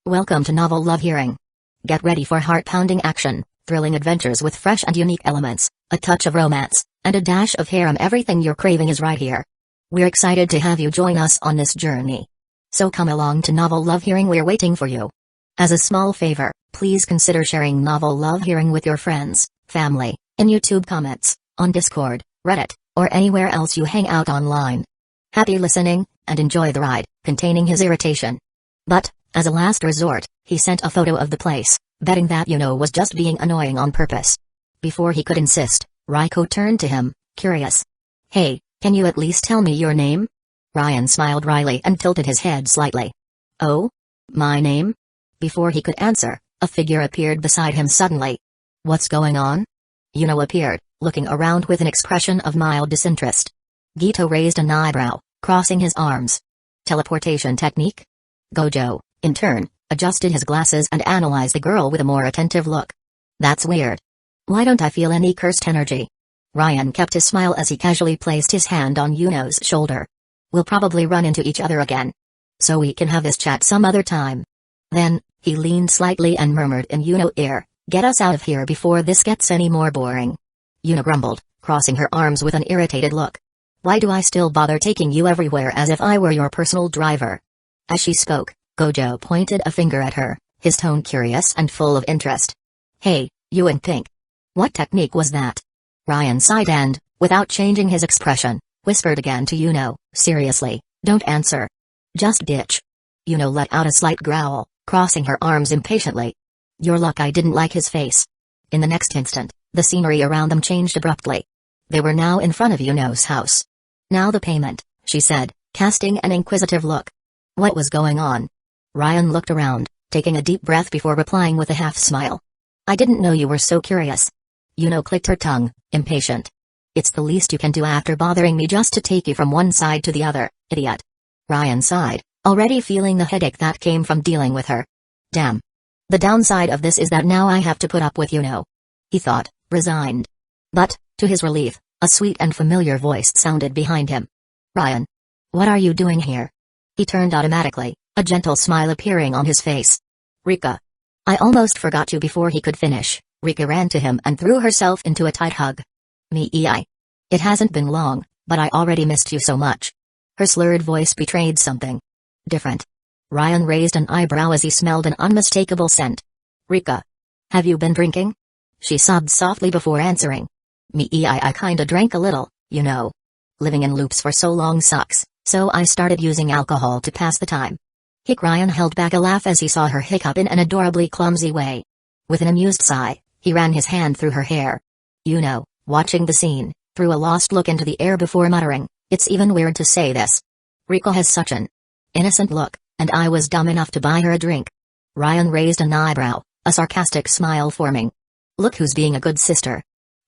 Welcome to Novel Love Hearing. Get ready for heart-pounding action, thrilling adventures with fresh and unique elements, a touch of romance, and a dash of harem. Everything you're craving is right here. We're excited to have you join us on this journey. So come along to Novel Love Hearing, we're waiting for you. As a small favor, please consider sharing Novel Love Hearing with your friends, family, in YouTube comments, on Discord, Reddit, or anywhere else you hang out online. Happy listening, and enjoy the ride, containing his irritation. But, as a last resort, he sent a photo of the place, betting that was just being annoying on purpose. Before he could insist, Hueco turned to him, curious. Hey, can you at least tell me your name? Ryan smiled wryly and tilted his head slightly. Oh? My name? Before he could answer, a figure appeared beside him suddenly. What's going on? Appeared, looking around with an expression of mild disinterest. Gito raised an eyebrow, crossing his arms. Teleportation technique? Gojo, in turn, adjusted his glasses and analyzed the girl with a more attentive look. That's weird. Why don't I feel any cursed energy? Ryan kept his smile as he casually placed his hand on Yuno's shoulder. We'll probably run into each other again. So we can have this chat some other time. Then, he leaned slightly and murmured in Yuno's ear, get us out of here before this gets any more boring. Yuno grumbled, crossing her arms with an irritated look. Why do I still bother taking you everywhere as if I were your personal driver? As she spoke, Gojo pointed a finger at her, his tone curious and full of interest. Hey, you in pink. What technique was that? Ryan sighed and, without changing his expression, whispered again to Yuno, seriously, don't answer. Just ditch. Yuno let out a slight growl, crossing her arms impatiently. Your luck, I didn't like his face. In the next instant, the scenery around them changed abruptly. They were now in front of Yuno's house. Now the payment, she said, casting an inquisitive look. What was going on? Ryan looked around, taking a deep breath before replying with a half-smile. I didn't know you were so curious. Yuno clicked her tongue, impatient. It's the least you can do after bothering me just to take you from one side to the other, idiot. Ryan sighed, already feeling the headache that came from dealing with her. Damn. The downside of this is that now I have to put up with Yuno. He thought, resigned. But, to his relief, a sweet and familiar voice sounded behind him. Ryan. What are you doing here? He turned automatically, a gentle smile appearing on his face. Rika. I almost forgot you. Before he could finish, Rika ran to him and threw herself into a tight hug. Me. It hasn't been long, but I already missed you so much. Her slurred voice betrayed something different. Ryan raised an eyebrow as he smelled an unmistakable scent. Rika. Have you been drinking? She sobbed softly before answering. Me, I kinda drank a little, Living in loops for so long sucks, so I started using alcohol to pass the time. Ryan held back a laugh as he saw her hiccup in an adorably clumsy way. With an amused sigh, he ran his hand through her hair. Watching the scene, threw a lost look into the air before muttering, it's even weird to say this. Rika has such an innocent look, and I was dumb enough to buy her a drink. Ryan raised an eyebrow, a sarcastic smile forming. Look who's being a good sister.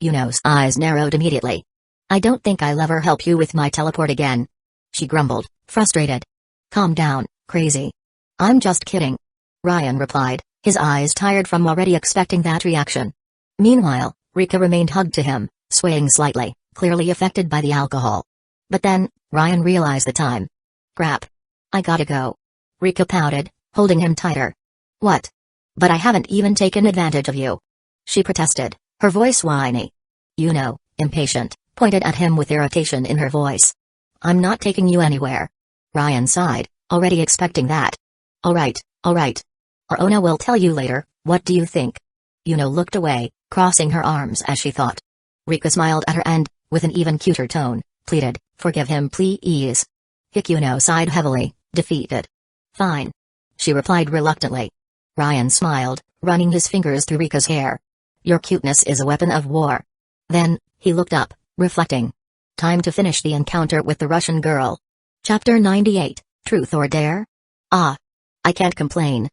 Yuno's eyes narrowed immediately. I don't think I'll ever help you with my teleport again. She grumbled, frustrated. Calm down, crazy. I'm just kidding. Ryan replied, his eyes tired from already expecting that reaction. Meanwhile, Rika remained hugged to him, swaying slightly, clearly affected by the alcohol. But then, Ryan realized the time. Crap. I gotta go. Rika pouted, holding him tighter. What? But I haven't even taken advantage of you. She protested, her voice whiny. Impatient, pointed at him with irritation in her voice. I'm not taking you anywhere. Ryan sighed, already expecting that. Alright. Arona will tell you later, what do you think? Looked away, crossing her arms as she thought. Rika smiled at her and, with an even cuter tone, pleaded, forgive him please. Yuno sighed heavily, defeated. Fine. She replied reluctantly. Ryan smiled, running his fingers through Rika's hair. Your cuteness is a weapon of war. Then, he looked up, reflecting. Time to finish the encounter with the Russian girl. Chapter 98, Truth or Dare? I can't complain.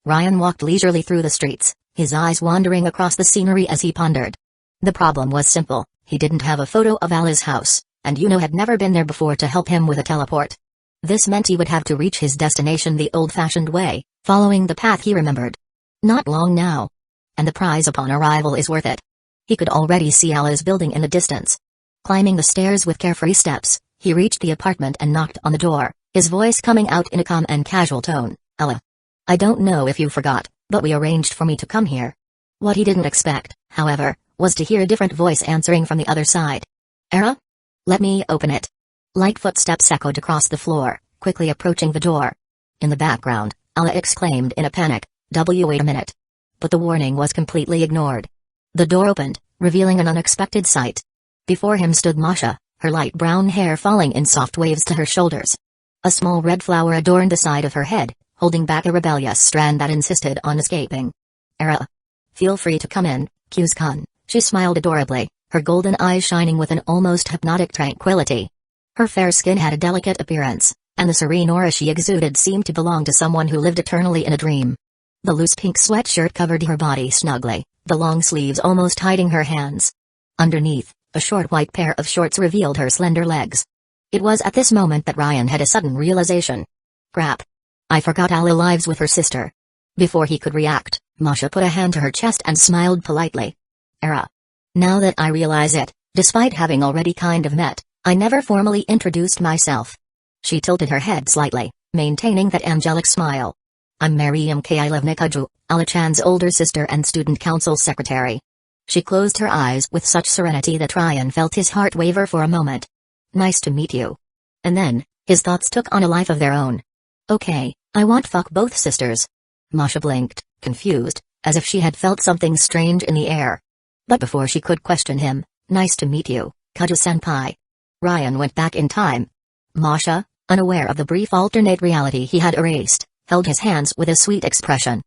Ryan walked leisurely through the streets, his eyes wandering across the scenery as he pondered. The problem was simple, he didn't have a photo of Ali's house, and Yuno had never been there before to help him with a teleport. This meant he would have to reach his destination the old-fashioned way, following the path he remembered. Not long now. And the prize upon arrival is worth it. He could already see Ali's building in the distance. Climbing the stairs with carefree steps, he reached the apartment and knocked on the door, his voice coming out in a calm and casual tone. Ella. I don't know if you forgot, but we arranged for me to come here. What he didn't expect, however, was to hear a different voice answering from the other side. Era? Let me open it. Light footsteps echoed across the floor, quickly approaching the door. In the background, Ala exclaimed in a panic, wait a minute. But the warning was completely ignored. The door opened, revealing an unexpected sight. Before him stood Masha, her light brown hair falling in soft waves to her shoulders. A small red flower adorned the side of her head, holding back a rebellious strand that insisted on escaping. Era. Feel free to come in, Kuze-kun, she smiled adorably, her golden eyes shining with an almost hypnotic tranquility. Her fair skin had a delicate appearance, and the serene aura she exuded seemed to belong to someone who lived eternally in a dream. The loose pink sweatshirt covered her body snugly, the long sleeves almost hiding her hands. Underneath, a short white pair of shorts revealed her slender legs. It was at this moment that Ryan had a sudden realization. Crap. I forgot Ala lives with her sister. Before he could react, Masha put a hand to her chest and smiled politely. Era. Now that I realize it, despite having already kind of met, I never formally introduced myself. She tilted her head slightly, maintaining that angelic smile. I'm Mariam Kailevnikaju, Ala-chan's older sister and student council secretary. She closed her eyes with such serenity that Ryan felt his heart waver for a moment. Nice to meet you. And then, his thoughts took on a life of their own. Okay, I want fuck both sisters. Masha blinked, confused, as if she had felt something strange in the air. But before she could question him, nice to meet you, Kaju-senpai. Ryan went back in time. Masha, unaware of the brief alternate reality he had erased, held his hands with a sweet expression.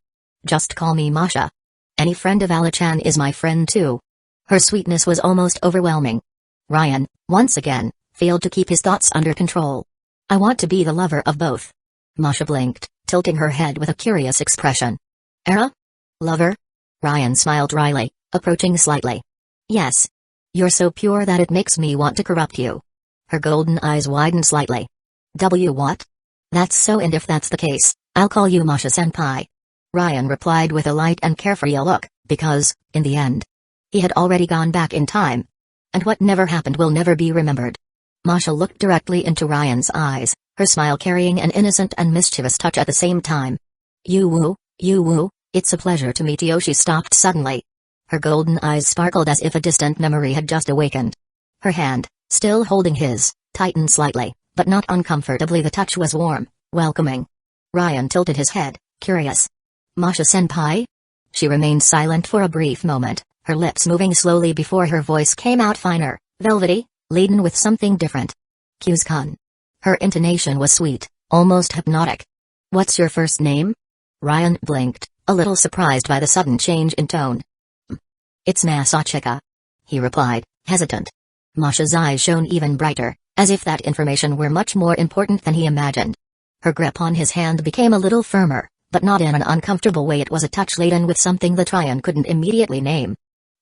Just call me Masha. Any friend of Ala-chan is my friend too. Her sweetness was almost overwhelming. Ryan, once again, failed to keep his thoughts under control. I want to be the lover of both. Masha blinked, tilting her head with a curious expression. Era? Lover? Ryan smiled wryly, approaching slightly. Yes. You're so pure that it makes me want to corrupt you. Her golden eyes widened slightly. What? That's so, and if that's the case, I'll call you Masha-senpai. Ryan replied with a light and carefree look, because, in the end, he had already gone back in time. And what never happened will never be remembered. Masha looked directly into Ryan's eyes, her smile carrying an innocent and mischievous touch at the same time. You woo, it's a pleasure to meet you. She stopped suddenly. Her golden eyes sparkled as if a distant memory had just awakened. Her hand, still holding his, tightened slightly, but not uncomfortably. The touch was warm, welcoming. Ryan tilted his head, curious. Masha-senpai? She remained silent for a brief moment, her lips moving slowly before her voice came out finer, velvety, laden with something different. Kuze-kun. Her intonation was sweet, almost hypnotic. What's your first name? Ryan blinked, a little surprised by the sudden change in tone. It's Masachika. He replied, hesitant. Masha's eyes shone even brighter, as if that information were much more important than he imagined. Her grip on his hand became a little firmer, but not in an uncomfortable way. It was a touch laden with something that Ryan couldn't immediately name.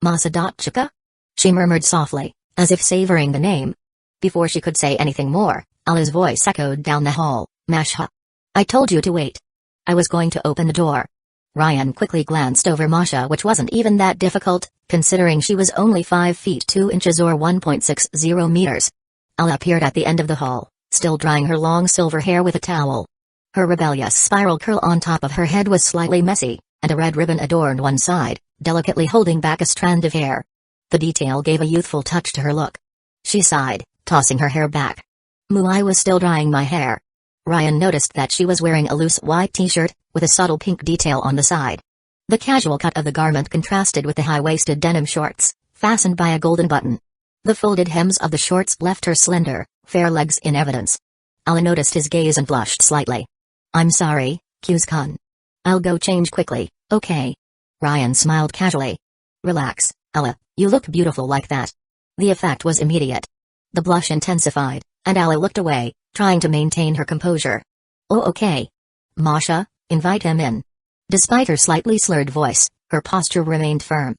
Masachika? She murmured softly, as if savoring the name. Before she could say anything more, Ala's voice echoed down the hall. Masha. I told you to wait. I was going to open the door. Ryan quickly glanced over Masha, which wasn't even that difficult, considering she was only 5 feet 2 inches or 1.60 meters. Ala appeared at the end of the hall, still drying her long silver hair with a towel. Her rebellious spiral curl on top of her head was slightly messy, and a red ribbon adorned one side, delicately holding back a strand of hair. The detail gave a youthful touch to her look. She sighed, tossing her hair back. I was still drying my hair. Ryan noticed that she was wearing a loose white t-shirt, with a subtle pink detail on the side. The casual cut of the garment contrasted with the high-waisted denim shorts, fastened by a golden button. The folded hems of the shorts left her slender, fair legs in evidence. Ala noticed his gaze and blushed slightly. I'm sorry, Kuze-kun. I'll go change quickly, okay? Ryan smiled casually. Relax, Ala, you look beautiful like that. The effect was immediate. The blush intensified, and Ala looked away, trying to maintain her composure. Oh, okay. Masha, invite him in. Despite her slightly slurred voice, her posture remained firm.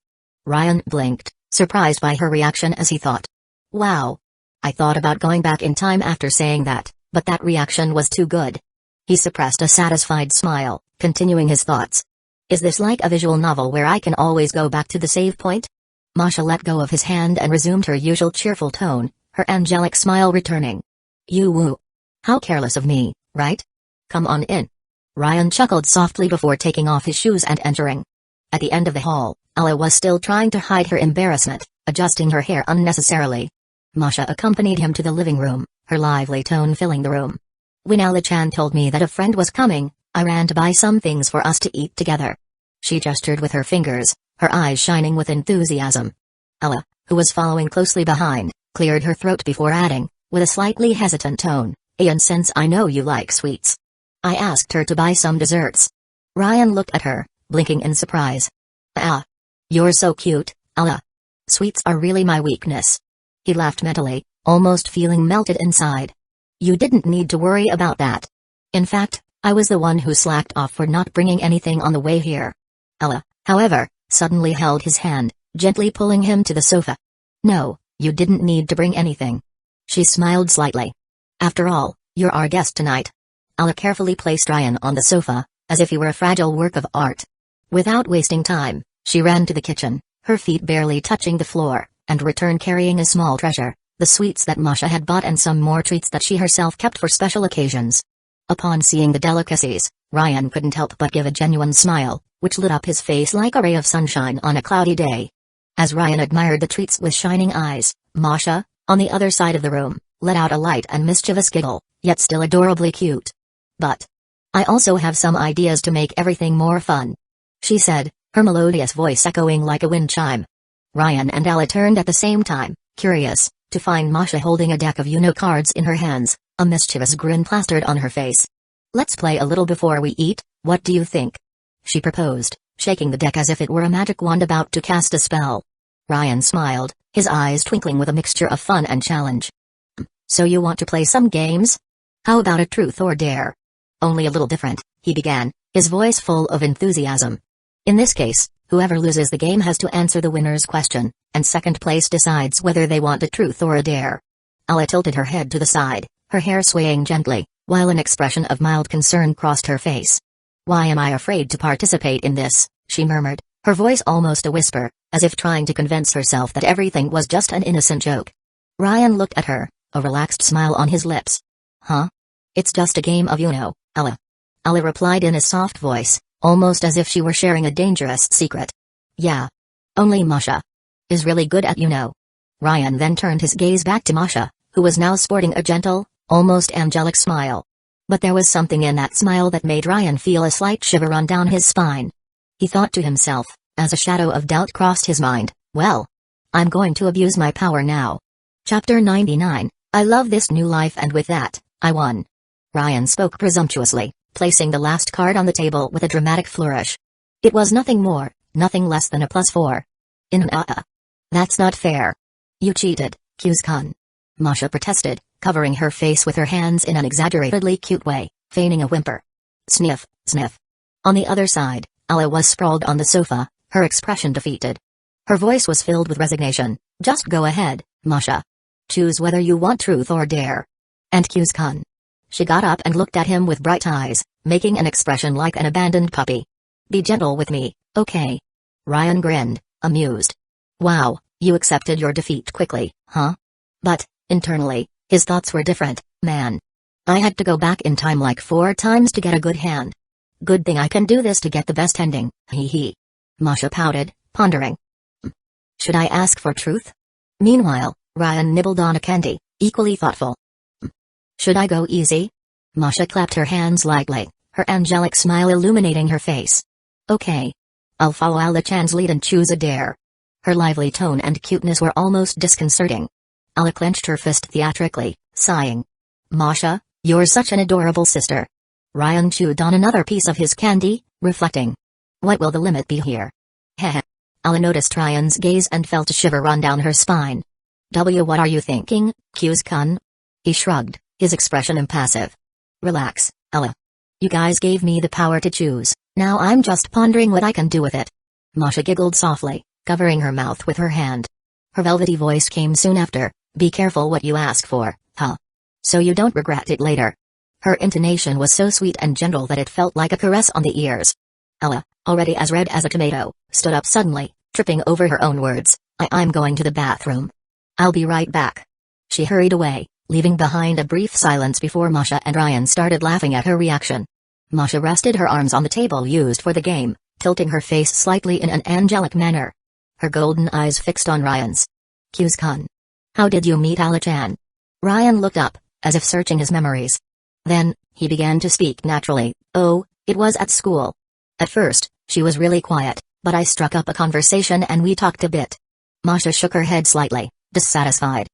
Ryan blinked, surprised by her reaction as he thought. Wow. I thought about going back in time after saying that, but that reaction was too good. He suppressed a satisfied smile, continuing his thoughts. Is this like a visual novel where I can always go back to the save point? Masha let go of his hand and resumed her usual cheerful tone, her angelic smile returning. You woo. How careless of me, right? Come on in. Ryan chuckled softly before taking off his shoes and entering. At the end of the hall, Ella was still trying to hide her embarrassment, adjusting her hair unnecessarily. Masha accompanied him to the living room, her lively tone filling the room. When Ella-chan told me that a friend was coming, I ran to buy some things for us to eat together. She gestured with her fingers, her eyes shining with enthusiasm. Ella, who was following closely behind, cleared her throat before adding, with a slightly hesitant tone, "And since I know you like sweets, I asked her to buy some desserts." Ryan looked at her, blinking in surprise. "Ah. You're so cute, Ella. Sweets are really my weakness." He laughed mentally, almost feeling melted inside. "You didn't need to worry about that. In fact, I was the one who slacked off for not bringing anything on the way here." Ella, however, suddenly held his hand, gently pulling him to the sofa. "No, you didn't need to bring anything." She smiled slightly. "After all, you're our guest tonight." Ella carefully placed Ryan on the sofa, as if he were a fragile work of art. Without wasting time, she ran to the kitchen, her feet barely touching the floor, and returned carrying a small treasure, the sweets that Masha had bought and some more treats that she herself kept for special occasions. Upon seeing the delicacies, Ryan couldn't help but give a genuine smile, which lit up his face like a ray of sunshine on a cloudy day. As Ryan admired the treats with shining eyes, Masha, on the other side of the room, let out a light and mischievous giggle, yet still adorably cute. "But I also have some ideas to make everything more fun," she said, her melodious voice echoing like a wind chime. Ryan and Ella turned at the same time, curious, to find Masha holding a deck of Uno cards in her hands, a mischievous grin plastered on her face. "Let's play a little before we eat, what do you think?" she proposed, shaking the deck as if it were a magic wand about to cast a spell. Ryan smiled, his eyes twinkling with a mixture of fun and challenge. "So you want to play some games? How about a truth or dare?" "Only a little different," he began, his voice full of enthusiasm. "In this case, whoever loses the game has to answer the winner's question, and second place decides whether they want a truth or a dare." Ella tilted her head to the side, her hair swaying gently, while an expression of mild concern crossed her face. "Why am I afraid to participate in this?" she murmured, her voice almost a whisper, as if trying to convince herself that everything was just an innocent joke. Ryan looked at her, a relaxed smile on his lips. "Huh? It's just a game of Uno, Ella." Ella replied in a soft voice, almost as if she were sharing a dangerous secret. "Yeah. Only Masha is really good at Uno." Ryan then turned his gaze back to Masha, who was now sporting a gentle, almost angelic smile. But there was something in that smile that made Ryan feel a slight shiver run down his spine. He thought to himself, as a shadow of doubt crossed his mind, "Well, I'm going to abuse my power now." Chapter 99, I love this new life, and with that, I won. Ryan spoke presumptuously, placing the last card on the table with a dramatic flourish. It was nothing more, nothing less than a +4. That's not fair. You cheated, Kuze-kun. Masha protested, covering her face with her hands in an exaggeratedly cute way, feigning a whimper. Sniff, sniff. On the other side, Ella was sprawled on the sofa, her expression defeated. Her voice was filled with resignation. "Just go ahead, Masha. Choose whether you want truth or dare." "And Kuze-kun?" She got up and looked at him with bright eyes, making an expression like an abandoned puppy. "Be gentle with me, okay?" Ryan grinned, amused. "Wow, you accepted your defeat quickly, huh?" But, internally, his thoughts were different. "Man. I had to go back in time like 4 times to get a good hand. Good thing I can do this to get the best ending, hee hee." Masha pouted, pondering. "Should I ask for truth?" Meanwhile, Ryan nibbled on a candy, equally thoughtful. "Should I go easy?" Masha clapped her hands lightly, her angelic smile illuminating her face. "Okay. I'll follow Ella-chan's lead and choose a dare." Her lively tone and cuteness were almost disconcerting. Ella clenched her fist theatrically, sighing. "Masha, you're such an adorable sister." Ryan chewed on another piece of his candy, reflecting. "What will the limit be here?" Heh. Ella noticed Ryan's gaze and felt a shiver run down her spine. What are you thinking, Kuze-kun?" He shrugged, his expression impassive. "Relax, Ella. You guys gave me the power to choose, now I'm just pondering what I can do with it." Masha giggled softly, covering her mouth with her hand. Her velvety voice came soon after, "Be careful what you ask for, huh? So you don't regret it later." Her intonation was so sweet and gentle that it felt like a caress on the ears. Ella, already as red as a tomato, stood up suddenly, tripping over her own words. I'm going to the bathroom. I'll be right back." She hurried away, leaving behind a brief silence before Masha and Ryan started laughing at her reaction. Masha rested her arms on the table used for the game, tilting her face slightly in an angelic manner. Her golden eyes fixed on Ryan's. Kuze-kun. How did you meet Ala-chan? Ryan looked up, as if searching his memories. Then, he began to speak naturally. Oh, it was at school. At first, she was really quiet, but I struck up a conversation and we talked a bit. Masha shook her head slightly, dissatisfied.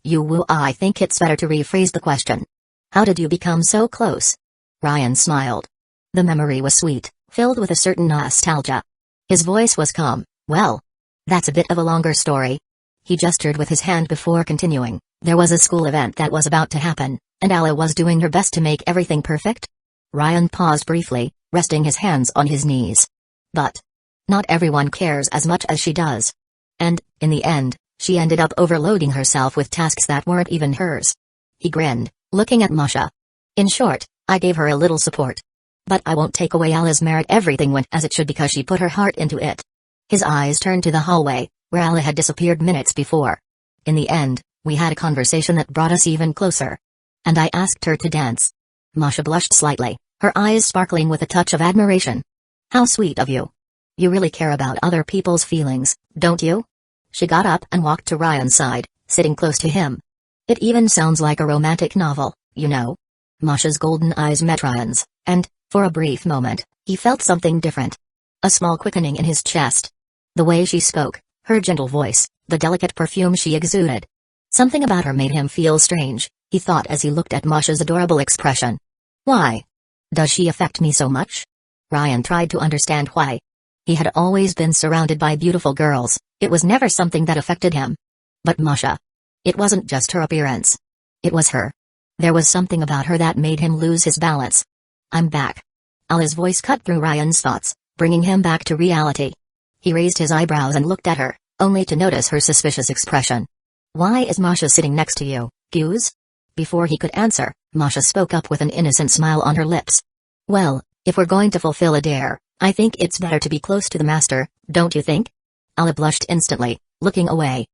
I think it's better to rephrase the question. How did you become so close? Ryan smiled. The memory was sweet, filled with a certain nostalgia. His voice was calm. Well, that's a bit of a longer story. He gestured with his hand before continuing. There was a school event that was about to happen, and Ala was doing her best to make everything perfect. Ryan paused briefly, resting his hands on his knees. But not everyone cares as much as she does. And, in the end, she ended up overloading herself with tasks that weren't even hers. He grinned, looking at Masha. In short, I gave her a little support. But I won't take away Ala's merit. Everything went as it should because she put her heart into it. His eyes turned to the hallway, where Ala had disappeared minutes before. In the end, we had a conversation that brought us even closer. And I asked her to dance. Masha blushed slightly, her eyes sparkling with a touch of admiration. How sweet of you. You really care about other people's feelings, don't you? She got up and walked to Ryan's side, sitting close to him. It even sounds like a romantic novel, you know. Masha's golden eyes met Ryan's, and, for a brief moment, he felt something different. A small quickening in his chest. The way she spoke, her gentle voice, the delicate perfume she exuded. Something about her made him feel strange, he thought as he looked at Masha's adorable expression. Why? Does she affect me so much? Ryan tried to understand why. He had always been surrounded by beautiful girls, it was never something that affected him. But Masha. It wasn't just her appearance. It was her. There was something about her that made him lose his balance. I'm back. Ala's voice cut through Ryan's thoughts, bringing him back to reality. He raised his eyebrows and looked at her, only to notice her suspicious expression. Why is Masha sitting next to you, Kuze? Before he could answer, Masha spoke up with an innocent smile on her lips. Well, if we're going to fulfill a dare, I think it's better to be close to the master, don't you think? Ala blushed instantly, looking away.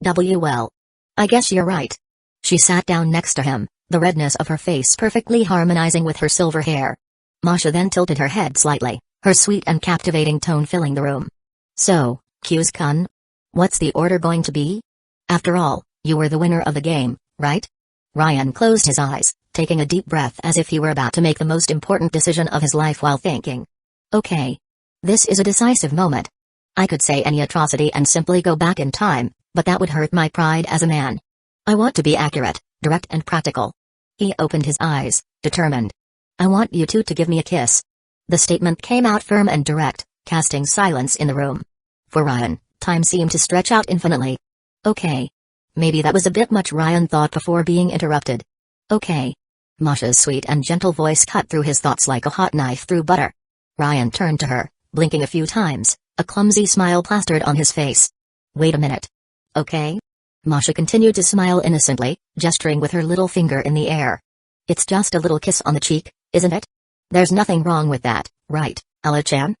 Well. I guess you're right. She sat down next to him, the redness of her face perfectly harmonizing with her silver hair. Masha then tilted her head slightly, her sweet and captivating tone filling the room. So, Kuze-kun? What's the order going to be? After all, you were the winner of the game, right? Ryan closed his eyes, taking a deep breath as if he were about to make the most important decision of his life while thinking. Okay. This is a decisive moment. I could say any atrocity and simply go back in time, but that would hurt my pride as a man. I want to be accurate, direct and practical. He opened his eyes, determined. I want you two to give me a kiss. The statement came out firm and direct, casting silence in the room. For Ryan, time seemed to stretch out infinitely. Okay. Maybe that was a bit much, Ryan thought before being interrupted. Okay. Masha's sweet and gentle voice cut through his thoughts like a hot knife through butter. Ryan turned to her, blinking a few times, a clumsy smile plastered on his face. Wait a minute. Okay? Masha continued to smile innocently, gesturing with her little finger in the air. It's just a little kiss on the cheek, isn't it? There's nothing wrong with that, right, Ala-chan?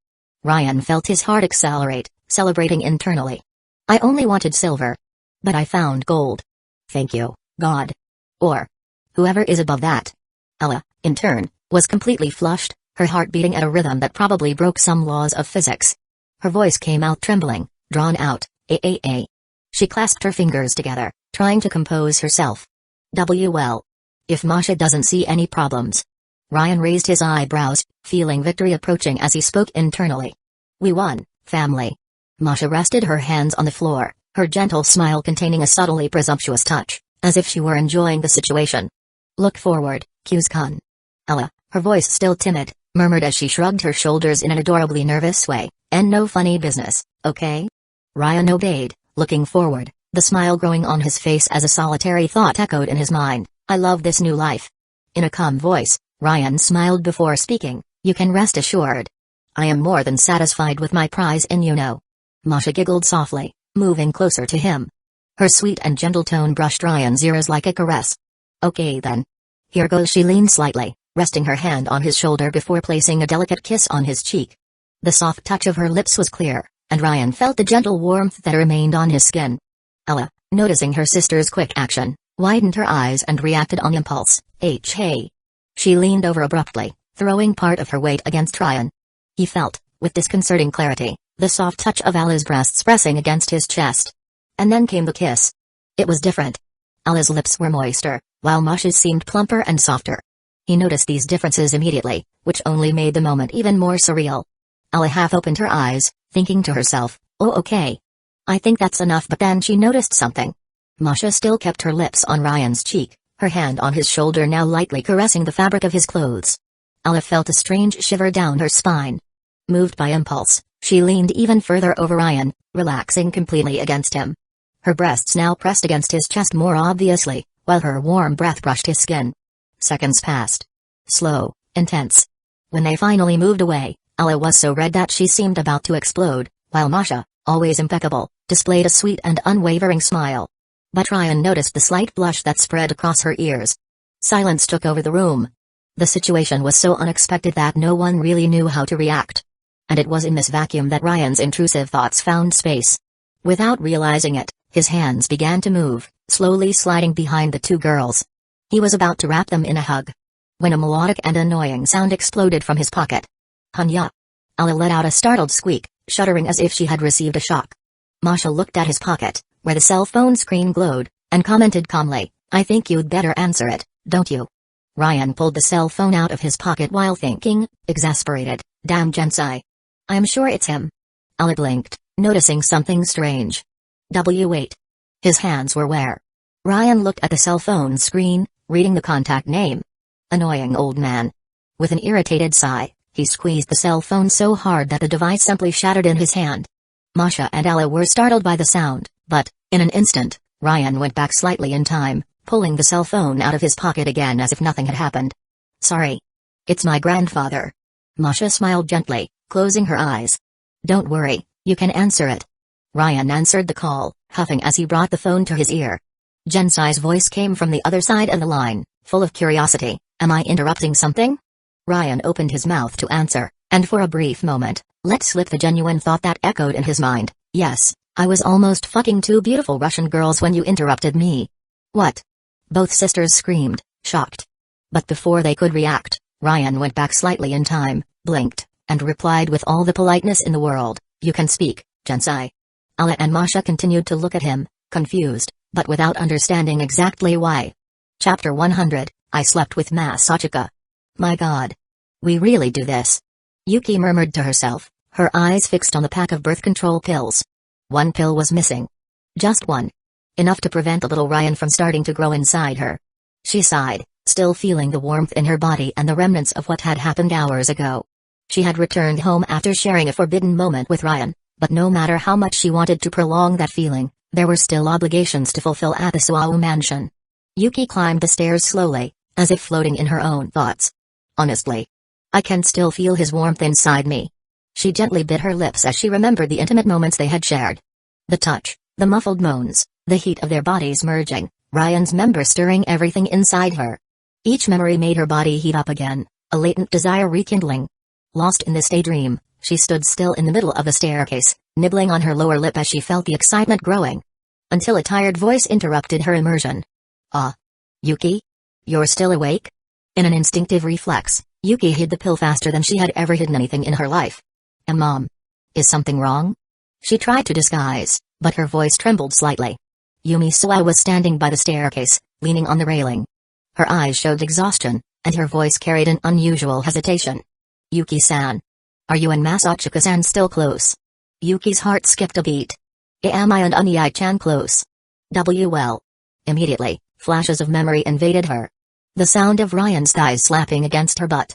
Ryan felt his heart accelerate, celebrating internally. I only wanted silver. But I found gold. Thank you, God. Or whoever is above that. Ala, in turn, was completely flushed, her heart beating at a rhythm that probably broke some laws of physics. Her voice came out trembling, drawn out, A. She clasped her fingers together, trying to compose herself. Well. If Masha doesn't see any problems. Ryan raised his eyebrows, feeling victory approaching as he spoke internally. We won, family. Masha rested her hands on the floor, her gentle smile containing a subtly presumptuous touch, as if she were enjoying the situation. Look forward, Kuze-kun. Ella, her voice still timid, murmured as she shrugged her shoulders in an adorably nervous way, and no funny business, okay? Ryan obeyed, looking forward, the smile growing on his face as a solitary thought echoed in his mind, I love this new life. In a calm voice, Ryan smiled before speaking, you can rest assured. I am more than satisfied with my prize in Masha giggled softly, moving closer to him. Her sweet and gentle tone brushed Ryan's ears like a caress. Okay then. Here goes. She leaned slightly, resting her hand on his shoulder before placing a delicate kiss on his cheek. The soft touch of her lips was clear, and Ryan felt the gentle warmth that remained on his skin. Ella, noticing her sister's quick action, widened her eyes and reacted on impulse. Hey. She leaned over abruptly, throwing part of her weight against Ryan. He felt, with disconcerting clarity, the soft touch of Alice's breasts pressing against his chest. And then came the kiss. It was different. Alice's lips were moister, while Masha's seemed plumper and softer. He noticed these differences immediately, which only made the moment even more surreal. Alice half opened her eyes, thinking to herself, oh okay. I think that's enough, but then she noticed something. Masha still kept her lips on Ryan's cheek, her hand on his shoulder now lightly caressing the fabric of his clothes. Alice felt a strange shiver down her spine. Moved by impulse, she leaned even further over Ryan, relaxing completely against him. Her breasts now pressed against his chest more obviously, while her warm breath brushed his skin. Seconds passed. Slow, intense. When they finally moved away, Alice was so red that she seemed about to explode, while Masha, always impeccable, displayed a sweet and unwavering smile. But Ryan noticed the slight blush that spread across her ears. Silence took over the room. The situation was so unexpected that no one really knew how to react. And it was in this vacuum that Ryan's intrusive thoughts found space. Without realizing it, his hands began to move, slowly sliding behind the two girls. He was about to wrap them in a hug, when a melodic and annoying sound exploded from his pocket. Hunya! Alice let out a startled squeak, shuddering as if she had received a shock. Masha looked at his pocket, where the cell phone screen glowed, and commented calmly, I think you'd better answer it, don't you? Ryan pulled the cell phone out of his pocket while thinking, exasperated, damn Gensai. I'm sure it's him. Alice blinked, noticing something strange. Wait. His hands were where? Ryan looked at the cell phone screen, reading the contact name. Annoying old man. With an irritated sigh, he squeezed the cell phone so hard that the device simply shattered in his hand. Masha and Alice were startled by the sound, but, in an instant, Ryan went back slightly in time, pulling the cell phone out of his pocket again as if nothing had happened. Sorry. It's my grandfather. Masha smiled gently, closing her eyes. Don't worry, you can answer it. Ryan answered the call, huffing as he brought the phone to his ear. Gensai's voice came from the other side of the line, full of curiosity. Am I interrupting something? Ryan opened his mouth to answer, and for a brief moment, let slip the genuine thought that echoed in his mind. Yes, I was almost fucking two beautiful Russian girls when you interrupted me. What? Both sisters screamed, shocked. But before they could react, Ryan went back slightly in time, blinked, and replied with all the politeness in the world, you can speak, Gensai. Alice and Masha continued to look at him, confused, but without understanding exactly why. Chapter 100, I slept with Masachika. My god. We really do this. Yuki murmured to herself, her eyes fixed on the pack of birth control pills. One pill was missing. Just one. Enough to prevent the little Ryan from starting to grow inside her. She sighed, still feeling the warmth in her body and the remnants of what had happened hours ago. She had returned home after sharing a forbidden moment with Ryan, but no matter how much she wanted to prolong that feeling, there were still obligations to fulfill at the Suao mansion. Yuki climbed the stairs slowly, as if floating in her own thoughts. Honestly, I can still feel his warmth inside me. She gently bit her lips as she remembered the intimate moments they had shared. The touch, the muffled moans, the heat of their bodies merging, Ryan's member stirring everything inside her. Each memory made her body heat up again, a latent desire rekindling. Lost in this daydream, she stood still in the middle of the staircase, nibbling on her lower lip as she felt the excitement growing. Until a tired voice interrupted her immersion. Ah. Yuki? You're still awake? In an instinctive reflex, Yuki hid the pill faster than she had ever hidden anything in her life. Mom. Is something wrong? She tried to disguise, but her voice trembled slightly. Yumi Suwa was standing by the staircase, leaning on the railing. Her eyes showed exhaustion, and her voice carried an unusual hesitation. Yuki-san. Are you and Masachika-san still close? Yuki's heart skipped a beat. Am I and Unii-chan close? Well. Immediately, flashes of memory invaded her. The sound of Ryan's thighs slapping against her butt.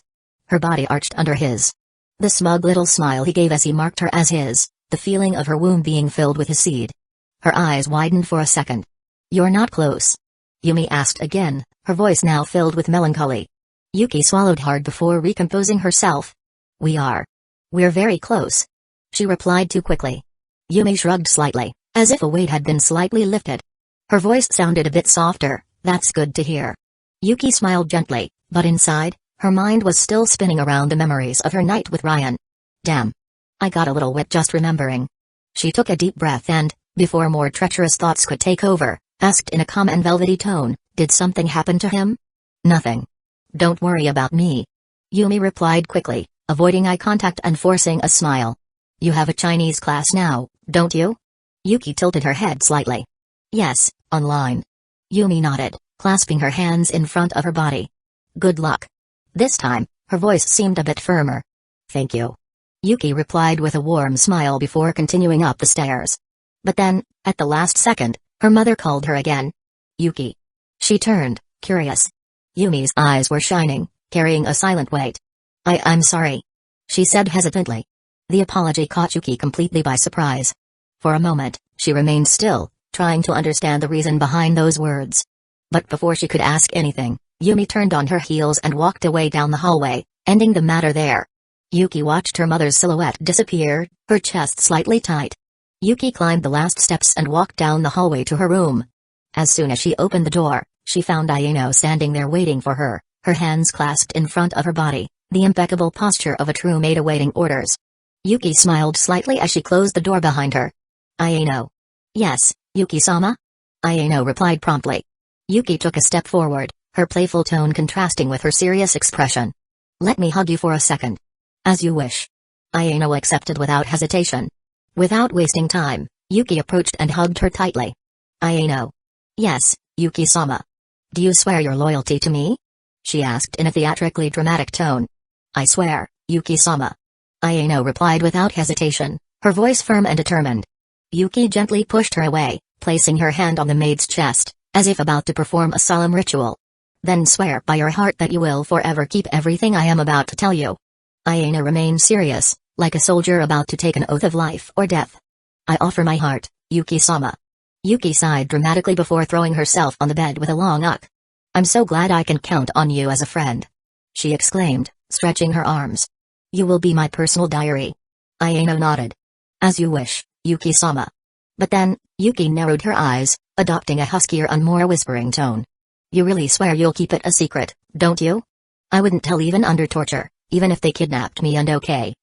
Her body arched under his. The smug little smile he gave as he marked her as his, the feeling of her womb being filled with his seed. Her eyes widened for a second. You're not close? Yumi asked again, her voice now filled with melancholy. Yuki swallowed hard before recomposing herself. We are. We're very close. She replied too quickly. Yumi shrugged slightly, as if a weight had been slightly lifted. Her voice sounded a bit softer, that's good to hear. Yuki smiled gently, but inside, her mind was still spinning around the memories of her night with Ryan. Damn. I got a little wet just remembering. She took a deep breath and, before more treacherous thoughts could take over, asked in a calm and velvety tone, did something happen to him? Nothing. Don't worry about me. Yumi replied quickly, avoiding eye contact and forcing a smile. You have a Chinese class now, don't you? Yuki tilted her head slightly. Yes, online. Yumi nodded, clasping her hands in front of her body. Good luck. This time, her voice seemed a bit firmer. Thank you. Yuki replied with a warm smile before continuing up the stairs. But then, at the last second, her mother called her again. Yuki. She turned, curious. Yumi's eyes were shining, carrying a silent weight. I'm sorry. She said hesitantly. The apology caught Yuki completely by surprise. For a moment, she remained still, trying to understand the reason behind those words. But before she could ask anything, Yumi turned on her heels and walked away down the hallway, ending the matter there. Yuki watched her mother's silhouette disappear, her chest slightly tight. Yuki climbed the last steps and walked down the hallway to her room. As soon as she opened the door, she found Ayano standing there waiting for her, her hands clasped in front of her body, the impeccable posture of a true maid awaiting orders. Yuki smiled slightly as she closed the door behind her. Ayano. Yes, Yuki-sama? Ayano replied promptly. Yuki took a step forward, her playful tone contrasting with her serious expression. Let me hug you for a second. As you wish. Ayano accepted without hesitation. Without wasting time, Yuki approached and hugged her tightly. Ayano. Yes, Yuki-sama. Do you swear your loyalty to me? She asked in a theatrically dramatic tone. I swear, Yuki-sama. Ayano replied without hesitation, her voice firm and determined. Yuki gently pushed her away, placing her hand on the maid's chest, as if about to perform a solemn ritual. Then swear by your heart that you will forever keep everything I am about to tell you. Ayano remained serious, like a soldier about to take an oath of life or death. I offer my heart, Yuki-sama. Yuki sighed dramatically before throwing herself on the bed with a long uk. I'm so glad I can count on you as a friend. She exclaimed, stretching her arms. You will be my personal diary. Ayano nodded. As you wish, Yuki-sama. But then, Yuki narrowed her eyes, adopting a huskier and more whispering tone. You really swear you'll keep it a secret, don't you? I wouldn't tell even under torture, even if they kidnapped me and okay,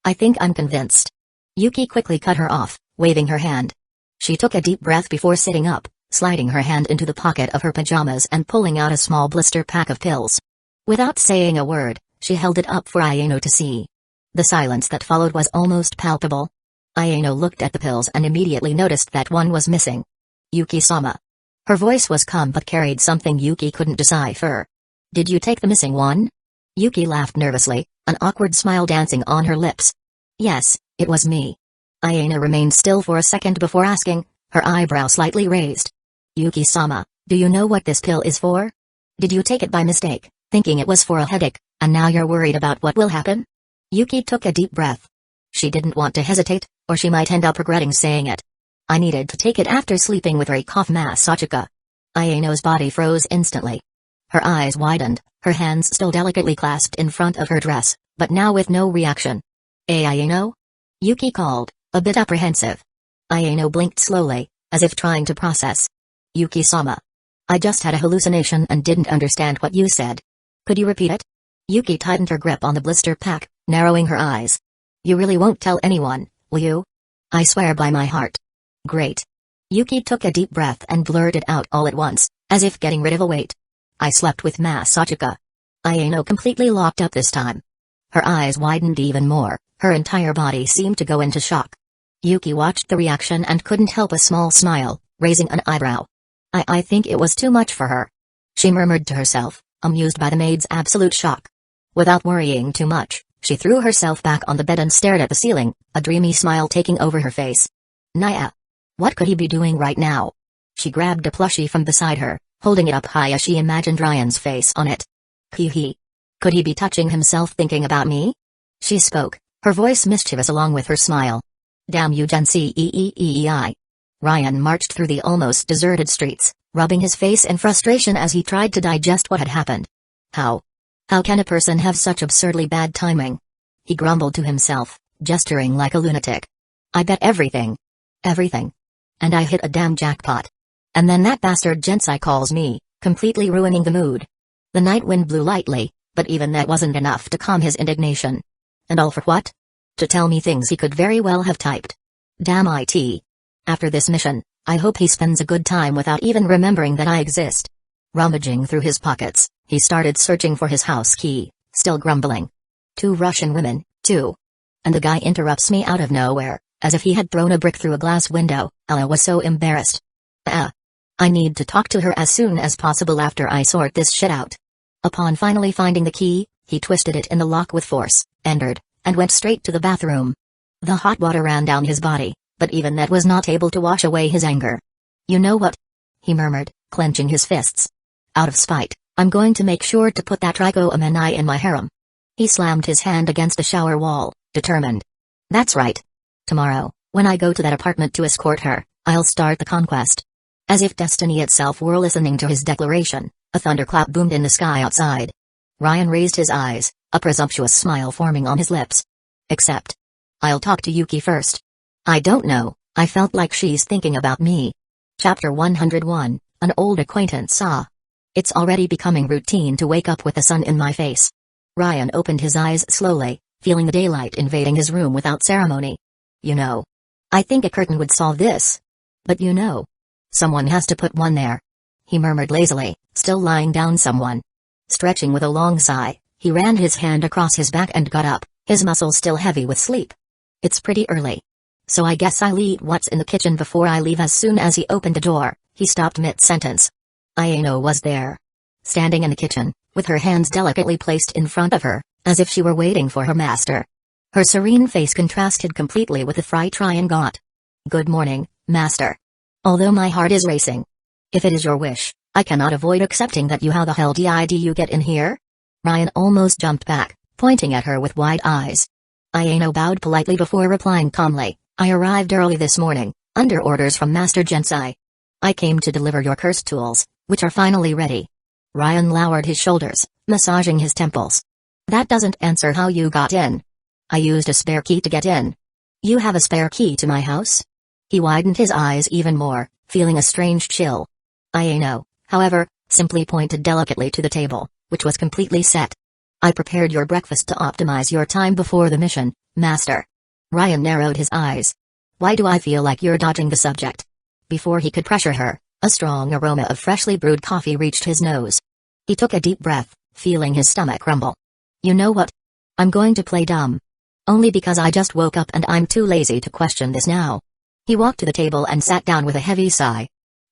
I think I'm convinced. Yuki quickly cut her off, waving her hand. She took a deep breath before sitting up, sliding her hand into the pocket of her pajamas and pulling out a small blister pack of pills. Without saying a word, she held it up for Ayano to see. The silence that followed was almost palpable. Ayano looked at the pills and immediately noticed that one was missing. Yuki-sama. Her voice was calm but carried something Yuki couldn't decipher. Did you take the missing one? Yuki laughed nervously, an awkward smile dancing on her lips. Yes, it was me. Ayano remained still for a second before asking, her eyebrow slightly raised. Yuki-sama, do you know what this pill is for? Did you take it by mistake, thinking it was for a headache, and now you're worried about what will happen? Yuki took a deep breath. She didn't want to hesitate, or she might end up regretting saying it. I needed to take it after sleeping with Masachika. Ayano's body froze instantly. Her eyes widened, her hands still delicately clasped in front of her dress, but now with no reaction. Ayano? Yuki called, a bit apprehensive. Ayano blinked slowly, as if trying to process. Yuki-sama. I just had a hallucination and didn't understand what you said. Could you repeat it? Yuki tightened her grip on the blister pack, narrowing her eyes. You really won't tell anyone, will you? I swear by my heart. Great. Yuki took a deep breath and blurted out all at once, as if getting rid of a weight. I slept with Masachika. Ayano completely locked up this time. Her eyes widened even more, her entire body seemed to go into shock. Yuki watched the reaction and couldn't help a small smile, raising an eyebrow. I think it was too much for her. She murmured to herself, amused by the maid's absolute shock. Without worrying too much, she threw herself back on the bed and stared at the ceiling, a dreamy smile taking over her face. Naya. What could he be doing right now? She grabbed a plushie from beside her, holding it up high as she imagined Ryan's face on it. Hee. Could he be touching himself thinking about me? She spoke, her voice mischievous along with her smile. Damn you Gen-C-E-E-E-I. Ryan marched through the almost deserted streets, rubbing his face in frustration as he tried to digest what had happened. How can a person have such absurdly bad timing? He grumbled to himself, gesturing like a lunatic. I bet everything. And I hit a damn jackpot. And then that bastard Gensai calls me, completely ruining the mood. The night wind blew lightly, but even that wasn't enough to calm his indignation. And all for what? To tell me things he could very well have typed. Damn it. After this mission, I hope he spends a good time without even remembering that I exist. Rummaging through his pockets, he started searching for his house key, still grumbling. Two Russian women, too. And the guy interrupts me out of nowhere, as if he had thrown a brick through a glass window. Ella was so embarrassed. I need to talk to her as soon as possible after I sort this shit out. Upon finally finding the key, he twisted it in the lock with force, entered, and went straight to the bathroom. The hot water ran down his body, but even that was not able to wash away his anger. You know what? He murmured, clenching his fists. Out of spite, I'm going to make sure to put that Reiko Amenai in my harem. He slammed his hand against the shower wall, determined. That's right. Tomorrow, when I go to that apartment to escort her, I'll start the conquest. As if destiny itself were listening to his declaration, a thunderclap boomed in the sky outside. Ryan raised his eyes, a presumptuous smile forming on his lips. Except. I'll talk to Yuki first. I don't know, I felt like she's thinking about me. Chapter 101, An Old Acquaintance. It's already becoming routine to wake up with the sun in my face. Ryan opened his eyes slowly, feeling the daylight invading his room without ceremony. You know. I think a curtain would solve this. But you know. Someone has to put one there. He murmured lazily, still lying down. Someone. Stretching with a long sigh, he ran his hand across his back and got up, his muscles still heavy with sleep. It's pretty early. So I guess I'll eat what's in the kitchen before I leave. As soon as he opened the door, he stopped mid-sentence. Ayano was there. Standing in the kitchen, with her hands delicately placed in front of her, as if she were waiting for her master. Her serene face contrasted completely with the fright Ryan got. Good morning, master. Although my heart is racing. If it is your wish, I cannot avoid accepting that. You. How the hell did you get in here? Ryan almost jumped back, pointing at her with wide eyes. Ayano bowed politely before replying calmly, I arrived early this morning, under orders from Master Gensai. I came to deliver your cursed tools, which are finally ready. Ryan lowered his shoulders, massaging his temples. That doesn't answer how you got in. I used a spare key to get in. You have a spare key to my house? He widened his eyes even more, feeling a strange chill. Ayano, however, simply pointed delicately to the table, which was completely set. I prepared your breakfast to optimize your time before the mission, master. Ryan narrowed his eyes. Why do I feel like you're dodging the subject? Before he could pressure her, a strong aroma of freshly brewed coffee reached his nose. He took a deep breath, feeling his stomach rumble. You know what? I'm going to play dumb. Only because I just woke up and I'm too lazy to question this now. He walked to the table and sat down with a heavy sigh.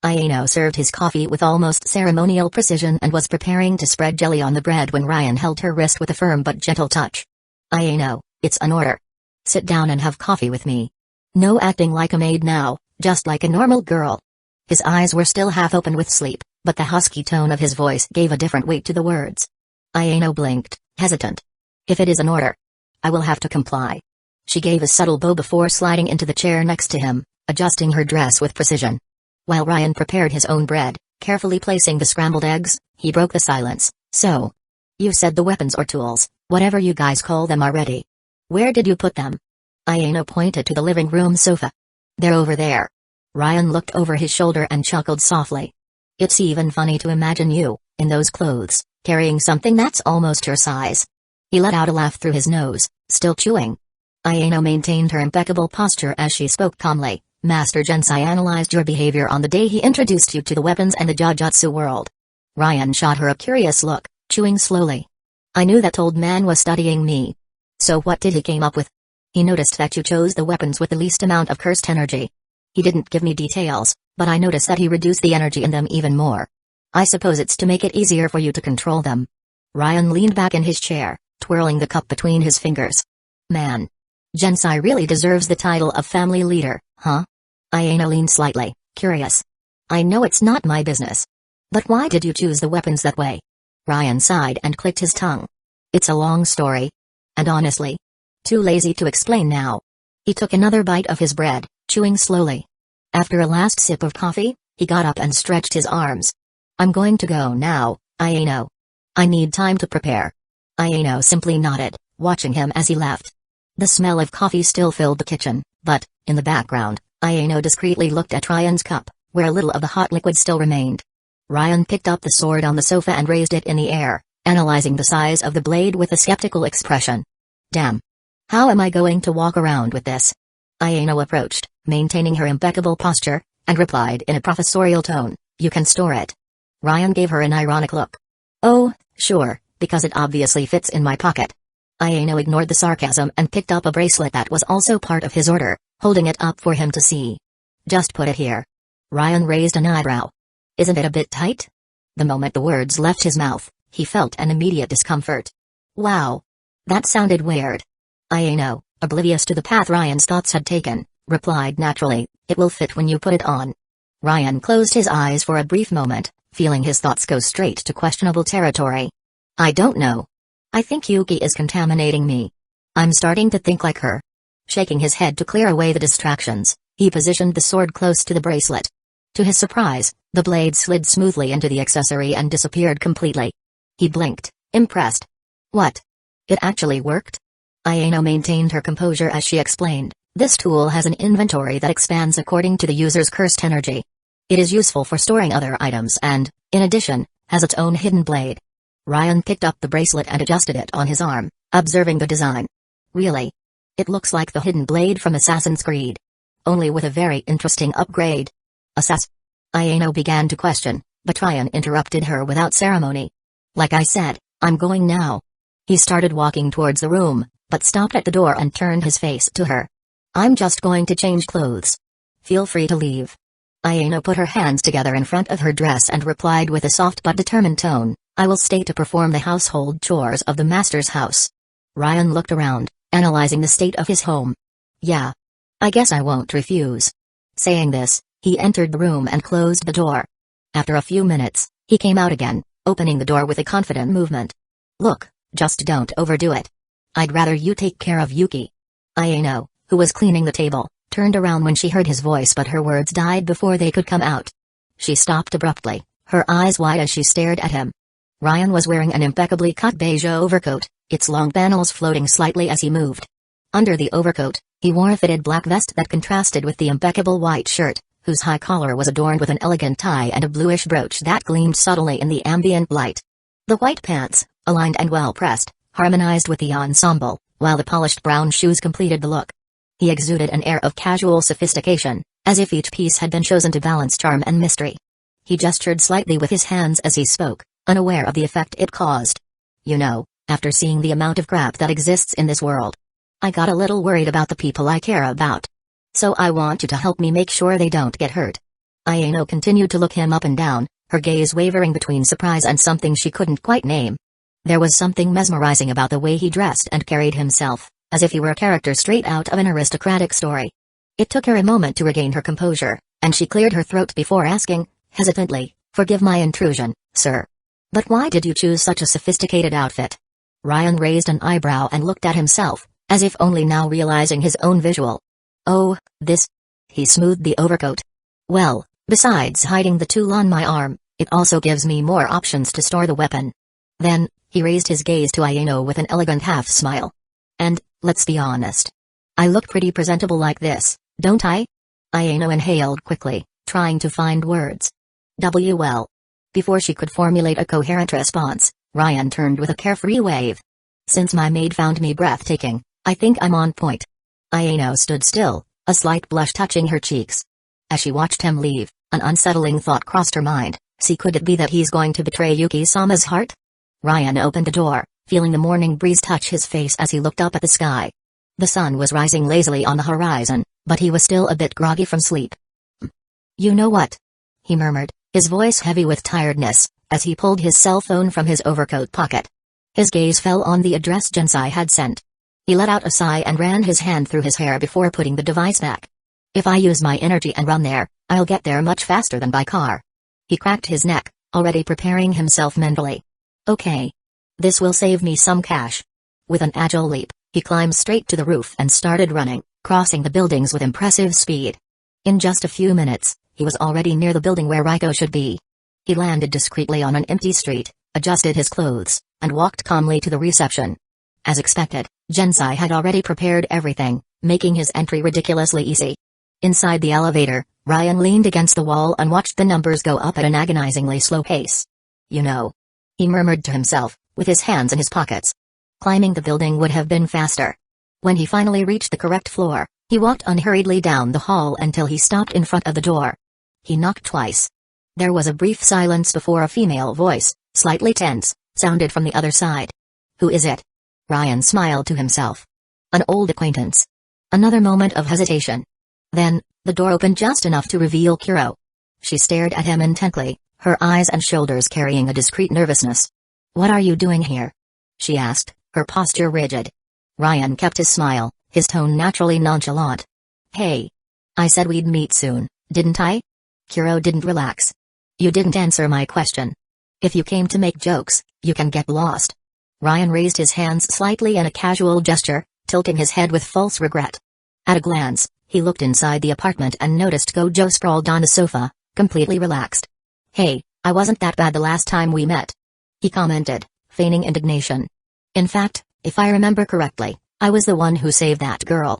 Ayano served his coffee with almost ceremonial precision and was preparing to spread jelly on the bread when Ryan held her wrist with a firm but gentle touch. Ayano, it's an order. Sit down and have coffee with me. No acting like a maid now, just like a normal girl. His eyes were still half open with sleep, but the husky tone of his voice gave a different weight to the words. Ayano blinked, hesitant. If it is an order, I will have to comply. She gave a subtle bow before sliding into the chair next to him, adjusting her dress with precision. While Ryan prepared his own bread, carefully placing the scrambled eggs, he broke the silence. So, you said the weapons or tools, whatever you guys call them, are ready. Where did you put them? Ayano pointed to the living room sofa. They're over there. Ryan looked over his shoulder and chuckled softly. It's even funny to imagine you, in those clothes, carrying something that's almost your size. He let out a laugh through his nose, still chewing. Ayano maintained her impeccable posture as she spoke calmly. Master Gensai analyzed your behavior on the day he introduced you to the weapons and the Jujutsu world. Ryan shot her a curious look, chewing slowly. I knew that old man was studying me. So what did he came up with? He noticed that you chose the weapons with the least amount of cursed energy. He didn't give me details, but I noticed that he reduced the energy in them even more. I suppose it's to make it easier for you to control them. Ryan leaned back in his chair, twirling the cup between his fingers. Man. Gensai really deserves the title of family leader, huh? Ayano leaned slightly, curious. I know it's not my business. But why did you choose the weapons that way? Ryan sighed and clicked his tongue. It's a long story. And honestly, too lazy to explain now. He took another bite of his bread, chewing slowly. After a last sip of coffee, he got up and stretched his arms. I'm going to go now, Ayano. I need time to prepare. Ayano simply nodded, watching him as he left. The smell of coffee still filled the kitchen, but, in the background, Ayano discreetly looked at Ryan's cup, where a little of the hot liquid still remained. Ryan picked up the sword on the sofa and raised it in the air, analyzing the size of the blade with a skeptical expression. Damn. How am I going to walk around with this? Ayano approached, maintaining her impeccable posture, and replied in a professorial tone, you can store it. Ryan gave her an ironic look. Oh, sure, because it obviously fits in my pocket. Ayano ignored the sarcasm and picked up a bracelet that was also part of his order, holding it up for him to see. Just put it here. Ryan raised an eyebrow. Isn't it a bit tight? The moment the words left his mouth, he felt an immediate discomfort. Wow. That sounded weird. Ayano, oblivious to the path Ryan's thoughts had taken, replied naturally, it will fit when you put it on. Ryan closed his eyes for a brief moment, feeling his thoughts go straight to questionable territory. I don't know. I think Yuki is contaminating me. I'm starting to think like her. Shaking his head to clear away the distractions, he positioned the sword close to the bracelet. To his surprise, the blade slid smoothly into the accessory and disappeared completely. He blinked, impressed. What? It actually worked? Ayano maintained her composure as she explained, this tool has an inventory that expands according to the user's cursed energy. It is useful for storing other items and, in addition, has its own hidden blade. Ryan picked up the bracelet and adjusted it on his arm, observing the design. Really? It looks like the hidden blade from Assassin's Creed. Only with a very interesting upgrade. Ayano began to question, but Ryan interrupted her without ceremony. Like I said, I'm going now. He started walking towards the room, but stopped at the door and turned his face to her. I'm just going to change clothes. Feel free to leave. Ayano put her hands together in front of her dress and replied with a soft but determined tone, I will stay to perform the household chores of the master's house. Ryan looked around, analyzing the state of his home. Yeah. I guess I won't refuse. Saying this, he entered the room and closed the door. After a few minutes, he came out again, opening the door with a confident movement. Look, just don't overdo it. I'd rather you take care of Yuki. Ayano, who was cleaning the table, turned around when she heard his voice, but her words died before they could come out. She stopped abruptly, her eyes wide as she stared at him. Ryan was wearing an impeccably cut beige overcoat, its long panels floating slightly as he moved. Under the overcoat, he wore a fitted black vest that contrasted with the impeccable white shirt, whose high collar was adorned with an elegant tie and a bluish brooch that gleamed subtly in the ambient light. The white pants, aligned and well-pressed, harmonized with the ensemble, while the polished brown shoes completed the look. He exuded an air of casual sophistication, as if each piece had been chosen to balance charm and mystery. He gestured slightly with his hands as he spoke, unaware of the effect it caused. You know, after seeing the amount of crap that exists in this world, I got a little worried about the people I care about. So I want you to help me make sure they don't get hurt. Ayano continued to look him up and down, her gaze wavering between surprise and something she couldn't quite name. There was something mesmerizing about the way he dressed and carried himself, as if he were a character straight out of an aristocratic story. It took her a moment to regain her composure, and she cleared her throat before asking, hesitantly, forgive my intrusion, sir. But why did you choose such a sophisticated outfit? Ryan raised an eyebrow and looked at himself, as if only now realizing his own visual. Oh, this. He smoothed the overcoat. Well, besides hiding the tool on my arm, it also gives me more options to store the weapon. Then, he raised his gaze to Ayano with an elegant half-smile. And, let's be honest. I look pretty presentable like this, don't I? Ayano inhaled quickly, trying to find words. Well. Before she could formulate a coherent response, Ryan turned with a carefree wave. Since my maid found me breathtaking, I think I'm on point. Ayano stood still, a slight blush touching her cheeks. As she watched him leave, an unsettling thought crossed her mind. See, could it be that he's going to betray Yuki-sama's heart? Ryan opened the door, feeling the morning breeze touch his face as he looked up at the sky. The sun was rising lazily on the horizon, but he was still a bit groggy from sleep. You know what? He murmured, his voice heavy with tiredness, as he pulled his cell phone from his overcoat pocket. His gaze fell on the address Jensai had sent. He let out a sigh and ran his hand through his hair before putting the device back. If I use my energy and run there, I'll get there much faster than by car. He cracked his neck, already preparing himself mentally. Okay. This will save me some cash. With an agile leap, he climbed straight to the roof and started running, crossing the buildings with impressive speed. In just a few minutes, he was already near the building where Reiko should be. He landed discreetly on an empty street, adjusted his clothes, and walked calmly to the reception. As expected, Jensai had already prepared everything, making his entry ridiculously easy. Inside the elevator, Ryan leaned against the wall and watched the numbers go up at an agonizingly slow pace. You know, he murmured to himself, with his hands in his pockets. Climbing the building would have been faster. When he finally reached the correct floor, he walked unhurriedly down the hall until he stopped in front of the door. He knocked twice. There was a brief silence before a female voice, slightly tense, sounded from the other side. Who is it? Ryan smiled to himself. An old acquaintance. Another moment of hesitation. Then, the door opened just enough to reveal Kuro. She stared at him intently, her eyes and shoulders carrying a discreet nervousness. What are you doing here? She asked, her posture rigid. Ryan kept his smile, his tone naturally nonchalant. Hey. I said we'd meet soon, didn't I? Kuro didn't relax. You didn't answer my question. If you came to make jokes, you can get lost. Ryan raised his hands slightly in a casual gesture, tilting his head with false regret. At a glance, he looked inside the apartment and noticed Gojo sprawled on the sofa, completely relaxed. Hey, I wasn't that bad the last time we met. He commented, feigning indignation. In fact, if I remember correctly, I was the one who saved that girl.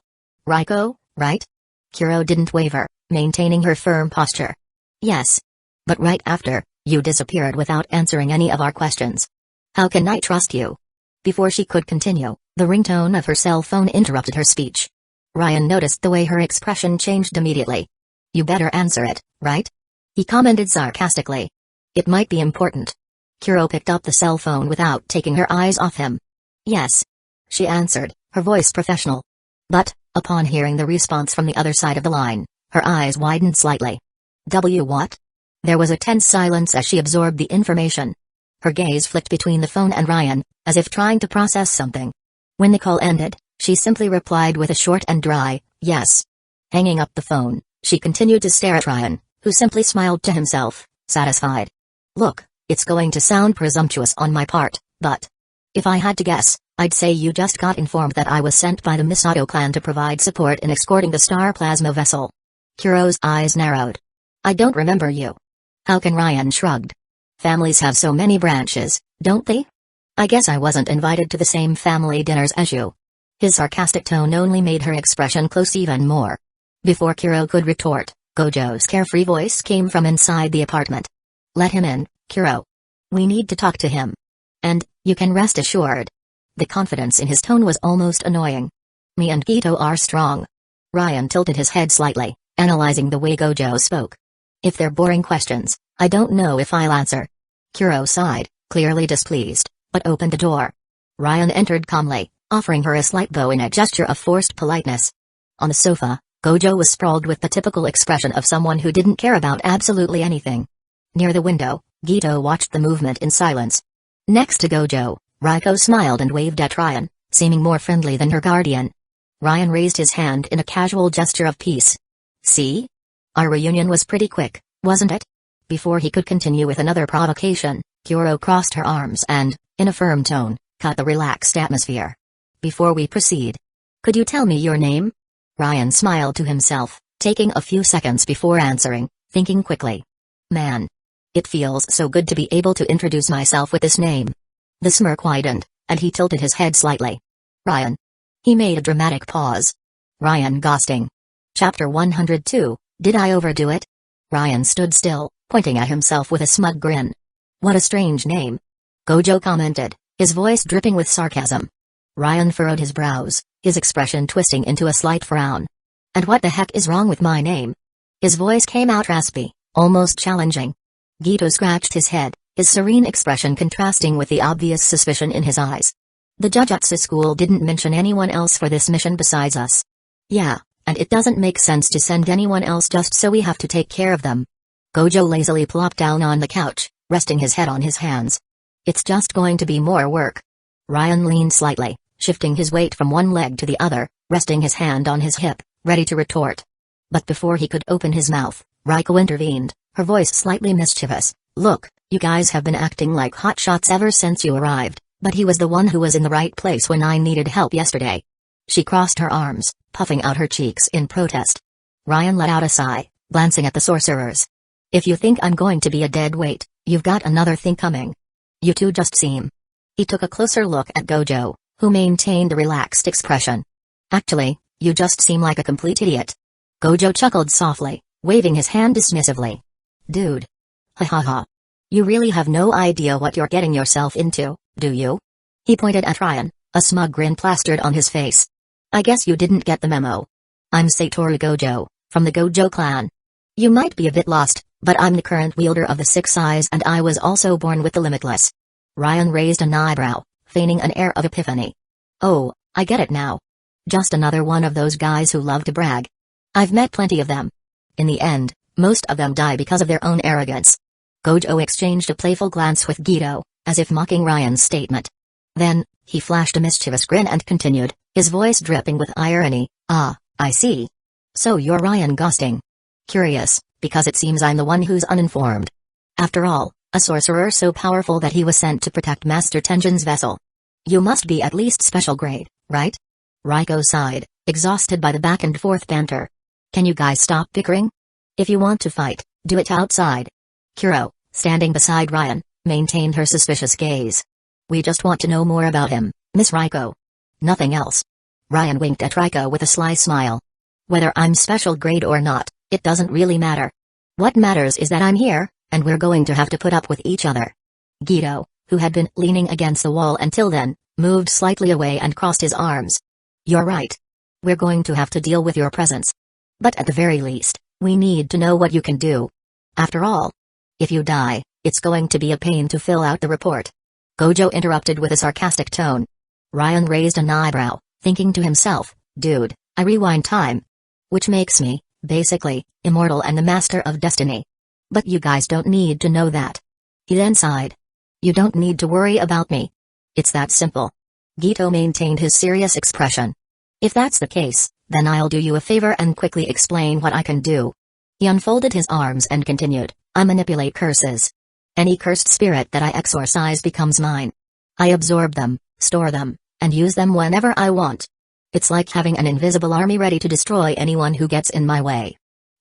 Reiko, right? Kuro didn't waver, maintaining her firm posture. Yes. But right after, you disappeared without answering any of our questions. How can I trust you? Before she could continue, the ringtone of her cell phone interrupted her speech. Ryan noticed the way her expression changed immediately. You better answer it, right? He commented sarcastically. It might be important. Kuro picked up the cell phone without taking her eyes off him. Yes. She answered, her voice professional. But, upon hearing the response from the other side of the line, her eyes widened slightly. What? There was a tense silence as she absorbed the information. Her gaze flicked between the phone and Ryan, as if trying to process something. When the call ended, she simply replied with a short and dry, yes. Hanging up the phone, she continued to stare at Ryan, who simply smiled to himself, satisfied. Look, it's going to sound presumptuous on my part, but if I had to guess, I'd say you just got informed that I was sent by the Misato clan to provide support in escorting the Star Plasma vessel. Kuro's eyes narrowed. I don't remember you. How can? Ryan shrugged. Families have so many branches, don't they? I guess I wasn't invited to the same family dinners as you. His sarcastic tone only made her expression close even more. Before Kuro could retort, Gojo's carefree voice came from inside the apartment. Let him in, Kuro. We need to talk to him. And, you can rest assured. The confidence in his tone was almost annoying. Me and Gito are strong. Ryan tilted his head slightly, analyzing the way Gojo spoke. If they're boring questions, I don't know if I'll answer. Kuro sighed, clearly displeased, but opened the door. Ryan entered calmly, offering her a slight bow in a gesture of forced politeness. On the sofa, Gojo was sprawled with the typical expression of someone who didn't care about absolutely anything. Near the window, Gito watched the movement in silence. Next to Gojo, Reiko smiled and waved at Ryan, seeming more friendly than her guardian. Ryan raised his hand in a casual gesture of peace. See? Our reunion was pretty quick, wasn't it? Before he could continue with another provocation, Kuro crossed her arms and, in a firm tone, cut the relaxed atmosphere. Before we proceed, could you tell me your name? Ryan smiled to himself, taking a few seconds before answering, thinking quickly. Man. It feels so good to be able to introduce myself with this name. The smirk widened, and he tilted his head slightly. Ryan. He made a dramatic pause. Ryan ghosting. Chapter 102, Did I overdo it? Ryan stood still, pointing at himself with a smug grin. What a strange name. Gojo commented, his voice dripping with sarcasm. Ryan furrowed his brows, his expression twisting into a slight frown. And what the heck is wrong with my name? His voice came out raspy, almost challenging. Gito scratched his head, his serene expression contrasting with the obvious suspicion in his eyes. The Jujutsu school didn't mention anyone else for this mission besides us. Yeah, and it doesn't make sense to send anyone else just so we have to take care of them. Gojo lazily plopped down on the couch, resting his head on his hands. It's just going to be more work. Ryan leaned slightly, shifting his weight from one leg to the other, resting his hand on his hip, ready to retort. But before he could open his mouth, Reiko intervened, her voice slightly mischievous. Look, you guys have been acting like hotshots ever since you arrived, but he was the one who was in the right place when I needed help yesterday. She crossed her arms, puffing out her cheeks in protest. Ryan let out a sigh, glancing at the sorcerers. If you think I'm going to be a dead weight, you've got another thing coming. You two just seem. He took a closer look at Gojo, who maintained a relaxed expression. Actually, you just seem like a complete idiot. Gojo chuckled softly, waving his hand dismissively. Dude. Ha ha ha. You really have no idea what you're getting yourself into, do you? He pointed at Ryan, a smug grin plastered on his face. I guess you didn't get the memo. I'm Satoru Gojo, from the Gojo clan. You might be a bit lost, but I'm the current wielder of the Six Eyes and I was also born with the Limitless. Ryan raised an eyebrow, feigning an air of epiphany. Oh, I get it now. Just another one of those guys who love to brag. I've met plenty of them. In the end, most of them die because of their own arrogance. Gojo exchanged a playful glance with Gito, as if mocking Ryan's statement. Then, he flashed a mischievous grin and continued, his voice dripping with irony. Ah, I see. So you're Ryan ghosting. Curious, because it seems I'm the one who's uninformed. After all, a sorcerer so powerful that he was sent to protect Master Tenjin's vessel. You must be at least special grade, right? Raiko sighed, exhausted by the back and forth banter. Can you guys stop bickering? If you want to fight, do it outside. Kuro, standing beside Ryan, maintained her suspicious gaze. We just want to know more about him, Miss Raiko. Nothing else. Ryan winked at Raiko with a sly smile. Whether I'm special grade or not, it doesn't really matter. What matters is that I'm here, and we're going to have to put up with each other. Gito, who had been leaning against the wall until then, moved slightly away and crossed his arms. You're right. We're going to have to deal with your presence. But at the very least, we need to know what you can do. After all, if you die, it's going to be a pain to fill out the report. Gojo interrupted with a sarcastic tone. Ryan raised an eyebrow, thinking to himself, dude, I rewind time. Which makes me, basically, immortal and the master of destiny. But you guys don't need to know that. He then sighed. You don't need to worry about me. It's that simple. Gito maintained his serious expression. If that's the case, then I'll do you a favor and quickly explain what I can do. He unfolded his arms and continued, I manipulate curses. Any cursed spirit that I exorcise becomes mine. I absorb them, store them, and use them whenever I want. It's like having an invisible army ready to destroy anyone who gets in my way.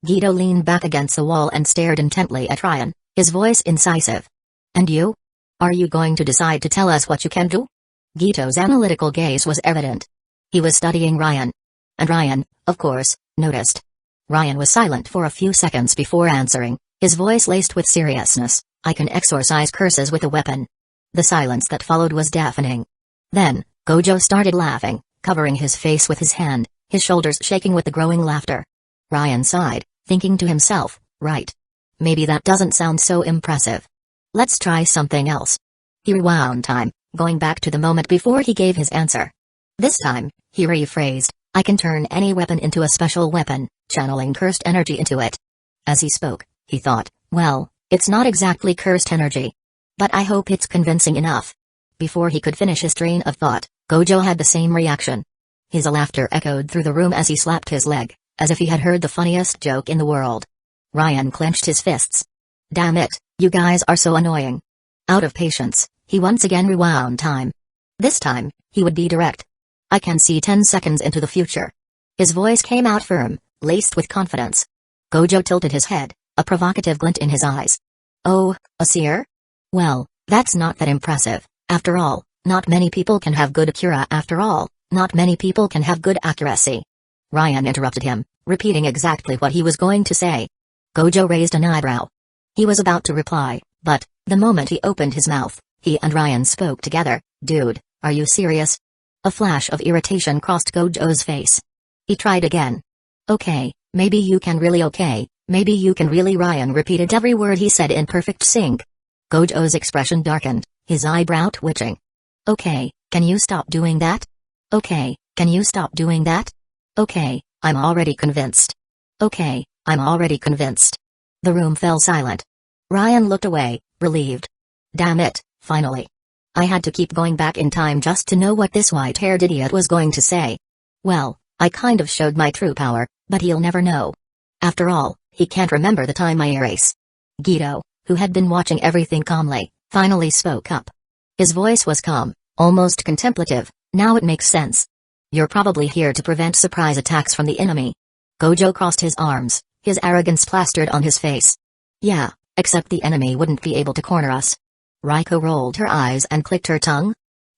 Gito leaned back against the wall and stared intently at Ryan, his voice incisive. And you? Are you going to decide to tell us what you can do? Gito's analytical gaze was evident. He was studying Ryan. And Ryan, of course, noticed. Ryan was silent for a few seconds before answering, his voice laced with seriousness. I can exorcise curses with a weapon. The silence that followed was deafening. Then, Gojo started laughing, covering his face with his hand, his shoulders shaking with the growing laughter. Ryan sighed, thinking to himself, right. Maybe that doesn't sound so impressive. Let's try something else. He rewound time, going back to the moment before he gave his answer. This time, he rephrased, I can turn any weapon into a special weapon, channeling cursed energy into it. As he spoke, he thought, well, it's not exactly cursed energy. But I hope it's convincing enough. Before he could finish his train of thought, Gojo had the same reaction. His laughter echoed through the room as he slapped his leg, as if he had heard the funniest joke in the world. Ryan clenched his fists. Damn it, you guys are so annoying. Out of patience, he once again rewound time. This time, he would be direct. I can see 10 seconds into the future. His voice came out firm, laced with confidence. Gojo tilted his head, a provocative glint in his eyes. Oh, a seer? Well, that's not that impressive. After all, not many people can have good Akira. After all, not many people can have good accuracy. Ryan interrupted him, repeating exactly what he was going to say. Gojo raised an eyebrow. He was about to reply, but, the moment he opened his mouth, he and Ryan spoke together. Dude, are you serious? A flash of irritation crossed Gojo's face. He tried again. Okay, maybe you can really. Okay, maybe you can really. Ryan repeated every word he said in perfect sync. Gojo's expression darkened, his eyebrow twitching. Okay, can you stop doing that? Okay, can you stop doing that? Okay, I'm already convinced. Okay, I'm already convinced. The room fell silent. Ryan looked away, relieved. Damn it, finally. I had to keep going back in time just to know what this white-haired idiot was going to say. Well, I kind of showed my true power, but he'll never know. After all, he can't remember the time I erase. Gito, who had been watching everything calmly, finally spoke up. His voice was calm, almost contemplative. Now it makes sense. You're probably here to prevent surprise attacks from the enemy. Gojo crossed his arms, his arrogance plastered on his face. Yeah, except the enemy wouldn't be able to corner us. Raiko rolled her eyes and clicked her tongue.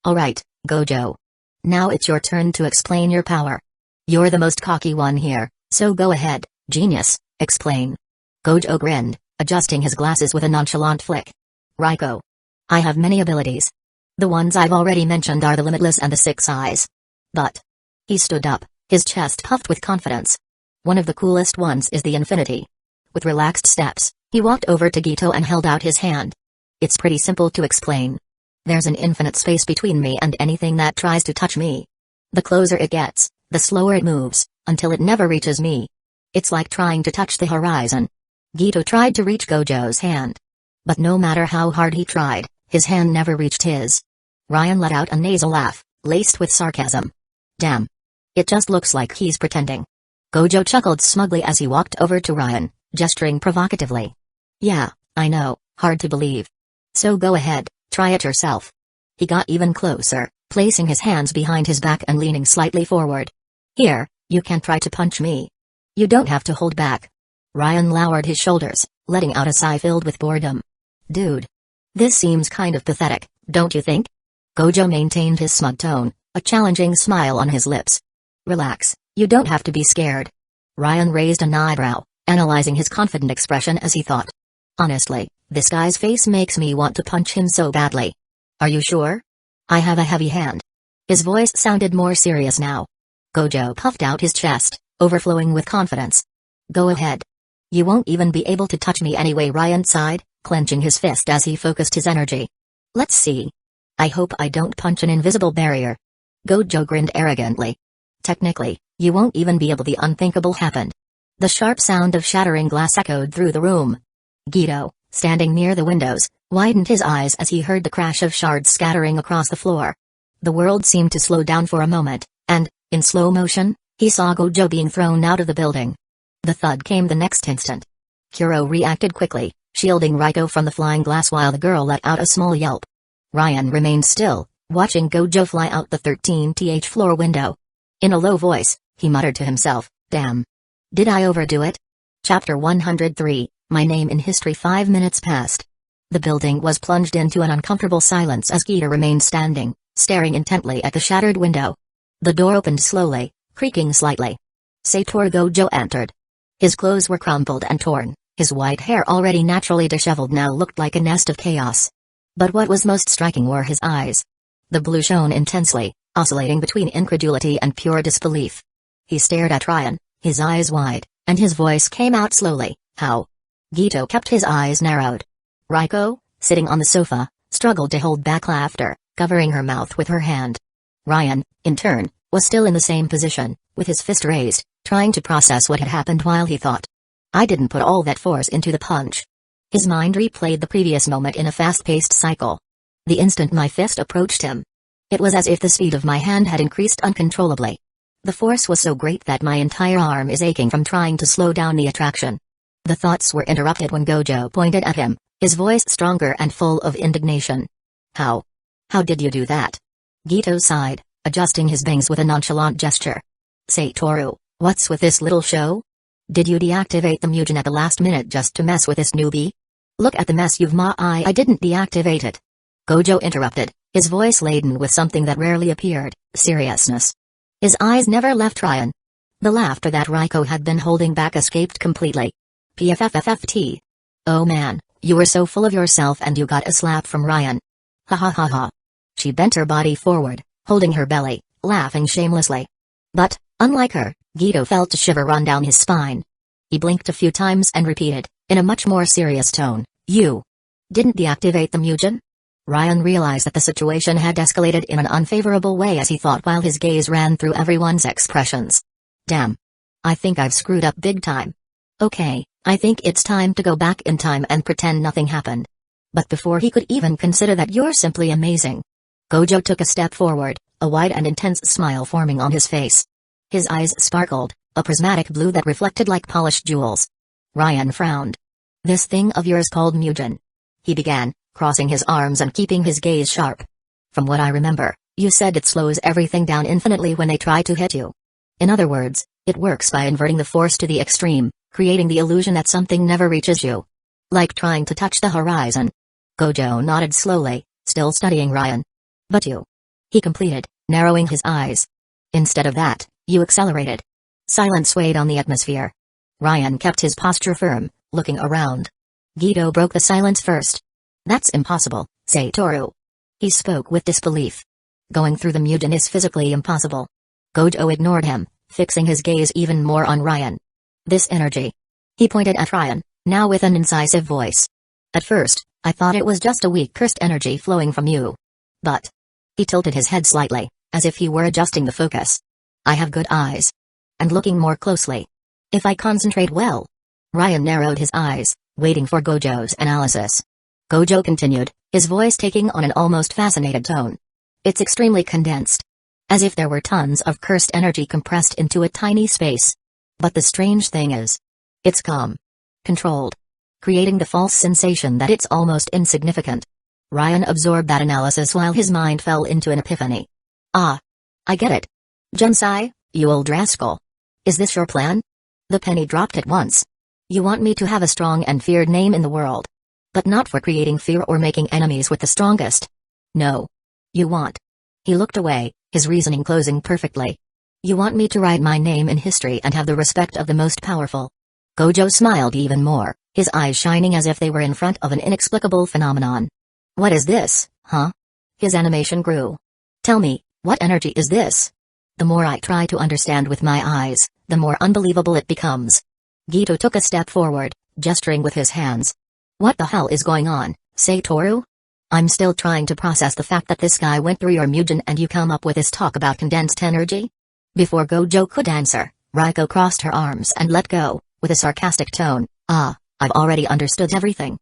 Alright, Gojo. Now it's your turn to explain your power. You're the most cocky one here, so go ahead, genius, explain. Gojo grinned, adjusting his glasses with a nonchalant flick. Raiko. I have many abilities. The ones I've already mentioned are the Limitless and the Six Eyes. But. He stood up, his chest puffed with confidence. One of the coolest ones is the Infinity. With relaxed steps, he walked over to Gito and held out his hand. It's pretty simple to explain. There's an infinite space between me and anything that tries to touch me. The closer it gets, the slower it moves, until it never reaches me. It's like trying to touch the horizon. Gito tried to reach Gojo's hand. But no matter how hard he tried, his hand never reached his. Ryan let out a nasal laugh, laced with sarcasm. Damn. It just looks like he's pretending. Gojo chuckled smugly as he walked over to Ryan, gesturing provocatively. Yeah, I know, hard to believe. So go ahead, try it yourself. He got even closer, placing his hands behind his back and leaning slightly forward. Here, you can try to punch me. You don't have to hold back. Ryan lowered his shoulders, letting out a sigh filled with boredom. Dude. This seems kind of pathetic, don't you think? Gojo maintained his smug tone, a challenging smile on his lips. Relax, you don't have to be scared. Ryan raised an eyebrow, analyzing his confident expression as he thought. Honestly, this guy's face makes me want to punch him so badly. Are you sure? I have a heavy hand. His voice sounded more serious now. Gojo puffed out his chest, overflowing with confidence. Go ahead. You won't even be able to touch me anyway, Ryan sighed, clenching his fist as he focused his energy. Let's see. I hope I don't punch an invisible barrier. Gojo grinned arrogantly. Technically, you won't even be able. The unthinkable happened. The sharp sound of shattering glass echoed through the room. Gito, standing near the windows, widened his eyes as he heard the crash of shards scattering across the floor. The world seemed to slow down for a moment, and, in slow motion, he saw Gojo being thrown out of the building. The thud came the next instant. Kuro reacted quickly, shielding Hueco from the flying glass while the girl let out a small yelp. Ryan remained still, watching Gojo fly out the 13th floor window. In a low voice, he muttered to himself, damn. Did I overdo it? Chapter 103, My Name in History. 5 minutes passed. The building was plunged into an uncomfortable silence as Gita remained standing, staring intently at the shattered window. The door opened slowly, creaking slightly. Satoru Gojo entered. His clothes were crumpled and torn, his white hair already naturally disheveled now looked like a nest of chaos. But what was most striking were his eyes. The blue shone intensely, oscillating between incredulity and pure disbelief. He stared at Ryan, his eyes wide, and his voice came out slowly, how? Gito kept his eyes narrowed. Hueco, sitting on the sofa, struggled to hold back laughter, covering her mouth with her hand. Ryan, in turn, was still in the same position, with his fist raised, trying to process what had happened while he thought. I didn't put all that force into the punch. His mind replayed the previous moment in a fast-paced cycle. The instant my fist approached him, it was as if the speed of my hand had increased uncontrollably. The force was so great that my entire arm is aching from trying to slow down the attraction. The thoughts were interrupted when Gojo pointed at him, his voice stronger and full of indignation. How? How did you do that? Gito sighed, adjusting his bangs with a nonchalant gesture. Satoru, what's with this little show? Did you deactivate the Mugen at the last minute just to mess with this newbie? Look at the mess you've made. I didn't deactivate it. Gojo interrupted, his voice laden with something that rarely appeared, seriousness. His eyes never left Ryan. The laughter that Hueco had been holding back escaped completely. PFFFFT. Oh man, you were so full of yourself and you got a slap from Ryan. Ha ha ha ha. She bent her body forward, holding her belly, laughing shamelessly. But, unlike her, Gito felt a shiver run down his spine. He blinked a few times and repeated, in a much more serious tone, you didn't deactivate the Mugen? Ryan realized that the situation had escalated in an unfavorable way as he thought while his gaze ran through everyone's expressions. Damn. I think I've screwed up big time. Okay, I think it's time to go back in time and pretend nothing happened. But before he could even consider that, you're simply amazing. Gojo took a step forward, a wide and intense smile forming on his face. His eyes sparkled, a prismatic blue that reflected like polished jewels. Ryan frowned. This thing of yours called Mugen. He began, crossing his arms and keeping his gaze sharp. From what I remember, you said it slows everything down infinitely when they try to hit you. In other words, it works by inverting the force to the extreme, creating the illusion that something never reaches you. Like trying to touch the horizon. Gojo nodded slowly, still studying Ryan. But you. He completed, narrowing his eyes. Instead of that, you accelerated. Silence swayed on the atmosphere. Ryan kept his posture firm, looking around. Gito broke the silence first. That's impossible, Satoru. He spoke with disbelief. Going through the Mugen is physically impossible. Gojo ignored him, fixing his gaze even more on Ryan. This energy. He pointed at Ryan, now with an incisive voice. At first, I thought it was just a weak cursed energy flowing from you. But he tilted his head slightly, as if he were adjusting the focus. I have good eyes. And looking more closely. If I concentrate well. Ryan narrowed his eyes, waiting for Gojo's analysis. Gojo continued, his voice taking on an almost fascinated tone. It's extremely condensed. As if there were tons of cursed energy compressed into a tiny space. But the strange thing is, it's calm. Controlled. Creating the false sensation that it's almost insignificant. Ryan absorbed that analysis while his mind fell into an epiphany. Ah. I get it. Gensai, you old rascal. Is this your plan? The penny dropped at once. You want me to have a strong and feared name in the world. But not for creating fear or making enemies with the strongest. No. You want. He looked away, his reasoning closing perfectly. You want me to write my name in history and have the respect of the most powerful. Gojo smiled even more, his eyes shining as if they were in front of an inexplicable phenomenon. What is this, huh? His animation grew. Tell me, what energy is this? The more I try to understand with my eyes, the more unbelievable it becomes. Gito took a step forward, gesturing with his hands. What the hell is going on, Satoru? I'm still trying to process the fact that this guy went through your Mugen and you come up with this talk about condensed energy? Before Gojo could answer, Raiko crossed her arms and let go, with a sarcastic tone. Ah, I've already understood everything.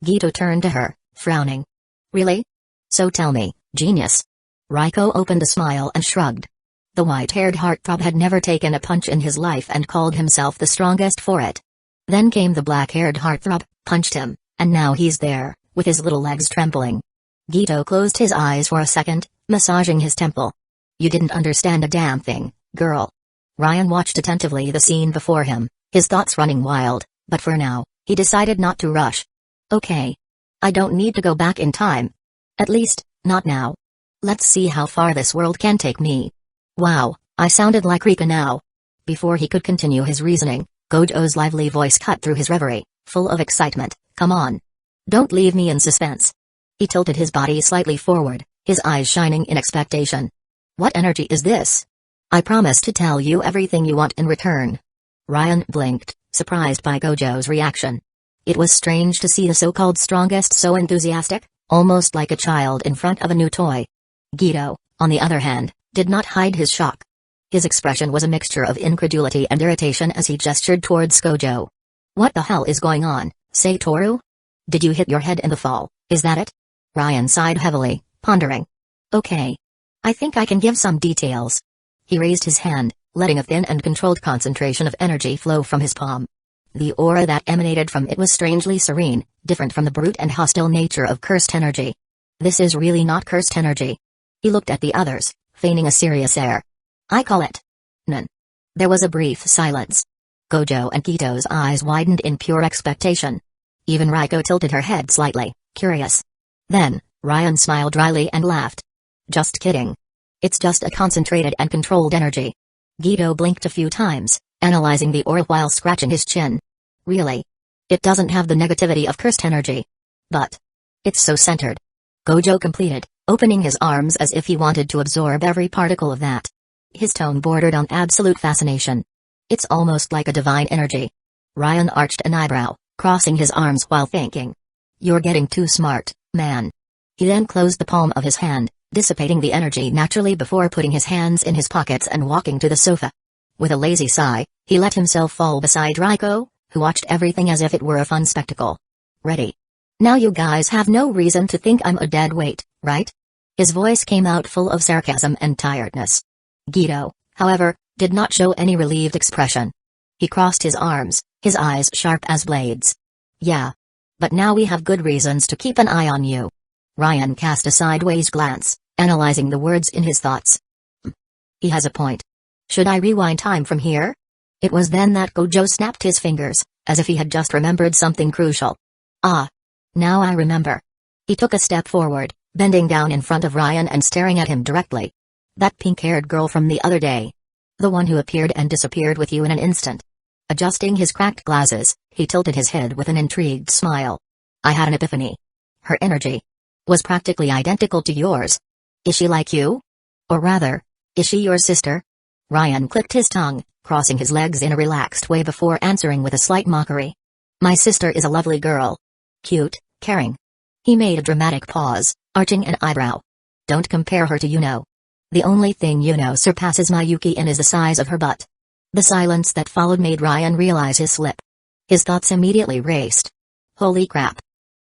Gito turned to her, frowning. Really? So tell me, genius. Raiko opened a smile and shrugged. The white-haired heartthrob had never taken a punch in his life and called himself the strongest for it. Then came the black-haired heartthrob, punched him, and now he's there, with his little legs trembling. Gito closed his eyes for a second, massaging his temple. You didn't understand a damn thing, girl. Ryan watched attentively the scene before him, his thoughts running wild, but for now, he decided not to rush. Okay. I don't need to go back in time. At least, not now. Let's see how far this world can take me. Wow, I sounded like Rika now. Before he could continue his reasoning, Gojo's lively voice cut through his reverie, full of excitement. Come on. Don't leave me in suspense. He tilted his body slightly forward, his eyes shining in expectation. What energy is this? I promise to tell you everything you want in return. Ryan blinked, surprised by Gojo's reaction. It was strange to see the so-called strongest so enthusiastic, almost like a child in front of a new toy. Gito, on the other hand, did not hide his shock. His expression was a mixture of incredulity and irritation as he gestured towards Gojo. What the hell is going on, Satoru? Did you hit your head in the fall, is that it? Ryan sighed heavily, pondering. Okay. I think I can give some details. He raised his hand, letting a thin and controlled concentration of energy flow from his palm. The aura that emanated from it was strangely serene, different from the brute and hostile nature of cursed energy. This is really not cursed energy. He looked at the others, feigning a serious air. I call it None. There was a brief silence. Gojo and Gito's eyes widened in pure expectation. Even Raiko tilted her head slightly, curious. Then, Ryan smiled dryly and laughed. Just kidding. It's just a concentrated and controlled energy. Gito blinked a few times, analyzing the aura while scratching his chin. Really? It doesn't have the negativity of cursed energy. But it's so centered. Gojo completed, opening his arms as if he wanted to absorb every particle of that. His tone bordered on absolute fascination. It's almost like a divine energy. Ryan arched an eyebrow, crossing his arms while thinking. You're getting too smart, man. He then closed the palm of his hand, dissipating the energy naturally before putting his hands in his pockets and walking to the sofa. With a lazy sigh, he let himself fall beside Raiko, who watched everything as if it were a fun spectacle. Ready? Now you guys have no reason to think I'm a dead weight, right? His voice came out full of sarcasm and tiredness. Gito, however, did not show any relieved expression. He crossed his arms, his eyes sharp as blades. Yeah. But now we have good reasons to keep an eye on you. Ryan cast a sideways glance, analyzing the words in his thoughts. He has a point. Should I rewind time from here? It was then that Gojo snapped his fingers, as if he had just remembered something crucial. Ah. Now I remember. He took a step forward, bending down in front of Ryan and staring at him directly. That pink-haired girl from the other day. The one who appeared and disappeared with you in an instant. Adjusting his cracked glasses, he tilted his head with an intrigued smile. I had an epiphany. Her energy was practically identical to yours. Is she like you? Or rather, is she your sister? Ryan clicked his tongue, crossing his legs in a relaxed way before answering with a slight mockery. My sister is a lovely girl. Cute, caring. He made a dramatic pause, arching an eyebrow. Don't compare her to Yuno. The only thing Yuno surpasses Mayuki in is the size of her butt. The silence that followed made Ryan realize his slip. His thoughts immediately raced. Holy crap.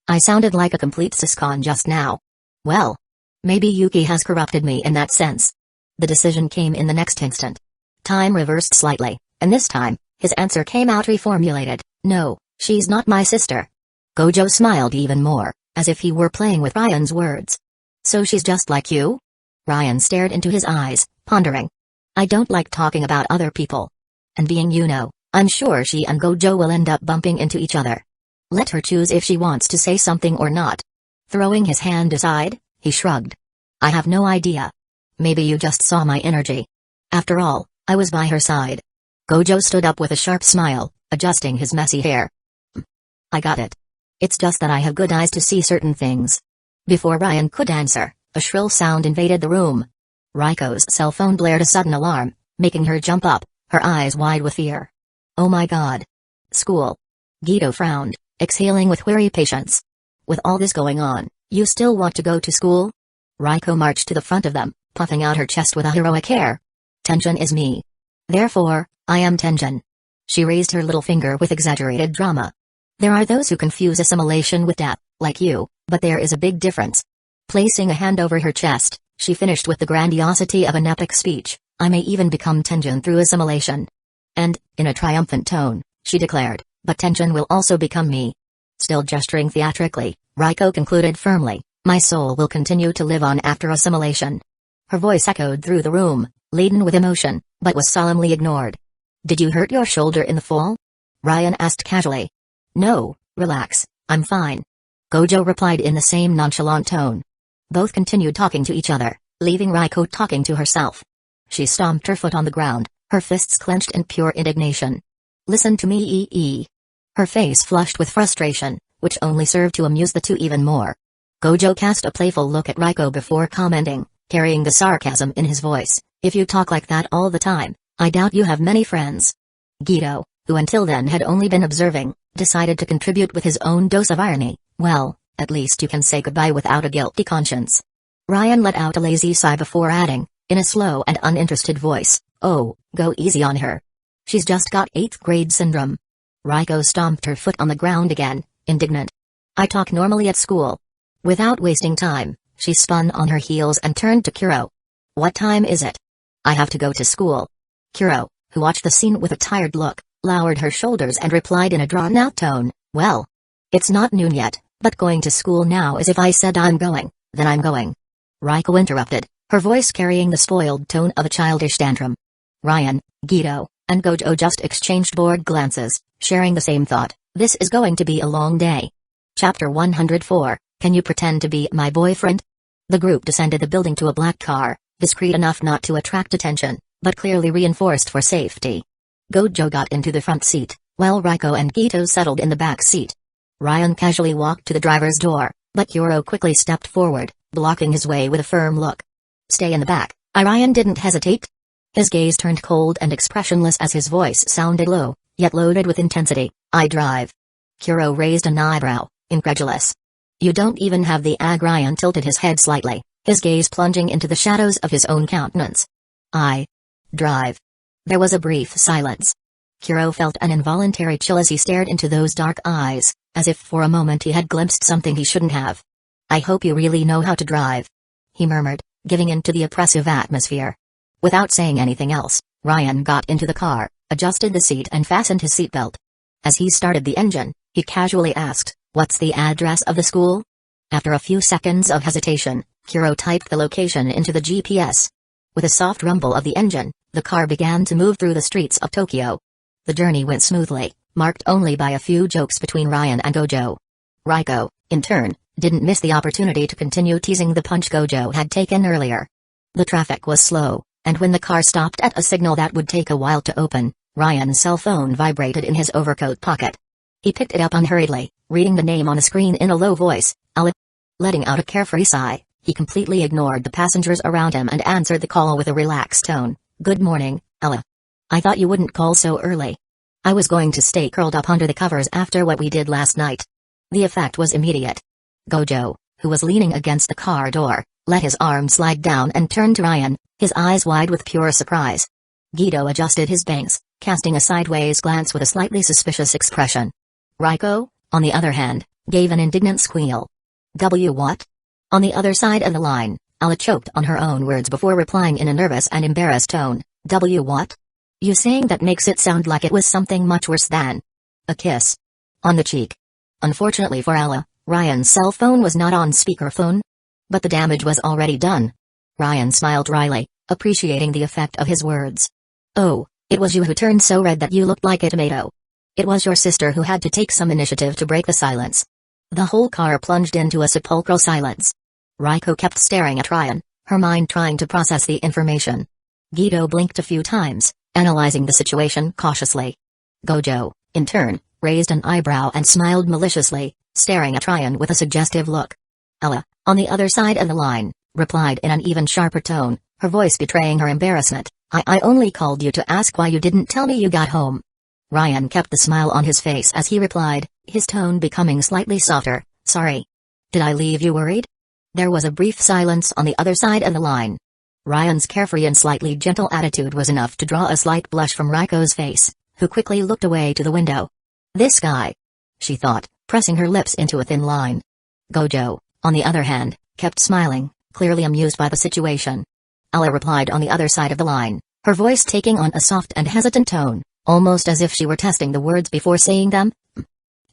I sounded like a complete siscon just now. Well, maybe Yuki has corrupted me in that sense. The decision came in the next instant. Time reversed slightly, and this time, his answer came out reformulated. No, she's not my sister. Gojo smiled even more, as if he were playing with Ryan's words. So she's just like you? Ryan stared into his eyes, pondering. I don't like talking about other people. And being Yuno, I'm sure she and Gojo will end up bumping into each other. Let her choose if she wants to say something or not. Throwing his hand aside, he shrugged. I have no idea. Maybe you just saw my energy. After all, I was by her side. Gojo stood up with a sharp smile, adjusting his messy hair. I got it. It's just that I have good eyes to see certain things. Before Ryan could answer, a shrill sound invaded the room. Raiko's cell phone blared a sudden alarm, making her jump up, her eyes wide with fear. Oh my god. School. Guido frowned, exhaling with weary patience. With all this going on, you still want to go to school? Raiko marched to the front of them, puffing out her chest with a heroic air. Tension is me. Therefore, I am Tenjin. She raised her little finger with exaggerated drama. There are those who confuse assimilation with death, like you, but there is a big difference. Placing a hand over her chest, she finished with the grandiosity of an epic speech. I may even become Tenjin through assimilation. And, in a triumphant tone, she declared, but Tenjin will also become me. Still gesturing theatrically, Raiko concluded firmly, my soul will continue to live on after assimilation. Her voice echoed through the room, laden with emotion, but was solemnly ignored. Did you hurt your shoulder in the fall? Ryan asked casually. No, relax, I'm fine. Gojo replied in the same nonchalant tone. Both continued talking to each other, leaving Raiko talking to herself. She stomped her foot on the ground, her fists clenched in pure indignation. Listen to me. Her face flushed with frustration, which only served to amuse the two even more. Gojo cast a playful look at Raiko before commenting, carrying the sarcasm in his voice, if you talk like that all the time, I doubt you have many friends. Guido, who until then had only been observing, decided to contribute with his own dose of irony. Well, at least you can say goodbye without a guilty conscience. Ryan let out a lazy sigh before adding, in a slow and uninterested voice, oh, go easy on her. She's just got 8th grade syndrome. Raiko stomped her foot on the ground again, indignant. I talk normally at school. Without wasting time, she spun on her heels and turned to Kuro. What time is it? I have to go to school. Kuro, who watched the scene with a tired look, lowered her shoulders and replied in a drawn-out tone, well, it's not noon yet, but going to school now is if I said I'm going, then I'm going. Raiko interrupted, her voice carrying the spoiled tone of a childish tantrum. Ryan, Guido, and Gojo just exchanged bored glances, sharing the same thought, this is going to be a long day. Chapter 104, Can you pretend to be my boyfriend? The group descended the building to a black car, discreet enough not to attract attention, but clearly reinforced for safety. Gojo got into the front seat, while Raiko and Guido settled in the back seat. Ryan casually walked to the driver's door, but Kuro quickly stepped forward, blocking his way with a firm look. Stay in the back. Ryan didn't hesitate. His gaze turned cold and expressionless as his voice sounded low, yet loaded with intensity. I drive. Kuro raised an eyebrow, incredulous. You don't even have the ag. Ryan tilted his head slightly, his gaze plunging into the shadows of his own countenance. I drive. There was a brief silence. Kuro felt an involuntary chill as he stared into those dark eyes, as if for a moment he had glimpsed something he shouldn't have. I hope you really know how to drive, he murmured, giving in to the oppressive atmosphere. Without saying anything else, Ryan got into the car, adjusted the seat and fastened his seatbelt. As he started the engine, he casually asked, what's the address of the school? After a few seconds of hesitation, Kuro typed the location into the GPS. With a soft rumble of the engine, the car began to move through the streets of Tokyo. The journey went smoothly, marked only by a few jokes between Ryan and Gojo. Raiko, in turn, didn't miss the opportunity to continue teasing the punch Gojo had taken earlier. The traffic was slow, and when the car stopped at a signal that would take a while to open, Ryan's cell phone vibrated in his overcoat pocket. He picked it up unhurriedly, reading the name on the screen in a low voice, Ella. Letting out a carefree sigh, he completely ignored the passengers around him and answered the call with a relaxed tone. Good morning, Ella. I thought you wouldn't call so early. I was going to stay curled up under the covers after what we did last night. The effect was immediate. Gojo, who was leaning against the car door, let his arm slide down and turned to Ryan, his eyes wide with pure surprise. Guido adjusted his bangs, casting a sideways glance with a slightly suspicious expression. Hueco, on the other hand, gave an indignant squeal. What? On the other side of the line, Ella choked on her own words before replying in a nervous and embarrassed tone. What? You saying that makes it sound like it was something much worse than a kiss on the cheek. Unfortunately for Ella, Ryan's cell phone was not on speakerphone. But the damage was already done. Ryan smiled wryly, appreciating the effect of his words. Oh, it was you who turned so red that you looked like a tomato. It was your sister who had to take some initiative to break the silence. The whole car plunged into a sepulchral silence. Hueco kept staring at Ryan, her mind trying to process the information. Guido blinked a few times, analyzing the situation cautiously. Gojo, in turn, raised an eyebrow and smiled maliciously, staring at Ryan with a suggestive look. Ella, on the other side of the line, replied in an even sharper tone, her voice betraying her embarrassment. I only called you to ask why you didn't tell me you got home. Ryan kept the smile on his face as he replied, his tone becoming slightly softer. Sorry. Did I leave you worried? There was a brief silence on the other side of the line. Ryan's carefree and slightly gentle attitude was enough to draw a slight blush from Hueco's face, who quickly looked away to the window. This guy, she thought, pressing her lips into a thin line. Gojo, on the other hand, kept smiling, clearly amused by the situation. Ella replied on the other side of the line, her voice taking on a soft and hesitant tone, almost as if she were testing the words before saying them.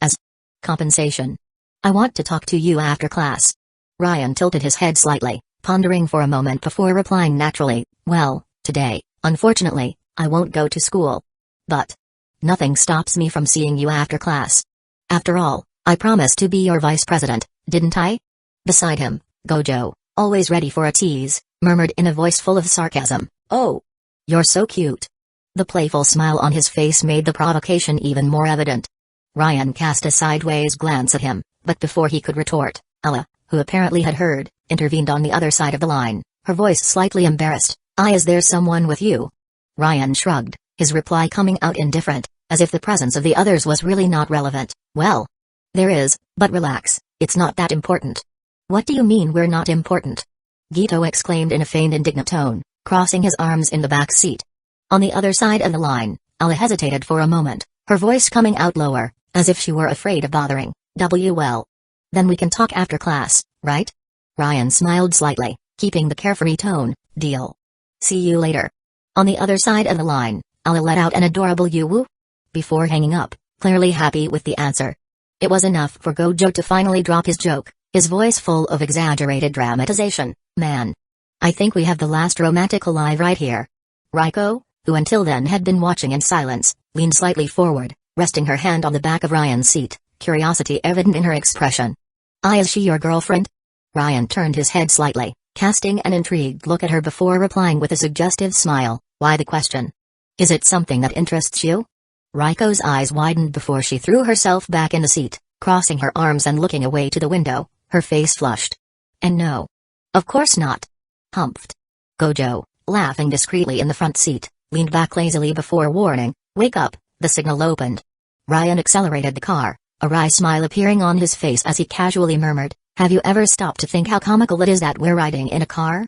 As compensation, I want to talk to you after class. Ryan tilted his head slightly, pondering for a moment before replying naturally, well, today, unfortunately, I won't go to school. But nothing stops me from seeing you after class. After all, I promised to be your vice president, didn't I? Beside him, Gojo, always ready for a tease, murmured in a voice full of sarcasm, oh, you're so cute. The playful smile on his face made the provocation even more evident. Ryan cast a sideways glance at him, but before he could retort, Ella, who apparently had heard, intervened on the other side of the line, her voice slightly embarrassed. Is there someone with you? Ryan shrugged, his reply coming out indifferent, as if the presence of the others was really not relevant. Well, there is, but relax, it's not that important. What do you mean we're not important? Guido exclaimed in a feigned indignant tone, crossing his arms in the back seat. On the other side of the line, Ella hesitated for a moment, her voice coming out lower, as if she were afraid of bothering. Well. Then we can talk after class, right? Ryan smiled slightly, keeping the carefree tone. Deal. See you later. On the other side of the line, Ella let out an adorable yoo-woo before hanging up, clearly happy with the answer. It was enough for Gojo to finally drop his joke, his voice full of exaggerated dramatization. Man, I think we have the last romantic alive right here. Hueco, who until then had been watching in silence, leaned slightly forward, resting her hand on the back of Ryan's seat, curiosity evident in her expression. Is she your girlfriend? Ryan turned his head slightly, casting an intrigued look at her before replying with a suggestive smile. Why the question? Is it something that interests you? Hueco's eyes widened before she threw herself back in the seat, crossing her arms and looking away to the window, her face flushed. And no. Of course not. Humphed. Gojo, laughing discreetly in the front seat, leaned back lazily before warning, wake up, the signal opened. Ryan accelerated the car, a wry smile appearing on his face as he casually murmured, have you ever stopped to think how comical it is that we're riding in a car?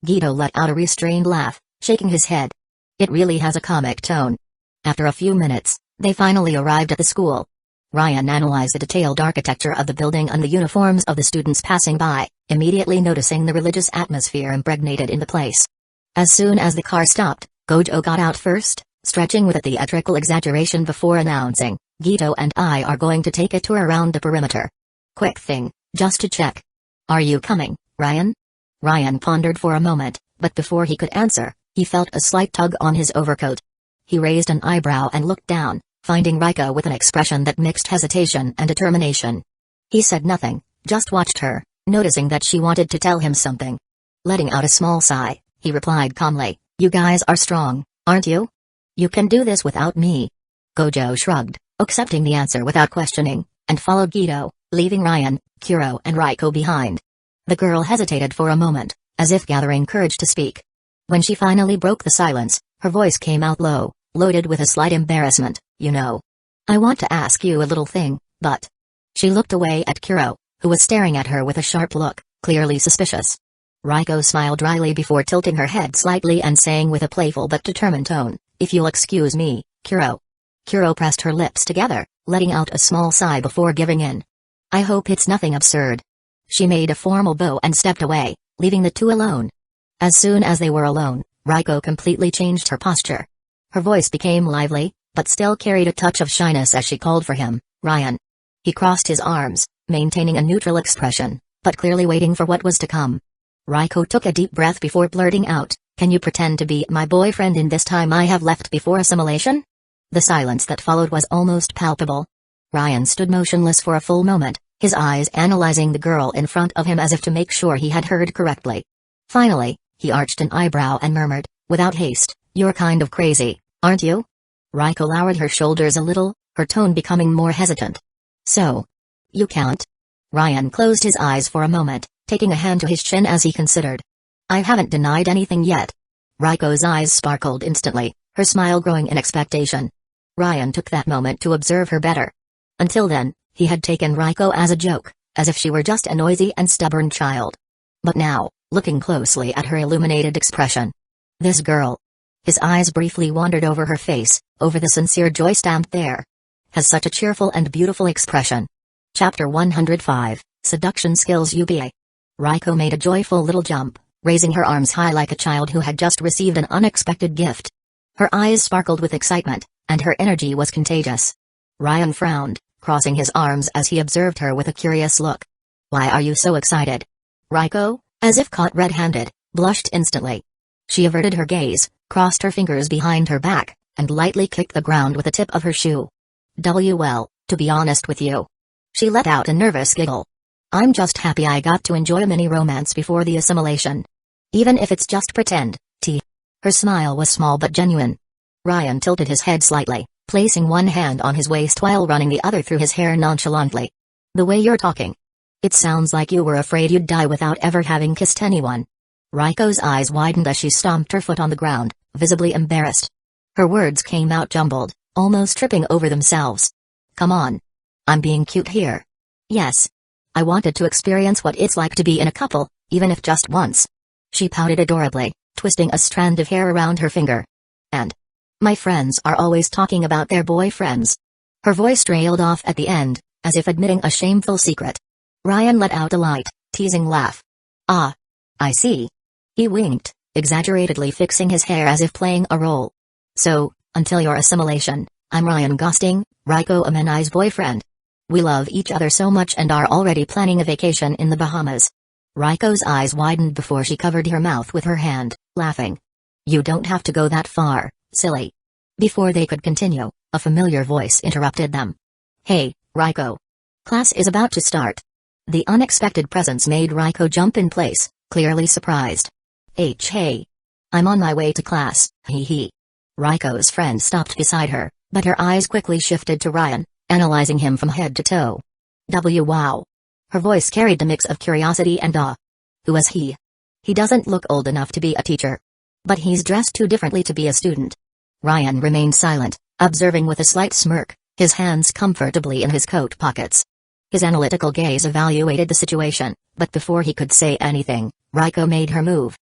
Guido let out a restrained laugh, shaking his head. It really has a comic tone. After a few minutes, they finally arrived at the school. Ryan analyzed the detailed architecture of the building and the uniforms of the students passing by, immediately noticing the religious atmosphere impregnated in the place. As soon as the car stopped, Gojo got out first, stretching with a theatrical exaggeration before announcing, Guido and I are going to take a tour around the perimeter. Quick thing, just to check. Are you coming, Ryan? Ryan pondered for a moment, but before he could answer, he felt a slight tug on his overcoat. He raised an eyebrow and looked down, finding Hueco with an expression that mixed hesitation and determination. He said nothing, just watched her, noticing that she wanted to tell him something. Letting out a small sigh, he replied calmly, you guys are strong, aren't you? You can do this without me. Gojo shrugged, accepting the answer without questioning, and followed Guido, leaving Ryan, Kuro and Hueco behind. The girl hesitated for a moment, as if gathering courage to speak. When she finally broke the silence, her voice came out low, loaded with a slight embarrassment. You know, I want to ask you a little thing, but... She looked away at Kuro, who was staring at her with a sharp look, clearly suspicious. Rukongai smiled dryly before tilting her head slightly and saying with a playful but determined tone, "If you'll excuse me, Kuro." Kuro pressed her lips together, letting out a small sigh before giving in. "I hope it's nothing absurd." She made a formal bow and stepped away, leaving the two alone. As soon as they were alone, Rukongai completely changed her posture. Her voice became lively, but still carried a touch of shyness as she called for him, "Ryan." He crossed his arms, maintaining a neutral expression, but clearly waiting for what was to come. Rukongai took a deep breath before blurting out, "Can you pretend to be my boyfriend in this time I have left before assimilation?" The silence that followed was almost palpable. Ryan stood motionless for a full moment, his eyes analyzing the girl in front of him as if to make sure he had heard correctly. Finally, he arched an eyebrow and murmured, without haste, "You're kind of crazy, aren't you?" Rukongai lowered her shoulders a little, her tone becoming more hesitant. "So? You can't?" Ryan closed his eyes for a moment, taking a hand to his chin as he considered. "I haven't denied anything yet." Rukonai's eyes sparkled instantly, her smile growing in expectation. Ryan took that moment to observe her better. Until then, he had taken Rukongai as a joke, as if she were just a noisy and stubborn child. But now, looking closely at her illuminated expression. This girl. His eyes briefly wandered over her face, over the sincere joy stamped there. Has such a cheerful and beautiful expression. Chapter 105, Seduction Skills UBA. Rukongai made a joyful little jump, raising her arms high like a child who had just received an unexpected gift. Her eyes sparkled with excitement, and her energy was contagious. Ryan frowned, crossing his arms as he observed her with a curious look. "Why are you so excited?" Rukongai, as if caught red-handed, blushed instantly. She averted her gaze, crossed her fingers behind her back, and lightly kicked the ground with the tip of her shoe. "Well, to be honest with you." She let out a nervous giggle. "I'm just happy I got to enjoy a mini-romance before the assimilation. Even if it's just pretend, Her smile was small but genuine. Ryan tilted his head slightly, placing one hand on his waist while running the other through his hair nonchalantly. "The way you're talking. It sounds like you were afraid you'd die without ever having kissed anyone." Rukonai's eyes widened as she stomped her foot on the ground, visibly embarrassed. Her words came out jumbled, almost tripping over themselves. "Come on. I'm being cute here. Yes. I wanted to experience what it's like to be in a couple, even if just once." She pouted adorably, twisting a strand of hair around her finger. "And my friends are always talking about their boyfriends." Her voice trailed off at the end, as if admitting a shameful secret. Ryan let out a light, teasing laugh. "Ah. I see." He winked, exaggeratedly fixing his hair as if playing a role. "So, until your assimilation, I'm Ryan Gosting, Rukongai Amenai's boyfriend. We love each other so much and are already planning a vacation in the Bahamas." Rukonai's eyes widened before she covered her mouth with her hand, laughing. "You don't have to go that far, silly." Before they could continue, a familiar voice interrupted them. "Hey, Rukongai. Class is about to start." The unexpected presence made Rukongai jump in place, clearly surprised. Hey. I'm on my way to class, hee." Rukonai's friend stopped beside her, but her eyes quickly shifted to Ryan, analyzing him from head to toe. Wow. Her voice carried a mix of curiosity and awe. "Who is he? He doesn't look old enough to be a teacher. But he's dressed too differently to be a student." Ryan remained silent, observing with a slight smirk, his hands comfortably in his coat pockets. His analytical gaze evaluated the situation, but before he could say anything, Rukongai made her move.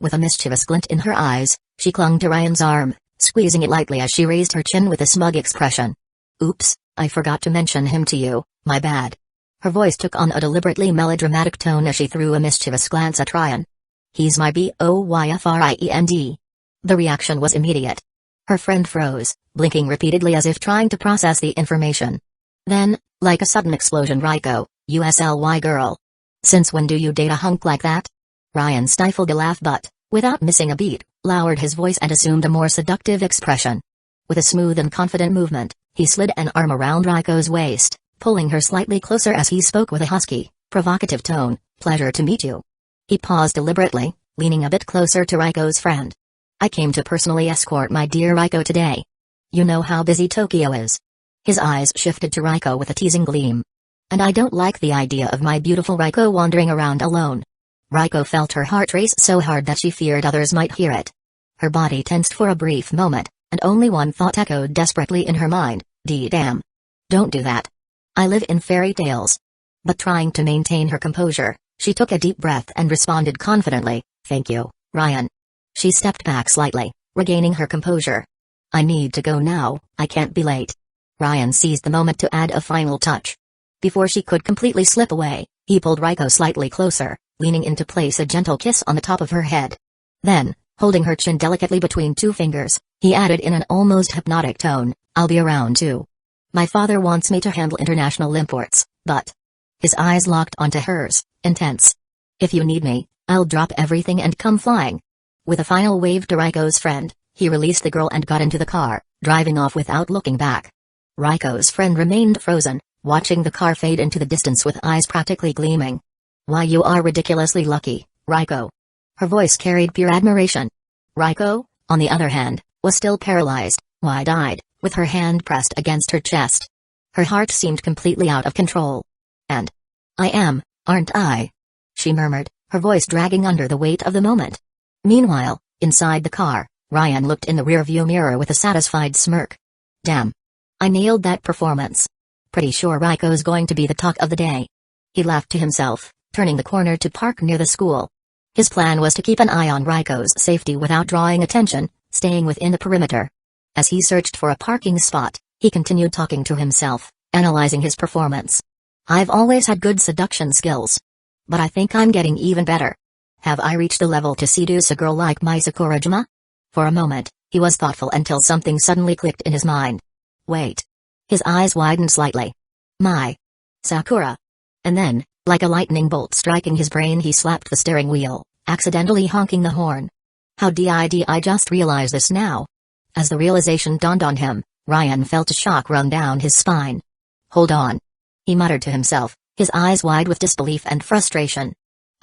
With a mischievous glint in her eyes, she clung to Ryan's arm, squeezing it lightly as she raised her chin with a smug expression. "Oops, I forgot to mention him to you, my bad." Her voice took on a deliberately melodramatic tone as she threw a mischievous glance at Ryan. "He's my boyfriend." The reaction was immediate. Her friend froze, blinking repeatedly as if trying to process the information. Then, like a sudden explosion, "Rukongai, USLY girl. Since when do you date a hunk like that?" Ryan stifled a laugh but, without missing a beat, lowered his voice and assumed a more seductive expression. With a smooth and confident movement, he slid an arm around Rukonai's waist, pulling her slightly closer as he spoke with a husky, provocative tone. "Pleasure to meet you." He paused deliberately, leaning a bit closer to Rukonai's friend. "I came to personally escort my dear Rukongai today. You know how busy Tokyo is." His eyes shifted to Rukonai with a teasing gleam. "And I don't like the idea of my beautiful Rukonai wandering around alone." Rukonai felt her heart race so hard that she feared others might hear it. Her body tensed for a brief moment, and only one thought echoed desperately in her mind, damn. Don't do that. I live in fairy tales. But trying to maintain her composure, she took a deep breath and responded confidently, "Thank you, Ryan." She stepped back slightly, regaining her composure. "I need to go now, I can't be late." Ryan seized the moment to add a final touch. Before she could completely slip away, he pulled Reiko slightly closer, leaning in to place a gentle kiss on the top of her head. Then, holding her chin delicately between two fingers, he added in an almost hypnotic tone, "I'll be around too. My father wants me to handle international imports, but..." His eyes locked onto hers, intense. "If you need me, I'll drop everything and come flying." With a final wave to Reiko's friend, he released the girl and got into the car, driving off without looking back. Reiko's friend remained frozen, watching the car fade into the distance with eyes practically gleaming. "Why, you are ridiculously lucky, Reiko." Her voice carried pure admiration. Reiko, on the other hand, was still paralyzed, wide-eyed, with her hand pressed against her chest. Her heart seemed completely out of control. "And I am, aren't I?" she murmured, her voice dragging under the weight of the moment. Meanwhile, inside the car, Ryan looked in the rearview mirror with a satisfied smirk. "Damn. I nailed that performance. Pretty sure Reiko's going to be the talk of the day." He laughed to himself, turning the corner to park near the school. His plan was to keep an eye on Reiko's safety without drawing attention, staying within the perimeter. As he searched for a parking spot, he continued talking to himself, analyzing his performance. "I've always had good seduction skills. But I think I'm getting even better. Have I reached the level to seduce a girl like my Sakurajima?" For a moment, he was thoughtful until something suddenly clicked in his mind. Wait. His eyes widened slightly. "My Sakura." And then, like a lightning bolt striking his brain, he slapped the steering wheel, accidentally honking the horn. How did I just realize this now? As the realization dawned on him, Ryan felt a shock run down his spine. "Hold on," he muttered to himself, his eyes wide with disbelief and frustration.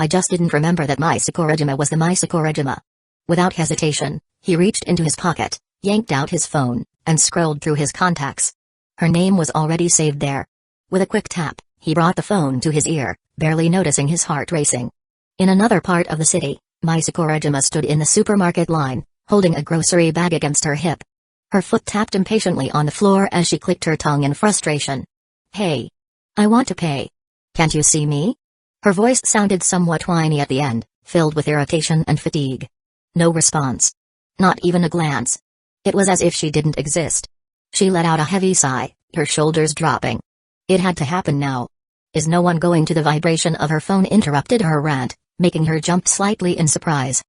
"I just didn't remember that my Sakurajima was the my Sakurajima." Without hesitation, he reached into his pocket, yanked out his phone, and scrolled through his contacts. Her name was already saved there. With a quick tap, he brought the phone to his ear, barely noticing his heart racing. In another part of the city, Mai Sakurajima stood in the supermarket line, holding a grocery bag against her hip. Her foot tapped impatiently on the floor as she clicked her tongue in frustration. "Hey. I want to pay. Can't you see me?" Her voice sounded somewhat whiny at the end, filled with irritation and fatigue. No response. Not even a glance. It was as if she didn't exist. She let out a heavy sigh, her shoulders dropping. It had to happen now. Is no one going to? The vibration of her phone interrupted her rant, making her jump slightly in surprise.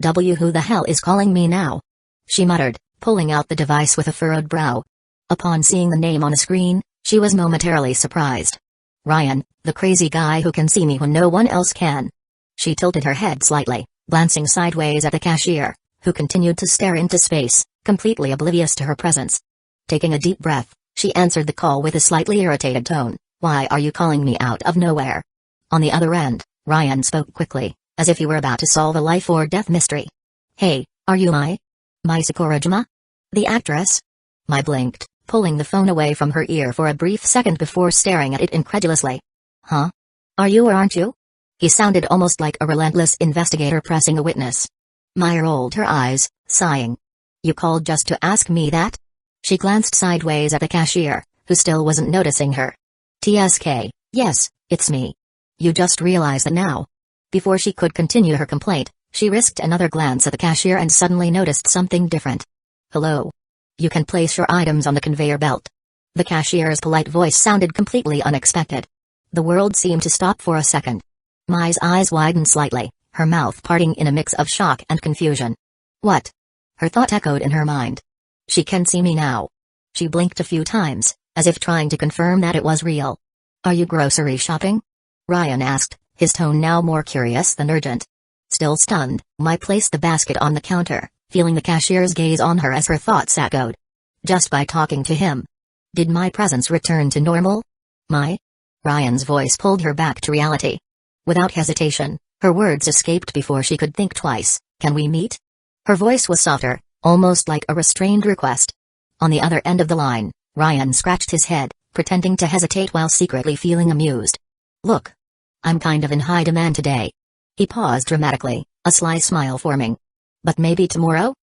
Who the hell is calling me now?" she muttered, pulling out the device with a furrowed brow. Upon seeing the name on the screen, she was momentarily surprised. "Ryan, the crazy guy who can see me when no one else can." She tilted her head slightly, glancing sideways at the cashier, who continued to stare into space, completely oblivious to her presence. Taking a deep breath, she answered the call with a slightly irritated tone. "Why are you calling me out of nowhere?" On the other end, Ryan spoke quickly, as if he were about to solve a life-or-death mystery. "Hey, are you my Sakurajima? The actress?" Mai blinked, pulling the phone away from her ear for a brief second before staring at it incredulously. "Huh? Are you or aren't you?" He sounded almost like a relentless investigator pressing a witness. Mai rolled her eyes, sighing. "You called just to ask me that?" She glanced sideways at the cashier, who still wasn't noticing her. "TSK, yes, it's me. You just realize that now?" Before she could continue her complaint, she risked another glance at the cashier and suddenly noticed something different. "Hello. You can place your items on the conveyor belt." The cashier's polite voice sounded completely unexpected. The world seemed to stop for a second. Mai's eyes widened slightly, her mouth parting in a mix of shock and confusion. "What?" her thought echoed in her mind. "She can see me now." She blinked a few times, as if trying to confirm that it was real. "Are you grocery shopping?" Ryan asked, his tone now more curious than urgent. Still stunned, Mai placed the basket on the counter, feeling the cashier's gaze on her as her thoughts echoed. Just by talking to him. Did my presence return to normal? Mai? Ryan's voice pulled her back to reality. Without hesitation, her words escaped before she could think twice. "Can we meet?" Her voice was softer, almost like a restrained request. On the other end of the line, Ryan scratched his head, pretending to hesitate while secretly feeling amused. "Look. I'm kind of in high demand today." He paused dramatically, a sly smile forming. "But maybe tomorrow?"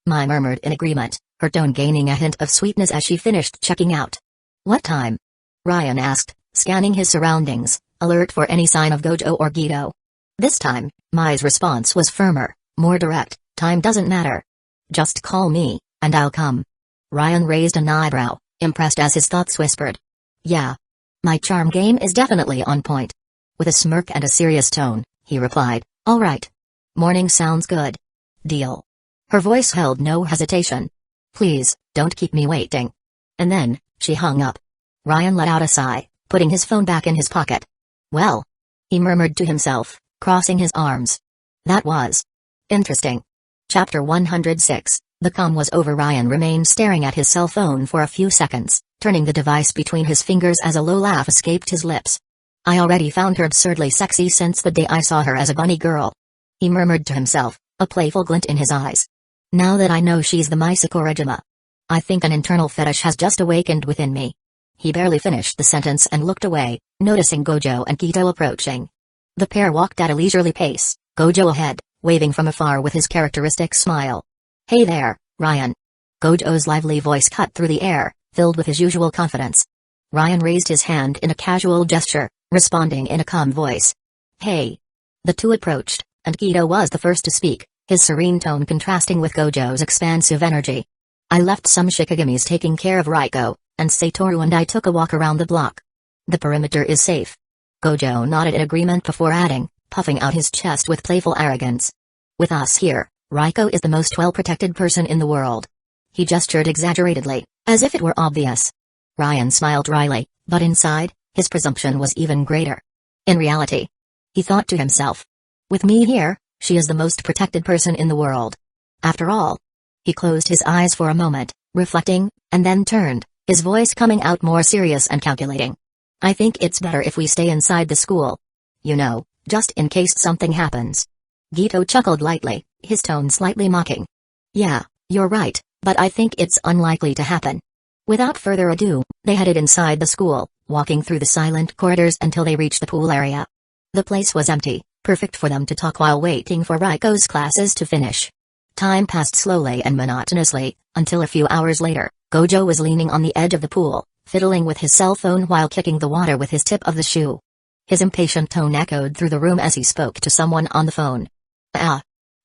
Mai murmured in agreement, her tone gaining a hint of sweetness as she finished checking out. "What time?" Ryan asked, scanning his surroundings, alert for any sign of Gojo or Gito. This time, Mai's response was firmer, more direct. Time doesn't matter. Just call me, and I'll come. Ryan raised an eyebrow, impressed as his thoughts whispered. Yeah. My charm game is definitely on point. With a smirk and a serious tone, he replied, all right. Morning sounds good. Deal. Her voice held no hesitation. Please, don't keep me waiting. And then, she hung up. Ryan let out a sigh, putting his phone back in his pocket. Well. He murmured to himself, crossing his arms. That was interesting. Chapter 106. The calm was over. Ryan remained staring at his cell phone for a few seconds, turning the device between his fingers as a low laugh escaped his lips. I already found her absurdly sexy since the day I saw her as a bunny girl. He murmured to himself, a playful glint in his eyes. Now that I know she's the Masachika, I think an internal fetish has just awakened within me. He barely finished the sentence and looked away, noticing Gojo and Gito approaching. The pair walked at a leisurely pace, Gojo ahead, waving from afar with his characteristic smile. Hey there, Ryan. Gojo's lively voice cut through the air, filled with his usual confidence. Ryan raised his hand in a casual gesture, responding in a calm voice. Hey. The two approached, and Gito was the first to speak, his serene tone contrasting with Gojo's expansive energy. I left some Shinigamis taking care of Hueco, and Satoru and I took a walk around the block. The perimeter is safe. Gojo nodded in agreement before adding, puffing out his chest with playful arrogance. With us here, Hueco is the most well-protected person in the world. He gestured exaggeratedly, as if it were obvious. Ryan smiled wryly, but inside, his presumption was even greater. In reality, he thought to himself. With me here, she is the most protected person in the world. After all. He closed his eyes for a moment, reflecting, and then turned, his voice coming out more serious and calculating. I think it's better if we stay inside the school. You know, just in case something happens. Gito chuckled lightly, his tone slightly mocking. Yeah, you're right, but I think it's unlikely to happen. Without further ado, they headed inside the school, walking through the silent corridors until they reached the pool area. The place was empty, perfect for them to talk while waiting for Hueco's classes to finish. Time passed slowly and monotonously, until a few hours later, Gojo was leaning on the edge of the pool, fiddling with his cell phone while kicking the water with his tip of the shoe. His impatient tone echoed through the room as he spoke to someone on the phone.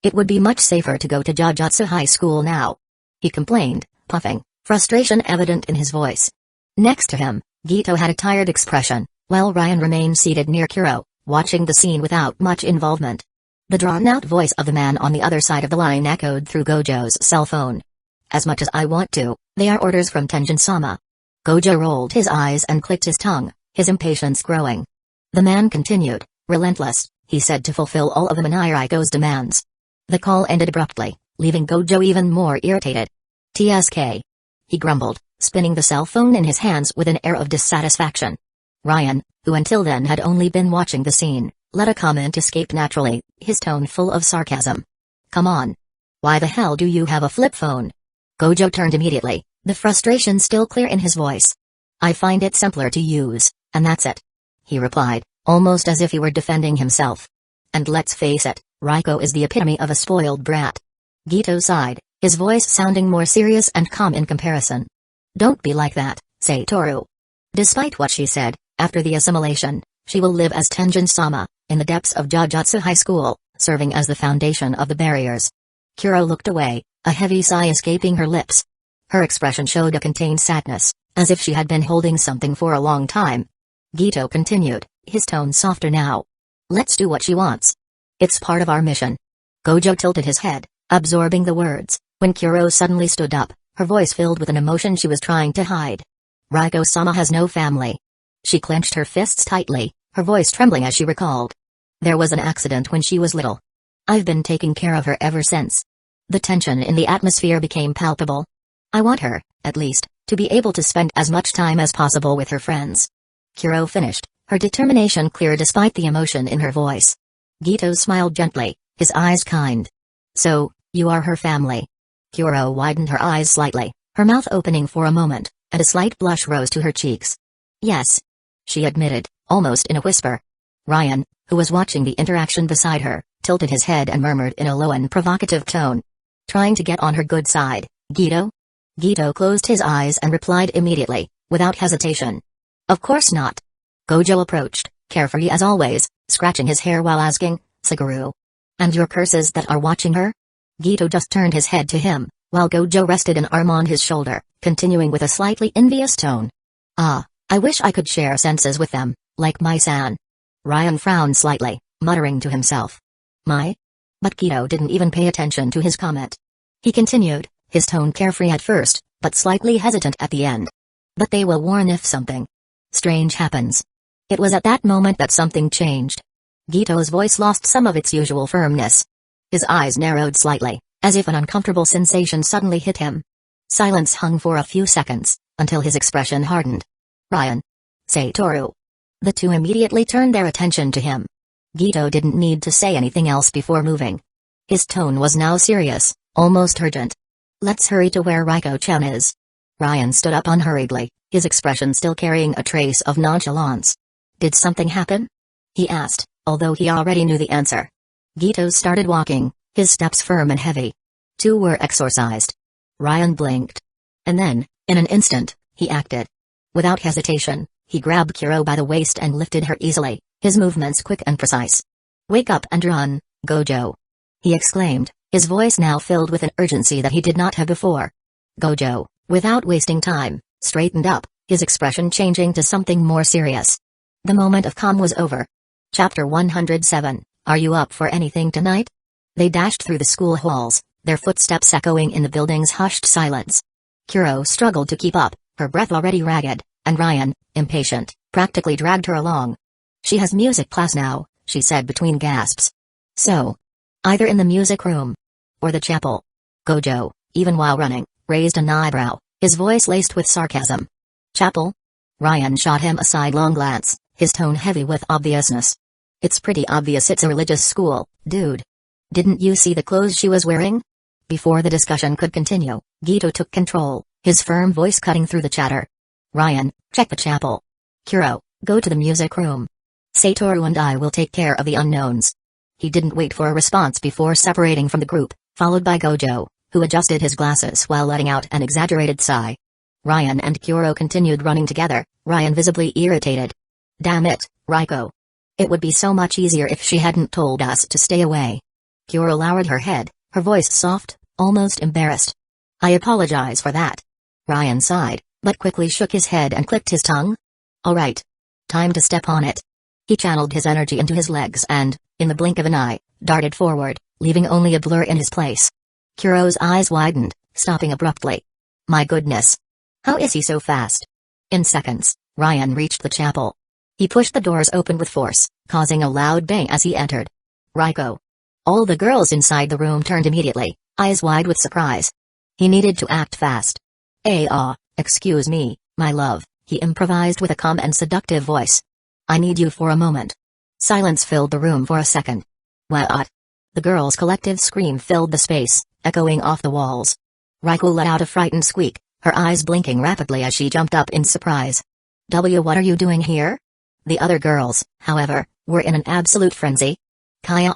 It would be much safer to go to Jujutsu High School now. He complained, puffing, frustration evident in his voice. Next to him, Gito had a tired expression, while Ryan remained seated near Kuro, watching the scene without much involvement. The drawn-out voice of the man on the other side of the line echoed through Gojo's cell phone. As much as I want to, they are orders from Tenjin-sama. Gojo rolled his eyes and clicked his tongue, his impatience growing. The man continued, relentless, he said, to fulfill all of Hueco's demands. The call ended abruptly, leaving Gojo even more irritated. TSK. He grumbled, spinning the cell phone in his hands with an air of dissatisfaction. Ryan, who until then had only been watching the scene, let a comment escape naturally, his tone full of sarcasm. Come on. Why the hell do you have a flip phone? Gojo turned immediately, the frustration still clear in his voice. I find it simpler to use, and that's it. He replied, almost as if he were defending himself. And let's face it, Hueco is the epitome of a spoiled brat. Gito sighed, his voice sounding more serious and calm in comparison. Don't be like that, Satoru. Despite what she said, after the assimilation, she will live as Tenjin-sama, in the depths of Jujutsu High School, serving as the foundation of the barriers. Kuro looked away, a heavy sigh escaping her lips. Her expression showed a contained sadness, as if she had been holding something for a long time. Gito continued, his tone softer now. Let's do what she wants. It's part of our mission. Gojo tilted his head, absorbing the words, when Kuro suddenly stood up, her voice filled with an emotion she was trying to hide. Hueco-sama has no family. She clenched her fists tightly, her voice trembling as she recalled. There was an accident when she was little. I've been taking care of her ever since. The tension in the atmosphere became palpable. I want her, at least, to be able to spend as much time as possible with her friends. Kuro finished, her determination clear despite the emotion in her voice. Gito smiled gently, his eyes kind. So, you are her family. Kuro widened her eyes slightly, her mouth opening for a moment, and a slight blush rose to her cheeks. Yes. She admitted, almost in a whisper. Ryan, who was watching the interaction beside her, tilted his head and murmured in a low and provocative tone. Trying to get on her good side, Gito? Gito closed his eyes and replied immediately, without hesitation. Of course not. Gojo approached, carefree as always, scratching his hair while asking, "Suguru? And your curses that are watching her?" Gito just turned his head to him, while Gojo rested an arm on his shoulder, continuing with a slightly envious tone. "Ah, I wish I could share senses with them, like my san." Ryan frowned slightly, muttering to himself. "My?" But Gito didn't even pay attention to his comment. He continued, his tone carefree at first, but slightly hesitant at the end. "But they will warn if something strange happens." It was at that moment that something changed. Gito's voice lost some of its usual firmness. His eyes narrowed slightly, as if an uncomfortable sensation suddenly hit him. Silence hung for a few seconds, until his expression hardened. "Ryan. Satoru." The two immediately turned their attention to him. Gito didn't need to say anything else before moving. His tone was now serious, almost urgent. "Let's hurry to where Raiko-chan is." Ryan stood up unhurriedly, his expression still carrying a trace of nonchalance. "Did something happen?" he asked, although he already knew the answer. Gito started walking, his steps firm and heavy. Two were exorcised. Ryan blinked. And then, in an instant, he acted. Without hesitation, he grabbed Kuro by the waist and lifted her easily, his movements quick and precise. "Wake up and run, Gojo!" he exclaimed, his voice now filled with an urgency that he did not have before. Gojo, without wasting time, straightened up, his expression changing to something more serious. The moment of calm was over. Chapter 107, Are you up for anything tonight? They dashed through the school halls, their footsteps echoing in the building's hushed silence. Kuro struggled to keep up, her breath already ragged, and Ryan, impatient, practically dragged her along. "She has music class now," she said between gasps. "So? Either in the music room or the chapel." Gojo, even while running, raised an eyebrow, his voice laced with sarcasm. "Chapel?" Ryan shot him a sidelong glance, his tone heavy with obviousness. "It's pretty obvious it's a religious school, dude. Didn't you see the clothes she was wearing?" Before the discussion could continue, Gito took control, his firm voice cutting through the chatter. "Ryan, check the chapel. Kuro, go to the music room. Satoru and I will take care of the unknowns." He didn't wait for a response before separating from the group, followed by Gojo, who adjusted his glasses while letting out an exaggerated sigh. Ryan and Kuro continued running together, Ryan visibly irritated. "Damn it, Raiko. It would be so much easier if she hadn't told us to stay away." Kuro lowered her head, her voice soft, almost embarrassed. "I apologize for that." Ryan sighed, but quickly shook his head and clicked his tongue. "All right. Time to step on it." He channeled his energy into his legs and, in the blink of an eye, darted forward, leaving only a blur in his place. Kuro's eyes widened, stopping abruptly. My goodness. How is he so fast? In seconds, Ryan reached the chapel. He pushed the doors open with force, causing a loud bang as he entered. Raiko. All the girls inside the room turned immediately, eyes wide with surprise. He needed to act fast. Excuse me, my love, he improvised with a calm and seductive voice. I need you for a moment. Silence filled the room for a second. What? The girl's collective scream filled the space, echoing off the walls. Raiko let out a frightened squeak, her eyes blinking rapidly as she jumped up in surprise. What are you doing here? The other girls, however, were in an absolute frenzy. Kaya.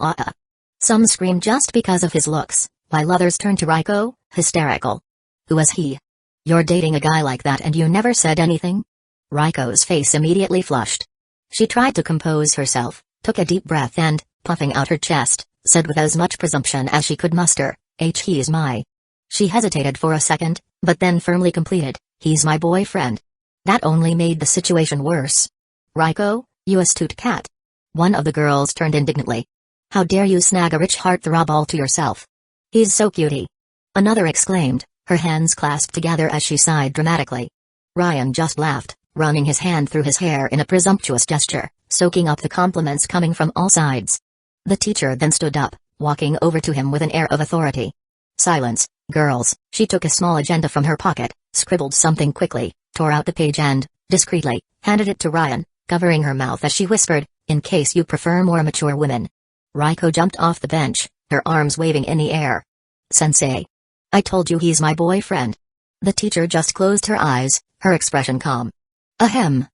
Some screamed just because of his looks, while others turned to Raiko, hysterical. Who is he? You're dating a guy like that and you never said anything? Raiko's face immediately flushed. She tried to compose herself, took a deep breath and, puffing out her chest, said with as much presumption as she could muster, he's my. She hesitated for a second, but then firmly completed, he's my boyfriend. That only made the situation worse. Raiko, you astute cat. One of the girls turned indignantly. How dare you snag a rich heartthrob all to yourself? He's so cutie. Another exclaimed, her hands clasped together as she sighed dramatically. Ryan just laughed, running his hand through his hair in a presumptuous gesture, soaking up the compliments coming from all sides. The teacher then stood up, walking over to him with an air of authority. Silence, girls. She took a small agenda from her pocket, scribbled something quickly, tore out the page and, discreetly, handed it to Ryan, covering her mouth as she whispered, in case you prefer more mature women. Raiko jumped off the bench, her arms waving in the air. Sensei. I told you he's my boyfriend. The teacher just closed her eyes, her expression calm. Ahem.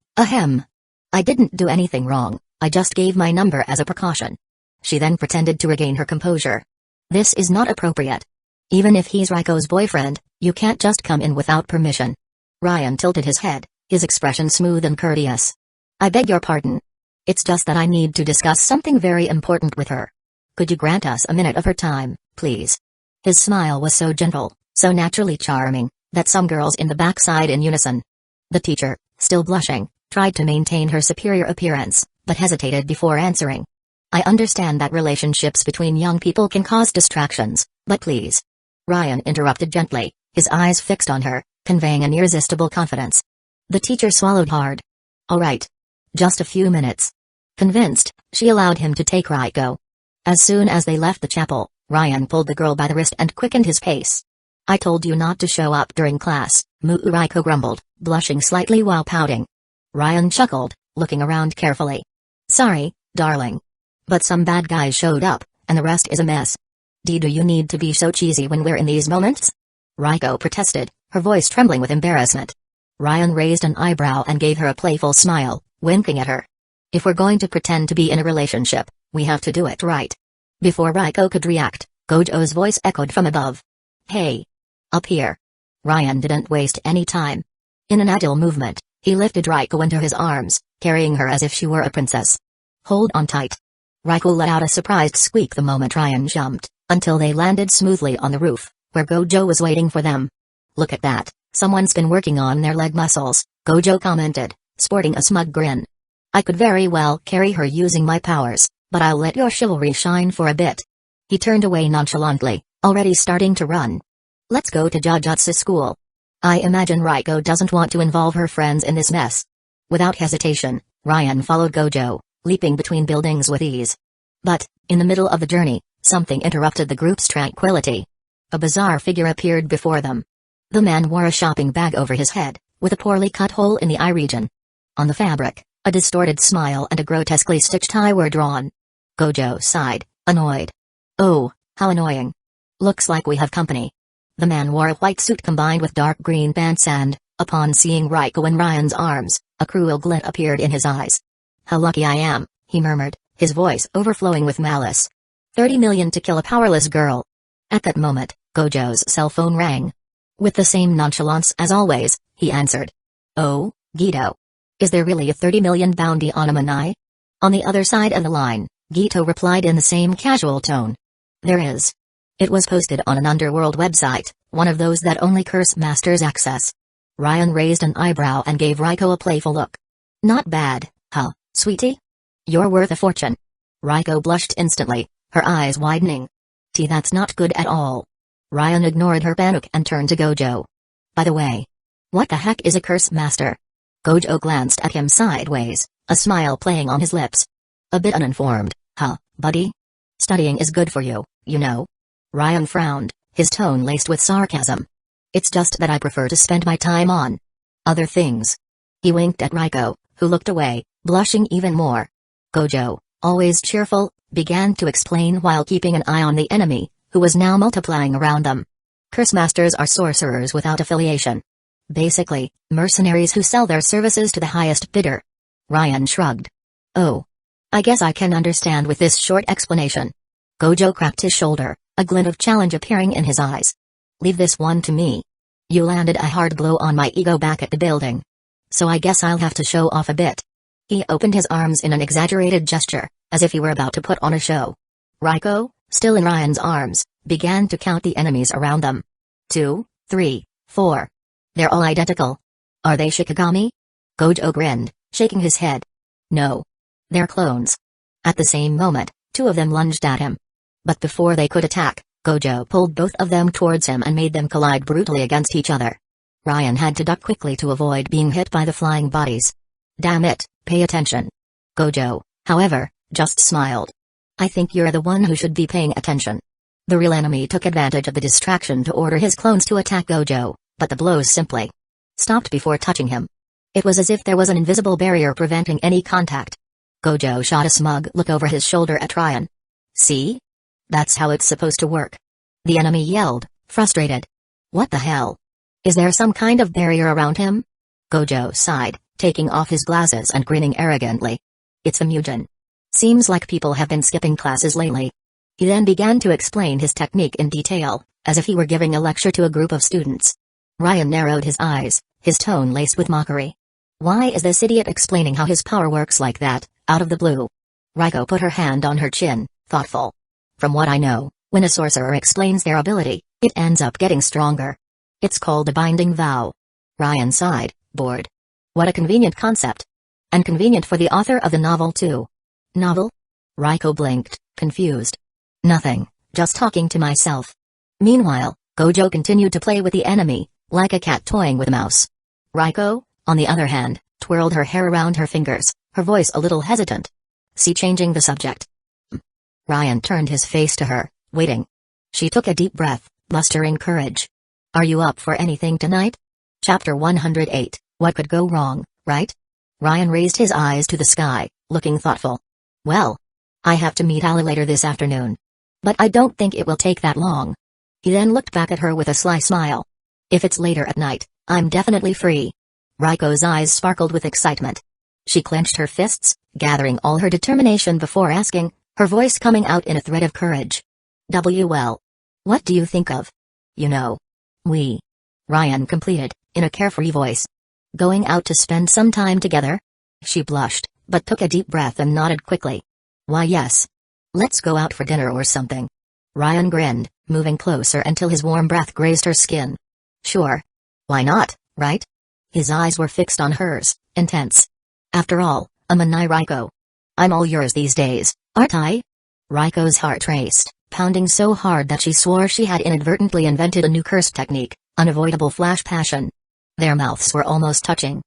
I didn't do anything wrong, I just gave my number as a precaution. She then pretended to regain her composure. This is not appropriate. Even if he's Raiko's boyfriend, you can't just come in without permission. Ryan tilted his head, his expression smooth and courteous. I beg your pardon. It's just that I need to discuss something very important with her. Could you grant us a minute of her time, please? His smile was so gentle, so naturally charming, that some girls in the back sighed in unison. The teacher, still blushing, tried to maintain her superior appearance, but hesitated before answering. I understand that relationships between young people can cause distractions, but please. Ryan interrupted gently, his eyes fixed on her, conveying an irresistible confidence. The teacher swallowed hard. All right. Just a few minutes. Convinced, she allowed him to take Hueco. As soon as they left the chapel, Ryan pulled the girl by the wrist and quickened his pace. I told you not to show up during class, Hueco grumbled, blushing slightly while pouting. Ryan chuckled, looking around carefully. Sorry, darling. But some bad guys showed up, and the rest is a mess. Do you need to be so cheesy when we're in these moments? Hueco protested, her voice trembling with embarrassment. Ryan raised an eyebrow and gave her a playful smile, winking at her. If we're going to pretend to be in a relationship, we have to do it right. Before Hueco could react, Gojo's voice echoed from above. Hey! Up here! Ryan didn't waste any time. In an agile movement, he lifted Hueco into his arms, carrying her as if she were a princess. Hold on tight. Hueco let out a surprised squeak the moment Ryan jumped, until they landed smoothly on the roof, where Gojo was waiting for them. Look at that, someone's been working on their leg muscles, Gojo commented, sporting a smug grin. I could very well carry her using my powers, but I'll let your chivalry shine for a bit. He turned away nonchalantly, already starting to run. Let's go to Jujutsu school. I imagine Hueco doesn't want to involve her friends in this mess. Without hesitation, Ryan followed Gojo, leaping between buildings with ease. But, in the middle of the journey, something interrupted the group's tranquility. A bizarre figure appeared before them. The man wore a shopping bag over his head, with a poorly cut hole in the eye region. On the fabric, a distorted smile and a grotesquely stitched eye were drawn. Gojo sighed, annoyed. Oh, how annoying. Looks like we have company. The man wore a white suit combined with dark green pants and, upon seeing Hueco in Ryan's arms, a cruel glint appeared in his eyes. How lucky I am, he murmured, his voice overflowing with malice. 30 million to kill a powerless girl. At that moment, Gojo's cell phone rang. With the same nonchalance as always, he answered. Oh, Gito. Is there really a 30 million bounty on a Manai? On the other side of the line, Gito replied in the same casual tone. There is. It was posted on an underworld website, one of those that only curse masters access. Ryan raised an eyebrow and gave Hueco a playful look. Not bad, huh, sweetie? You're worth a fortune. Hueco blushed instantly, her eyes widening. That's not good at all. Ryan ignored her panic and turned to Gojo. By the way, what the heck is a curse master? Gojo glanced at him sideways, a smile playing on his lips. A bit uninformed, huh, buddy? Studying is good for you, you know. Ryan frowned, his tone laced with sarcasm. It's just that I prefer to spend my time on other things. He winked at Hueco, who looked away, blushing even more. Gojo, always cheerful, began to explain while keeping an eye on the enemy, who was now multiplying around them. Curse masters are sorcerers without affiliation. Basically, mercenaries who sell their services to the highest bidder. Ryan shrugged. Oh. I guess I can understand with this short explanation. Gojo cracked his shoulder, a glint of challenge appearing in his eyes. Leave this one to me. You landed a hard blow on my ego back at the building. So I guess I'll have to show off a bit. He opened his arms in an exaggerated gesture, as if he were about to put on a show. Hueco, still in Ryan's arms, began to count the enemies around them. 2, 3, 4. They're all identical. Are they Shinigami? Gojo grinned, shaking his head. No. They're clones. At the same moment, two of them lunged at him. But before they could attack, Gojo pulled both of them towards him and made them collide brutally against each other. Ryan had to duck quickly to avoid being hit by the flying bodies. Damn it, pay attention. Gojo, however, just smiled. I think you're the one who should be paying attention. The real enemy took advantage of the distraction to order his clones to attack Gojo, but the blows simply stopped before touching him. It was as if there was an invisible barrier preventing any contact. Gojo shot a smug look over his shoulder at Ryan. See? That's how it's supposed to work. The enemy yelled, frustrated. What the hell? Is there some kind of barrier around him? Gojo sighed, taking off his glasses and grinning arrogantly. It's a Mugen. Seems like people have been skipping classes lately. He then began to explain his technique in detail, as if he were giving a lecture to a group of students. Ryan narrowed his eyes, his tone laced with mockery. Why is this idiot explaining how his power works like that, out of the blue? Rukongai put her hand on her chin, thoughtful. From what I know, when a sorcerer explains their ability, it ends up getting stronger. It's called a binding vow. Ryan sighed, bored. What a convenient concept. And convenient for the author of the novel too. Novel? Rukongai blinked, confused. Nothing, just talking to myself. Meanwhile, Gojo continued to play with the enemy, like a cat toying with a mouse. Rukongai, on the other hand, twirled her hair around her fingers, her voice a little hesitant. See, changing the subject. Ryan turned his face to her, waiting. She took a deep breath, mustering courage. Are you up for anything tonight? Chapter 108, What Could Go Wrong, Right? Ryan raised his eyes to the sky, looking thoughtful. Well, I have to meet Ali later this afternoon. But I don't think it will take that long. He then looked back at her with a sly smile. If it's later at night, I'm definitely free. Raiko's eyes sparkled with excitement. She clenched her fists, gathering all her determination before asking, her voice coming out in a thread of courage. Well. What do you think of? You know. Ryan completed, in a carefree voice. Going out to spend some time together? She blushed, but took a deep breath and nodded quickly. Why yes. Let's go out for dinner or something. Ryan grinned, moving closer until his warm breath grazed her skin. Sure. Why not, right? His eyes were fixed on hers, intense. After all, I'm a Rukongai. I'm all yours these days, aren't I? Raiko's heart raced, pounding so hard that she swore she had inadvertently invented a new curse technique, unavoidable flash passion. Their mouths were almost touching.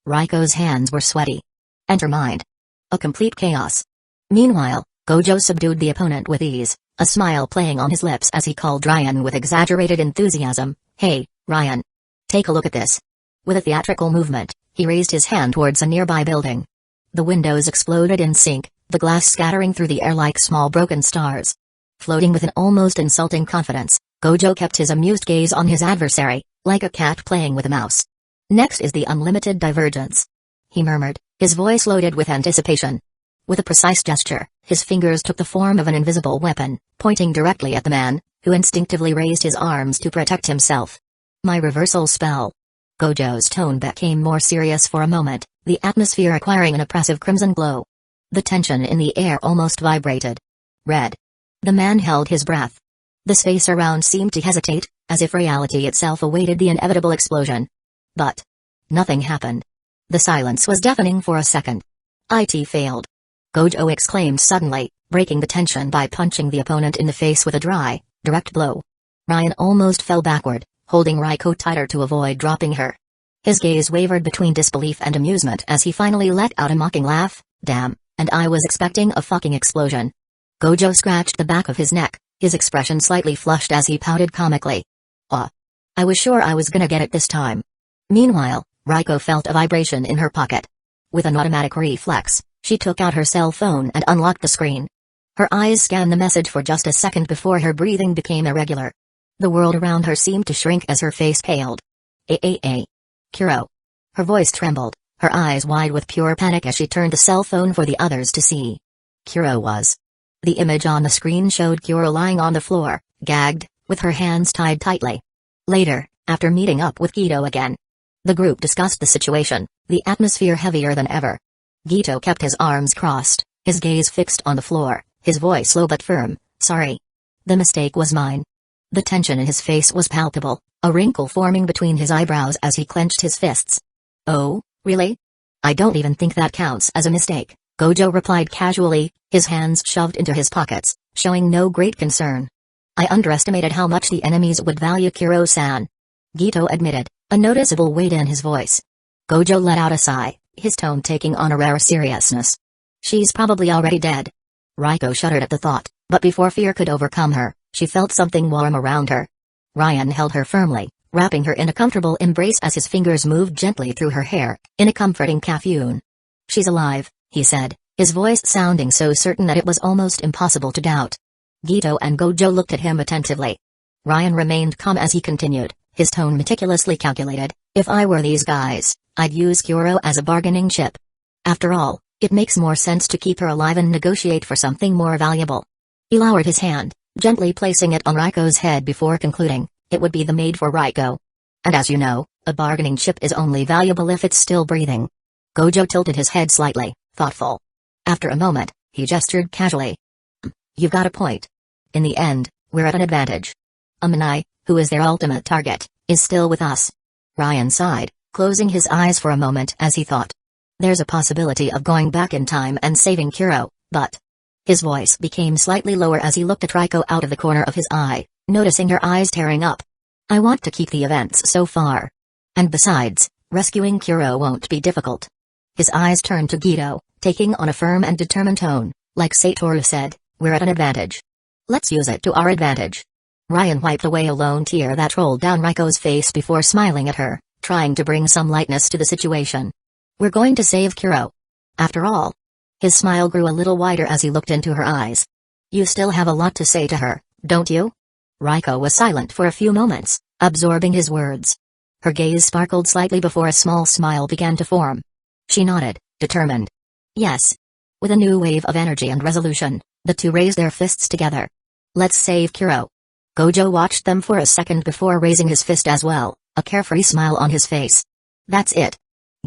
Raiko's hands were sweaty. And her mind. A complete chaos. Meanwhile, Gojo subdued the opponent with ease, a smile playing on his lips as he called Ryan with exaggerated enthusiasm. Hey, Ryan. Take a look at this. With a theatrical movement, he raised his hand towards a nearby building. The windows exploded in sync, the glass scattering through the air like small broken stars. Floating with an almost insulting confidence, Gojo kept his amused gaze on his adversary, like a cat playing with a mouse. Next is the unlimited divergence. He murmured, his voice loaded with anticipation. With a precise gesture, his fingers took the form of an invisible weapon, pointing directly at the man, who instinctively raised his arms to protect himself. My reversal spell. Gojo's tone became more serious for a moment, the atmosphere acquiring an oppressive crimson glow. The tension in the air almost vibrated. Red. The man held his breath. The space around seemed to hesitate, as if reality itself awaited the inevitable explosion. But nothing happened. The silence was deafening for a second. It failed. Gojo exclaimed suddenly, breaking the tension by punching the opponent in the face with a dry, direct blow. Ryan almost fell backward, holding Rukongai tighter to avoid dropping her. His gaze wavered between disbelief and amusement as he finally let out a mocking laugh. Damn, and I was expecting a fucking explosion. Gojo scratched the back of his neck, his expression slightly flushed as he pouted comically. I was sure I was gonna get it this time. Meanwhile, Rukongai felt a vibration in her pocket. With an automatic reflex, she took out her cell phone and unlocked the screen. Her eyes scanned the message for just a second before her breathing became irregular. The world around her seemed to shrink as her face paled. Kuro. Her voice trembled, her eyes wide with pure panic as she turned the cell phone for the others to see. Kuro was. The image on the screen showed Kuro lying on the floor, gagged, with her hands tied tightly. Later, after meeting up with Gito again, the group discussed the situation, the atmosphere heavier than ever. Gito kept his arms crossed, his gaze fixed on the floor, his voice low but firm. Sorry. The mistake was mine. The tension in his face was palpable, a wrinkle forming between his eyebrows as he clenched his fists. Oh, really? I don't even think that counts as a mistake, Gojo replied casually, his hands shoved into his pockets, showing no great concern. I underestimated how much the enemies would value Kuro-san. Gito admitted, a noticeable weight in his voice. Gojo let out a sigh, his tone taking on a rare seriousness. She's probably already dead. Rukongai shuddered at the thought, but before fear could overcome her, she felt something warm around her. Ryan held her firmly, wrapping her in a comfortable embrace as his fingers moved gently through her hair, in a comforting caffeine. She's alive, he said, his voice sounding so certain that it was almost impossible to doubt. Gito and Gojo looked at him attentively. Ryan remained calm as he continued, his tone meticulously calculated. If I were these guys, I'd use Kuro as a bargaining chip. After all, it makes more sense to keep her alive and negotiate for something more valuable. He lowered his hand, gently placing it on Raiko's head before concluding, it would be the maid for Rukongai. And as you know, a bargaining chip is only valuable if it's still breathing. Gojo tilted his head slightly, thoughtful. After a moment, he gestured casually. You've got a point. In the end, we're at an advantage. Amanai, who is their ultimate target, is still with us. Ryan sighed, closing his eyes for a moment as he thought. There's a possibility of going back in time and saving Kuro, but... His voice became slightly lower as he looked at Reiko out of the corner of his eye, noticing her eyes tearing up. I want to keep the events so far. And besides, rescuing Kuro won't be difficult. His eyes turned to Gito, taking on a firm and determined tone, like Satoru said, we're at an advantage. Let's use it to our advantage. Ryan wiped away a lone tear that rolled down Reiko's face before smiling at her, trying to bring some lightness to the situation. We're going to save Kuro. After all. His smile grew a little wider as he looked into her eyes. You still have a lot to say to her, don't you? Reiko was silent for a few moments, absorbing his words. Her gaze sparkled slightly before a small smile began to form. She nodded, determined. Yes. With a new wave of energy and resolution, the two raised their fists together. Let's save Kuro. Gojo watched them for a second before raising his fist as well, a carefree smile on his face. That's it.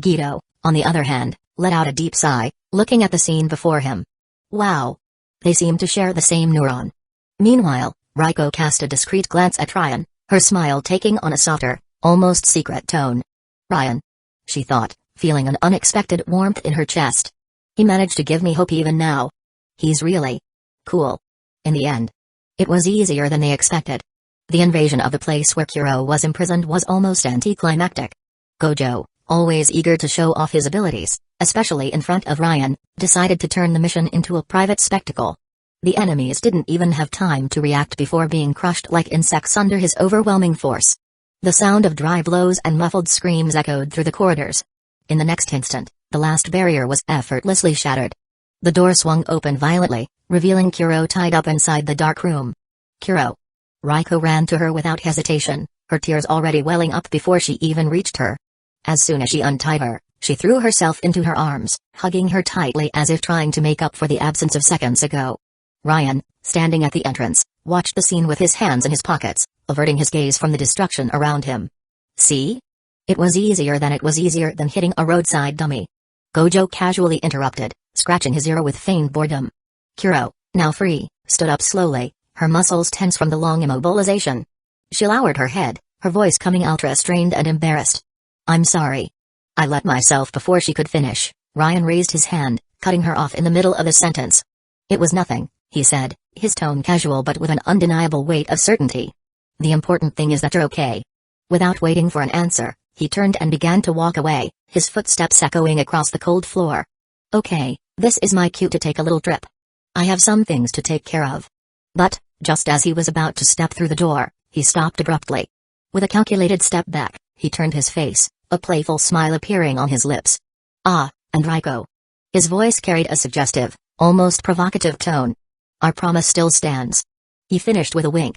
Gito, on the other hand, let out a deep sigh, looking at the scene before him. Wow. They seem to share the same neuron. Meanwhile, Reiko cast a discreet glance at Ryan, her smile taking on a softer, almost secret tone. Ryan. She thought, feeling an unexpected warmth in her chest. He managed to give me hope even now. He's really cool. In the end, it was easier than they expected. The invasion of the place where Kuro was imprisoned was almost anticlimactic. Gojo, always eager to show off his abilities, especially in front of Ryan, decided to turn the mission into a private spectacle. The enemies didn't even have time to react before being crushed like insects under his overwhelming force. The sound of dry blows and muffled screams echoed through the corridors. In the next instant, the last barrier was effortlessly shattered. The door swung open violently, revealing Kuro tied up inside the dark room. Kuro. Reiko ran to her without hesitation, her tears already welling up before she even reached her. As soon as she untied her, she threw herself into her arms, hugging her tightly as if trying to make up for the absence of seconds ago. Ryan, standing at the entrance, watched the scene with his hands in his pockets, averting his gaze from the destruction around him. See? It was easier than hitting a roadside dummy. Gojo casually interrupted, scratching his ear with feigned boredom. Kuro, now free, stood up slowly, her muscles tense from the long immobilization. She lowered her head, her voice coming out restrained and embarrassed. I'm sorry. I let myself before she could finish. Ryan raised his hand, cutting her off in the middle of the sentence. It was nothing, he said, his tone casual but with an undeniable weight of certainty. The important thing is that you're okay. Without waiting for an answer, he turned and began to walk away, his footsteps echoing across the cold floor. Okay, this is my cue to take a little trip. I have some things to take care of. But, just as he was about to step through the door, he stopped abruptly. With a calculated step back, he turned his face, a playful smile appearing on his lips. Ah, and Reiko. His voice carried a suggestive, almost provocative tone. Our promise still stands. He finished with a wink.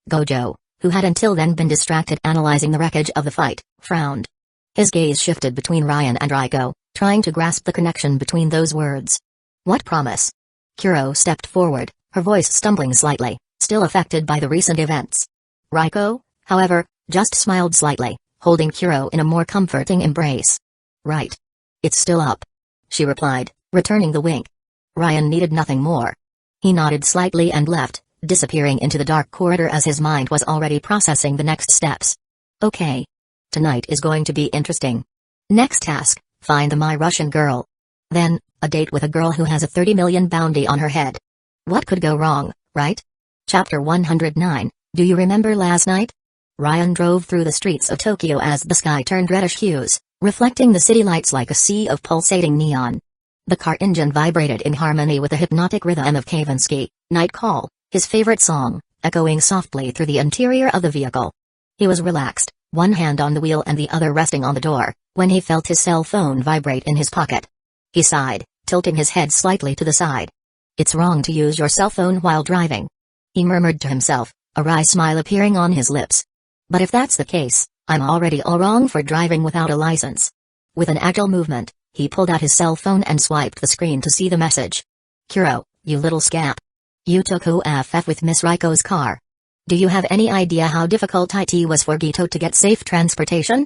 Gojo, who had until then been distracted analyzing the wreckage of the fight, frowned. His gaze shifted between Ryan and Reiko, trying to grasp the connection between those words. What promise? Kuro stepped forward, her voice stumbling slightly, still affected by the recent events. Reiko, however, just smiled slightly, holding Kuro in a more comforting embrace. Right. It's still up. She replied, returning the wink. Ryan needed nothing more. He nodded slightly and left, disappearing into the dark corridor as his mind was already processing the next steps. Okay. Tonight is going to be interesting. Next task, find the My Russian girl. Then, a date with a girl who has a 30 million bounty on her head. What could go wrong, right? Chapter 109, do you remember last night? Ryan drove through the streets of Tokyo as the sky turned reddish hues, reflecting the city lights like a sea of pulsating neon. The car engine vibrated in harmony with the hypnotic rhythm of Kavinsky, Night Call, his favorite song, echoing softly through the interior of the vehicle. He was relaxed, one hand on the wheel and the other resting on the door, when he felt his cell phone vibrate in his pocket. He sighed, tilting his head slightly to the side. It's wrong to use your cell phone while driving. He murmured to himself, a wry smile appearing on his lips. But if that's the case, I'm already all wrong for driving without a license. With an agile movement, he pulled out his cell phone and swiped the screen to see the message. Kuro, you little scamp. You took OFF with Miss Reiko's car. Do you have any idea how difficult it was for Gito to get safe transportation?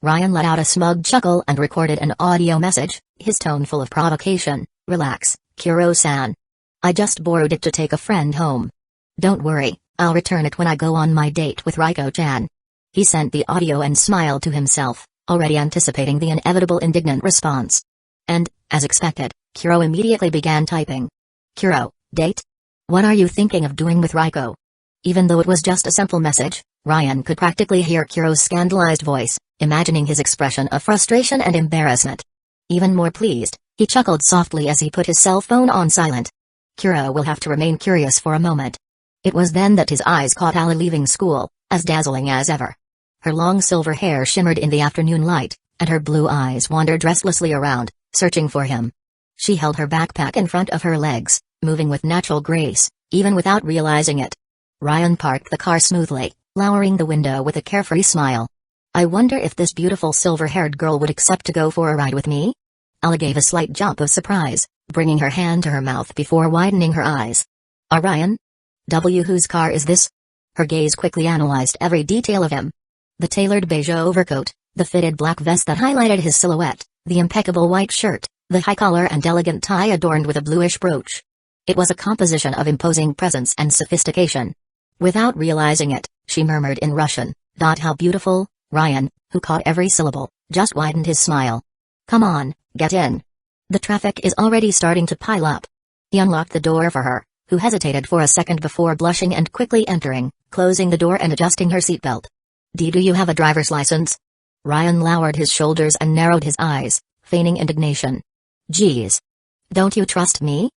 Ryan let out a smug chuckle and recorded an audio message, his tone full of provocation. Relax, Kuro-san. I just borrowed it to take a friend home. Don't worry, I'll return it when I go on my date with Reiko-chan. He sent the audio and smiled to himself, already anticipating the inevitable indignant response. And, as expected, Kuro immediately began typing. Kuro, date? What are you thinking of doing with Reiko? Even though it was just a simple message, Ryan could practically hear Kuro's scandalized voice, imagining his expression of frustration and embarrassment. Even more pleased, he chuckled softly as he put his cell phone on silent. Kuro will have to remain curious for a moment. It was then that his eyes caught Ala leaving school, as dazzling as ever. Her long silver hair shimmered in the afternoon light, and her blue eyes wandered restlessly around, searching for him. She held her backpack in front of her legs, moving with natural grace, even without realizing it. Ryan parked the car smoothly, lowering the window with a carefree smile. I wonder if this beautiful silver-haired girl would accept to go for a ride with me? Ala gave a slight jump of surprise, bringing her hand to her mouth before widening her eyes. Ryan? Whose car is this? Her gaze quickly analyzed every detail of him. The tailored beige overcoat, the fitted black vest that highlighted his silhouette, the impeccable white shirt, the high collar and elegant tie adorned with a bluish brooch. It was a composition of imposing presence and sophistication. Without realizing it, she murmured in Russian, "How beautiful." Ryan, who caught every syllable, just widened his smile. Come on, get in. The traffic is already starting to pile up. He unlocked the door for her, who hesitated for a second before blushing and quickly entering, closing the door and adjusting her seatbelt. Do you have a driver's license? Ryan lowered his shoulders and narrowed his eyes, feigning indignation. Geez. Don't you trust me?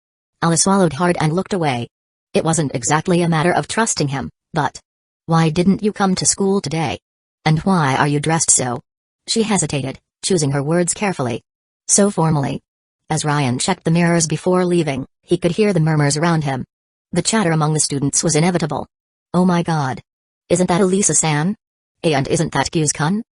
Ala swallowed hard and looked away. It wasn't exactly a matter of trusting him, but... Why didn't you come to school today? And why are you dressed so? She hesitated, choosing her words carefully. So formally. As Ryan checked the mirrors before leaving, he could hear the murmurs around him. The chatter among the students was inevitable. Oh my god. Isn't that Elisa-san? And isn't that Kuze-kun?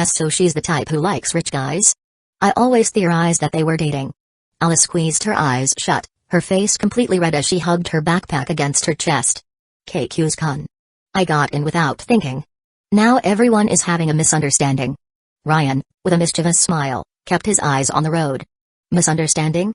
So she's the type who likes rich guys? I always theorized that they were dating. Alice squeezed her eyes shut, her face completely red as she hugged her backpack against her chest. Kuze-kun. I got in without thinking. Now everyone is having a misunderstanding. Ryan, with a mischievous smile, kept his eyes on the road. Misunderstanding?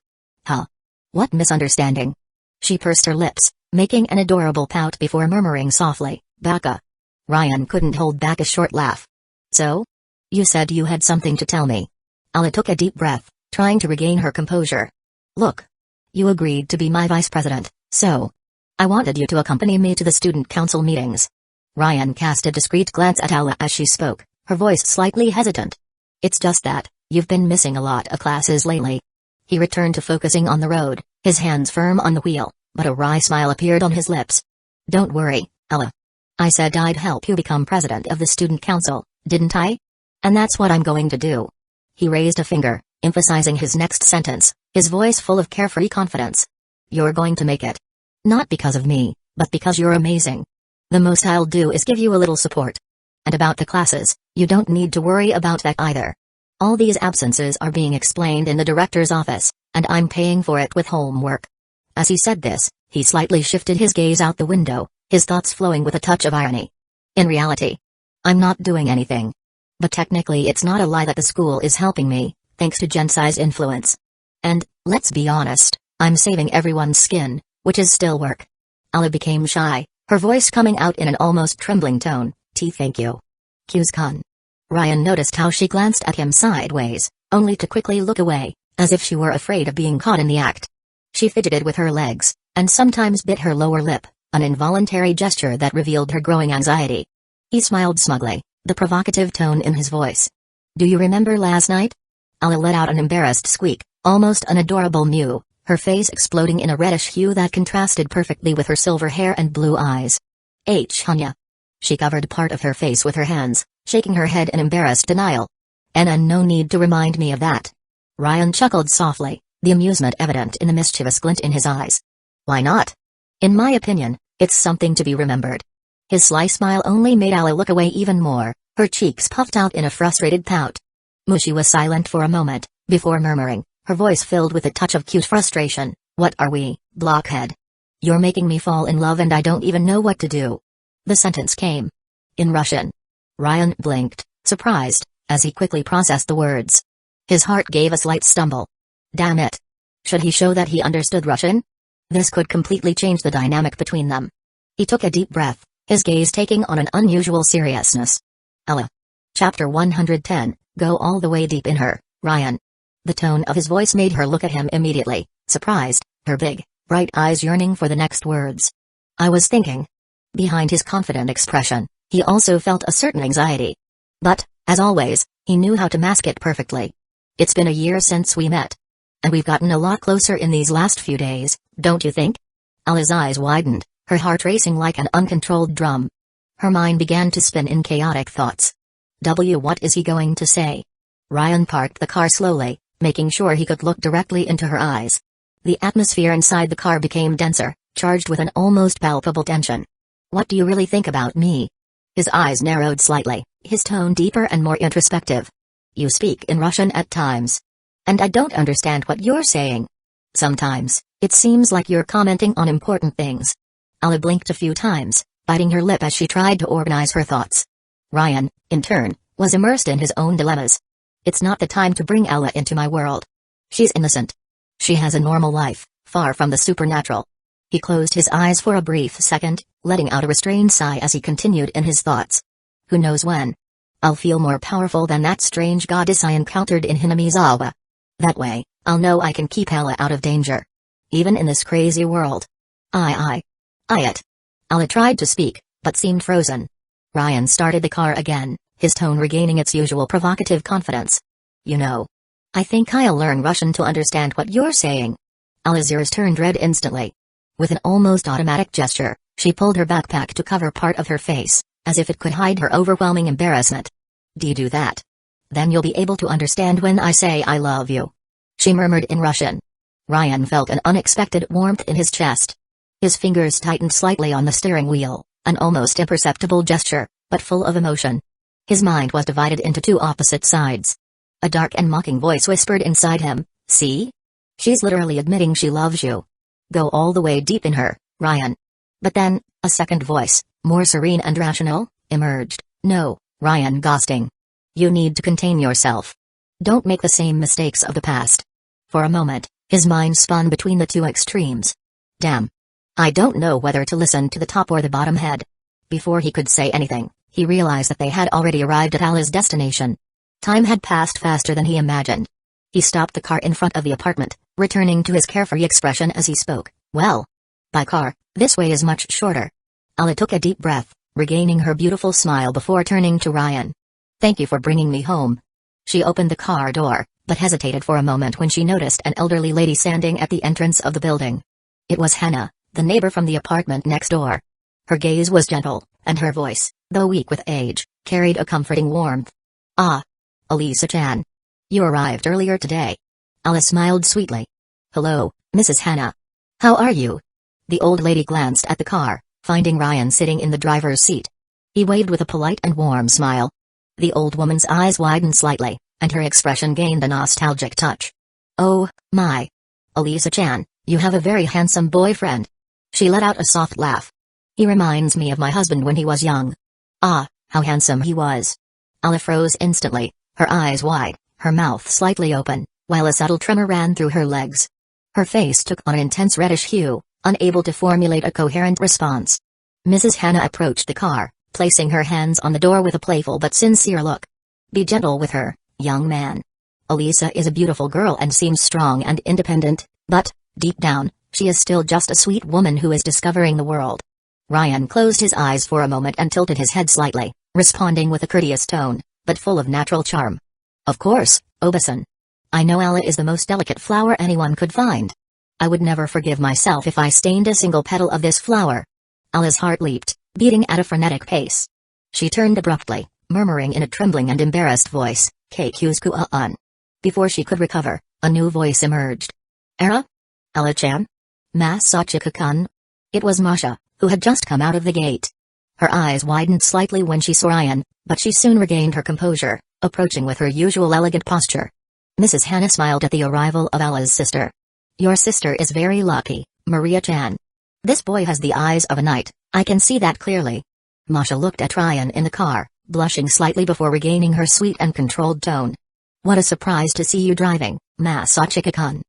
Huh? What misunderstanding? She pursed her lips, making an adorable pout before murmuring softly, Baka. Ryan couldn't hold back a short laugh. So? You said you had something to tell me. Ala took a deep breath, trying to regain her composure. Look. You agreed to be my vice president, so... I wanted you to accompany me to the student council meetings. Ryan cast a discreet glance at Ala as she spoke, her voice slightly hesitant. It's just that, you've been missing a lot of classes lately. He returned to focusing on the road, his hands firm on the wheel, but a wry smile appeared on his lips. Don't worry, Ala. I said I'd help you become president of the student council, didn't I? And that's what I'm going to do. He raised a finger, emphasizing his next sentence, his voice full of carefree confidence. You're going to make it. Not because of me, but because you're amazing. The most I'll do is give you a little support. And about the classes, you don't need to worry about that either. All these absences are being explained in the director's office, and I'm paying for it with homework. As he said this, he slightly shifted his gaze out the window, his thoughts flowing with a touch of irony. In reality, I'm not doing anything. But technically it's not a lie that the school is helping me, thanks to Gensai's influence. And, let's be honest, I'm saving everyone's skin, which is still work. Ala became shy, her voice coming out in an almost trembling tone. Thank you. Kuze-kun. Ryan noticed how she glanced at him sideways, only to quickly look away, as if she were afraid of being caught in the act. She fidgeted with her legs, and sometimes bit her lower lip, an involuntary gesture that revealed her growing anxiety. He smiled smugly, the provocative tone in his voice. Do you remember last night? Ala let out an embarrassed squeak, almost an adorable mew, her face exploding in a reddish hue that contrasted perfectly with her silver hair and blue eyes. Hanya. She covered part of her face with her hands, shaking her head in embarrassed denial. And no need to remind me of that. Ryan chuckled softly, the amusement evident in the mischievous glint in his eyes. Why not? In my opinion, it's something to be remembered. His sly smile only made Ala look away even more, her cheeks puffed out in a frustrated pout. Mushi was silent for a moment, before murmuring, her voice filled with a touch of cute frustration, What are we, blockhead? You're making me fall in love and I don't even know what to do. The sentence came in Russian. Ryan blinked, surprised, as he quickly processed the words. His heart gave a slight stumble. Damn it. Should he show that he understood Russian? This could completely change the dynamic between them. He took a deep breath, his gaze taking on an unusual seriousness. Ella. Chapter 110, Go all the way deep in her, Ryan. The tone of his voice made her look at him immediately, surprised, her big, bright eyes yearning for the next words. I was thinking. Behind his confident expression, he also felt a certain anxiety. But, as always, he knew how to mask it perfectly. It's been a year since we met. And we've gotten a lot closer in these last few days, don't you think? Ella's eyes widened, her heart racing like an uncontrolled drum. Her mind began to spin in chaotic thoughts. What is he going to say? Ryan parked the car slowly, making sure he could look directly into her eyes. The atmosphere inside the car became denser, charged with an almost palpable tension. What do you really think about me? His eyes narrowed slightly, his tone deeper and more introspective. You speak in Russian at times. And I don't understand what you're saying. Sometimes, it seems like you're commenting on important things. Ella blinked a few times, biting her lip as she tried to organize her thoughts. Ryan, in turn, was immersed in his own dilemmas. It's not the time to bring Ella into my world. She's innocent. She has a normal life, far from the supernatural. He closed his eyes for a brief second, letting out a restrained sigh as he continued in his thoughts. Who knows when? I'll feel more powerful than that strange goddess I encountered in Hinamizawa. That way, I'll know I can keep Ella out of danger. Even in this crazy world. It. Ella tried to speak, but seemed frozen. Ryan started the car again, his tone regaining its usual provocative confidence. You know. I think I'll learn Russian to understand what you're saying. Ella's ears turned red instantly. With an almost automatic gesture, she pulled her backpack to cover part of her face, as if it could hide her overwhelming embarrassment. Do you do that? Then you'll be able to understand when I say I love you. She murmured in Russian. Ryan felt an unexpected warmth in his chest. His fingers tightened slightly on the steering wheel, an almost imperceptible gesture, but full of emotion. His mind was divided into two opposite sides. A dark and mocking voice whispered inside him, see? She's literally admitting she loves you. Go all the way deep in her, Ryan. But then, a second voice, more serene and rational, emerged. No, Ryan Gosting. You need to contain yourself. Don't make the same mistakes of the past. For a moment, his mind spun between the two extremes. Damn. I don't know whether to listen to the top or the bottom head. Before he could say anything, he realized that they had already arrived at Ella's destination. Time had passed faster than he imagined. He stopped the car in front of the apartment, returning to his carefree expression as he spoke. Well, by car, this way is much shorter. Ella took a deep breath, regaining her beautiful smile before turning to Ryan. Thank you for bringing me home. She opened the car door, but hesitated for a moment when she noticed an elderly lady standing at the entrance of the building. It was Hannah, the neighbor from the apartment next door. Her gaze was gentle, and her voice, though weak with age, carried a comforting warmth. Ah. Elisa-chan. You arrived earlier today. Ella smiled sweetly. Hello, Mrs. Hannah. How are you? The old lady glanced at the car, finding Ryan sitting in the driver's seat. He waved with a polite and warm smile. The old woman's eyes widened slightly, and her expression gained a nostalgic touch. Oh, my. Elisa-chan, you have a very handsome boyfriend. She let out a soft laugh. He reminds me of my husband when he was young. Ah, how handsome he was. Ella froze instantly, her eyes wide, her mouth slightly open, while a subtle tremor ran through her legs. Her face took on an intense reddish hue, unable to formulate a coherent response. Mrs. Hannah approached the car, placing her hands on the door with a playful but sincere look. Be gentle with her, young man. Elisa is a beautiful girl and seems strong and independent, but, deep down, she is still just a sweet woman who is discovering the world. Ryan closed his eyes for a moment and tilted his head slightly, responding with a courteous tone, but full of natural charm. Of course, Obasan. I know Ella is the most delicate flower anyone could find. I would never forgive myself if I stained a single petal of this flower. Ella's heart leaped, beating at a frenetic pace. She turned abruptly, murmuring in a trembling and embarrassed voice, Kuzku-an. Before she could recover, a new voice emerged. Era? Ella-chan? Masachika-kun? It was Masha, who had just come out of the gate. Her eyes widened slightly when she saw Ryan, but she soon regained her composure, approaching with her usual elegant posture. Mrs. Hannah smiled at the arrival of Ella's sister. Your sister is very lucky, Maria-chan. This boy has the eyes of a knight, I can see that clearly. Masha looked at Ryan in the car, blushing slightly before regaining her sweet and controlled tone. What a surprise to see you driving, Masachika-kun.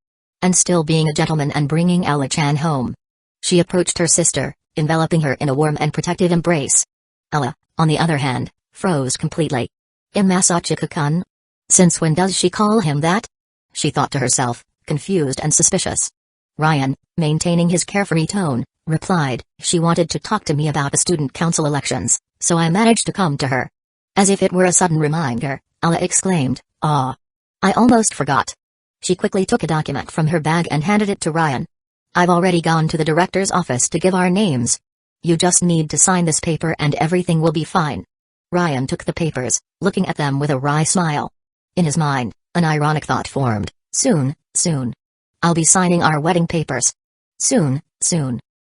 And still being a gentleman and bringing Ella-chan home. She approached her sister, enveloping her in a warm and protective embrace. Ella, on the other hand, froze completely. Masachika-kun? Since when does she call him that? She thought to herself, confused and suspicious. Ryan, maintaining his carefree tone, replied, she wanted to talk to me about the student council elections, so I managed to come to her. As if it were a sudden reminder, Ella exclaimed, "Ah! I almost forgot." She quickly took a document from her bag and handed it to Ryan. "I've already gone to the director's office to give our names. You just need to sign this paper and everything will be fine." Ryan took the papers, looking at them with a wry smile. In his mind, an ironic thought formed, soon. I'll be signing our wedding papers. Soon.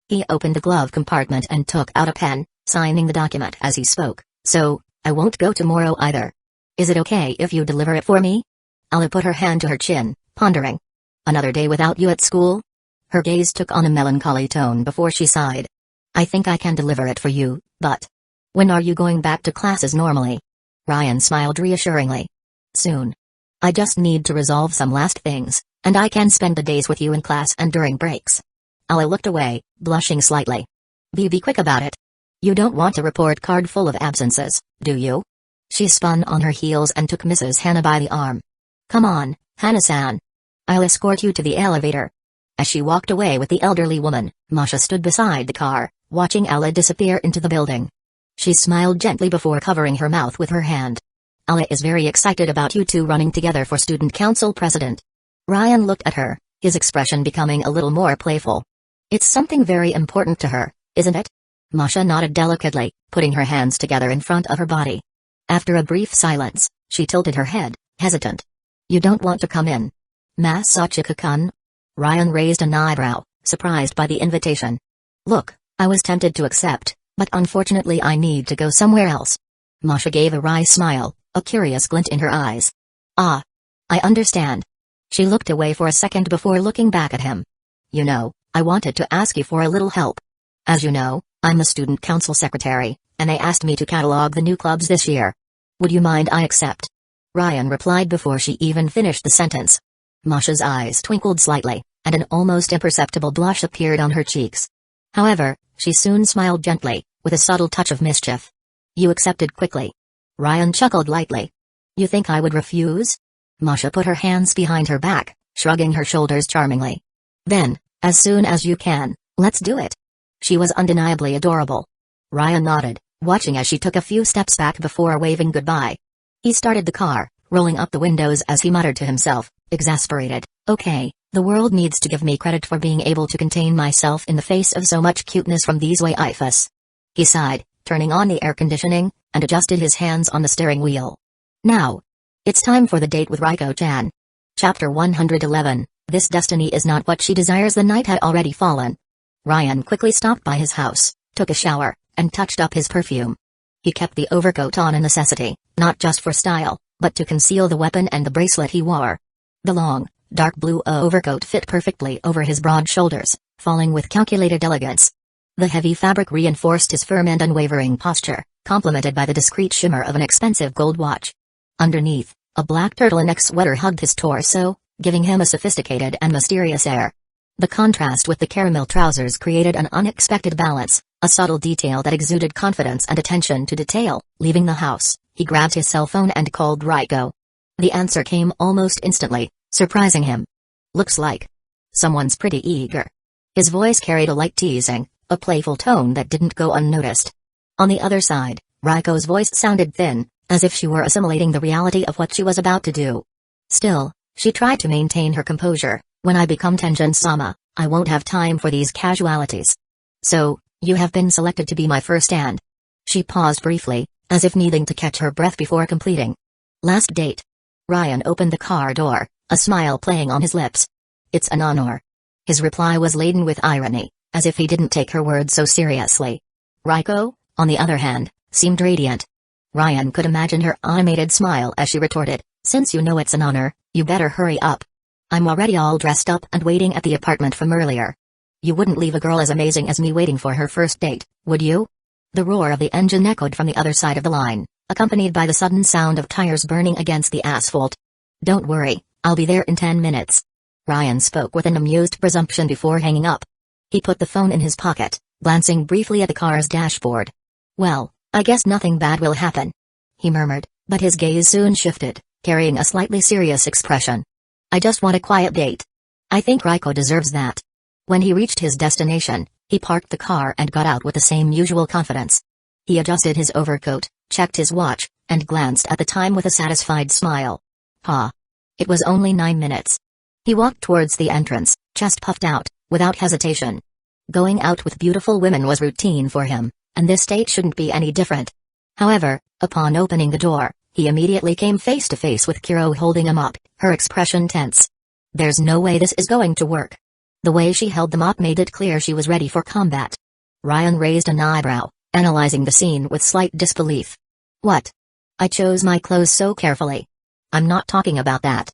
He opened the glove compartment and took out a pen, signing the document as he spoke. "So, I won't go tomorrow either. Is it okay if you deliver it for me?" Ella put her hand to her chin, pondering. "Another day without you at school?" Her gaze took on a melancholy tone before she sighed. "I think I can deliver it for you, but when are you going back to classes normally?" Ryan smiled reassuringly. "Soon. I just need to resolve some last things, and I can spend the days with you in class and during breaks." Ella looked away, blushing slightly. Be quick about it. You don't want a report card full of absences, do you?" She spun on her heels and took Mrs. Hannah by the arm. "Come on, Hannah-san. I'll escort you to the elevator." As she walked away with the elderly woman, Masha stood beside the car, watching Ella disappear into the building. She smiled gently before covering her mouth with her hand. "Ella is very excited about you two running together for student council president." Ryan looked at her, his expression becoming a little more playful. "It's something very important to her, isn't it?" Masha nodded delicately, putting her hands together in front of her body. After a brief silence, she tilted her head, hesitant. "You don't want to come in?" "Masachika-kun?" Ryan raised an eyebrow, surprised by the invitation. "Look, I was tempted to accept, but unfortunately I need to go somewhere else." Masha gave a wry smile, a curious glint in her eyes. "Ah. I understand." She looked away for a second before looking back at him. "You know, I wanted to ask you for a little help. As you know, I'm the student council secretary, and they asked me to catalog the new clubs this year. Would you mind I accept?" Ryan replied before she even finished the sentence. Masha's eyes twinkled slightly, and an almost imperceptible blush appeared on her cheeks. However, she soon smiled gently, with a subtle touch of mischief. "You accepted quickly." Ryan chuckled lightly. "You think I would refuse?" Masha put her hands behind her back, shrugging her shoulders charmingly. "Then, as soon as you can, let's do it." She was undeniably adorable. Ryan nodded, watching as she took a few steps back before waving goodbye. He started the car, rolling up the windows as he muttered to himself, exasperated, "Okay, the world needs to give me credit for being able to contain myself in the face of so much cuteness from these waifus." He sighed, turning on the air conditioning, and adjusted his hands on the steering wheel. "Now, it's time for the date with Reiko-chan." Chapter 111, This Destiny is Not What She Desires. The night had already fallen. Ryan quickly stopped by his house, took a shower, and touched up his perfume. He kept the overcoat on a necessity, not just for style, but to conceal the weapon and the bracelet he wore. The long, dark blue overcoat fit perfectly over his broad shoulders, falling with calculated elegance. The heavy fabric reinforced his firm and unwavering posture, complemented by the discreet shimmer of an expensive gold watch. Underneath, a black turtleneck sweater hugged his torso, giving him a sophisticated and mysterious air. The contrast with the caramel trousers created an unexpected balance, a subtle detail that exuded confidence and attention to detail. Leaving the house, he grabbed his cell phone and called Reiko. The answer came almost instantly, surprising him. "Looks like someone's pretty eager." His voice carried a light teasing, a playful tone that didn't go unnoticed. On the other side, Reiko's voice sounded thin, as if she were assimilating the reality of what she was about to do. Still, she tried to maintain her composure. "When I become Tenjin-sama, I won't have time for these casualities." "So, you have been selected to be my first stand." She paused briefly, as if needing to catch her breath before completing. "Last date." Ryan opened the car door, a smile playing on his lips. "It's an honor." His reply was laden with irony, as if he didn't take her words so seriously. Reiko, on the other hand, seemed radiant. Ryan could imagine her animated smile as she retorted, "Since you know it's an honor, you better hurry up. I'm already all dressed up and waiting at the apartment from earlier. You wouldn't leave a girl as amazing as me waiting for her first date, would you?" The roar of the engine echoed from the other side of the line, accompanied by the sudden sound of tires burning against the asphalt. "Don't worry, I'll be there in 10 minutes." Ryan spoke with an amused presumption before hanging up. He put the phone in his pocket, glancing briefly at the car's dashboard. "Well, I guess nothing bad will happen," he murmured, but his gaze soon shifted, carrying a slightly serious expression. "I just want a quiet date. I think Reiko deserves that." When he reached his destination, he parked the car and got out with the same usual confidence. He adjusted his overcoat, checked his watch, and glanced at the time with a satisfied smile. It was only 9 minutes. He walked towards the entrance, chest puffed out, without hesitation. Going out with beautiful women was routine for him, and this date shouldn't be any different. However, upon opening the door, he immediately came face to face with Kuro holding a mop, her expression tense. There's no way this is going to work. The way she held the mop made it clear she was ready for combat. Ryan raised an eyebrow, analyzing the scene with slight disbelief. "What? I chose my clothes so carefully." "I'm not talking about that,"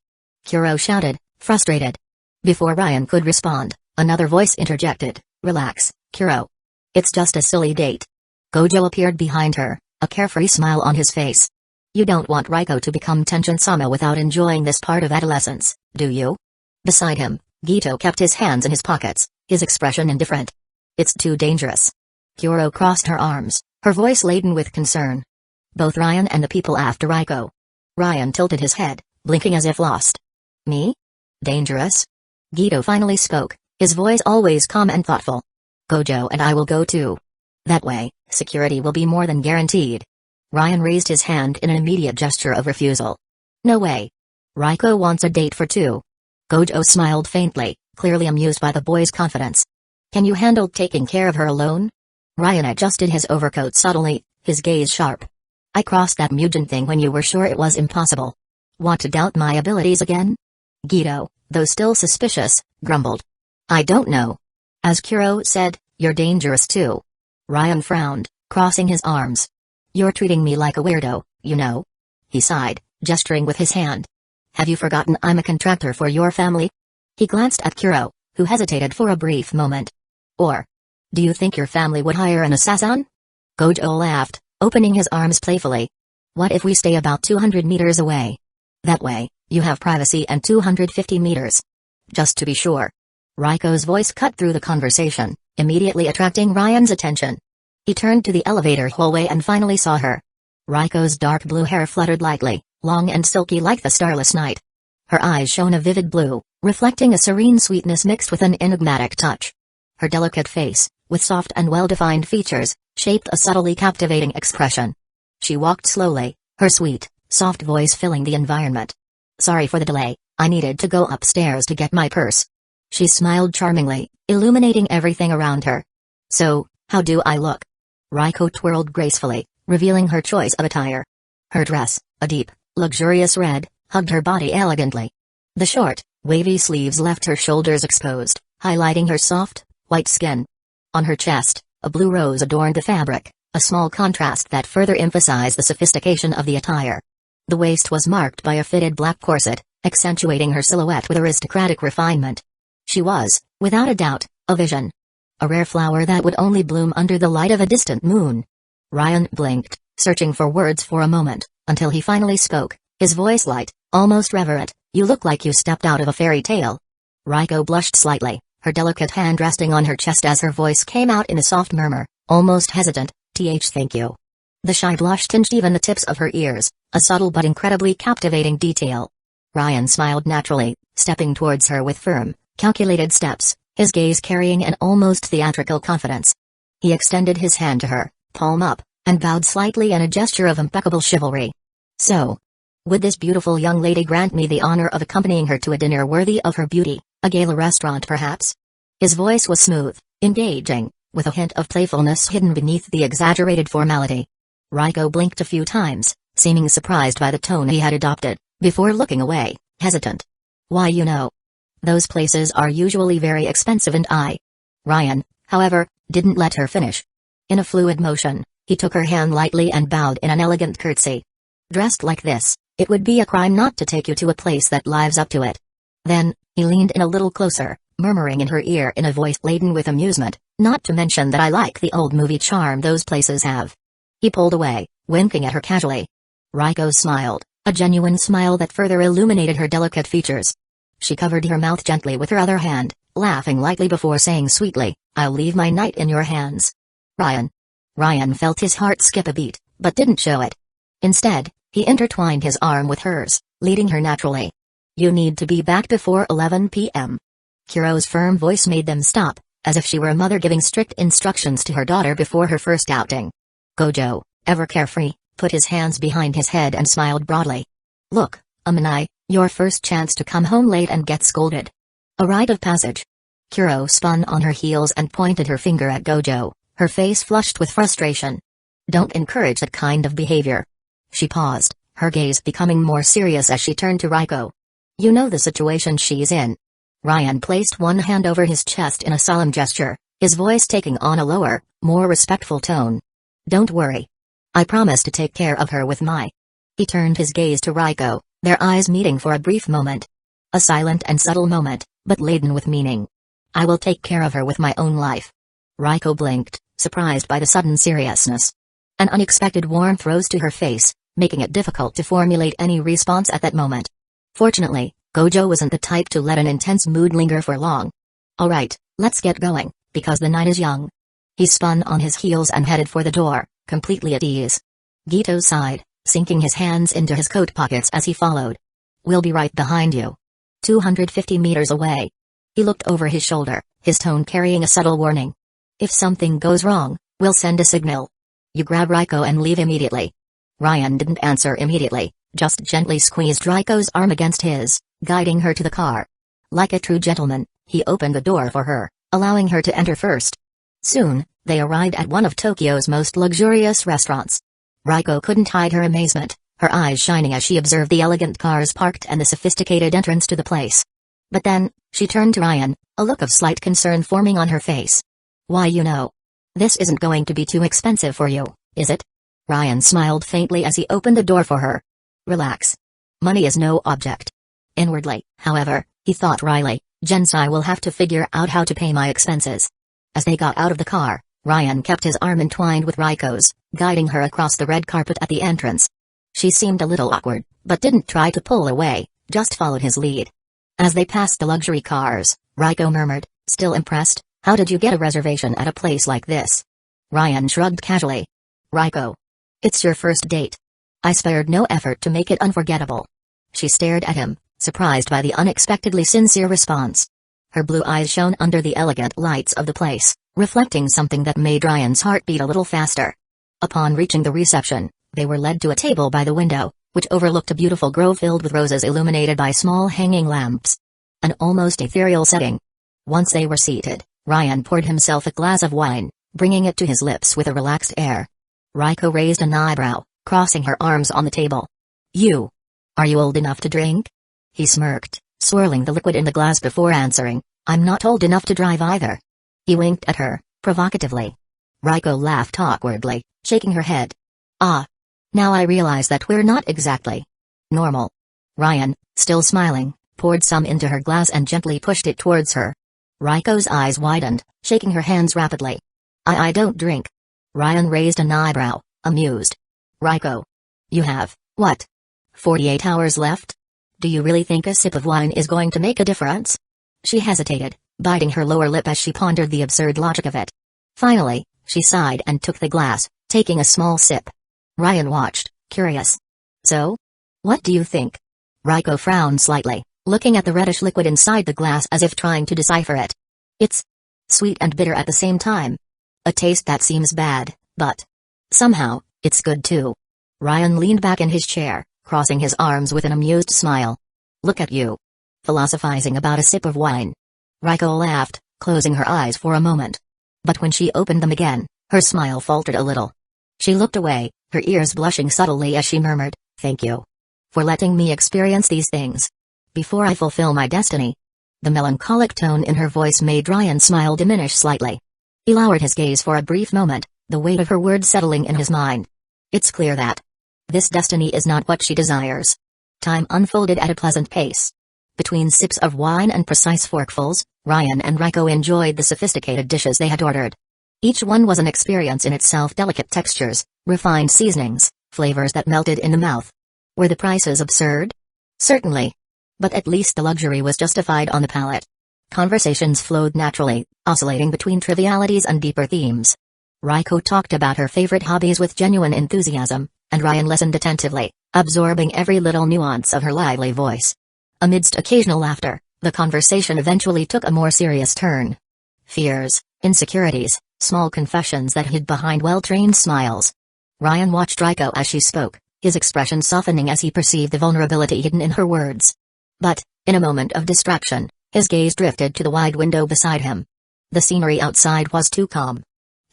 Kuro shouted, frustrated. Before Ryan could respond, another voice interjected. "Relax, Kuro. It's just a silly date." Gojo appeared behind her, a carefree smile on his face. "You don't want Reiko to become Tenjin-sama without enjoying this part of adolescence, do you?" Beside him, Gito kept his hands in his pockets, his expression indifferent. "It's too dangerous." Kuro crossed her arms, her voice laden with concern. "Both Ryan and the people after Reiko." Ryan tilted his head, blinking as if lost. "Me? Dangerous?" Gito finally spoke, his voice always calm and thoughtful. "Gojo and I will go too. That way, security will be more than guaranteed." Ryan raised his hand in an immediate gesture of refusal. "No way. Reiko wants a date for two." Gojo smiled faintly, clearly amused by the boy's confidence. "Can you handle taking care of her alone?" Ryan adjusted his overcoat subtly, his gaze sharp. "I crossed that Mugen thing when you were sure it was impossible. Want to doubt my abilities again?" Gito, though still suspicious, grumbled. "I don't know. As Kuro said, you're dangerous too." Ryan frowned, crossing his arms. "You're treating me like a weirdo, you know." He sighed, gesturing with his hand. "Have you forgotten I'm a contractor for your family?" He glanced at Kuro, who hesitated for a brief moment. "Or, do you think your family would hire an assassin?" Gojo laughed, opening his arms playfully. "What if we stay about 200 meters away? That way, you have privacy and 250 meters. Just to be sure." Reiko's voice cut through the conversation, immediately attracting Ryan's attention. He turned to the elevator hallway and finally saw her. Reiko's dark blue hair fluttered lightly, long and silky like the starless night. Her eyes shone a vivid blue, reflecting a serene sweetness mixed with an enigmatic touch. Her delicate face, with soft and well-defined features, shaped a subtly captivating expression. She walked slowly, her sweet, soft voice filling the environment. "Sorry for the delay, I needed to go upstairs to get my purse." She smiled charmingly, illuminating everything around her. "So, how do I look?" Reiko twirled gracefully, revealing her choice of attire. Her dress, a deep, luxurious red, hugged her body elegantly. The short, wavy sleeves left her shoulders exposed, highlighting her soft, white skin. On her chest, a blue rose adorned the fabric, a small contrast that further emphasized the sophistication of the attire. The waist was marked by a fitted black corset, accentuating her silhouette with aristocratic refinement. She was, without a doubt, a vision. A rare flower that would only bloom under the light of a distant moon. Ryan blinked, searching for words for a moment, until he finally spoke, his voice light, almost reverent. "You look like you stepped out of a fairy tale." Reiko blushed slightly, her delicate hand resting on her chest as her voice came out in a soft murmur, almost hesitant, "Thank you." The shy blush tinged even the tips of her ears, a subtle but incredibly captivating detail. Ryan smiled naturally, stepping towards her with firm, calculated steps, his gaze carrying an almost theatrical confidence. He extended his hand to her, palm up, and bowed slightly in a gesture of impeccable chivalry. "So, would this beautiful young lady grant me the honor of accompanying her to a dinner worthy of her beauty, a gala restaurant perhaps?" His voice was smooth, engaging, with a hint of playfulness hidden beneath the exaggerated formality. Reiko blinked a few times, seeming surprised by the tone he had adopted, before looking away, hesitant. "Why, you know, those places are usually very expensive and I..." Ryan, however, didn't let her finish. In a fluid motion, he took her hand lightly and bowed in an elegant curtsy. "Dressed like this, it would be a crime not to take you to a place that lives up to it." Then, he leaned in a little closer, murmuring in her ear in a voice laden with amusement, "Not to mention that I like the old movie charm those places have." He pulled away, winking at her casually. Ruiko smiled, a genuine smile that further illuminated her delicate features. She covered her mouth gently with her other hand, laughing lightly before saying sweetly, "I'll leave my knight in your hands." Ryan felt his heart skip a beat, but didn't show it. Instead, he intertwined his arm with hers, leading her naturally. "You need to be back before 11 p.m. Kuro's firm voice made them stop, as if she were a mother giving strict instructions to her daughter before her first outing. Gojo, ever carefree, put his hands behind his head and smiled broadly. "Look, Amanai, your first chance to come home late and get scolded. A rite of passage." Kuro spun on her heels and pointed her finger at Gojo, her face flushed with frustration. "Don't encourage that kind of behavior." She paused, her gaze becoming more serious as she turned to Ruiko. "You know the situation she's in." Ryan placed one hand over his chest in a solemn gesture, his voice taking on a lower, more respectful tone. "Don't worry. I promise to take care of her with my..." He turned his gaze to Ruiko, their eyes meeting for a brief moment. A silent and subtle moment, but laden with meaning. "I will take care of her with my own life." Ruiko blinked, surprised by the sudden seriousness. An unexpected warmth rose to her face, making it difficult to formulate any response at that moment. Fortunately, Gojo wasn't the type to let an intense mood linger for long. "All right, let's get going, because the night is young." He spun on his heels and headed for the door, completely at ease. Gito sighed, sinking his hands into his coat pockets as he followed. "We'll be right behind you." 250 meters away. He looked over his shoulder, his tone carrying a subtle warning. "If something goes wrong, we'll send a signal. You grab Ruiko and leave immediately." Ryan didn't answer immediately, just gently squeezed Ruiko's arm against his, guiding her to the car. Like a true gentleman, he opened the door for her, allowing her to enter first. Soon, they arrived at one of Tokyo's most luxurious restaurants. Ruiko couldn't hide her amazement, her eyes shining as she observed the elegant cars parked and the sophisticated entrance to the place. But then, she turned to Ryan, a look of slight concern forming on her face. "Why, this isn't going to be too expensive for you, is it?" Ryan smiled faintly as he opened the door for her. "Relax. Money is no object." Inwardly, however, he thought wryly, "Gensai will have to figure out how to pay my expenses." As they got out of the car, Ryan kept his arm entwined with Ruiko's, guiding her across the red carpet at the entrance. She seemed a little awkward, but didn't try to pull away, just followed his lead. As they passed the luxury cars, Ruiko murmured, still impressed, "How did you get a reservation at a place like this?" Ryan shrugged casually. "Ruiko. It's your first date. I spared no effort to make it unforgettable." She stared at him, surprised by the unexpectedly sincere response. Her blue eyes shone under the elegant lights of the place, reflecting something that made Ryan's heart beat a little faster. Upon reaching the reception, they were led to a table by the window, which overlooked a beautiful grove filled with roses illuminated by small hanging lamps. An almost ethereal setting. Once they were seated, Ryan poured himself a glass of wine, bringing it to his lips with a relaxed air. Ruiko raised an eyebrow, crossing her arms on the table. Are you old enough to drink?" He smirked, swirling the liquid in the glass before answering, "I'm not old enough to drive either." He winked at her, provocatively. Ruiko laughed awkwardly, shaking her head. "Ah. Now I realize that we're not exactly normal." Ryan, still smiling, poured some into her glass and gently pushed it towards her. Ruiko's eyes widened, shaking her hands rapidly. I don't drink." Ryan raised an eyebrow, amused. "Ruiko. You have, what? 48 hours left? Do you really think a sip of wine is going to make a difference?" She hesitated, biting her lower lip as she pondered the absurd logic of it. Finally, she sighed and took the glass, taking a small sip. Ryan watched, curious. "So? What do you think?" Ruiko frowned slightly, looking at the reddish liquid inside the glass as if trying to decipher it. "It's sweet and bitter at the same time. A taste that seems bad, but somehow, it's good too." Ryan leaned back in his chair, crossing his arms with an amused smile. "Look at you. Philosophizing about a sip of wine." Ruiko laughed, closing her eyes for a moment. But when she opened them again, her smile faltered a little. She looked away, her ears blushing subtly as she murmured, "Thank you for letting me experience these things before I fulfill my destiny." The melancholic tone in her voice made Ryan's smile diminish slightly. He lowered his gaze for a brief moment, the weight of her words settling in his mind. It's clear that this destiny is not what she desires. Time unfolded at a pleasant pace. Between sips of wine and precise forkfuls, Ryan and Ruiko enjoyed the sophisticated dishes they had ordered. Each one was an experience in itself, delicate textures, refined seasonings, flavors that melted in the mouth. Were the prices absurd? Certainly. But at least the luxury was justified on the palate. Conversations flowed naturally, oscillating between trivialities and deeper themes. Rukongai talked about her favorite hobbies with genuine enthusiasm, and Ryan listened attentively, absorbing every little nuance of her lively voice. Amidst occasional laughter, the conversation eventually took a more serious turn. Fears, insecurities, small confessions that hid behind well-trained smiles. Ryan watched Rukongai as she spoke, his expression softening as he perceived the vulnerability hidden in her words. But, in a moment of distraction, his gaze drifted to the wide window beside him. The scenery outside was too calm.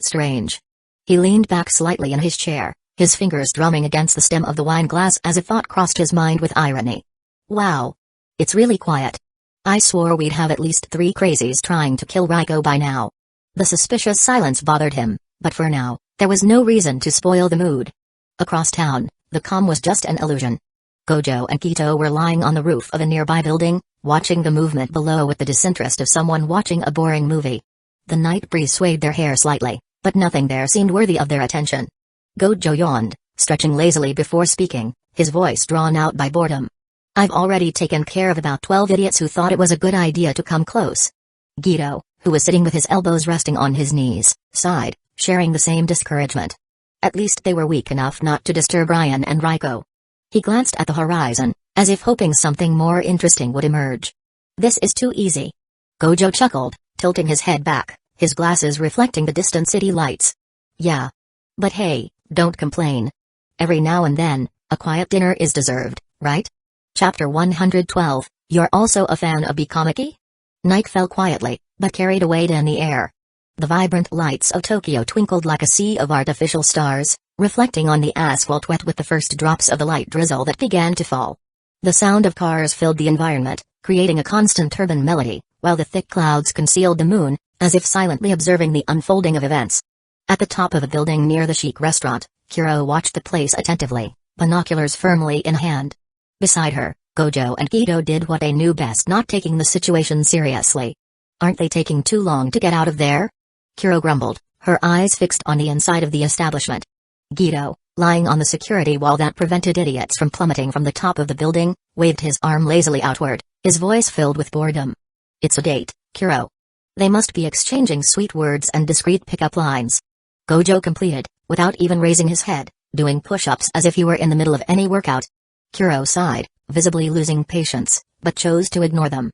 Strange. He leaned back slightly in his chair, his fingers drumming against the stem of the wine glass as a thought crossed his mind with irony. Wow. It's really quiet. I swore we'd have at least 3 crazies trying to kill Rukongai by now. The suspicious silence bothered him, but for now, there was no reason to spoil the mood. Across town, the calm was just an illusion. Gojo and Kito were lying on the roof of a nearby building, watching the movement below with the disinterest of someone watching a boring movie. The night breeze swayed their hair slightly, but nothing there seemed worthy of their attention. Gojo yawned, stretching lazily before speaking, his voice drawn out by boredom. I've already taken care of about 12 idiots who thought it was a good idea to come close. Kito, who was sitting with his elbows resting on his knees, sighed, sharing the same discouragement. At least they were weak enough not to disturb Ryan and Rukongai. He glanced at the horizon, as if hoping something more interesting would emerge. This is too easy. Gojo chuckled, tilting his head back, his glasses reflecting the distant city lights. Yeah. But hey, don't complain. Every now and then, a quiet dinner is deserved, right? Chapter 112, You're also a fan of Bikomiki? Night fell quietly, but carried a weight in the air. The vibrant lights of Tokyo twinkled like a sea of artificial stars, reflecting on the asphalt wet with the first drops of the light drizzle that began to fall. The sound of cars filled the environment, creating a constant turban melody, while the thick clouds concealed the moon, as if silently observing the unfolding of events. At the top of a building near the chic restaurant, Kuro watched the place attentively, binoculars firmly in hand. Beside her, Gojo and Kito did what they knew best, not taking the situation seriously. Aren't they taking too long to get out of there? Kuro grumbled, her eyes fixed on the inside of the establishment. Kito, lying on the security wall that prevented idiots from plummeting from the top of the building, waved his arm lazily outward, his voice filled with boredom. It's a date, Kuro. They must be exchanging sweet words and discreet pickup lines. Gojo completed, without even raising his head, doing push-ups as if he were in the middle of any workout. Kuro sighed, visibly losing patience, but chose to ignore them.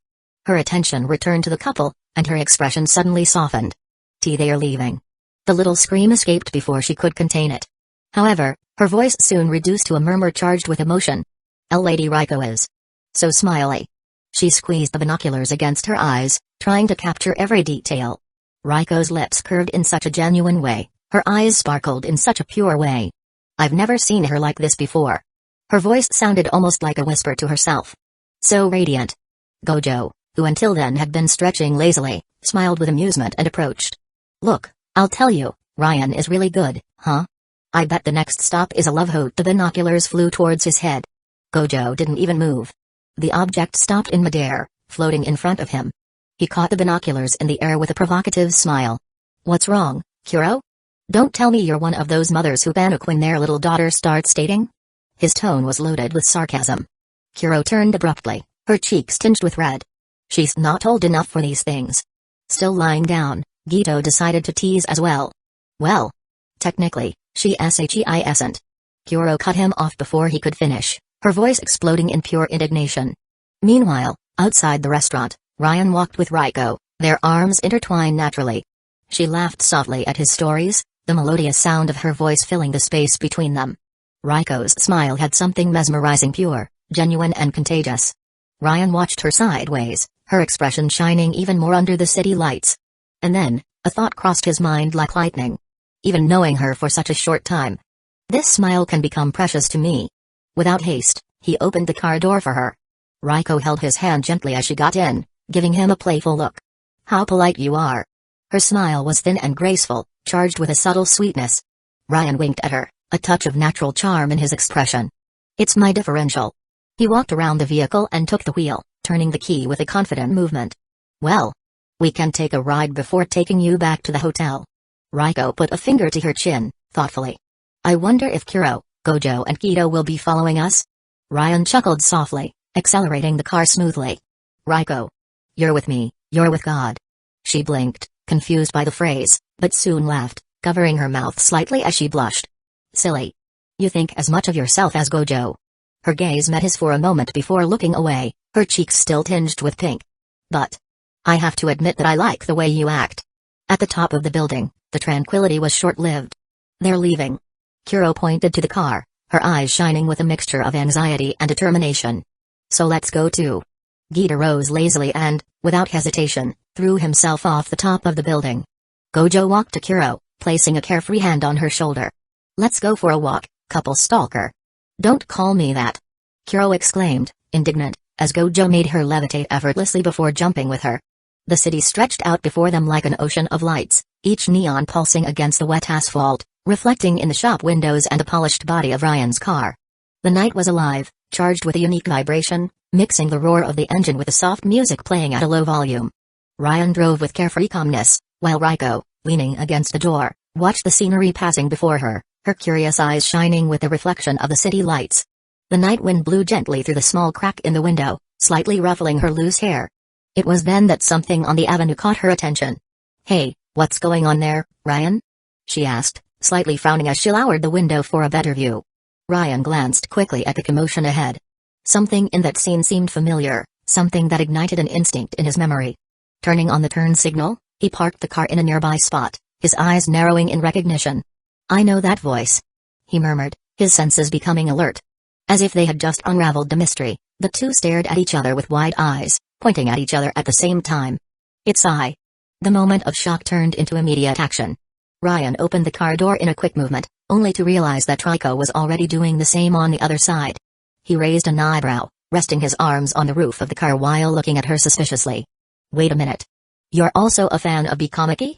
Her attention returned to the couple, and her expression suddenly softened. They are leaving. The little scream escaped before she could contain it. However, her voice soon reduced to a murmur charged with emotion. Lady Rukongai is so smiley. She squeezed the binoculars against her eyes, trying to capture every detail. Rukonai's lips curved in such a genuine way, her eyes sparkled in such a pure way. I've never seen her like this before. Her voice sounded almost like a whisper to herself. So radiant. Gojo, who until then had been stretching lazily, smiled with amusement and approached. Look, I'll tell you, Ryan is really good, huh? I bet the next stop is a love hoot. The binoculars flew towards his head. Gojo didn't even move. The object stopped in midair, floating in front of him. He caught the binoculars in the air with a provocative smile. What's wrong, Kuro? Don't tell me you're one of those mothers who panic when their little daughter starts dating? His tone was loaded with sarcasm. Kuro turned abruptly, her cheeks tinged with red. She's not old enough for these things. Still lying down, Kito decided to tease as well. Well, technically, she isn't. Kuro cut him off before he could finish, her voice exploding in pure indignation. Meanwhile, outside the restaurant, Ryan walked with Rukongai, their arms intertwined naturally. She laughed softly at his stories, the melodious sound of her voice filling the space between them. Rukonai's smile had something mesmerizing, pure, genuine and contagious. Ryan watched her sideways, her expression shining even more under the city lights. And then, a thought crossed his mind like lightning. Even knowing her for such a short time, this smile can become precious to me. Without haste, he opened the car door for her. Rukongai held his hand gently as she got in, giving him a playful look. How polite you are. Her smile was thin and graceful, charged with a subtle sweetness. Ryan winked at her, a touch of natural charm in his expression. It's my differential. He walked around the vehicle and took the wheel, turning the key with a confident movement. Well, we can take a ride before taking you back to the hotel. Hueco put a finger to her chin, thoughtfully. I wonder if Kuro, Gojo and Kido will be following us? Ryan chuckled softly, accelerating the car smoothly. Hueco. You're with me, you're with God. She blinked, confused by the phrase, but soon laughed, covering her mouth slightly as she blushed. Silly. You think as much of yourself as Gojo. Her gaze met his for a moment before looking away, her cheeks still tinged with pink. But I have to admit that I like the way you act. At the top of the building, the tranquility was short-lived. They're leaving. Kuro pointed to the car, her eyes shining with a mixture of anxiety and determination. So let's go too. Gita rose lazily and, without hesitation, threw himself off the top of the building. Gojo walked to Kuro, placing a carefree hand on her shoulder. Let's go for a walk, couple stalker. Don't call me that. Kuro exclaimed, indignant, as Gojo made her levitate effortlessly before jumping with her. The city stretched out before them like an ocean of lights, each neon pulsing against the wet asphalt, reflecting in the shop windows and the polished body of Ryan's car. The night was alive, charged with a unique vibration, mixing the roar of the engine with the soft music playing at a low volume. Ryan drove with carefree calmness, while Hueco, leaning against the door, watched the scenery passing before her, her curious eyes shining with the reflection of the city lights. The night wind blew gently through the small crack in the window, slightly ruffling her loose hair. It was then that something on the avenue caught her attention. Hey, what's going on there, Ryan? She asked, slightly frowning as she lowered the window for a better view. Ryan glanced quickly at the commotion ahead. Something in that scene seemed familiar, something that ignited an instinct in his memory. Turning on the turn signal, he parked the car in a nearby spot, his eyes narrowing in recognition. I know that voice. He murmured, his senses becoming alert. As if they had just unraveled the mystery, the two stared at each other with wide eyes, pointing at each other at the same time. It's I. The moment of shock turned into immediate action. Ryan opened the car door in a quick movement, only to realize that Hueco was already doing the same on the other side. He raised an eyebrow, resting his arms on the roof of the car while looking at her suspiciously. Wait a minute. You're also a fan of Bikamaki?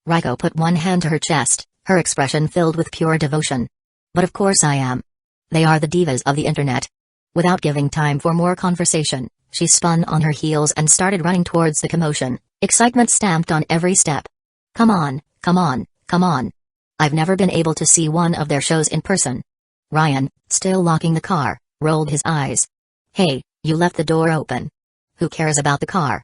Hueco put one hand to her chest, her expression filled with pure devotion. But of course I am. They are the divas of the internet. Without giving time for more conversation, she spun on her heels and started running towards the commotion, excitement stamped on every step. Come on, come on, come on. I've never been able to see one of their shows in person. Ryan, still locking the car, rolled his eyes. Hey, you left the door open. Who cares about the car?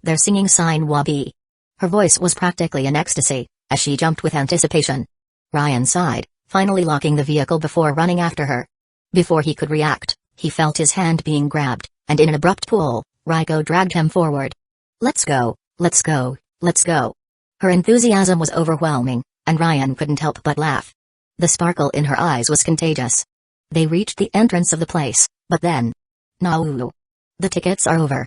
They're singing Sign Wabi. Her voice was practically an ecstasy, as she jumped with anticipation. Ryan sighed, finally locking the vehicle before running after her. Before he could react, he felt his hand being grabbed, and in an abrupt pull, Hueco dragged him forward. Let's go, let's go, let's go. Her enthusiasm was overwhelming, and Ryan couldn't help but laugh. The sparkle in her eyes was contagious. They reached the entrance of the place, but then... Naulu. The tickets are over.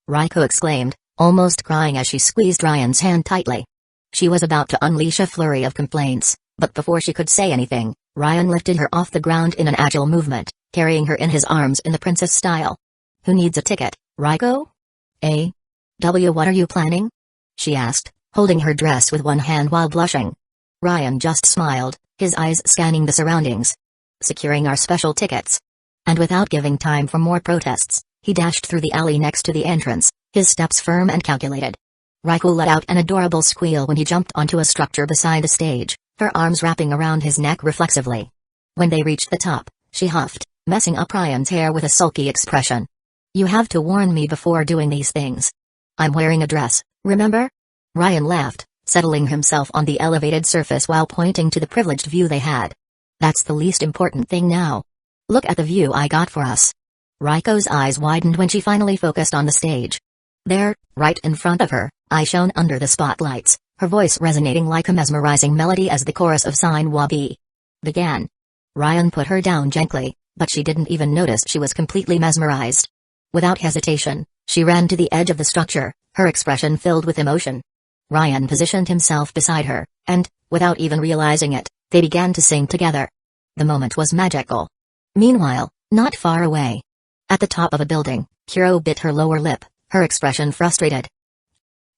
Hueco exclaimed, almost crying as she squeezed Ryan's hand tightly. She was about to unleash a flurry of complaints, but before she could say anything, Ryan lifted her off the ground in an agile movement, carrying her in his arms in the princess style. Who needs a ticket, Hueco? What are you planning? She asked, holding her dress with one hand while blushing. Ryan just smiled, his eyes scanning the surroundings. Securing our special tickets. And without giving time for more protests, he dashed through the alley next to the entrance, his steps firm and calculated. Hueco let out an adorable squeal when he jumped onto a structure beside the stage, her arms wrapping around his neck reflexively. When they reached the top, she huffed, messing up Ryan's hair with a sulky expression. You have to warn me before doing these things. I'm wearing a dress, remember? Ryan laughed, settling himself on the elevated surface while pointing to the privileged view they had. That's the least important thing now. Look at the view I got for us. Hueco's eyes widened when she finally focused on the stage. There, right in front of her, eyes shone under the spotlights, her voice resonating like a mesmerizing melody as the chorus of Sign Wabi began. Ryan put her down gently, but she didn't even notice she was completely mesmerized. Without hesitation, she ran to the edge of the structure, her expression filled with emotion. Ryan positioned himself beside her, and, without even realizing it, they began to sing together. The moment was magical. Meanwhile, not far away, at the top of a building, Kuro bit her lower lip, her expression frustrated.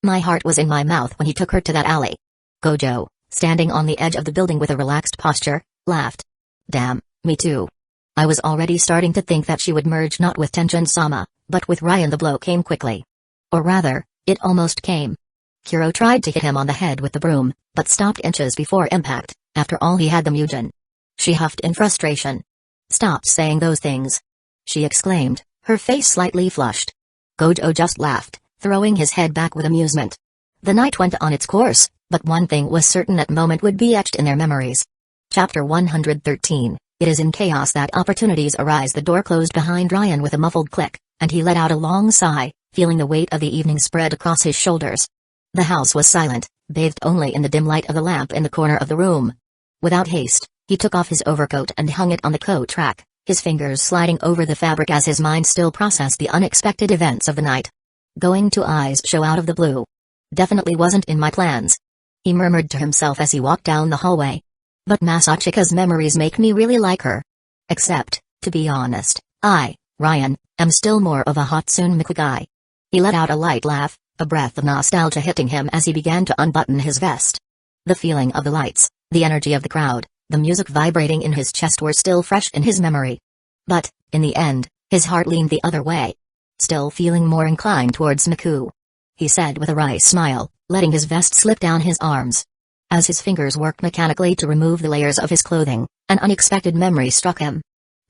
My heart was in my mouth when he took her to that alley. Gojo, standing on the edge of the building with a relaxed posture, laughed. Damn, me too. I was already starting to think that she would merge not with Tenjin-sama, but with Ryan. The blow came quickly. Or rather, it almost came. Kuro tried to hit him on the head with the broom, but stopped inches before impact. After all, he had the Mugen. She huffed in frustration. "Stop saying those things," she exclaimed, her face slightly flushed. Gojo just laughed, throwing his head back with amusement. The night went on its course, but one thing was certain: that moment would be etched in their memories. Chapter 113. It is in chaos that opportunities arise. The door closed behind Ryan with a muffled click, and he let out a long sigh, feeling the weight of the evening spread across his shoulders. The house was silent, bathed only in the dim light of the lamp in the corner of the room. Without haste, he took off his overcoat and hung it on the coat rack, his fingers sliding over the fabric as his mind still processed the unexpected events of the night. Going to Ai's show out of the blue. Definitely wasn't in my plans, he murmured to himself as he walked down the hallway. But Masachika's memories make me really like her. Except, to be honest, Ryan, am still more of a Hatsune Miku guy. He let out a light laugh, a breath of nostalgia hitting him as he began to unbutton his vest. The feeling of the lights, the energy of the crowd, the music vibrating in his chest were still fresh in his memory. But, in the end, his heart leaned the other way. Still feeling more inclined towards Miku, he said with a wry smile, letting his vest slip down his arms. As his fingers worked mechanically to remove the layers of his clothing, an unexpected memory struck him.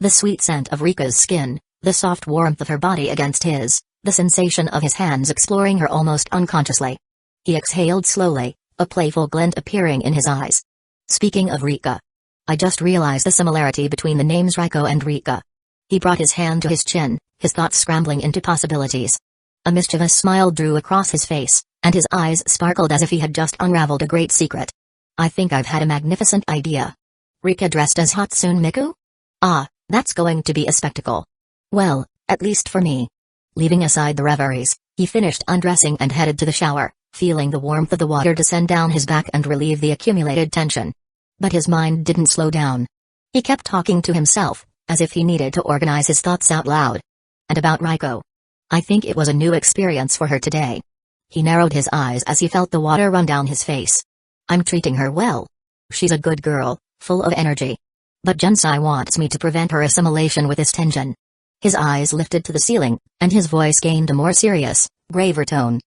The sweet scent of Rika's skin, the soft warmth of her body against his, the sensation of his hands exploring her almost unconsciously. He exhaled slowly, a playful glint appearing in his eyes. Speaking of Rika, I just realized the similarity between the names Raiko and Rika. He brought his hand to his chin, his thoughts scrambling into possibilities. A mischievous smile drew across his face, and his eyes sparkled as if he had just unraveled a great secret. I think I've had a magnificent idea. Rika dressed as Hatsune Miku? Ah, that's going to be a spectacle. Well, at least for me. Leaving aside the reveries, he finished undressing and headed to the shower, feeling the warmth of the water descend down his back and relieve the accumulated tension. But his mind didn't slow down. He kept talking to himself, as if he needed to organize his thoughts out loud. And about Raiko. I think it was a new experience for her today. He narrowed his eyes as he felt the water run down his face. I'm treating her well. She's a good girl, full of energy. But Gensai wants me to prevent her assimilation with this tension. His eyes lifted to the ceiling, and his voice gained a more serious, graver tone.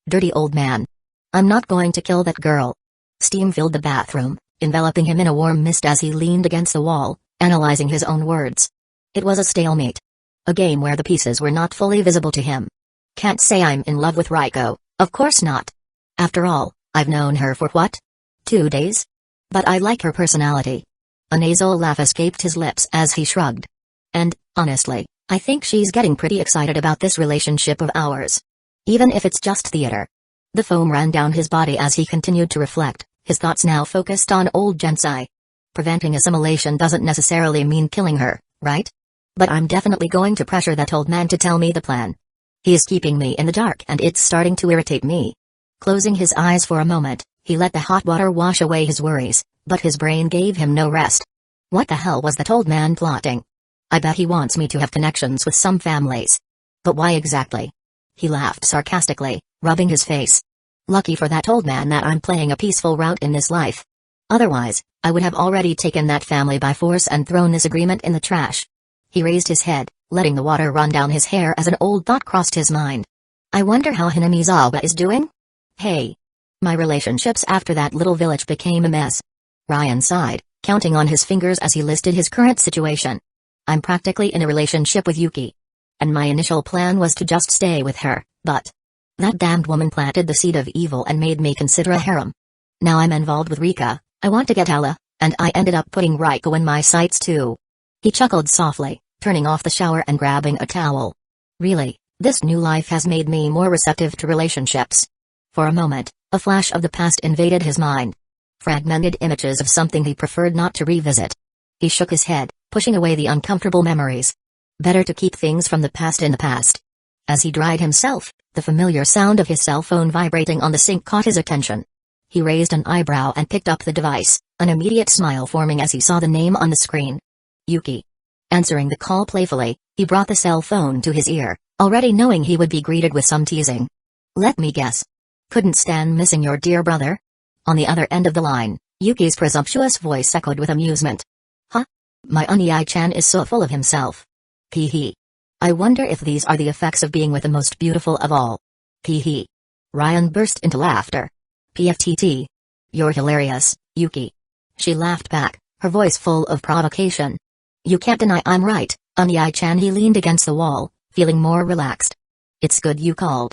Dirty old man. I'm not going to kill that girl. Steam filled the bathroom, enveloping him in a warm mist as he leaned against the wall, analyzing his own words. It was a stalemate. A game where the pieces were not fully visible to him. Can't say I'm in love with Raiko, of course not. After all, I've known her for what? 2 days? But I like her personality. A nasal laugh escaped his lips as he shrugged. And, honestly, I think she's getting pretty excited about this relationship of ours. Even if it's just theater. The foam ran down his body as he continued to reflect, his thoughts now focused on old Gensai. Preventing assimilation doesn't necessarily mean killing her, right? But I'm definitely going to pressure that old man to tell me the plan. He is keeping me in the dark and it's starting to irritate me. Closing his eyes for a moment, he let the hot water wash away his worries, but his brain gave him no rest. What the hell was that old man plotting? I bet he wants me to have connections with some families. But why exactly? He laughed sarcastically, rubbing his face. Lucky for that old man that I'm playing a peaceful route in this life. Otherwise, I would have already taken that family by force and thrown this agreement in the trash. He raised his head, letting the water run down his hair as an old thought crossed his mind. I wonder how Hinamizawa is doing? Hey. My relationships after that little village became a mess. Ryan sighed, counting on his fingers as he listed his current situation. I'm practically in a relationship with Yuki. And my initial plan was to just stay with her, but that damned woman planted the seed of evil and made me consider a harem. Now I'm involved with Rika, I want to get Ella, and I ended up putting Raiko in my sights too. He chuckled softly, turning off the shower and grabbing a towel. Really, this new life has made me more receptive to relationships. For a moment, a flash of the past invaded his mind. Fragmented images of something he preferred not to revisit. He shook his head, pushing away the uncomfortable memories. Better to keep things from the past in the past. As he dried himself, the familiar sound of his cell phone vibrating on the sink caught his attention. He raised an eyebrow and picked up the device, an immediate smile forming as he saw the name on the screen. Yuki. Answering the call playfully, he brought the cell phone to his ear, already knowing he would be greeted with some teasing. Let me guess. Couldn't stand missing your dear brother? On the other end of the line, Yuki's presumptuous voice echoed with amusement. Huh? My Unii-chan is so full of himself. Hee. I wonder if these are the effects of being with the most beautiful of all. Hee. Ryan burst into laughter. PFTT. You're hilarious, Yuki. She laughed back, her voice full of provocation. You can't deny I'm right, Unai-chan. He leaned against the wall, feeling more relaxed. It's good you called.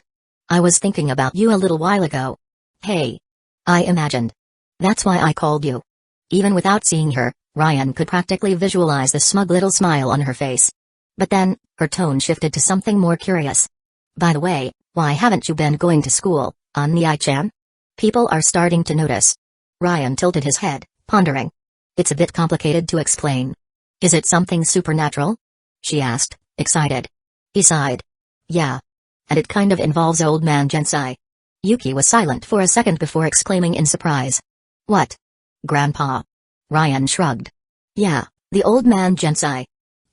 I was thinking about you a little while ago. Hey. I imagined. That's why I called you. Even without seeing her, Ryan could practically visualize the smug little smile on her face. But then, her tone shifted to something more curious. By the way, why haven't you been going to school, Unai-chan? People are starting to notice. Ryan tilted his head, pondering. It's a bit complicated to explain. Is it something supernatural? She asked, excited. He sighed. Yeah. And it kind of involves old man Gensai. Yuki was silent for a second before exclaiming in surprise. What? Grandpa. Ryan shrugged. Yeah, the old man Gensai.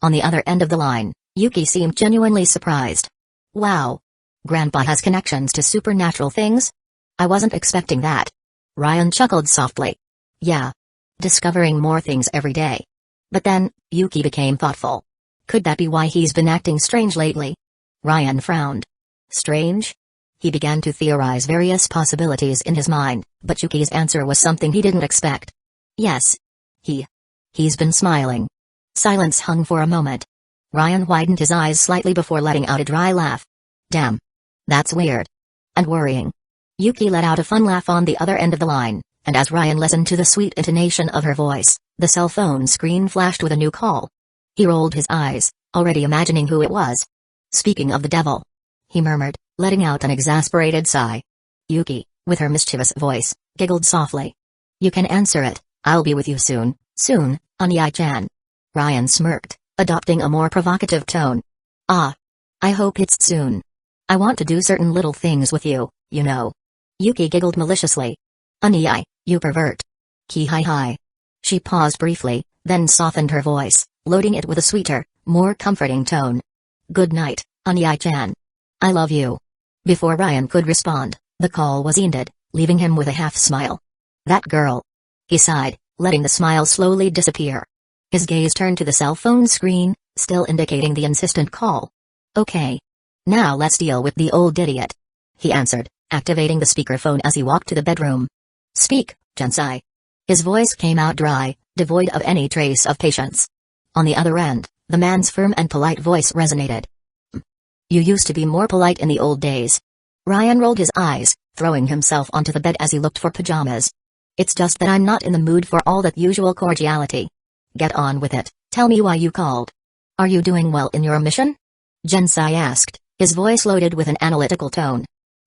On the other end of the line, Yuki seemed genuinely surprised. Wow. Grandpa has connections to supernatural things? I wasn't expecting that. Ryan chuckled softly. Yeah. Discovering more things every day. But then, Yuki became thoughtful. Could that be why he's been acting strange lately? Ryan frowned. Strange? He began to theorize various possibilities in his mind, but Yuki's answer was something he didn't expect. Yes. He's been smiling. Silence hung for a moment. Ryan widened his eyes slightly before letting out a dry laugh. Damn. That's weird. And worrying. Yuki let out a fun laugh on the other end of the line, and as Ryan listened to the sweet intonation of her voice, the cell phone screen flashed with a new call. He rolled his eyes, already imagining who it was. Speaking of the devil. He murmured, letting out an exasperated sigh. Yuki, with her mischievous voice, giggled softly. You can answer it, I'll be with you soon, Unai-chan. Ryan smirked, adopting a more provocative tone. Ah. I hope it's soon. I want to do certain little things with you, you know. Yuki giggled maliciously. Unai, you pervert. Hi. She paused briefly, then softened her voice, loading it with a sweeter, more comforting tone. Good night, Unai-chan. I love you. Before Ryan could respond, the call was ended, leaving him with a half-smile. That girl. He sighed, letting the smile slowly disappear. His gaze turned to the cell phone screen, still indicating the insistent call. Okay. Now let's deal with the old idiot. He answered, activating the speakerphone as he walked to the bedroom. Speak, Gensai. His voice came out dry, devoid of any trace of patience. On the other end, the man's firm and polite voice resonated. You used to be more polite in the old days. Ryan rolled his eyes, throwing himself onto the bed as he looked for pajamas. It's just that I'm not in the mood for all that usual cordiality. Get on with it, tell me why you called. Are you doing well in your mission? Gensai asked, his voice loaded with an analytical tone.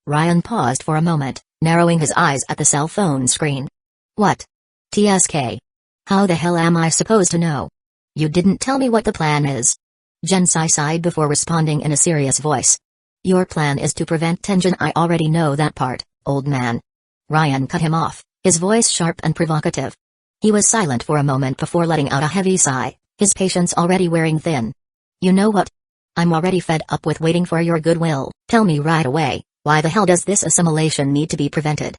Ryan paused for a moment, narrowing his eyes at the cell phone screen. What? TSK. How the hell am I supposed to know? You didn't tell me what the plan is. Gensai sighed before responding in a serious voice. Your plan is to prevent tension. I already know that part, old man. Ryan cut him off, his voice sharp and provocative. He was silent for a moment before letting out a heavy sigh, his patience already wearing thin. You know what? I'm already fed up with waiting for your goodwill. Tell me right away, why the hell does this assimilation need to be prevented?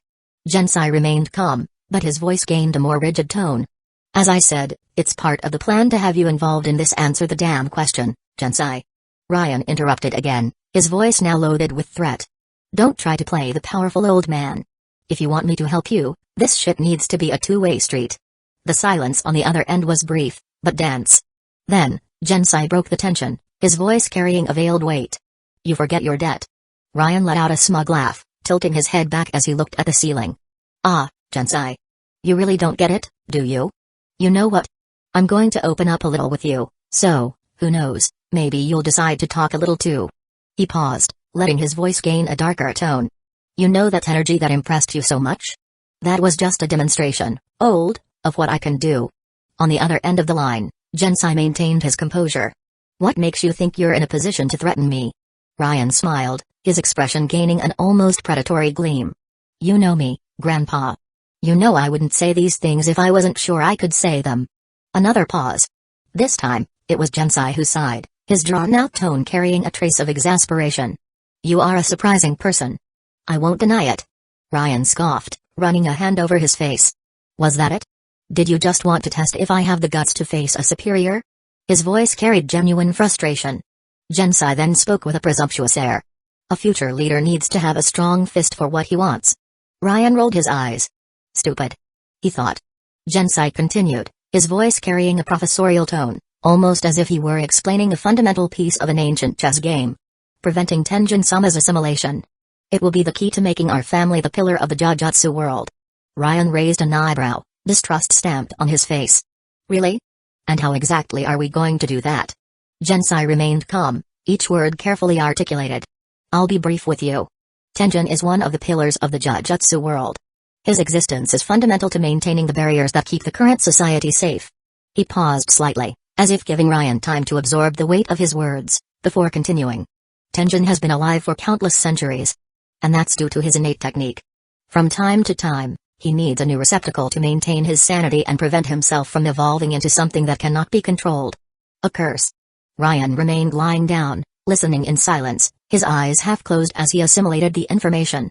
Gensai remained calm, but his voice gained a more rigid tone. As I said, it's part of the plan to have you involved in this. Answer the damn question, Gensai. Ryan interrupted again, his voice now loaded with threat. Don't try to play the powerful old man. If you want me to help you, this shit needs to be a two-way street. The silence on the other end was brief, but dense. Then, Gensai broke the tension, his voice carrying a veiled weight. You forget your debt. Ryan let out a smug laugh, tilting his head back as he looked at the ceiling. Ah, Gensai. You really don't get it, do you? You know what? I'm going to open up a little with you, so, who knows, maybe you'll decide to talk a little too. He paused, letting his voice gain a darker tone. You know that energy that impressed you so much? That was just a demonstration, of what I can do. On the other end of the line, Gensai maintained his composure. What makes you think you're in a position to threaten me? Ryan smiled, his expression gaining an almost predatory gleam. You know me, Grandpa. You know I wouldn't say these things if I wasn't sure I could say them. Another pause. This time, it was Gensai who sighed, his drawn-out tone carrying a trace of exasperation. You are a surprising person. I won't deny it. Ryan scoffed, running a hand over his face. Was that it? Did you just want to test if I have the guts to face a superior? His voice carried genuine frustration. Gensai then spoke with a presumptuous air. A future leader needs to have a strong fist for what he wants. Ryan rolled his eyes. Stupid, he thought. Gensai continued, his voice carrying a professorial tone, almost as if he were explaining a fundamental piece of an ancient chess game. Preventing Tenjin-sama's assimilation. It will be the key to making our family the pillar of the Jujutsu world. Ryan raised an eyebrow, distrust stamped on his face. Really? And how exactly are we going to do that? Gensai remained calm, each word carefully articulated. I'll be brief with you. Tenjin is one of the pillars of the Jujutsu world. His existence is fundamental to maintaining the barriers that keep the current society safe. He paused slightly, as if giving Ryan time to absorb the weight of his words, before continuing. Tenjin has been alive for countless centuries. And that's due to his innate technique. From time to time, he needs a new receptacle to maintain his sanity and prevent himself from evolving into something that cannot be controlled. A curse. Ryan remained lying down, listening in silence, his eyes half closed as he assimilated the information.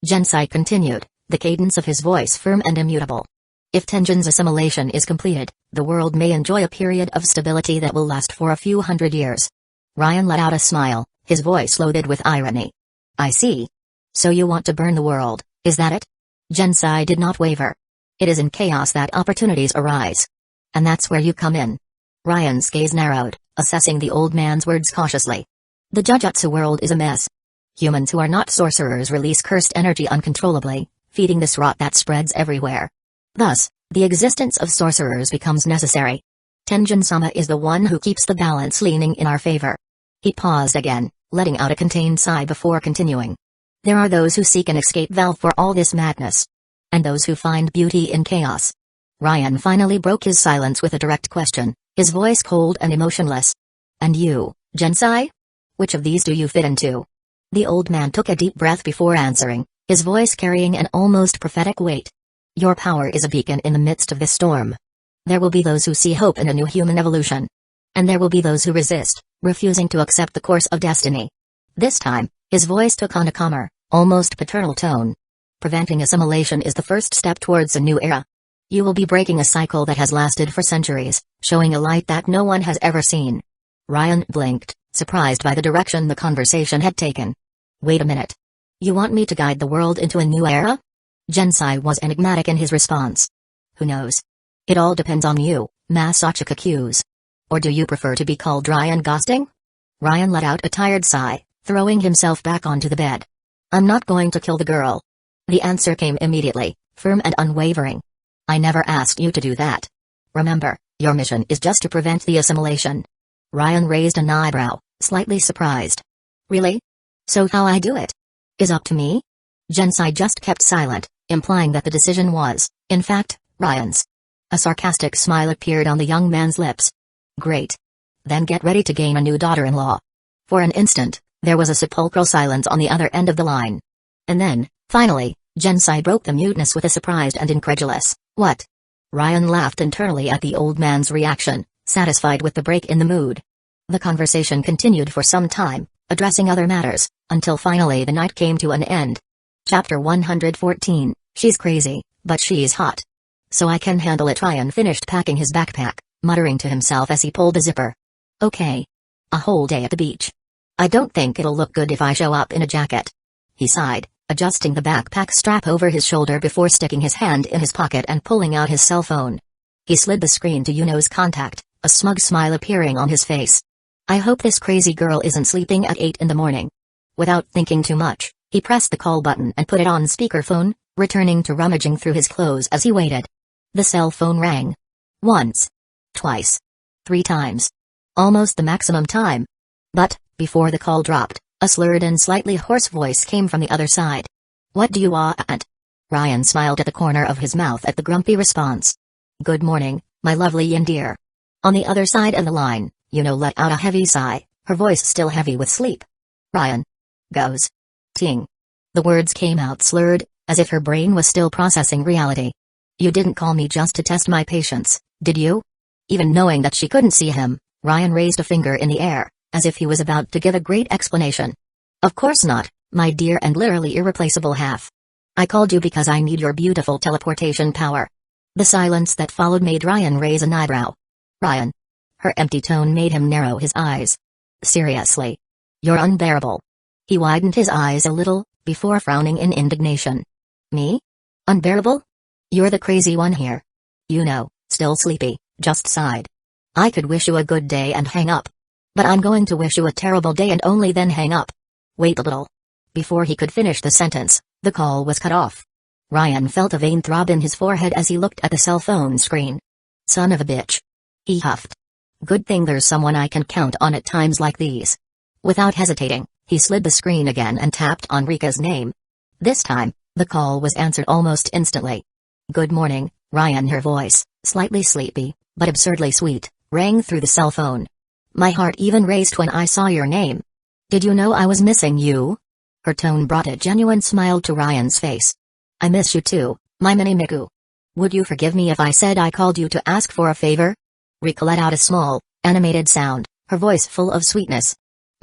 Gensai continued, the cadence of his voice firm and immutable. If Tenjin's assimilation is completed, the world may enjoy a period of stability that will last for a few hundred years. Ryan let out a smile, his voice loaded with irony. I see. So you want to burn the world, is that it? Gensai did not waver. It is in chaos that opportunities arise. And that's where you come in. Ryan's gaze narrowed, assessing the old man's words cautiously. The Jujutsu world is a mess. Humans who are not sorcerers release cursed energy uncontrollably, feeding this rot that spreads everywhere. Thus, the existence of sorcerers becomes necessary. Tenjin-sama is the one who keeps the balance leaning in our favor. He paused again, letting out a contained sigh before continuing. There are those who seek an escape valve for all this madness. And those who find beauty in chaos. Ryan finally broke his silence with a direct question, his voice cold and emotionless. And you, Gensai? Which of these do you fit into? The old man took a deep breath before answering, his voice carrying an almost prophetic weight. Your power is a beacon in the midst of this storm. There will be those who see hope in a new human evolution. And there will be those who resist, refusing to accept the course of destiny. This time, his voice took on a calmer, almost paternal tone. Preventing assimilation is the first step towards a new era. You will be breaking a cycle that has lasted for centuries, showing a light that no one has ever seen. Ryan blinked, surprised by the direction the conversation had taken. Wait a minute. You want me to guide the world into a new era? Gensai was enigmatic in his response. Who knows? It all depends on you, Masachika Kuze. Or do you prefer to be called Ryan Ghosting? Ryan let out a tired sigh, throwing himself back onto the bed. I'm not going to kill the girl. The answer came immediately, firm and unwavering. I never asked you to do that. Remember, your mission is just to prevent the assimilation. Ryan raised an eyebrow, slightly surprised. Really? So how I do it is up to me? Gensai just kept silent, implying that the decision was, in fact, Ryan's. A sarcastic smile appeared on the young man's lips. Great. Then get ready to gain a new daughter-in-law. For an instant, there was a sepulchral silence on the other end of the line. And then, finally, Gensai broke the muteness with a surprised and incredulous, what? Ryan laughed internally at the old man's reaction, satisfied with the break in the mood. The conversation continued for some time, addressing other matters, until finally the night came to an end. Chapter 114, She's crazy, but she's hot. So I can handle it. Ryan finished packing his backpack, muttering to himself as he pulled the zipper. Okay. A whole day at the beach. I don't think it'll look good if I show up in a jacket. He sighed, adjusting the backpack strap over his shoulder before sticking his hand in his pocket and pulling out his cell phone. He slid the screen to Yuno's contact, a smug smile appearing on his face. I hope this crazy girl isn't sleeping at 8 in the morning. Without thinking too much, he pressed the call button and put it on speakerphone, returning to rummaging through his clothes as he waited. The cell phone rang. Once. Twice. 3 times. Almost the maximum time. But, before the call dropped, a slurred and slightly hoarse voice came from the other side. What do you want? Ryan smiled at the corner of his mouth at the grumpy response. Good morning, my lovely yin dear. On the other side of the line, Yuno let out a heavy sigh, her voice still heavy with sleep. Ryan. Goes. Ting. The words came out slurred, as if her brain was still processing reality. You didn't call me just to test my patience, did you? Even knowing that she couldn't see him, Ryan raised a finger in the air, as if he was about to give a great explanation. Of course not, my dear and literally irreplaceable half. I called you because I need your beautiful teleportation power. The silence that followed made Ryan raise an eyebrow. Ryan. Her empty tone made him narrow his eyes. Seriously. You're unbearable. He widened his eyes a little, before frowning in indignation. Me? Unbearable? You're the crazy one here. Still sleepy, just sighed. I could wish you a good day and hang up. But I'm going to wish you a terrible day and only then hang up. Wait a little. Before he could finish the sentence, the call was cut off. Ryan felt a vein throb in his forehead as he looked at the cell phone screen. Son of a bitch. He huffed. Good thing there's someone I can count on at times like these. Without hesitating, he slid the screen again and tapped on Rika's name. This time, the call was answered almost instantly. Good morning, Ryan. Her voice, slightly sleepy, but absurdly sweet, rang through the cell phone. My heart even raced when I saw your name. Did you know I was missing you? Her tone brought a genuine smile to Ryan's face. I miss you too, my mini Miku. Would you forgive me if I said I called you to ask for a favor? Rika let out a small, animated sound, her voice full of sweetness.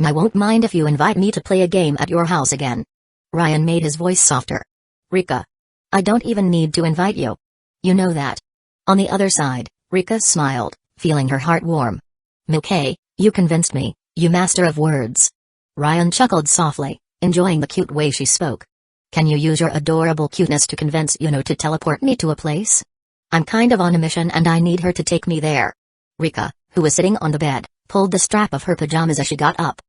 I won't mind if you invite me to play a game at your house again. Ryan made his voice softer. Rika. I don't even need to invite you. You know that. On the other side, Rika smiled, feeling her heart warm. Okay, you convinced me, you master of words. Ryan chuckled softly, enjoying the cute way she spoke. Can you use your adorable cuteness to convince Yuno to teleport me to a place? I'm kind of on a mission and I need her to take me there. Rika, who was sitting on the bed, pulled the strap of her pajamas as she got up.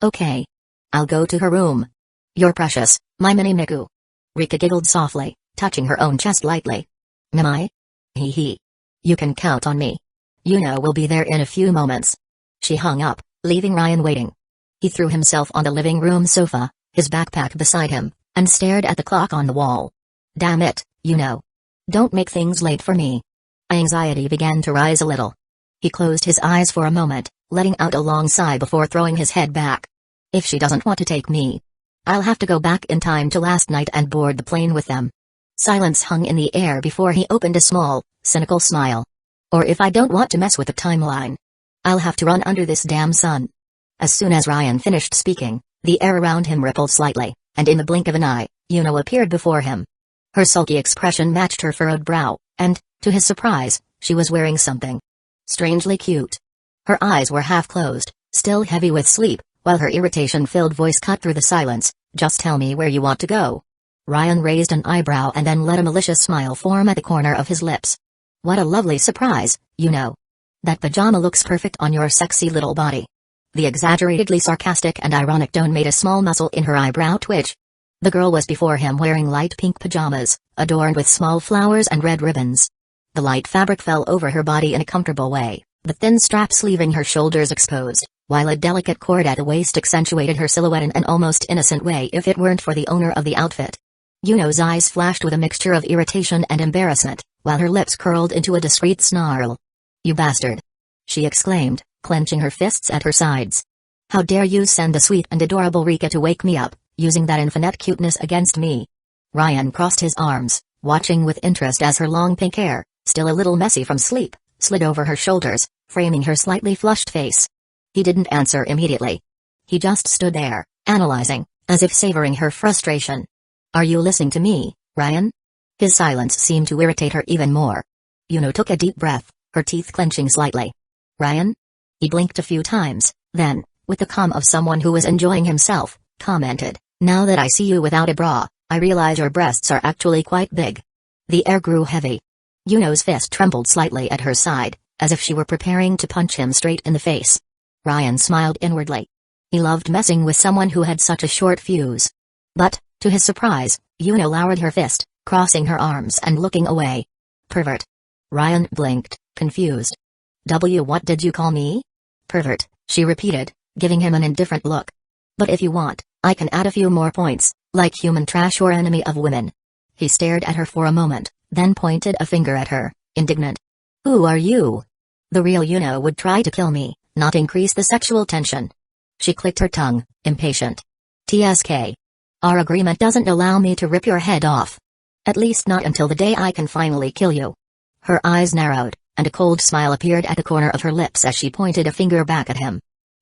Okay. I'll go to her room. You're precious, my mini Miku. Rika giggled softly, touching her own chest lightly. Am I? Hee hee. You can count on me. Yuno will be there in a few moments. She hung up, leaving Ryan waiting. He threw himself on the living room sofa, his backpack beside him, and stared at the clock on the wall. Damn it, Yuno. Don't make things late for me. Anxiety began to rise a little. He closed his eyes for a moment, letting out a long sigh before throwing his head back. If she doesn't want to take me, I'll have to go back in time to last night and board the plane with them. Silence hung in the air before he opened a small, cynical smile. Or if I don't want to mess with the timeline, I'll have to run under this damn sun. As soon as Ryan finished speaking, the air around him rippled slightly, and in the blink of an eye, Yuno appeared before him. Her sulky expression matched her furrowed brow, and, to his surprise, she was wearing something strangely cute. Her eyes were half closed, still heavy with sleep, while her irritation-filled voice cut through the silence. Just tell me where you want to go. Ryan raised an eyebrow and then let a malicious smile form at the corner of his lips. What a lovely surprise, Yuno. That pajama looks perfect on your sexy little body. The exaggeratedly sarcastic and ironic tone made a small muscle in her eyebrow twitch. The girl was before him wearing light pink pajamas, adorned with small flowers and red ribbons. The light fabric fell over her body in a comfortable way, the thin straps leaving her shoulders exposed, while a delicate cord at the waist accentuated her silhouette in an almost innocent way if it weren't for the owner of the outfit. Yuno's eyes flashed with a mixture of irritation and embarrassment, while her lips curled into a discreet snarl. You bastard! She exclaimed, clenching her fists at her sides. How dare you send the sweet and adorable Rika to wake me up, using that infinite cuteness against me? Ryan crossed his arms, watching with interest as her long pink hair, still a little messy from sleep, slid over her shoulders, framing her slightly flushed face. He didn't answer immediately. He just stood there, analyzing, as if savoring her frustration. Are you listening to me, Ryan? His silence seemed to irritate her even more. Yuno took a deep breath, her teeth clenching slightly. Ryan? He blinked a few times, then, with the calm of someone who was enjoying himself, commented, Now that I see you without a bra, I realize your breasts are actually quite big. The air grew heavy. Yuno's fist trembled slightly at her side, as if she were preparing to punch him straight in the face. Ryan smiled inwardly. He loved messing with someone who had such a short fuse. But, to his surprise, Yuno lowered her fist, crossing her arms and looking away. Pervert. Ryan blinked, confused. What did you call me? Pervert, she repeated, giving him an indifferent look. But if you want, I can add a few more points, like human trash or enemy of women. He stared at her for a moment, then pointed a finger at her, indignant. Who are you? The real Yuno would try to kill me, not increase the sexual tension. She clicked her tongue, impatient. TSK. Our agreement doesn't allow me to rip your head off. At least not until the day I can finally kill you. Her eyes narrowed, and a cold smile appeared at the corner of her lips as she pointed a finger back at him.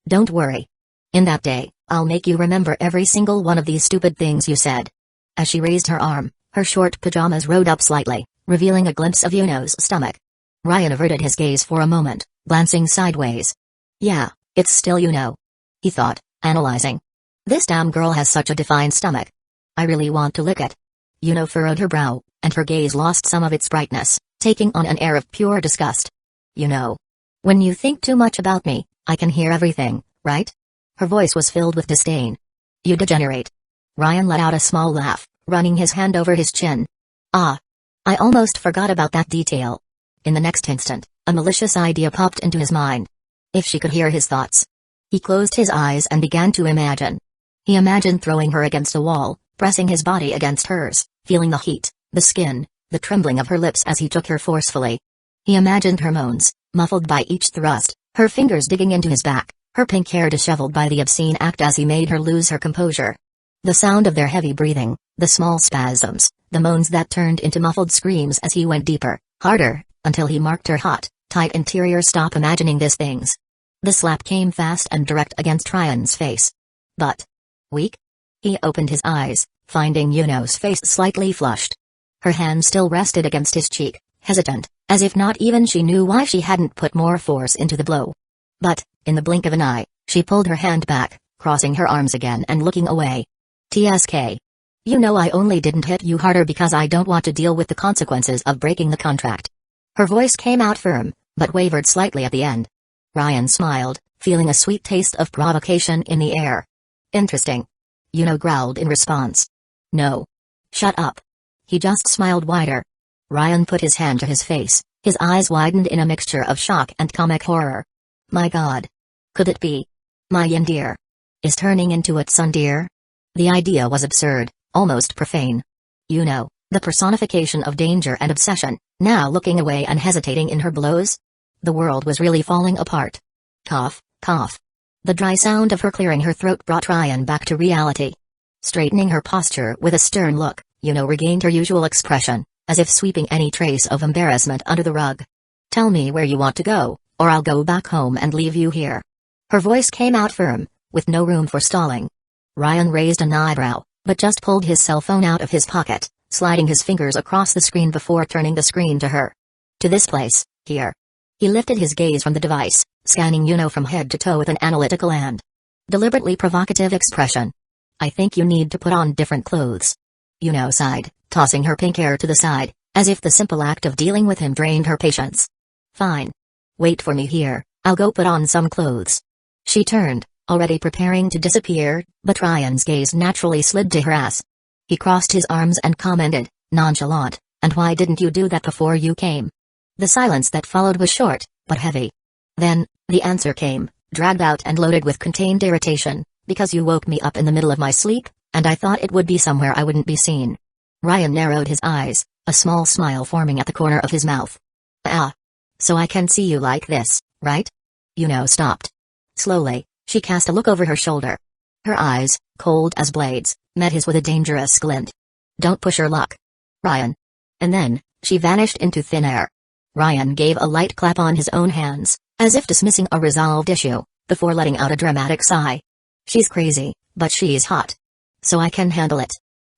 Don't worry. In that day, I'll make you remember every single one of these stupid things you said. As she raised her arm, her short pajamas rode up slightly, revealing a glimpse of Yuno's stomach. Ryan averted his gaze for a moment, glancing sideways. Yeah, it's still Yuno. He thought, analyzing. This damn girl has such a defined stomach. I really want to lick it. Yuno furrowed her brow, and her gaze lost some of its brightness, taking on an air of pure disgust. You know. When you think too much about me, I can hear everything, right? Her voice was filled with disdain. You degenerate. Ryan let out a small laugh, running his hand over his chin. Ah. I almost forgot about that detail. In the next instant, a malicious idea popped into his mind. If she could hear his thoughts. He closed his eyes and began to imagine. He imagined throwing her against a wall, pressing his body against hers, feeling the heat, the skin, the trembling of her lips as he took her forcefully. He imagined her moans, muffled by each thrust, her fingers digging into his back, her pink hair disheveled by the obscene act as he made her lose her composure. The sound of their heavy breathing, the small spasms, the moans that turned into muffled screams as he went deeper, harder, until he marked her hot, tight interior. Stop imagining these things. The slap came fast and direct against Ryan's face. But weak? He opened his eyes, finding Yuno's face slightly flushed. Her hand still rested against his cheek, hesitant, as if not even she knew why she hadn't put more force into the blow. But, in the blink of an eye, she pulled her hand back, crossing her arms again and looking away. TSK. You know I only didn't hit you harder because I don't want to deal with the consequences of breaking the contract. Her voice came out firm, but wavered slightly at the end. Ryan smiled, feeling a sweet taste of provocation in the air. Interesting. Yuno growled in response. No. Shut up. He just smiled wider. Ryan put his hand to his face, his eyes widened in a mixture of shock and comic horror. My God. Could it be? My Yin-deer is turning into a tsundere? The idea was absurd, almost profane. Yuno, the personification of danger and obsession, now looking away and hesitating in her blows? The world was really falling apart. Cough, cough. The dry sound of her clearing her throat brought Ryan back to reality. Straightening her posture with a stern look, Yuno regained her usual expression, as if sweeping any trace of embarrassment under the rug. Tell me where you want to go, or I'll go back home and leave you here. Her voice came out firm, with no room for stalling. Ryan raised an eyebrow, but just pulled his cell phone out of his pocket, sliding his fingers across the screen before turning the screen to her. To this place, here. He lifted his gaze from the device, scanning Yuno from head to toe with an analytical and deliberately provocative expression. I think you need to put on different clothes. Yuno sighed, tossing her pink hair to the side, as if the simple act of dealing with him drained her patience. Fine. Wait for me here, I'll go put on some clothes. She turned, already preparing to disappear, but Ryan's gaze naturally slid to her ass. He crossed his arms and commented, nonchalant, and why didn't you do that before you came? The silence that followed was short, but heavy. Then, the answer came, dragged out and loaded with contained irritation, because you woke me up in the middle of my sleep, and I thought it would be somewhere I wouldn't be seen. Ryan narrowed his eyes, a small smile forming at the corner of his mouth. Ah. So I can see you like this, right? Yuno stopped. Slowly, she cast a look over her shoulder. Her eyes, cold as blades, met his with a dangerous glint. Don't push your luck. Ryan. And then, she vanished into thin air. Ryan gave a light clap on his own hands, as if dismissing a resolved issue, before letting out a dramatic sigh. She's crazy, but she's hot. So I can handle it.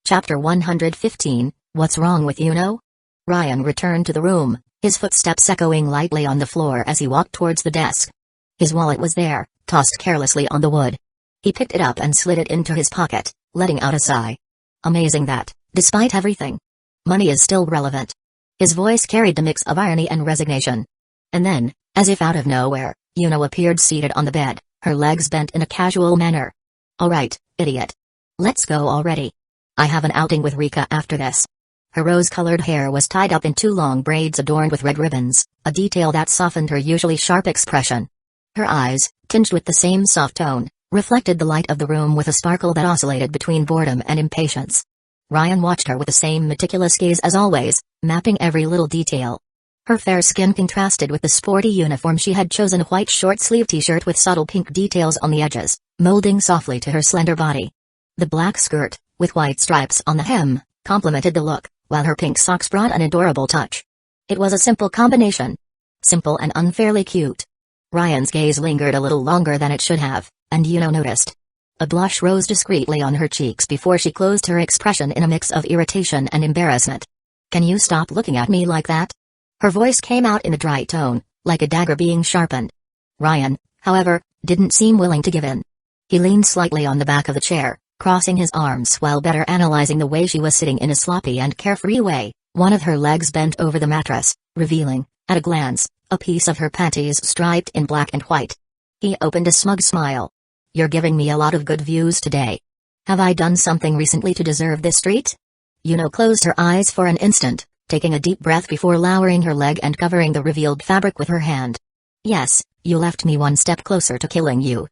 Chapter 115, What's Wrong with Yuno? Ryan returned to the room, his footsteps echoing lightly on the floor as he walked towards the desk. His wallet was there, tossed carelessly on the wood. He picked it up and slid it into his pocket, letting out a sigh. Amazing that, despite everything, money is still relevant. His voice carried the mix of irony and resignation. And then, as if out of nowhere, Yuno appeared seated on the bed, her legs bent in a casual manner. All right, idiot. Let's go already. I have an outing with Rika after this. Her rose-colored hair was tied up in 2 long braids adorned with red ribbons, a detail that softened her usually sharp expression. Her eyes, tinged with the same soft tone, reflected the light of the room with a sparkle that oscillated between boredom and impatience. Ryan watched her with the same meticulous gaze as always, mapping every little detail. Her fair skin contrasted with the sporty uniform she had chosen, a white short-sleeved t-shirt with subtle pink details on the edges, molding softly to her slender body. The black skirt, with white stripes on the hem, complemented the look, while her pink socks brought an adorable touch. It was a simple combination. Simple and unfairly cute. Ryan's gaze lingered a little longer than it should have, and Yuno noticed. A blush rose discreetly on her cheeks before she closed her expression in a mix of irritation and embarrassment. Can you stop looking at me like that? Her voice came out in a dry tone, like a dagger being sharpened. Ryan, however, didn't seem willing to give in. He leaned slightly on the back of the chair, crossing his arms while better analyzing the way she was sitting in a sloppy and carefree way, one of her legs bent over the mattress, revealing, at a glance, a piece of her panties striped in black and white. He opened a smug smile. "You're giving me a lot of good views today. Have I done something recently to deserve this treat?" Yuno closed her eyes for an instant, taking a deep breath before lowering her leg and covering the revealed fabric with her hand. "Yes, you left me one step closer to killing you."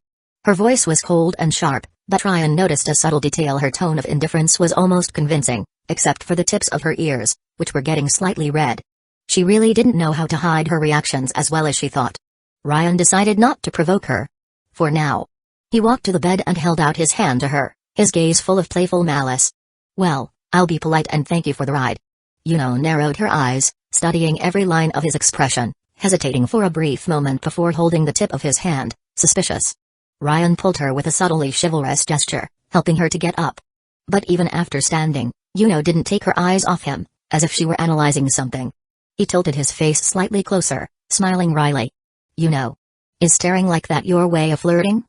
Her voice was cold and sharp, but Ryan noticed a subtle detail. Her tone of indifference was almost convincing, except for the tips of her ears, which were getting slightly red. She really didn't know how to hide her reactions as well as she thought. Ryan decided not to provoke her. For now. He walked to the bed and held out his hand to her, his gaze full of playful malice. "Well, I'll be polite and thank you for the ride." Yuno narrowed her eyes, studying every line of his expression, hesitating for a brief moment before holding the tip of his hand, suspicious. Ryan pulled her with a subtly chivalrous gesture, helping her to get up. But even after standing, Yuno didn't take her eyes off him, as if she were analyzing something. He tilted his face slightly closer, smiling wryly. "Yuno, is staring like that your way of flirting?"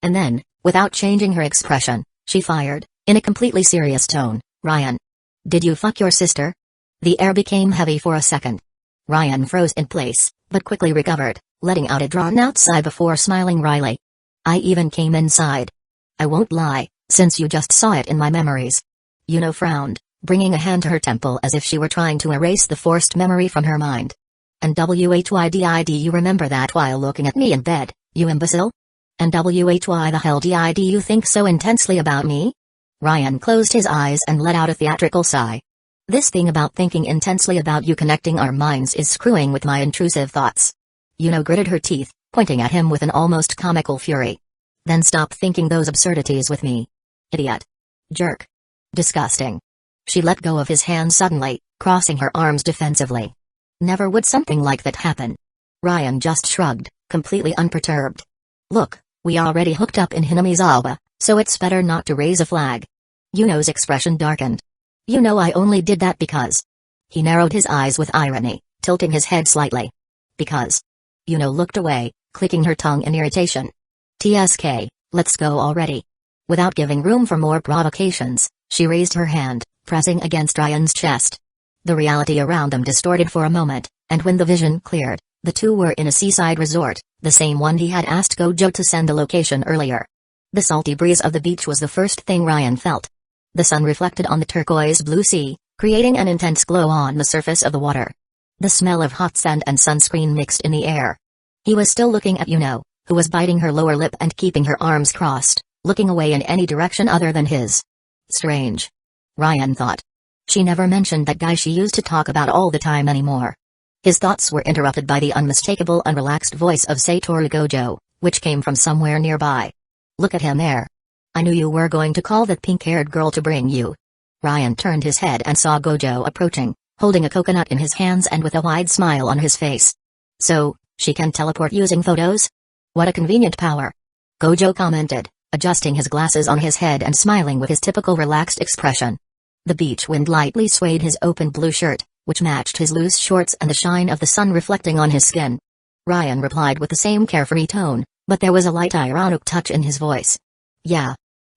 And then, without changing her expression, she fired, in a completely serious tone, "Ryan, did you fuck your sister?" The air became heavy for a second. Ryan froze in place, but quickly recovered, letting out a drawn-out sigh before smiling wryly. "I even came inside. I won't lie, since you just saw it in my memories." Yuno frowned, bringing a hand to her temple as if she were trying to erase the forced memory from her mind. "And why did you remember that while looking at me in bed, you imbecile? And why the hell did you think so intensely about me?" Ryan closed his eyes and let out a theatrical sigh. "This thing about thinking intensely about you connecting our minds is screwing with my intrusive thoughts." Yuno gritted her teeth, pointing at him with an almost comical fury. "Then stop thinking those absurdities with me. Idiot. Jerk. Disgusting." She let go of his hand suddenly, crossing her arms defensively. "Never would something like that happen." Ryan just shrugged, completely unperturbed. "Look, we already hooked up in Hinamizawa, so it's better not to raise a flag." Yuno's expression darkened. "You know I only did that because..." He narrowed his eyes with irony, tilting his head slightly. "Because..." Yuno looked away, clicking her tongue in irritation. "TSK, let's go already." Without giving room for more provocations, she raised her hand, pressing against Ryan's chest. The reality around them distorted for a moment, and when the vision cleared, the two were in a seaside resort, the same one he had asked Gojo to send the location earlier. The salty breeze of the beach was the first thing Ryan felt. The sun reflected on the turquoise blue sea, creating an intense glow on the surface of the water. The smell of hot sand and sunscreen mixed in the air. He was still looking at Yuno, who was biting her lower lip and keeping her arms crossed, looking away in any direction other than his. Strange. Ryan thought. She never mentioned that guy she used to talk about all the time anymore. His thoughts were interrupted by the unmistakable and relaxed voice of Satoru Gojo, which came from somewhere nearby. "Look at him there. I knew you were going to call that pink-haired girl to bring you." Ryan turned his head and saw Gojo approaching, holding a coconut in his hands and with a wide smile on his face. "So, she can teleport using photos? What a convenient power." Gojo commented, adjusting his glasses on his head and smiling with his typical relaxed expression. The beach wind lightly swayed his open blue shirt, which matched his loose shorts and the shine of the sun reflecting on his skin. Ryan replied with the same carefree tone, but there was a light ironic touch in his voice. "Yeah.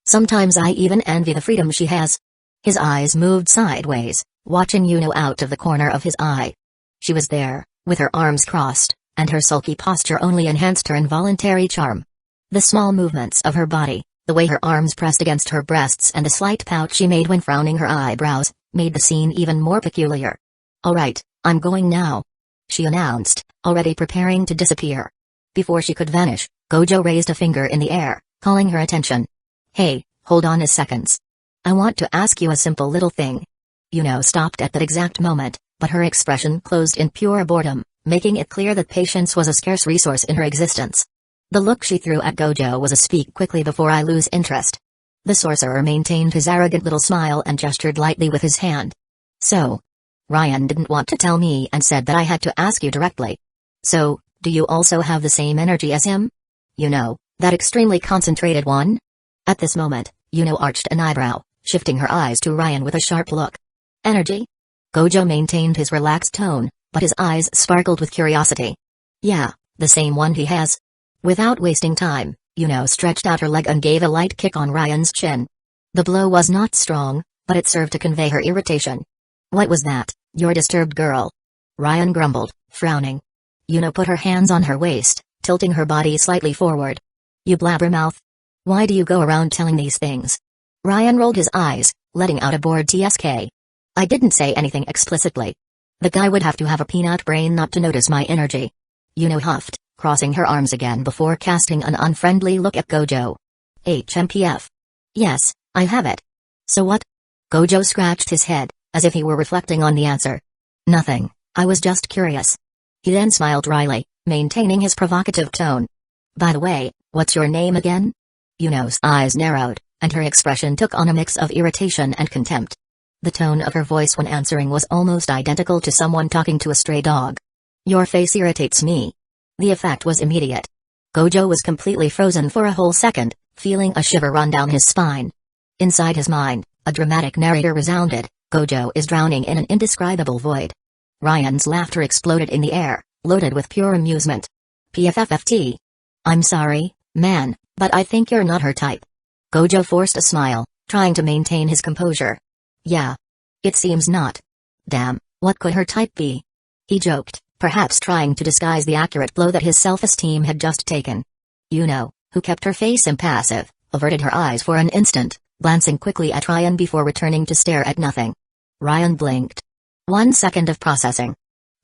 Sometimes I even envy the freedom she has." His eyes moved sideways, watching Yuno out of the corner of his eye. She was there, with her arms crossed, and her sulky posture only enhanced her involuntary charm. The small movements of her body, the way her arms pressed against her breasts and the slight pout she made when frowning her eyebrows, made the scene even more peculiar. "All right, I'm going now," she announced, already preparing to disappear. Before she could vanish, Gojo raised a finger in the air, calling her attention. "Hey, hold on a second. I want to ask you a simple little thing." Yuno stopped at that exact moment, but her expression closed in pure boredom, making it clear that patience was a scarce resource in her existence. The look she threw at Gojo was a "speak quickly before I lose interest." The sorcerer maintained his arrogant little smile and gestured lightly with his hand. "So, Ryan didn't want to tell me and said that I had to ask you directly. So, do you also have the same energy as him? You know, that extremely concentrated one?" At this moment, Yuno arched an eyebrow, shifting her eyes to Ryan with a sharp look. "Energy?" Gojo maintained his relaxed tone, but his eyes sparkled with curiosity. "Yeah, the same one he has." Without wasting time, Yuno stretched out her leg and gave a light kick on Ryan's chin. The blow was not strong, but it served to convey her irritation. What was that, you're a disturbed girl? Ryan grumbled, frowning. Yuno put her hands on her waist, tilting her body slightly forward. You blabbermouth. Why do you go around telling these things? Ryan rolled his eyes, letting out a bored TSK. I didn't say anything explicitly. The guy would have to have a peanut brain not to notice my energy. Yuno huffed, crossing her arms again before casting an unfriendly look at Gojo. HMPF. Yes, I have it. So what? Gojo scratched his head, as if he were reflecting on the answer. Nothing, I was just curious. He then smiled wryly, maintaining his provocative tone. By the way, what's your name again? Yuno's eyes narrowed, and her expression took on a mix of irritation and contempt. The tone of her voice when answering was almost identical to someone talking to a stray dog. Your face irritates me. The effect was immediate. Gojo was completely frozen for a whole second, feeling a shiver run down his spine. Inside his mind, a dramatic narrator resounded, Gojo is drowning in an indescribable void. Ryan's laughter exploded in the air, loaded with pure amusement. PFFFT. I'm sorry, man, but I think you're not her type. Gojo forced a smile, trying to maintain his composure. Yeah. It seems not. Damn, what could her type be? He joked, perhaps trying to disguise the accurate blow that his self-esteem had just taken. Yuno, who kept her face impassive, averted her eyes for an instant, glancing quickly at Ryan before returning to stare at nothing. Ryan blinked. 1 second of processing.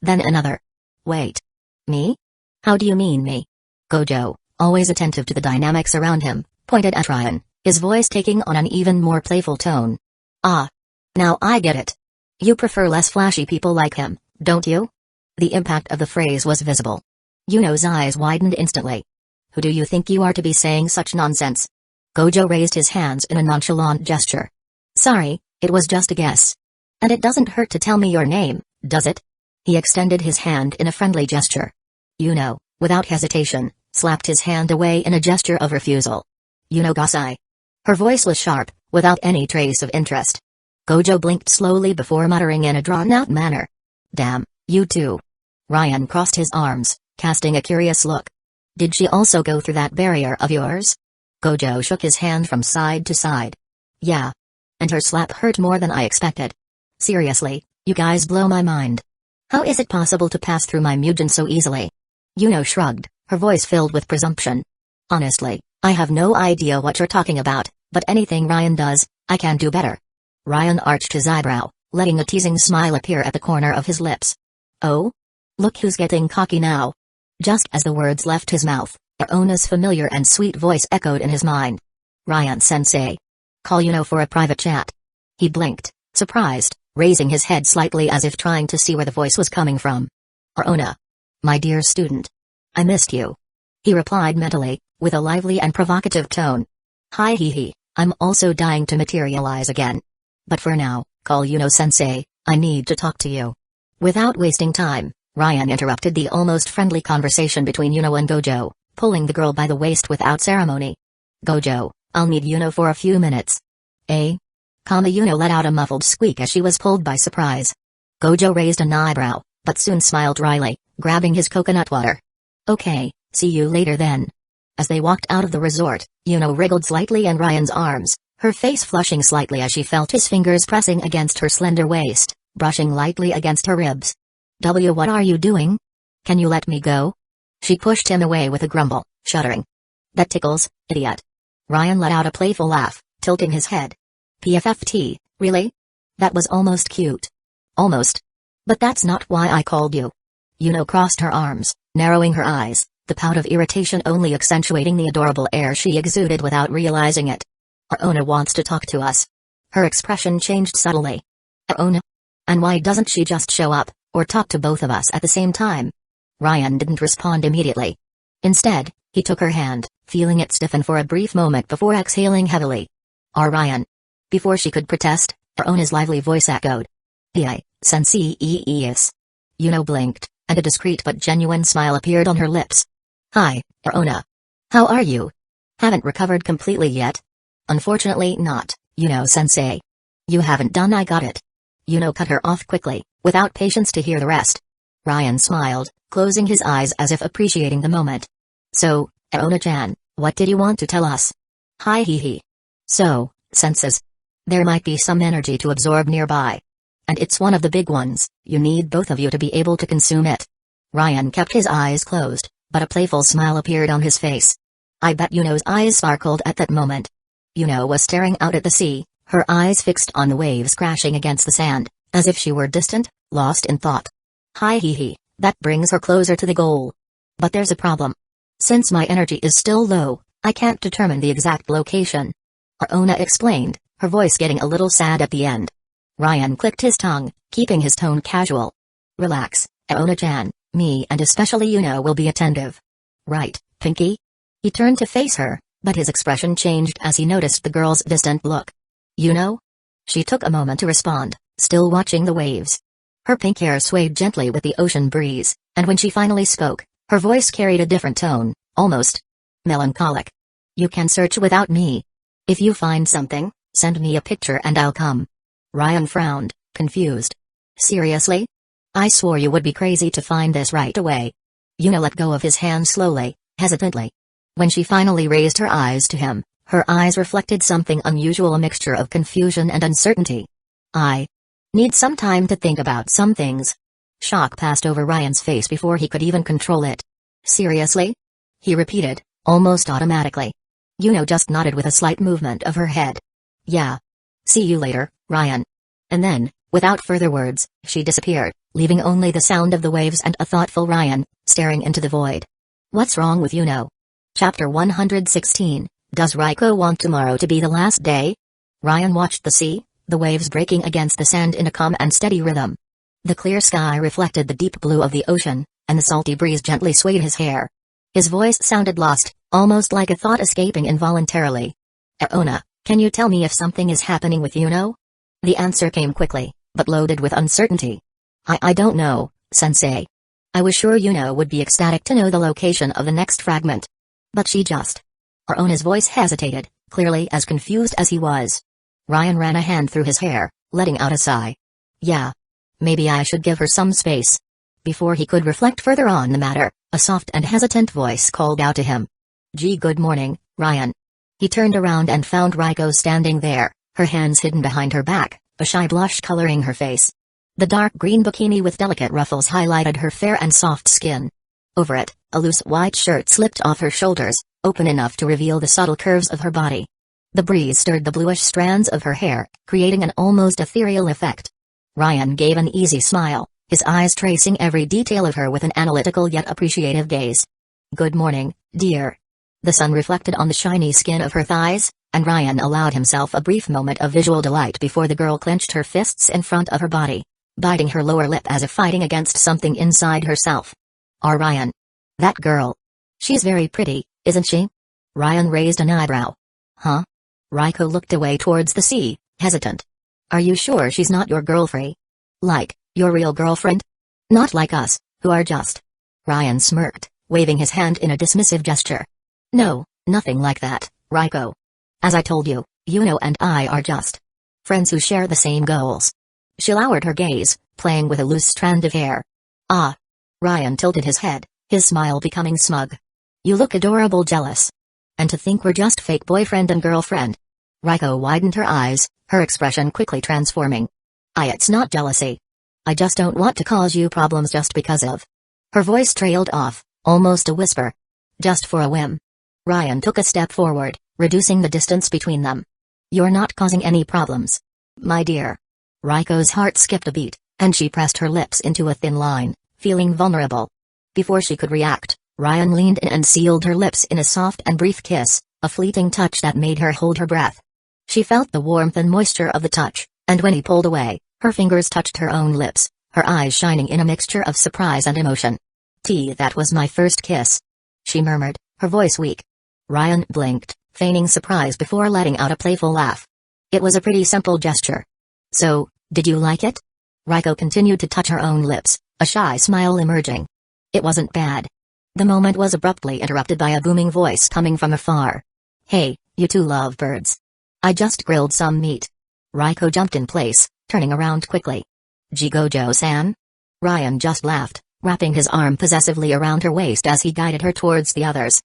Then another. Wait. Me? How do you mean me? Gojo, always attentive to the dynamics around him, pointed at Ryan, his voice taking on an even more playful tone. Ah. Now I get it. You prefer less flashy people like him, don't you? The impact of the phrase was visible. Yuno's eyes widened instantly. Who do you think you are to be saying such nonsense? Gojo raised his hands in a nonchalant gesture. Sorry, it was just a guess. And it doesn't hurt to tell me your name, does it? He extended his hand in a friendly gesture. Yuno, without hesitation, slapped his hand away in a gesture of refusal. Yuno Gasai. Her voice was sharp, without any trace of interest. Gojo blinked slowly before muttering in a drawn-out manner. Damn, you too. Ryan crossed his arms, casting a curious look. Did she also go through that barrier of yours? Gojo shook his hand from side to side. Yeah. And her slap hurt more than I expected. Seriously, you guys blow my mind. How is it possible to pass through my Mugen so easily? Yuno shrugged, her voice filled with presumption. Honestly, I have no idea what you're talking about, but anything Ryan does, I can do better. Ryan arched his eyebrow, letting a teasing smile appear at the corner of his lips. Oh? Look who's getting cocky now. Just as the words left his mouth, Aona's familiar and sweet voice echoed in his mind. Ryan-sensei. Call Yuno for a private chat. He blinked, surprised, raising his head slightly as if trying to see where the voice was coming from. Aona. My dear student. I missed you. He replied mentally, with a lively and provocative tone. Hi hee, I'm also dying to materialize again. But for now, call Yuno-sensei, I need to talk to you. Without wasting time, Ryan interrupted the almost friendly conversation between Yuno and Gojo, pulling the girl by the waist without ceremony. Gojo, I'll need Yuno for a few minutes. Eh? Yuno let out a muffled squeak as she was pulled by surprise. Gojo raised an eyebrow, but soon smiled wryly, grabbing his coconut water. Okay, see you later then. As they walked out of the resort, Yuno wriggled slightly in Ryan's arms, her face flushing slightly as she felt his fingers pressing against her slender waist, brushing lightly against her ribs. What are you doing? Can you let me go? She pushed him away with a grumble, shuddering. That tickles, idiot. Ryan let out a playful laugh, tilting his head. PFFT, really? That was almost cute. Almost. But that's not why I called you. Yuno crossed her arms, narrowing her eyes, the pout of irritation only accentuating the adorable air she exuded without realizing it. Aona wants to talk to us. Her expression changed subtly. Aona? And why doesn't she just show up, or talk to both of us at the same time? Ryan didn't respond immediately. Instead, he took her hand, feeling it stiffen for a brief moment before exhaling heavily. Ryan. Before she could protest, Aona's lively voice echoed. Hi, sensei is. Yuno blinked, and a discreet but genuine smile appeared on her lips. Hi, Aona. How are you? Haven't recovered completely yet? Unfortunately not, Yuno-sensei. You haven't done I got it. Yuno cut her off quickly, without patience to hear the rest. Ryan smiled, closing his eyes as if appreciating the moment. So, Aona-chan, What did you want to tell us? Hi hee hee. So, senses. There might be some energy to absorb nearby. And it's one of the big ones, you need both of you to be able to consume it. Ryan kept his eyes closed, but a playful smile appeared on his face. I bet Yuno's eyes sparkled at that moment. Yuno was staring out at the sea, her eyes fixed on the waves crashing against the sand, as if she were distant, lost in thought. Hi hee hee, that brings her closer to the goal. But there's a problem. Since my energy is still low, I can't determine the exact location. Aona explained, her voice getting a little sad at the end. Ryan clicked his tongue, keeping his tone casual. Relax, Aona-chan, me and especially Yuno will be attentive. Right, Pinky? He turned to face her, but his expression changed as he noticed the girl's distant look. Yuno? She took a moment to respond, still watching the waves. Her pink hair swayed gently with the ocean breeze, and when she finally spoke, her voice carried a different tone, almost melancholic. You can search without me. If you find something, send me a picture and I'll come. Ryan frowned, confused. Seriously? I swore you would be crazy to find this right away. Yuno let go of his hand slowly, hesitantly. When she finally raised her eyes to him, her eyes reflected something unusual, a mixture of confusion and uncertainty. I need some time to think about some things. Shock passed over Ryan's face before he could even control it. Seriously? He repeated, almost automatically. Yuno just nodded with a slight movement of her head. Yeah. See you later, Ryan. And then, without further words, she disappeared, leaving only the sound of the waves and a thoughtful Ryan, staring into the void. What's wrong with Yuno? Chapter 116, Does Reiko want tomorrow to be the last day? Ryan watched the sea, the waves breaking against the sand in a calm and steady rhythm. The clear sky reflected the deep blue of the ocean, and the salty breeze gently swayed his hair. His voice sounded lost, almost like a thought escaping involuntarily. Aona, can you tell me if something is happening with Yuno? The answer came quickly, but loaded with uncertainty. I don't know, sensei. I was sure Yuno would be ecstatic to know the location of the next fragment. But she just... Aona's voice hesitated, clearly as confused as he was. Ryan ran a hand through his hair, letting out a sigh. Yeah. Maybe I should give her some space. Before he could reflect further on the matter, a soft and hesitant voice called out to him. Gee, good morning, Ryan. He turned around and found Reiko standing there, her hands hidden behind her back, a shy blush coloring her face. The dark green bikini with delicate ruffles highlighted her fair and soft skin. Over it, a loose white shirt slipped off her shoulders, open enough to reveal the subtle curves of her body. The breeze stirred the bluish strands of her hair, creating an almost ethereal effect. Ryan gave an easy smile, his eyes tracing every detail of her with an analytical yet appreciative gaze. Good morning, dear. The sun reflected on the shiny skin of her thighs, and Ryan allowed himself a brief moment of visual delight before the girl clenched her fists in front of her body, biting her lower lip as if fighting against something inside herself. Ryan. That girl. She's very pretty, isn't she? Ryan raised an eyebrow. Huh? Reiko looked away towards the sea, hesitant. Are you sure she's not your girlfriend? Like, your real girlfriend? Not like us, who are just... Ryan smirked, waving his hand in a dismissive gesture. No, nothing like that, Reiko. As I told you, Yuno and I are just friends who share the same goals. She lowered her gaze, playing with a loose strand of hair. Ah. Ryan tilted his head, his smile becoming smug. You look adorable jealous. And to think we're just fake boyfriend and girlfriend. Reiko widened her eyes, her expression quickly transforming. It's not jealousy. I just don't want to cause you problems just because of... Her voice trailed off, almost a whisper. Just for a whim. Ryan took a step forward, reducing the distance between them. You're not causing any problems. My dear. Reiko's heart skipped a beat, and she pressed her lips into a thin line, feeling vulnerable. Before she could react, Ryan leaned in and sealed her lips in a soft and brief kiss, a fleeting touch that made her hold her breath. She felt the warmth and moisture of the touch, and when he pulled away, her fingers touched her own lips, her eyes shining in a mixture of surprise and emotion. That was my first kiss. She murmured, her voice weak. Ryan blinked, feigning surprise before letting out a playful laugh. It was a pretty simple gesture. So, did you like it? Reiko continued to touch her own lips, a shy smile emerging. It wasn't bad. The moment was abruptly interrupted by a booming voice coming from afar. Hey, you two lovebirds. I just grilled some meat. Reiko jumped in place, turning around quickly. Jigojo-san? Ryan just laughed, wrapping his arm possessively around her waist as he guided her towards the others.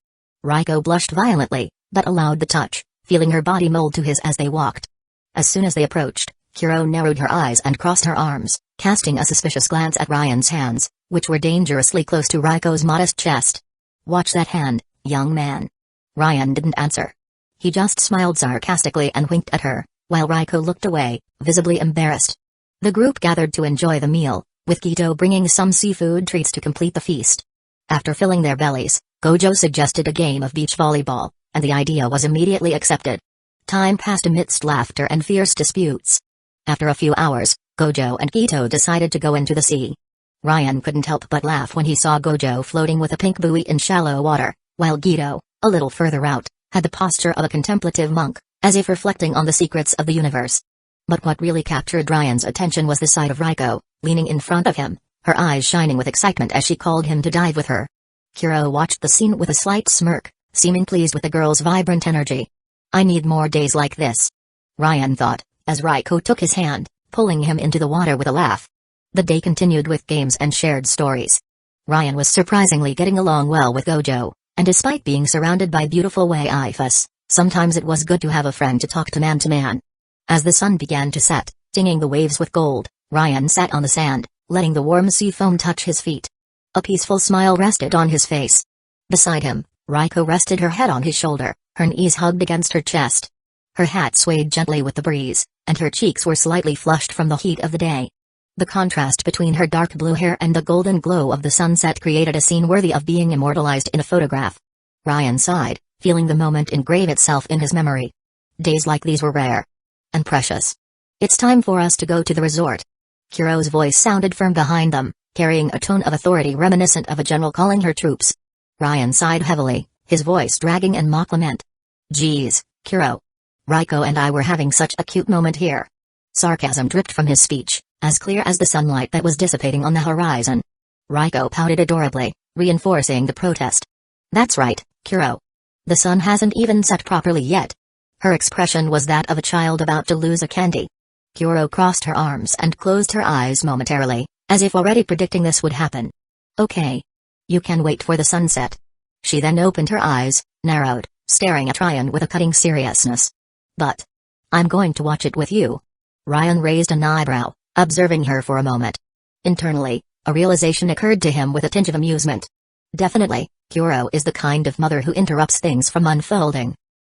Ryko blushed violently, but allowed the touch, feeling her body mold to his as they walked. As soon as they approached, Kuro narrowed her eyes and crossed her arms, casting a suspicious glance at Ryan's hands, which were dangerously close to Ryko's modest chest. "Watch that hand, young man." Ryan didn't answer. He just smiled sarcastically and winked at her, while Ryko looked away, visibly embarrassed. The group gathered to enjoy the meal, with Gito bringing some seafood treats to complete the feast. After filling their bellies, Gojo suggested a game of beach volleyball, and the idea was immediately accepted. Time passed amidst laughter and fierce disputes. After a few hours, Gojo and Gito decided to go into the sea. Ryan couldn't help but laugh when he saw Gojo floating with a pink buoy in shallow water, while Gito, a little further out, had the posture of a contemplative monk, as if reflecting on the secrets of the universe. But what really captured Ryan's attention was the sight of Ryko, leaning in front of him, her eyes shining with excitement as she called him to dive with her. Kuro watched the scene with a slight smirk, seeming pleased with the girl's vibrant energy. "I need more days like this," Ryan thought, as Ryko took his hand, pulling him into the water with a laugh. The day continued with games and shared stories. Ryan was surprisingly getting along well with Gojo, and despite being surrounded by beautiful waifus, sometimes it was good to have a friend to talk to man. As the sun began to set, tinging the waves with gold, Ryan sat on the sand, letting the warm sea foam touch his feet. A peaceful smile rested on his face. Beside him, Ryko rested her head on his shoulder, her knees hugged against her chest. Her hat swayed gently with the breeze, and her cheeks were slightly flushed from the heat of the day. The contrast between her dark blue hair and the golden glow of the sunset created a scene worthy of being immortalized in a photograph. Ryan sighed, feeling the moment engrave itself in his memory. Days like these were rare and precious. "It's time for us to go to the resort." Kuro's voice sounded firm behind them, carrying a tone of authority reminiscent of a general calling her troops. Ryan sighed heavily, his voice dragging in mock lament. "Geez, Kuro. Ryko and I were having such a cute moment here." Sarcasm dripped from his speech, as clear as the sunlight that was dissipating on the horizon. Ryko pouted adorably, reinforcing the protest. "That's right, Kuro. The sun hasn't even set properly yet." Her expression was that of a child about to lose a candy. Kuro crossed her arms and closed her eyes momentarily, as if already predicting this would happen. "Okay. You can wait for the sunset." She then opened her eyes, narrowed, staring at Ryan with a cutting seriousness. "But I'm going to watch it with you." Ryan raised an eyebrow, observing her for a moment. Internally, a realization occurred to him with a tinge of amusement. Definitely, Kuro is the kind of mother who interrupts things from unfolding.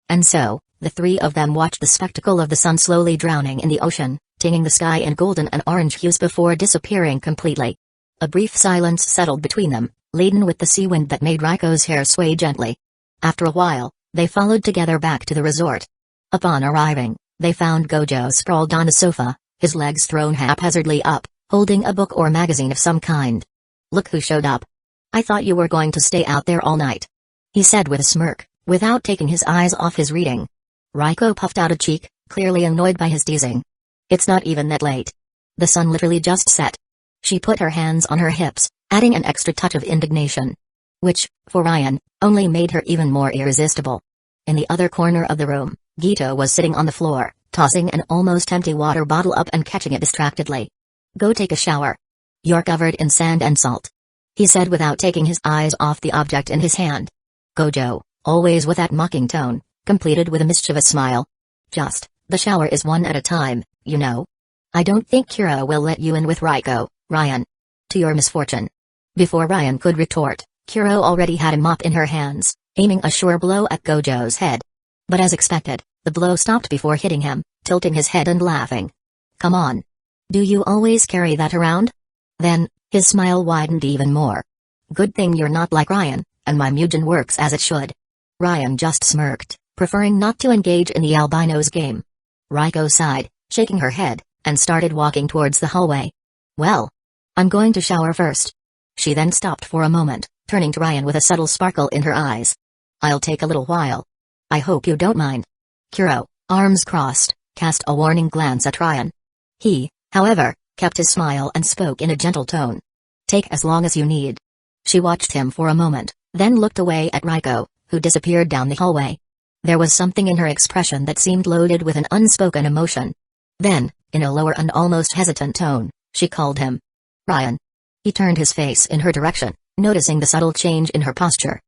And so, the three of them watched the spectacle of the sun slowly drowning in the ocean, tinging the sky in golden and orange hues before disappearing completely. A brief silence settled between them, laden with the sea wind that made Ryko's hair sway gently. After a while, they followed together back to the resort. Upon arriving, they found Gojo sprawled on a sofa, his legs thrown haphazardly up, holding a book or magazine of some kind. "Look who showed up. I thought you were going to stay out there all night," he said with a smirk, without taking his eyes off his reading. Ryko puffed out a cheek, clearly annoyed by his teasing. "It's not even that late. The sun literally just set." She put her hands on her hips, adding an extra touch of indignation. Which, for Ryan, only made her even more irresistible. In the other corner of the room, Gito was sitting on the floor, tossing an almost empty water bottle up and catching it distractedly. "Go take a shower. You're covered in sand and salt," he said without taking his eyes off the object in his hand. Gojo, always with that mocking tone, completed with a mischievous smile. The shower is one at a time, you know. I don't think Kuro will let you in with Ryko, Ryan. To your misfortune." Before Ryan could retort, Kuro already had a mop in her hands, aiming a sure blow at Gojo's head. But as expected, the blow stopped before hitting him, tilting his head and laughing. "Come on. Do you always carry that around?" Then, his smile widened even more. "Good thing you're not like Ryan, and my Mugen works as it should." Ryan just smirked, preferring not to engage in the albino's game. Ryko sighed, shaking her head, and started walking towards the hallway. "Well, I'm going to shower first." She then stopped for a moment, turning to Ryan with a subtle sparkle in her eyes. "I'll take a little while. I hope you don't mind." Kuro, arms crossed, cast a warning glance at Ryan. He, however, kept his smile and spoke in a gentle tone. "Take as long as you need." She watched him for a moment, then looked away at Ryko, who disappeared down the hallway. There was something in her expression that seemed loaded with an unspoken emotion. Then, in a lower and almost hesitant tone, she called him. "Ryan." He turned his face in her direction, noticing the subtle change in her posture.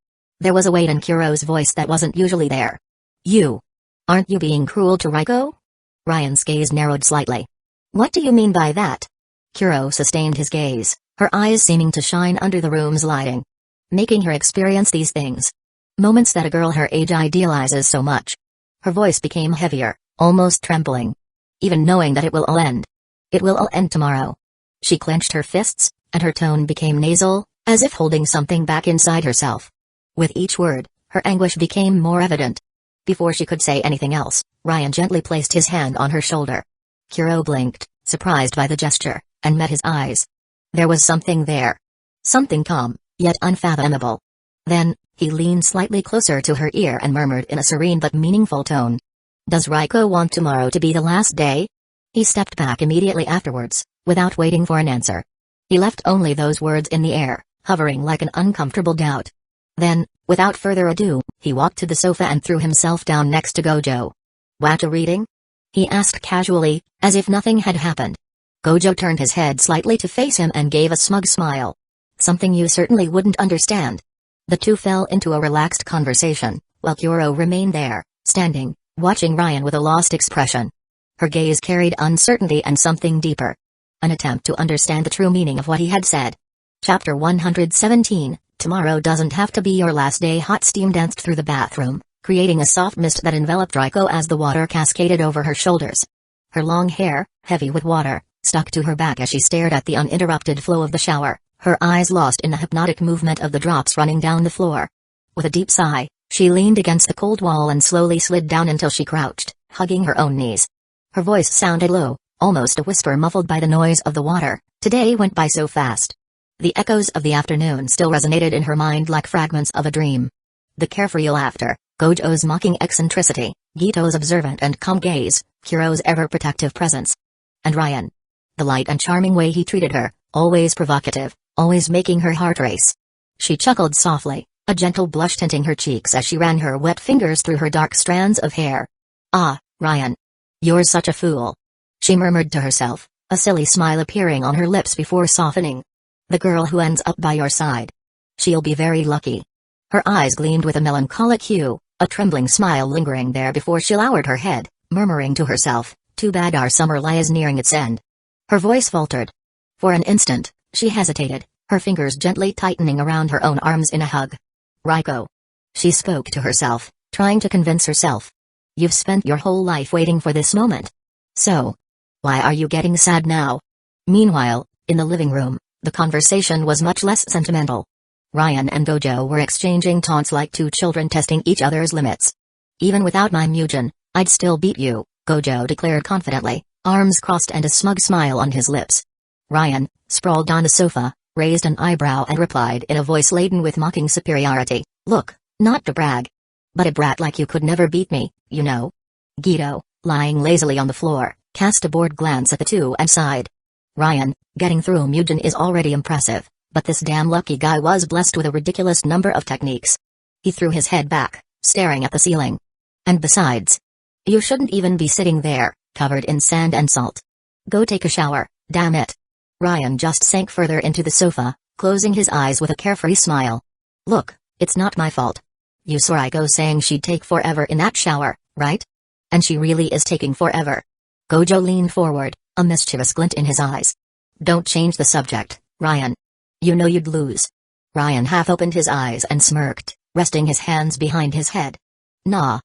There was a weight in Kuro's voice that wasn't usually there. You. Aren't you being cruel to Hueco? Ryan's gaze narrowed slightly. What do you mean by that? Kuro sustained his gaze, her eyes seeming to shine under the room's lighting, making her experience these things. Moments that a girl her age idealizes so much. Her voice became heavier, almost trembling. Even knowing that it will all end. It will all end tomorrow. She clenched her fists, and her tone became nasal, as if holding something back inside herself. With each word, her anguish became more evident. Before she could say anything else, Ryan gently placed his hand on her shoulder. Kuro blinked, surprised by the gesture, and met his eyes. There was something there. Something calm, yet unfathomable. Then, he leaned slightly closer to her ear and murmured in a serene but meaningful tone. Does Hueco want tomorrow to be the last day? He stepped back immediately afterwards, without waiting for an answer. He left only those words in the air, hovering like an uncomfortable doubt. Then, without further ado, he walked to the sofa and threw himself down next to Gojo. "Want a reading?" he asked casually, as if nothing had happened. Gojo turned his head slightly to face him and gave a smug smile. "Something you certainly wouldn't understand." The two fell into a relaxed conversation, while Kuro remained there, standing, watching Ryan with a lost expression. Her gaze carried uncertainty and something deeper. An attempt to understand the true meaning of what he had said. Chapter 117, Tomorrow doesn't have to be your last day. Hot steam danced through the bathroom, creating a soft mist that enveloped Hueco as the water cascaded over her shoulders. Her long hair, heavy with water, stuck to her back as she stared at the uninterrupted flow of the shower, her eyes lost in the hypnotic movement of the drops running down the floor. With a deep sigh, she leaned against the cold wall and slowly slid down until she crouched, hugging her own knees. Her voice sounded low, almost a whisper muffled by the noise of the water. Today went by so fast. The echoes of the afternoon still resonated in her mind like fragments of a dream. The carefree laughter, Gojo's mocking eccentricity, Gito's observant and calm gaze, Kuro's ever-protective presence. And Ryan. The light and charming way he treated her, always provocative, always making her heart race. She chuckled softly, a gentle blush tinting her cheeks as she ran her wet fingers through her dark strands of hair. "Ah, Ryan. You're such a fool," she murmured to herself, a silly smile appearing on her lips before softening. "The girl who ends up by your side. She'll be very lucky." Her eyes gleamed with a melancholic hue, a trembling smile lingering there before she lowered her head, murmuring to herself, "Too bad our summer lies nearing its end." Her voice faltered. For an instant, she hesitated, her fingers gently tightening around her own arms in a hug. "Hueco," she spoke to herself, trying to convince herself. "You've spent your whole life waiting for this moment. So, why are you getting sad now?" Meanwhile, in the living room, the conversation was much less sentimental. Ryan and Gojo were exchanging taunts like two children testing each other's limits. "Even without my Mugen, I'd still beat you," Gojo declared confidently, arms crossed and a smug smile on his lips. Ryan, sprawled on the sofa, raised an eyebrow and replied in a voice laden with mocking superiority, "Look, not to brag. But a brat like you could never beat me, you know." Gito, lying lazily on the floor, cast a bored glance at the two and sighed. "Ryan, getting through Mugen is already impressive, but this damn lucky guy was blessed with a ridiculous number of techniques." He threw his head back, staring at the ceiling. "And besides, you shouldn't even be sitting there, covered in sand and salt. Go take a shower, damn it." Ryan just sank further into the sofa, closing his eyes with a carefree smile. "Look, it's not my fault. You saw Hueco saying she'd take forever in that shower, right? And she really is taking forever." Gojo leaned forward, a mischievous glint in his eyes. "Don't change the subject, Ryan. You know you'd lose." Ryan half opened his eyes and smirked, resting his hands behind his head. "Nah.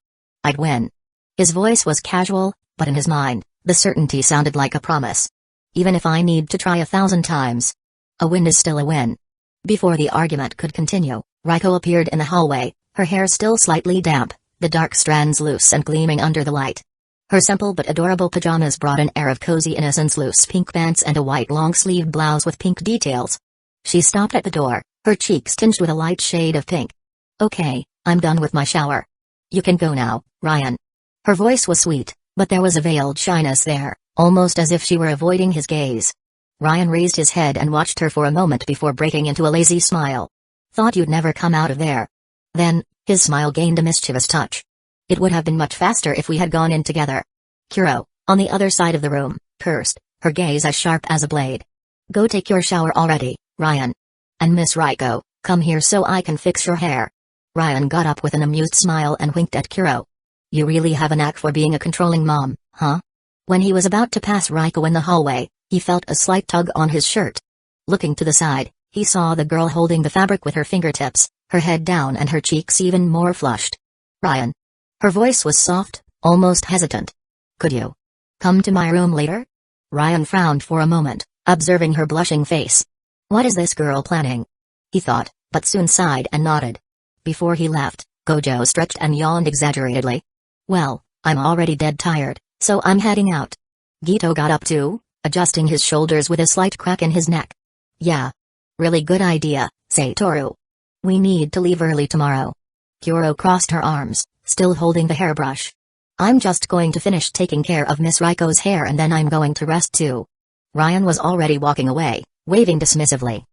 I'd win." His voice was casual, but in his mind, the certainty sounded like a promise. "Even if I need to try 1,000 times. A win is still a win." Before the argument could continue, Hueco appeared in the hallway, her hair still slightly damp, the dark strands loose and gleaming under the light. Her simple but adorable pajamas brought an air of cozy innocence, loose pink pants and a white long-sleeved blouse with pink details. She stopped at the door, her cheeks tinged with a light shade of pink. "Okay, I'm done with my shower. You can go now, Ryan." Her voice was sweet, but there was a veiled shyness there, almost as if she were avoiding his gaze. Ryan raised his head and watched her for a moment before breaking into a lazy smile. "Thought you'd never come out of there." Then, his smile gained a mischievous touch. "It would have been much faster if we had gone in together." Kuro, on the other side of the room, cursed, her gaze as sharp as a blade. "Go take your shower already, Ryan. And Miss Hueco, come here so I can fix your hair." Ryan got up with an amused smile and winked at Kuro. You really have a knack for being a controlling mom, huh? When he was about to pass Reiko in the hallway, he felt a slight tug on his shirt. Looking to the side, he saw the girl holding the fabric with her fingertips, her head down and her cheeks even more flushed. Ryan. Her voice was soft, almost hesitant. Could you come to my room later? Ryan frowned for a moment, observing her blushing face. What is this girl planning? He thought, but soon sighed and nodded. Before he left, Gojo stretched and yawned exaggeratedly. Well, I'm already dead tired, so I'm heading out. Gito got up too, adjusting his shoulders with a slight crack in his neck. Yeah. Really good idea, Satoru. We need to leave early tomorrow. Kuro crossed her arms, still holding the hairbrush. I'm just going to finish taking care of Miss Reiko's hair and then I'm going to rest too. Ryan was already walking away, waving dismissively.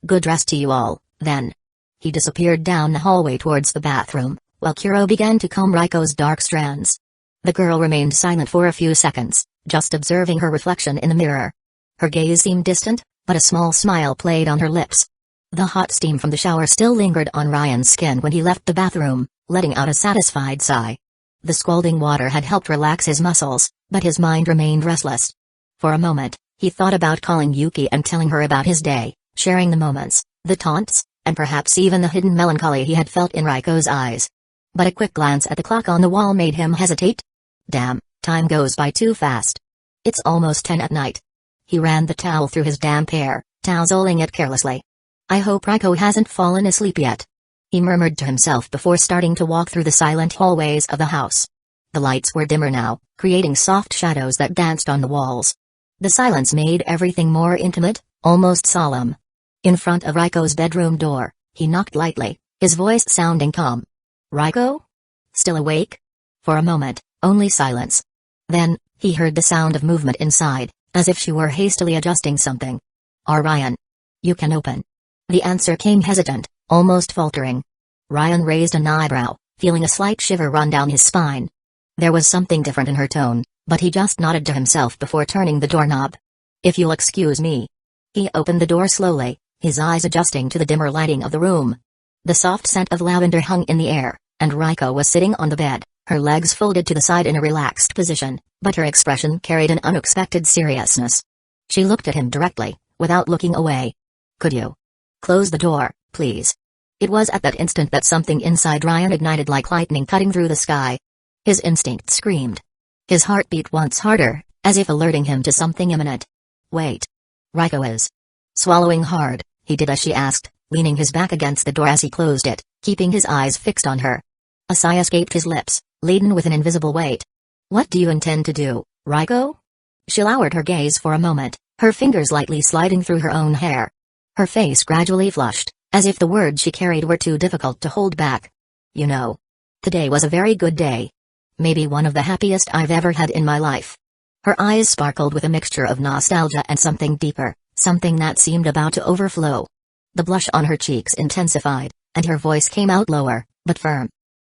Good rest to you all, then. He disappeared down the hallway towards the bathroom, while Kuro began to comb Reiko's dark strands. The girl remained silent for a few seconds, just observing her reflection in the mirror. Her gaze seemed distant, but a small smile played on her lips. The hot steam from the shower still lingered on Ryan's skin when he left the bathroom, letting out a satisfied sigh. The scalding water had helped relax his muscles, but his mind remained restless. For a moment, he thought about calling Yuki and telling her about his day, sharing the moments, the taunts, and perhaps even the hidden melancholy he had felt in Reiko's eyes. But a quick glance at the clock on the wall made him hesitate. Damn, time goes by too fast. It's almost 10 at night. He ran the towel through his damp hair, toweling it carelessly. I hope Reiko hasn't fallen asleep yet. He murmured to himself before starting to walk through the silent hallways of the house. The lights were dimmer now, creating soft shadows that danced on the walls. The silence made everything more intimate, almost solemn. In front of Reiko's bedroom door, he knocked lightly, his voice sounding calm. Reiko? Still awake? For a moment, only silence. Then, he heard the sound of movement inside, as if she were hastily adjusting something. Ryan. You can open. The answer came hesitant, almost faltering. Ryan raised an eyebrow, feeling a slight shiver run down his spine. There was something different in her tone, but he just nodded to himself before turning the doorknob. If you'll excuse me. He opened the door slowly, his eyes adjusting to the dimmer lighting of the room. The soft scent of lavender hung in the air, and Reiko was sitting on the bed, her legs folded to the side in a relaxed position, but her expression carried an unexpected seriousness. She looked at him directly, without looking away. Could you close the door, please? It was at that instant that something inside Ryan ignited like lightning cutting through the sky. His instinct screamed. His heart beat once harder, as if alerting him to something imminent. Wait. Reiko is swallowing hard, he did as she asked, leaning his back against the door as he closed it, keeping his eyes fixed on her. A sigh escaped his lips, laden with an invisible weight. What do you intend to do, Reiko? She lowered her gaze for a moment, her fingers lightly sliding through her own hair. Her face gradually flushed, as if the words she carried were too difficult to hold back. You know. Today was a very good day. Maybe one of the happiest I've ever had in my life. Her eyes sparkled with a mixture of nostalgia and something deeper, something that seemed about to overflow. The blush on her cheeks intensified, and her voice came out lower, but firm.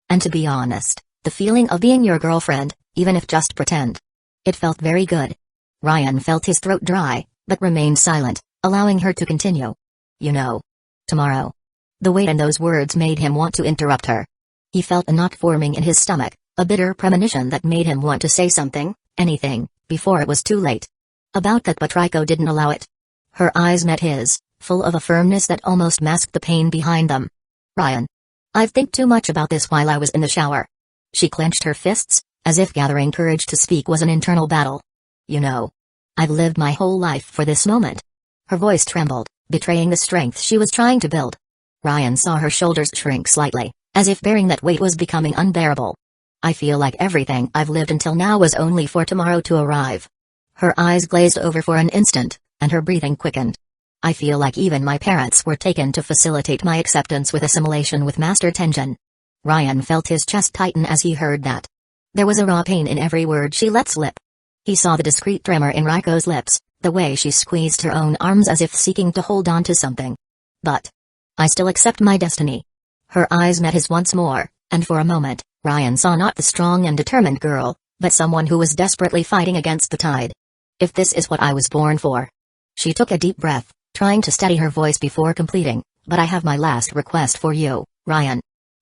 And to be honest, the feeling of being your girlfriend, even if just pretend. It felt very good. Ryan felt his throat dry, but remained silent, allowing her to continue. You know. Tomorrow. The weight in those words made him want to interrupt her. He felt a knot forming in his stomach, a bitter premonition that made him want to say something, anything, before it was too late. About that, but Reiko didn't allow it. Her eyes met his, full of a firmness that almost masked the pain behind them. Ryan. I've think too much about this while I was in the shower. She clenched her fists, as if gathering courage to speak was an internal battle. You know. I've lived my whole life for this moment. Her voice trembled, betraying the strength she was trying to build. Ryan saw her shoulders shrink slightly, as if bearing that weight was becoming unbearable. I feel like everything I've lived until now was only for tomorrow to arrive. Her eyes glazed over for an instant, and her breathing quickened. I feel like even my parents were taken to facilitate my acceptance with assimilation with Master Tenjin. Ryan felt his chest tighten as he heard that. There was a raw pain in every word she let slip. He saw the discreet tremor in Reiko's lips, the way she squeezed her own arms as if seeking to hold on to something. But I still accept my destiny. Her eyes met his once more, and for a moment, Ryan saw not the strong and determined girl, but someone who was desperately fighting against the tide. If this is what I was born for. She took a deep breath, trying to steady her voice before completing, but I have my last request for you, Ryan.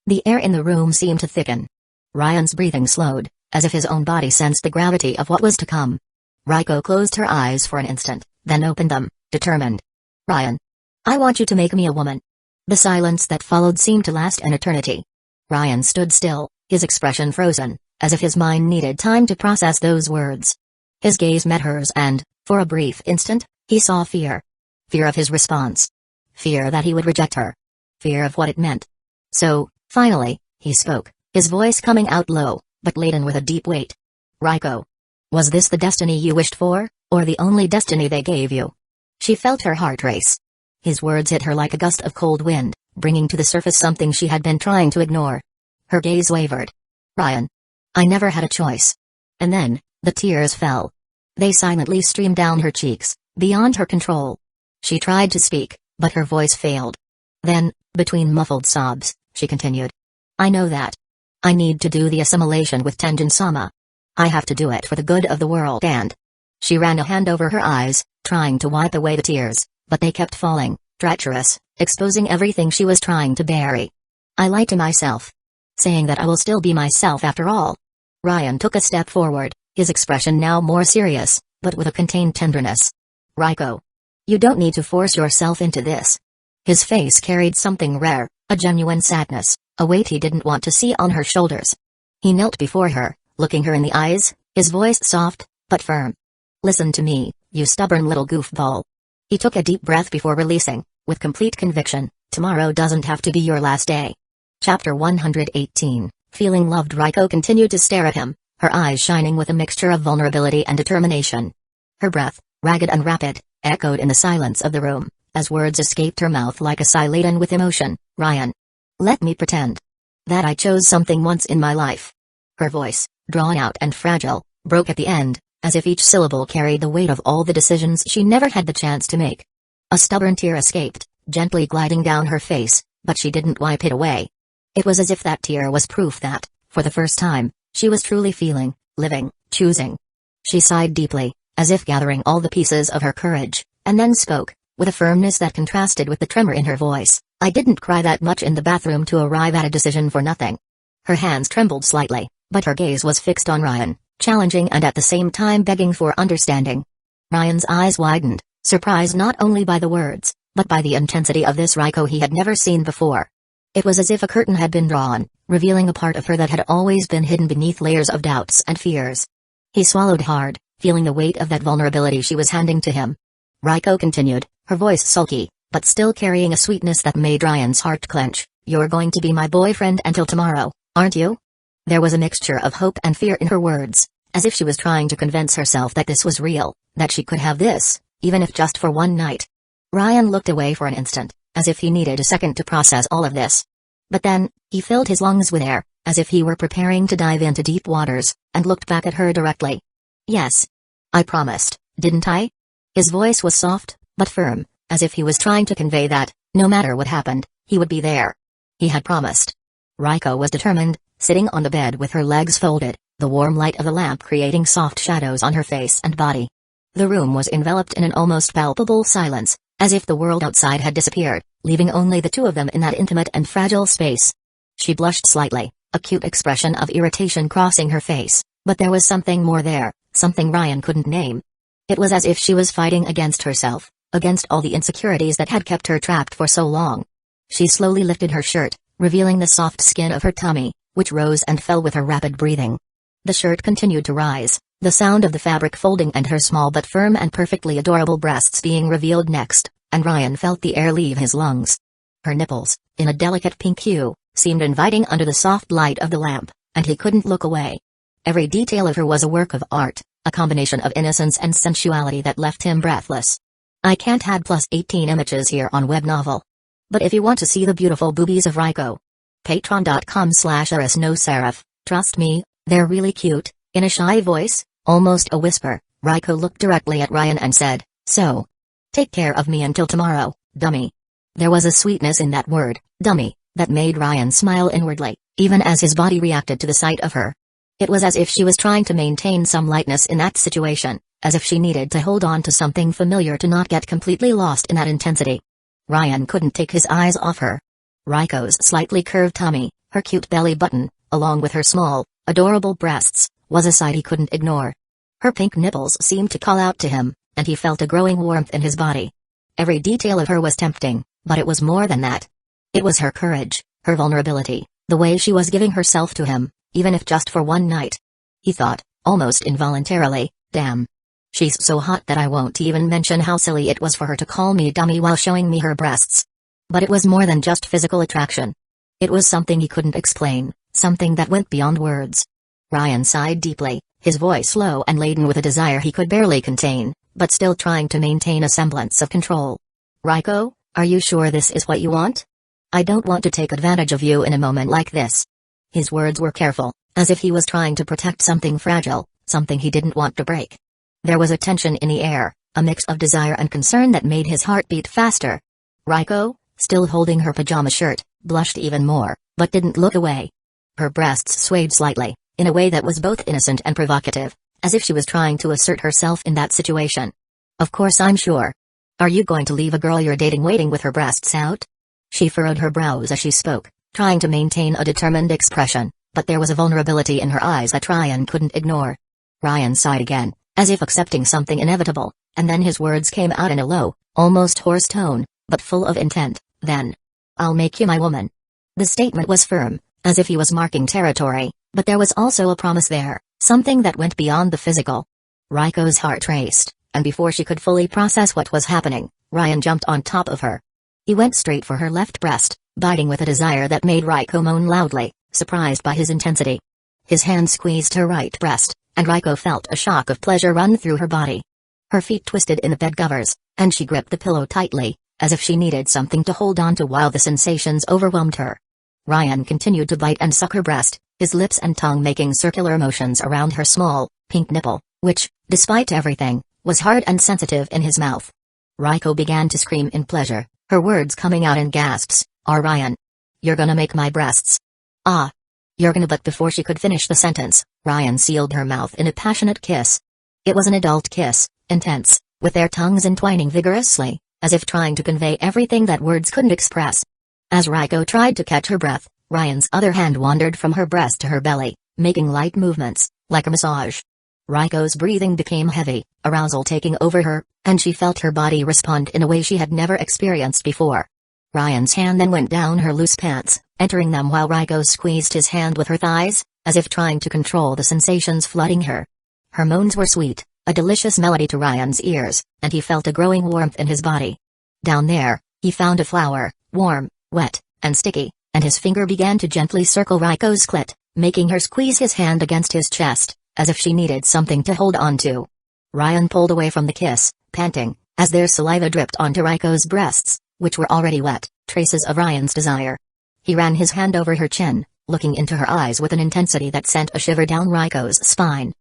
The air in the room seemed to thicken. Ryan's breathing slowed, as if his own body sensed the gravity of what was to come. Ruko closed her eyes for an instant, then opened them, determined. Ryan. I want you to make me a woman. The silence that followed seemed to last an eternity. Ryan stood still, his expression frozen, as if his mind needed time to process those words. His gaze met hers and, for a brief instant, he saw fear. Fear of his response. Fear that he would reject her. Fear of what it meant. So, finally, he spoke, his voice coming out low, but laden with a deep weight. Ruko. Was this the destiny you wished for, or the only destiny they gave you? She felt her heart race. His words hit her like a gust of cold wind, bringing to the surface something she had been trying to ignore. Her gaze wavered. Ryan. I never had a choice. And then, the tears fell. They silently streamed down her cheeks, beyond her control. She tried to speak, but her voice failed. Then, between muffled sobs, she continued. I know that. I need to do the assimilation with Tenjin-sama. I have to do it for the good of the world and... She ran a hand over her eyes, trying to wipe away the tears, but they kept falling, treacherous, exposing everything she was trying to bury. I lied to myself. Saying that I will still be myself after all. Ryan took a step forward, his expression now more serious, but with a contained tenderness. Ruko. You don't need to force yourself into this. His face carried something rare, a genuine sadness, a weight he didn't want to see on her shoulders. He knelt before her, looking her in the eyes, his voice soft, but firm. Listen to me, you stubborn little goofball. He took a deep breath before releasing, with complete conviction, tomorrow doesn't have to be your last day. Chapter 118, Feeling Loved. Ruko continued to stare at him, her eyes shining with a mixture of vulnerability and determination. Her breath, ragged and rapid, echoed in the silence of the room, as words escaped her mouth like a sigh laden with emotion. Ryan. Let me pretend that I chose something once in my life. Her voice, drawn out and fragile, broke at the end, as if each syllable carried the weight of all the decisions she never had the chance to make. A stubborn tear escaped, gently gliding down her face, but she didn't wipe it away. It was as if that tear was proof that, for the first time, she was truly feeling, living, choosing. She sighed deeply, as if gathering all the pieces of her courage, and then spoke, with a firmness that contrasted with the tremor in her voice. I didn't cry that much in the bathroom to arrive at a decision for nothing. Her hands trembled slightly, but her gaze was fixed on Ryan, challenging and at the same time begging for understanding. Ryan's eyes widened, surprised not only by the words, but by the intensity of this Ruko he had never seen before. It was as if a curtain had been drawn, revealing a part of her that had always been hidden beneath layers of doubts and fears. He swallowed hard, feeling the weight of that vulnerability she was handing to him. Ruko continued, her voice sulky, but still carrying a sweetness that made Ryan's heart clench. You're going to be my boyfriend until tomorrow, aren't you? There was a mixture of hope and fear in her words, as if she was trying to convince herself that this was real, that she could have this, even if just for one night. Ryan looked away for an instant, as if he needed a second to process all of this. But then, he filled his lungs with air, as if he were preparing to dive into deep waters, and looked back at her directly. Yes. I promised, didn't I? His voice was soft, but firm, as if he was trying to convey that, no matter what happened, he would be there. He had promised. Ruko was determined, sitting on the bed with her legs folded, the warm light of the lamp creating soft shadows on her face and body. The room was enveloped in an almost palpable silence, as if the world outside had disappeared, leaving only the two of them in that intimate and fragile space. She blushed slightly, a cute expression of irritation crossing her face, but there was something more there, something Ryan couldn't name. It was as if she was fighting against herself, against all the insecurities that had kept her trapped for so long. She slowly lifted her shirt, revealing the soft skin of her tummy, which rose and fell with her rapid breathing. The shirt continued to rise, the sound of the fabric folding and her small but firm and perfectly adorable breasts being revealed next, and Ryan felt the air leave his lungs. Her nipples, in a delicate pink hue, seemed inviting under the soft light of the lamp, and he couldn't look away. Every detail of her was a work of art, a combination of innocence and sensuality that left him breathless. I can't add +18 images here on web novel. But if you want to see the beautiful boobies of Ruko, patreon.com/arisnoserif, trust me, they're really cute. In a shy voice, almost a whisper, Ruko looked directly at Ryan and said, so. Take care of me until tomorrow, dummy. There was a sweetness in that word, dummy, that made Ryan smile inwardly, even as his body reacted to the sight of her. It was as if she was trying to maintain some lightness in that situation, as if she needed to hold on to something familiar to not get completely lost in that intensity. Ryan couldn't take his eyes off her. Raiko's slightly curved tummy, her cute belly button, along with her small, adorable breasts, was a sight he couldn't ignore. Her pink nipples seemed to call out to him, and he felt a growing warmth in his body. Every detail of her was tempting, but it was more than that. It was her courage, her vulnerability, the way she was giving herself to him, even if just for one night. He thought, almost involuntarily, damn. She's so hot that I won't even mention how silly it was for her to call me dummy while showing me her breasts. But it was more than just physical attraction. It was something he couldn't explain, something that went beyond words. Ryan sighed deeply, his voice low and laden with a desire he could barely contain, but still trying to maintain a semblance of control. Raiko, are you sure this is what you want? I don't want to take advantage of you in a moment like this. His words were careful, as if he was trying to protect something fragile, something he didn't want to break. There was a tension in the air, a mix of desire and concern that made his heart beat faster. Raiko, still holding her pajama shirt, blushed even more, but didn't look away. Her breasts swayed slightly, in a way that was both innocent and provocative, as if she was trying to assert herself in that situation. Of course I'm sure. Are you going to leave a girl you're dating waiting with her breasts out? She furrowed her brows as she spoke, trying to maintain a determined expression, but there was a vulnerability in her eyes that Ryan couldn't ignore. Ryan sighed again, as if accepting something inevitable, and then his words came out in a low, almost hoarse tone, but full of intent. Then, I'll make you my woman. The statement was firm, as if he was marking territory, but there was also a promise there, something that went beyond the physical. Raiko's heart raced, and before she could fully process what was happening, Ryan jumped on top of her. He went straight for her left breast, biting with a desire that made Raiko moan loudly, surprised by his intensity. His hand squeezed her right breast, and Raiko felt a shock of pleasure run through her body. Her feet twisted in the bed covers, and she gripped the pillow tightly, as if she needed something to hold on to while the sensations overwhelmed her. Ryan continued to bite and suck her breast, his lips and tongue making circular motions around her small, pink nipple, which, despite everything, was hard and sensitive in his mouth. Raiko began to scream in pleasure, her words coming out in gasps. Ryan. You're gonna make my breasts. Ah. You're gonna. But before she could finish the sentence, Ryan sealed her mouth in a passionate kiss. It was an adult kiss, intense, with their tongues entwining vigorously, as if trying to convey everything that words couldn't express. As Raiko tried to catch her breath, Ryan's other hand wandered from her breast to her belly, making light movements, like a massage. Raiko's breathing became heavy, arousal taking over her, and she felt her body respond in a way she had never experienced before. Ryan's hand then went down her loose pants, entering them while Raiko squeezed his hand with her thighs, as if trying to control the sensations flooding her. Her moans were sweet, a delicious melody to Ryan's ears, and he felt a growing warmth in his body. Down there, he found a flower, warm, wet, and sticky, and his finger began to gently circle Raiko's clit, making her squeeze his hand against his chest, as if she needed something to hold on to. Ryan pulled away from the kiss, panting, as their saliva dripped onto Raiko's breasts, which were already wet, traces of Ryan's desire. He ran his hand over her chin, looking into her eyes with an intensity that sent a shiver down Raiko's spine.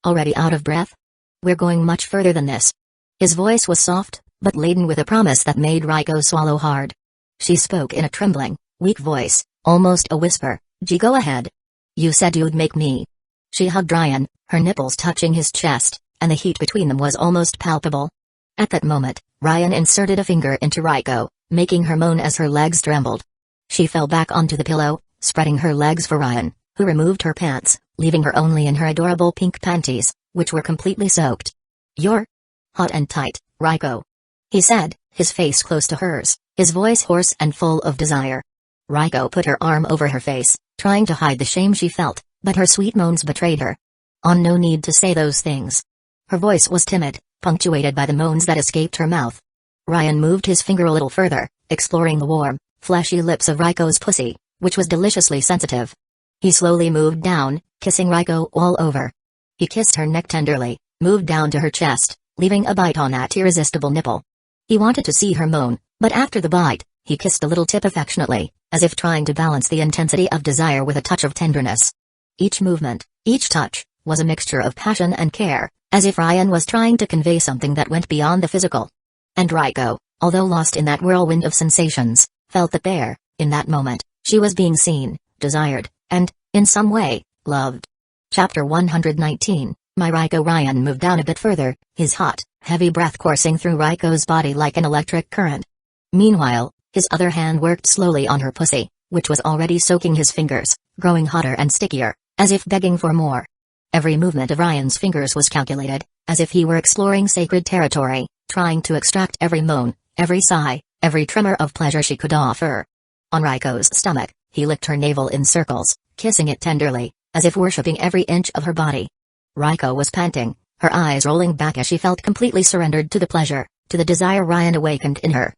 Already out of breath? We're going much further than this. His voice was soft, but laden with a promise that made Raiko swallow hard. She spoke in a trembling, weak voice, almost a whisper. Go ahead. You said you'd make me. She hugged Ryan, her nipples touching his chest, and the heat between them was almost palpable. At that moment, Ryan inserted a finger into Raiko, making her moan as her legs trembled. She fell back onto the pillow, spreading her legs for Ryan, who removed her pants, leaving her only in her adorable pink panties, which were completely soaked. You're hot and tight, Raiko, he said, his face close to hers, his voice hoarse and full of desire. Raiko put her arm over her face, trying to hide the shame she felt, but her sweet moans betrayed her. On no need to say those things. Her voice was timid, punctuated by the moans that escaped her mouth. Ryan moved his finger a little further, exploring the warm, fleshy lips of Raiko's pussy, which was deliciously sensitive. He slowly moved down, kissing Raiko all over. He kissed her neck tenderly, moved down to her chest, leaving a bite on that irresistible nipple. He wanted to see her moan, but after the bite, he kissed the little tip affectionately, as if trying to balance the intensity of desire with a touch of tenderness. Each movement, each touch, was a mixture of passion and care, as if Ryan was trying to convey something that went beyond the physical. And Raiko, although lost in that whirlwind of sensations, felt that there, in that moment, she was being seen, desired, and, in some way, loved. Chapter 119, My Raiko. Ryan moved down a bit further, his hot, heavy breath coursing through Raiko's body like an electric current. Meanwhile, His other hand worked slowly on her pussy, which was already soaking his fingers, growing hotter and stickier, as if begging for more. Every movement of Ryan's fingers was calculated, as if he were exploring sacred territory, trying to extract every moan, every sigh, every tremor of pleasure she could offer. On Raiko's stomach, he licked her navel in circles, kissing it tenderly, as if worshipping every inch of her body. Raiko was panting, her eyes rolling back as she felt completely surrendered to the pleasure, to the desire Ryan awakened in her.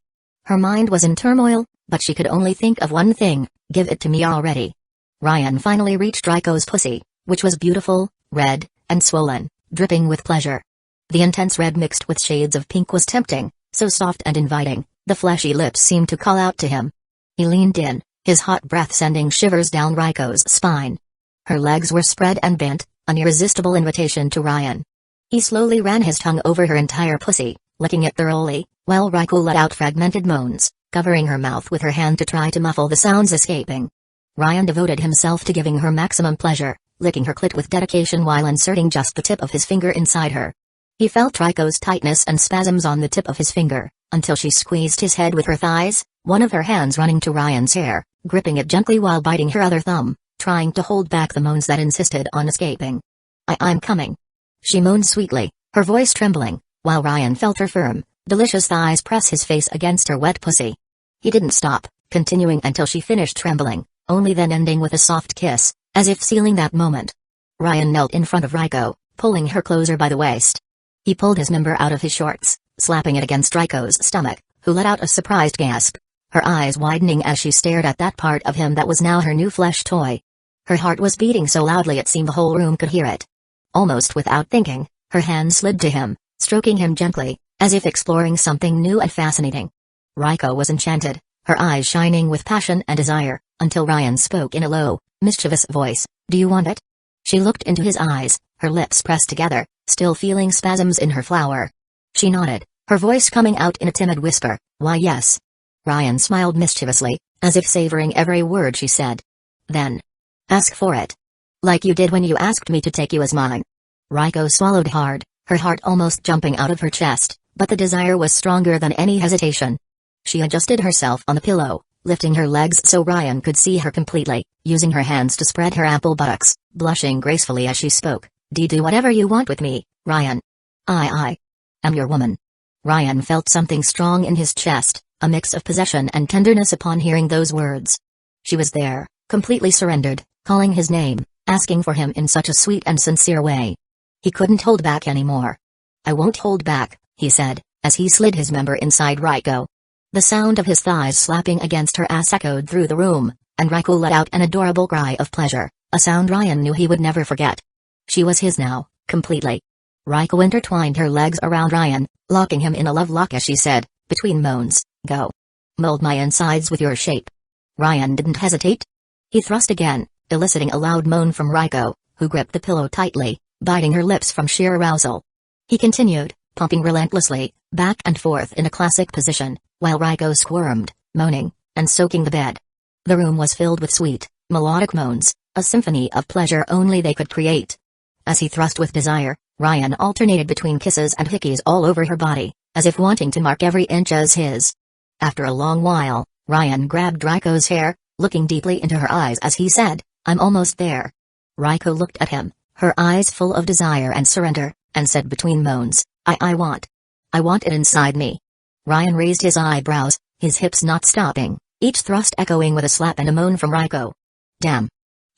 Her mind was in turmoil, but she could only think of one thing: give it to me already. Ryan finally reached Raiko's pussy, which was beautiful, red, and swollen, dripping with pleasure. The intense red mixed with shades of pink was tempting, so soft and inviting, the fleshy lips seemed to call out to him. He leaned in, his hot breath sending shivers down Raiko's spine. Her legs were spread and bent, an irresistible invitation to Ryan. He slowly ran his tongue over her entire pussy, licking it thoroughly, while Raiko let out fragmented moans, covering her mouth with her hand to try to muffle the sounds escaping. Ryan devoted himself to giving her maximum pleasure, licking her clit with dedication while inserting just the tip of his finger inside her. He felt Raiko's tightness and spasms on the tip of his finger, until she squeezed his head with her thighs, one of her hands running to Ryan's hair, gripping it gently while biting her other thumb, trying to hold back the moans that insisted on escaping. I'm coming. She moaned sweetly, her voice trembling, while Ryan felt her firm, delicious thighs press his face against her wet pussy. He didn't stop, continuing until she finished trembling, only then ending with a soft kiss, as if sealing that moment. Ryan knelt in front of Raiko, pulling her closer by the waist. He pulled his member out of his shorts, slapping it against Raiko's stomach, who let out a surprised gasp, her eyes widening as she stared at that part of him that was now her new flesh toy. Her heart was beating so loudly it seemed the whole room could hear it. Almost without thinking, her hand slid to him, stroking him gently, as if exploring something new and fascinating. Raiko was enchanted, her eyes shining with passion and desire, until Ryan spoke in a low, mischievous voice, "Do you want it?" She looked into his eyes, her lips pressed together, still feeling spasms in her flower. She nodded, her voice coming out in a timid whisper, "Why yes." Ryan smiled mischievously, as if savoring every word she said. "Then, ask for it. Like you did when you asked me to take you as mine." Raiko swallowed hard, her heart almost jumping out of her chest, but the desire was stronger than any hesitation. She adjusted herself on the pillow, lifting her legs so Ryan could see her completely, using her hands to spread her ample buttocks, blushing gracefully as she spoke, Do whatever you want with me, Ryan. I am your woman." Ryan felt something strong in his chest, a mix of possession and tenderness upon hearing those words. She was there, completely surrendered, calling his name, asking for him in such a sweet and sincere way. He couldn't hold back anymore. "I won't hold back," he said, as he slid his member inside Raiko. The sound of his thighs slapping against her ass echoed through the room, and Raiko let out an adorable cry of pleasure, a sound Ryan knew he would never forget. She was his now, completely. Raiko intertwined her legs around Ryan, locking him in a love lock as she said, between moans, "Go. Mold my insides with your shape." Ryan didn't hesitate. He thrust again, eliciting a loud moan from Raiko, who gripped the pillow tightly, biting her lips from sheer arousal. He continued, pumping relentlessly, back and forth in a classic position, while Raiko squirmed, moaning, and soaking the bed. The room was filled with sweet, melodic moans, a symphony of pleasure only they could create. As he thrust with desire, Ryan alternated between kisses and hickeys all over her body, as if wanting to mark every inch as his. After a long while, Ryan grabbed Raiko's hair, looking deeply into her eyes as he said, "I'm almost there." Raiko looked at him, her eyes full of desire and surrender, and said between moans, I want it inside me." Ryan raised his eyebrows, his hips not stopping, each thrust echoing with a slap and a moan from Raiko. "Damn.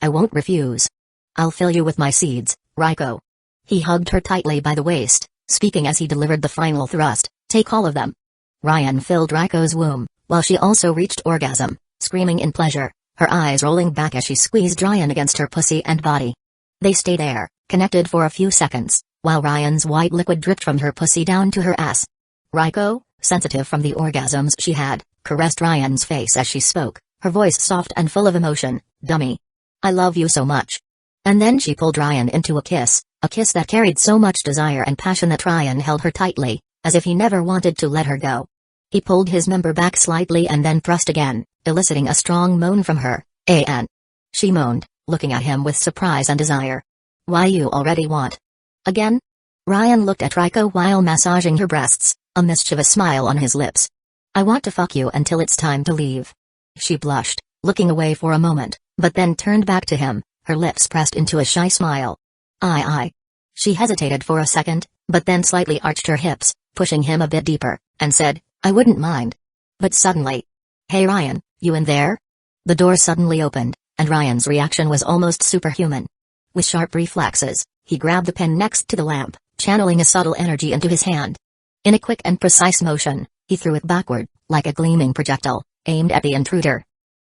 I won't refuse. I'll fill you with my seeds, Raiko." He hugged her tightly by the waist, speaking as he delivered the final thrust, "Take all of them." Ryan filled Raiko's womb, while she also reached orgasm, screaming in pleasure, her eyes rolling back as she squeezed Ryan against her pussy and body. They stayed there, connected for a few seconds, while Ryan's white liquid dripped from her pussy down to her ass. Raiko, sensitive from the orgasms she had, caressed Ryan's face as she spoke, her voice soft and full of emotion, "Dummy. I love you so much." And then she pulled Ryan into a kiss that carried so much desire and passion that Ryan held her tightly, as if he never wanted to let her go. He pulled his member back slightly and then thrust again, eliciting a strong moan from her, "An." She moaned, looking at him with surprise and desire. "Why you already want again?" Ryan looked at Raiko while massaging her breasts, a mischievous smile on his lips. I want to fuck you until it's time to leave. She blushed, looking away for a moment, but then turned back to him, her lips pressed into a shy smile. I. She hesitated for a second, but then slightly arched her hips, pushing him a bit deeper, and said, I wouldn't mind. But suddenly, hey Ryan, you in there? The door suddenly opened, and Ryan's reaction was almost superhuman. With sharp reflexes, he grabbed the pen next to the lamp, channeling a subtle energy into his hand. In a quick and precise motion, he threw it backward, like a gleaming projectile, aimed at the intruder.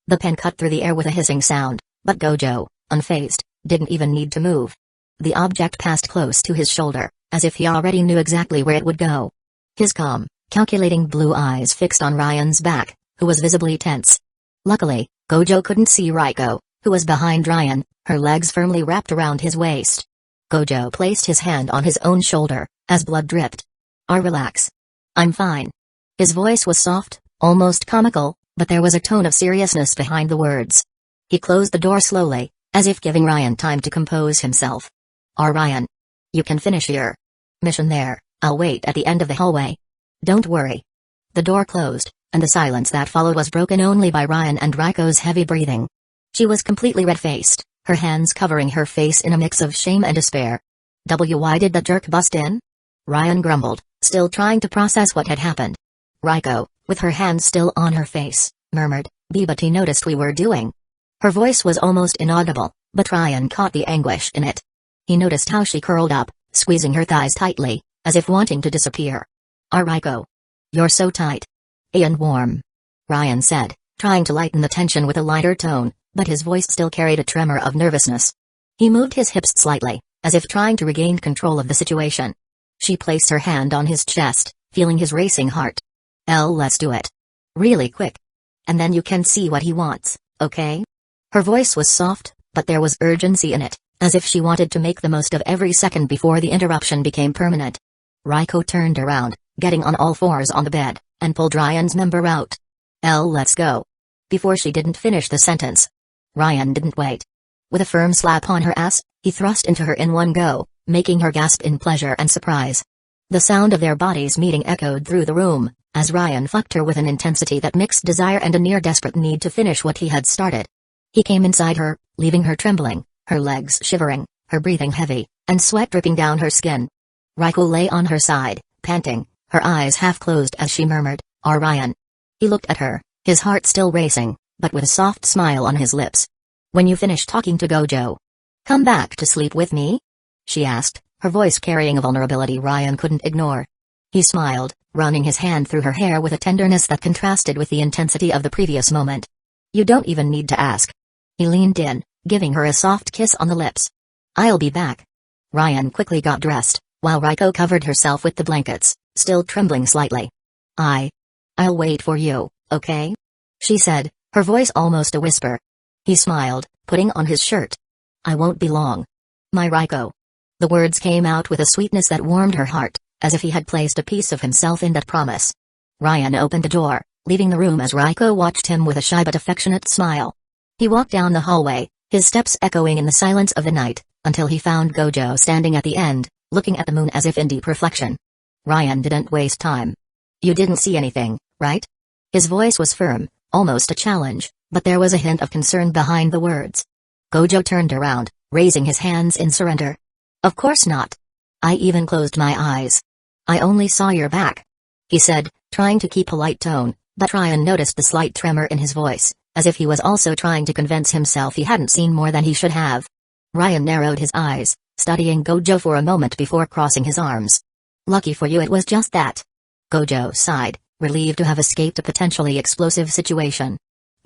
The pen cut through the air with a hissing sound, but Gojo, unfazed, didn't even need to move. The object passed close to his shoulder, as if he already knew exactly where it would go. His calm, calculating blue eyes fixed on Ryan's back, who was visibly tense. Luckily, Gojo couldn't see Hueco, who was behind Ryan, her legs firmly wrapped around his waist. Gojo placed his hand on his own shoulder, as blood dripped. Relax. I'm fine. His voice was soft, almost comical, but there was a tone of seriousness behind the words. He closed the door slowly, as if giving Ryan time to compose himself. Ryan. You can finish your mission there, I'll wait at the end of the hallway. Don't worry. The door closed, and the silence that followed was broken only by Ryan and Hueco's heavy breathing. She was completely red-faced, her hands covering her face in a mix of shame and despair. Why did the jerk bust in? Ryan grumbled, still trying to process what had happened. Hueco, with her hands still on her face, murmured, but he noticed we were doing. Her voice was almost inaudible, but Ryan caught the anguish in it. He noticed how she curled up, squeezing her thighs tightly, as if wanting to disappear. Hueco. You're so tight. And warm. Ryan said, trying to lighten the tension with a lighter tone, but his voice still carried a tremor of nervousness. He moved his hips slightly, as if trying to regain control of the situation. She placed her hand on his chest, feeling his racing heart. Let's do it. Really quick. And then you can see what he wants, okay? Her voice was soft, but there was urgency in it, as if she wanted to make the most of every second before the interruption became permanent. Hueco turned around, getting on all fours on the bed, and pulled Ryan's member out. Let's go. Before she didn't finish the sentence. Ryan didn't wait. With a firm slap on her ass, he thrust into her in one go, making her gasp in pleasure and surprise. The sound of their bodies meeting echoed through the room, as Ryan fucked her with an intensity that mixed desire and a near-desperate need to finish what he had started. He came inside her, leaving her trembling, her legs shivering, her breathing heavy, and sweat dripping down her skin. Hueco lay on her side, panting, her eyes half closed as she murmured, Ryan. He looked at her, his heart still racing, but with a soft smile on his lips. When you finish talking to Gojo, come back to sleep with me? She asked, her voice carrying a vulnerability Ryan couldn't ignore. He smiled, running his hand through her hair with a tenderness that contrasted with the intensity of the previous moment. You don't even need to ask. He leaned in, giving her a soft kiss on the lips. I'll be back. Ryan quickly got dressed, while Hueco covered herself with the blankets, still trembling slightly. I'll wait for you, okay? She said, her voice almost a whisper. He smiled, putting on his shirt. I won't be long. My Hueco. The words came out with a sweetness that warmed her heart, as if he had placed a piece of himself in that promise. Ryan opened the door, leaving the room as Hueco watched him with a shy but affectionate smile. He walked down the hallway, his steps echoing in the silence of the night, until he found Gojo standing at the end, looking at the moon as if in deep reflection. Ryan didn't waste time. You didn't see anything, right? His voice was firm, almost a challenge, but there was a hint of concern behind the words. Gojo turned around, raising his hands in surrender. Of course not. I even closed my eyes. I only saw your back. He said, trying to keep a light tone, but Ryan noticed the slight tremor in his voice, as if he was also trying to convince himself he hadn't seen more than he should have. Ryan narrowed his eyes, studying Gojo for a moment before crossing his arms. Lucky for you it was just that. Gojo sighed, relieved to have escaped a potentially explosive situation.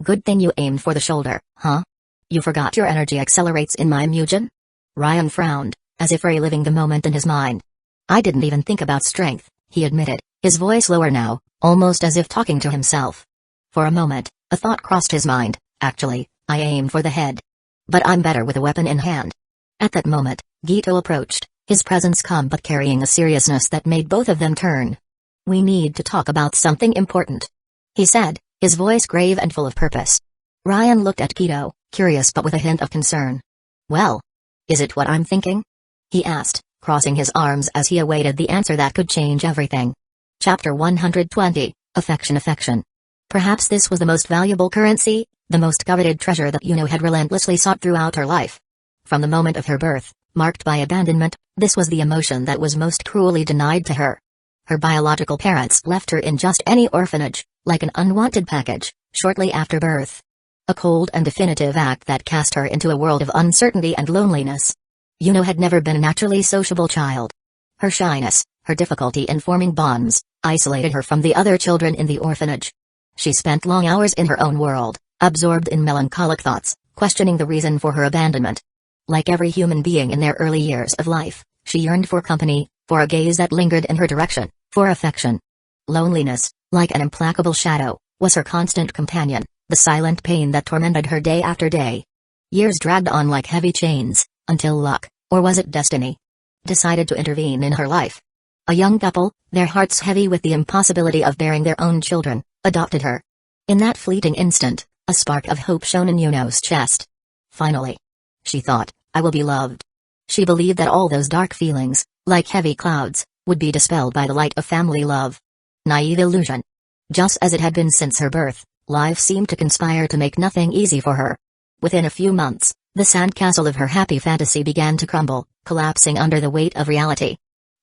Good thing you aimed for the shoulder, huh? You forgot your energy accelerates in my Mugen? Ryan frowned, as if reliving the moment in his mind. I didn't even think about strength, he admitted, his voice lower now, almost as if talking to himself. For a moment, a thought crossed his mind. Actually, I aim for the head. But I'm better with a weapon in hand. At that moment, Gito approached, his presence calm but carrying a seriousness that made both of them turn. We need to talk about something important, he said, his voice grave and full of purpose. Ryan looked at Gito, curious but with a hint of concern. Well, is it what I'm thinking? He asked, crossing his arms as he awaited the answer that could change everything. Chapter 120, Affection, affection. Perhaps this was the most valuable currency, the most coveted treasure that Yuno had relentlessly sought throughout her life. From the moment of her birth, marked by abandonment, this was the emotion that was most cruelly denied to her. Her biological parents left her in just any orphanage, like an unwanted package, shortly after birth. A cold and definitive act that cast her into a world of uncertainty and loneliness. Yuno had never been a naturally sociable child. Her shyness, her difficulty in forming bonds, isolated her from the other children in the orphanage. She spent long hours in her own world, absorbed in melancholic thoughts, questioning the reason for her abandonment. Like every human being in their early years of life, she yearned for company, for a gaze that lingered in her direction, for affection. Loneliness, like an implacable shadow, was her constant companion, the silent pain that tormented her day after day. Years dragged on like heavy chains, until luck, or was it destiny, decided to intervene in her life. A young couple, their hearts heavy with the impossibility of bearing their own children, adopted her. In that fleeting instant, a spark of hope shone in Yuno's chest. Finally, she thought, I will be loved. She believed that all those dark feelings, like heavy clouds, would be dispelled by the light of family love. Naive illusion. Just as it had been since her birth, life seemed to conspire to make nothing easy for her. Within a few months, the sandcastle of her happy fantasy began to crumble, collapsing under the weight of reality.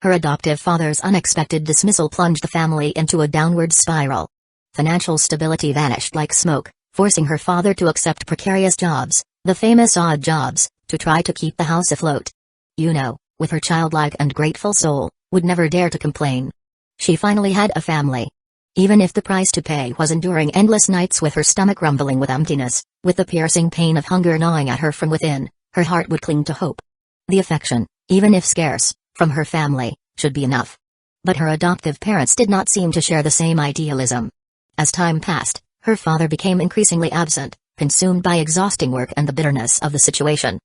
Her adoptive father's unexpected dismissal plunged the family into a downward spiral. Financial stability vanished like smoke, forcing her father to accept precarious jobs, the famous odd jobs, to try to keep the house afloat. Yuno, with her childlike and grateful soul, would never dare to complain. She finally had a family. Even if the price to pay was enduring endless nights with her stomach rumbling with emptiness, with the piercing pain of hunger gnawing at her from within, her heart would cling to hope. The affection, even if scarce, from her family, should be enough. But her adoptive parents did not seem to share the same idealism. As time passed, her father became increasingly absent, consumed by exhausting work and the bitterness of the situation.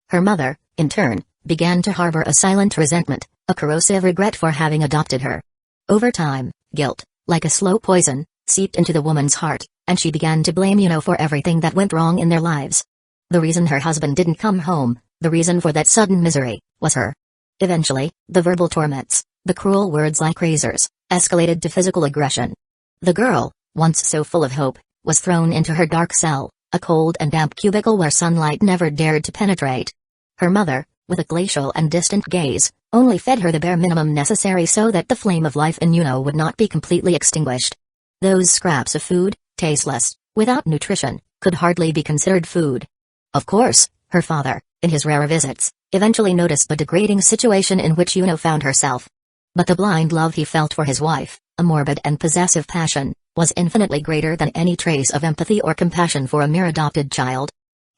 Her mother, in turn, began to harbor a silent resentment, a corrosive regret for having adopted her. Over time, guilt, like a slow poison, seeped into the woman's heart, and she began to blame Yuno for everything that went wrong in their lives. The reason her husband didn't come home, the reason for that sudden misery, was her. Eventually, the verbal torments, the cruel words like razors, escalated to physical aggression. The girl, once so full of hope, was thrown into her dark cell, a cold and damp cubicle where sunlight never dared to penetrate. Her mother, with a glacial and distant gaze, only fed her the bare minimum necessary so that the flame of life in Yuno would not be completely extinguished. Those scraps of food, tasteless, without nutrition, could hardly be considered food. Of course, her father, in his rare visits, eventually noticed the degrading situation in which Yuno found herself. But the blind love he felt for his wife, a morbid and possessive passion, was infinitely greater than any trace of empathy or compassion for a mere adopted child.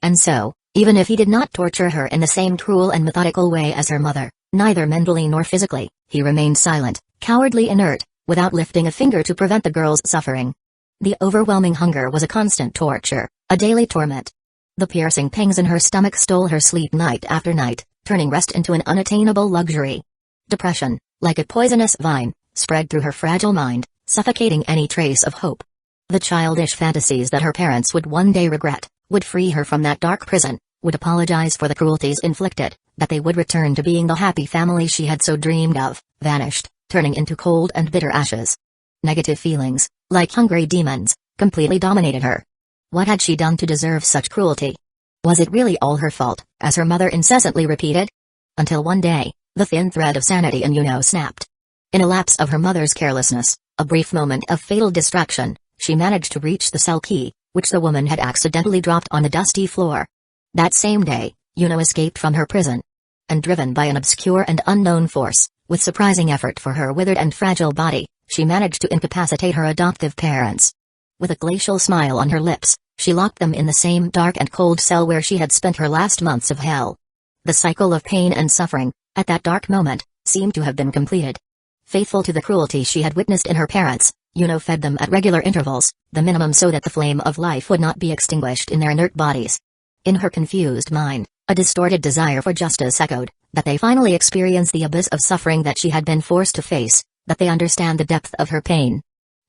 And so, even if he did not torture her in the same cruel and methodical way as her mother, neither mentally nor physically, he remained silent, cowardly inert, without lifting a finger to prevent the girl's suffering. The overwhelming hunger was a constant torture, a daily torment. The piercing pangs in her stomach stole her sleep night after night, turning rest into an unattainable luxury. Depression, like a poisonous vine, spread through her fragile mind, suffocating any trace of hope. The childish fantasies that her parents would one day regret, would free her from that dark prison, would apologize for the cruelties inflicted, that they would return to being the happy family she had so dreamed of, vanished, turning into cold and bitter ashes. Negative feelings, like hungry demons, completely dominated her. What had she done to deserve such cruelty? Was it really all her fault, as her mother incessantly repeated? Until one day, the thin thread of sanity in Yuno snapped. In a lapse of her mother's carelessness, a brief moment of fatal distraction, she managed to reach the cell key, which the woman had accidentally dropped on the dusty floor. That same day, Yuno escaped from her prison. And driven by an obscure and unknown force, with surprising effort for her withered and fragile body, she managed to incapacitate her adoptive parents. With a glacial smile on her lips, she locked them in the same dark and cold cell where she had spent her last months of hell. The cycle of pain and suffering, at that dark moment, seemed to have been completed. Faithful to the cruelty she had witnessed in her parents, Yuno fed them at regular intervals, the minimum so that the flame of life would not be extinguished in their inert bodies. In her confused mind, a distorted desire for justice echoed, that they finally experience the abyss of suffering that she had been forced to face, that they understand the depth of her pain.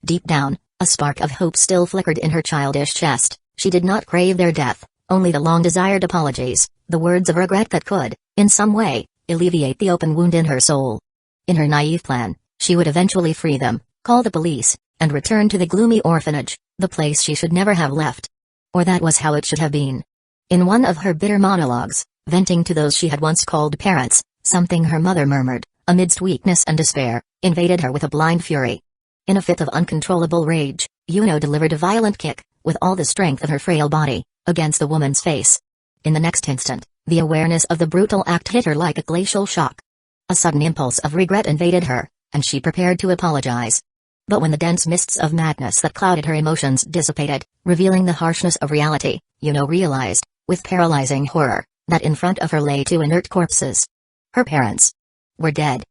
Deep down, a spark of hope still flickered in her childish chest. She did not crave their death, only the long-desired apologies, the words of regret that could, in some way, alleviate the open wound in her soul. In her naive plan, she would eventually free them, call the police, and returned to the gloomy orphanage, the place she should never have left. Or that was how it should have been. In one of her bitter monologues, venting to those she had once called parents, something her mother murmured, amidst weakness and despair, invaded her with a blind fury. In a fit of uncontrollable rage, Yuno delivered a violent kick, with all the strength of her frail body, against the woman's face. In the next instant, the awareness of the brutal act hit her like a glacial shock. A sudden impulse of regret invaded her, and she prepared to apologize. But when the dense mists of madness that clouded her emotions dissipated, revealing the harshness of reality, Yuno realized, with paralyzing horror, that in front of her lay two inert corpses. Her parents were dead.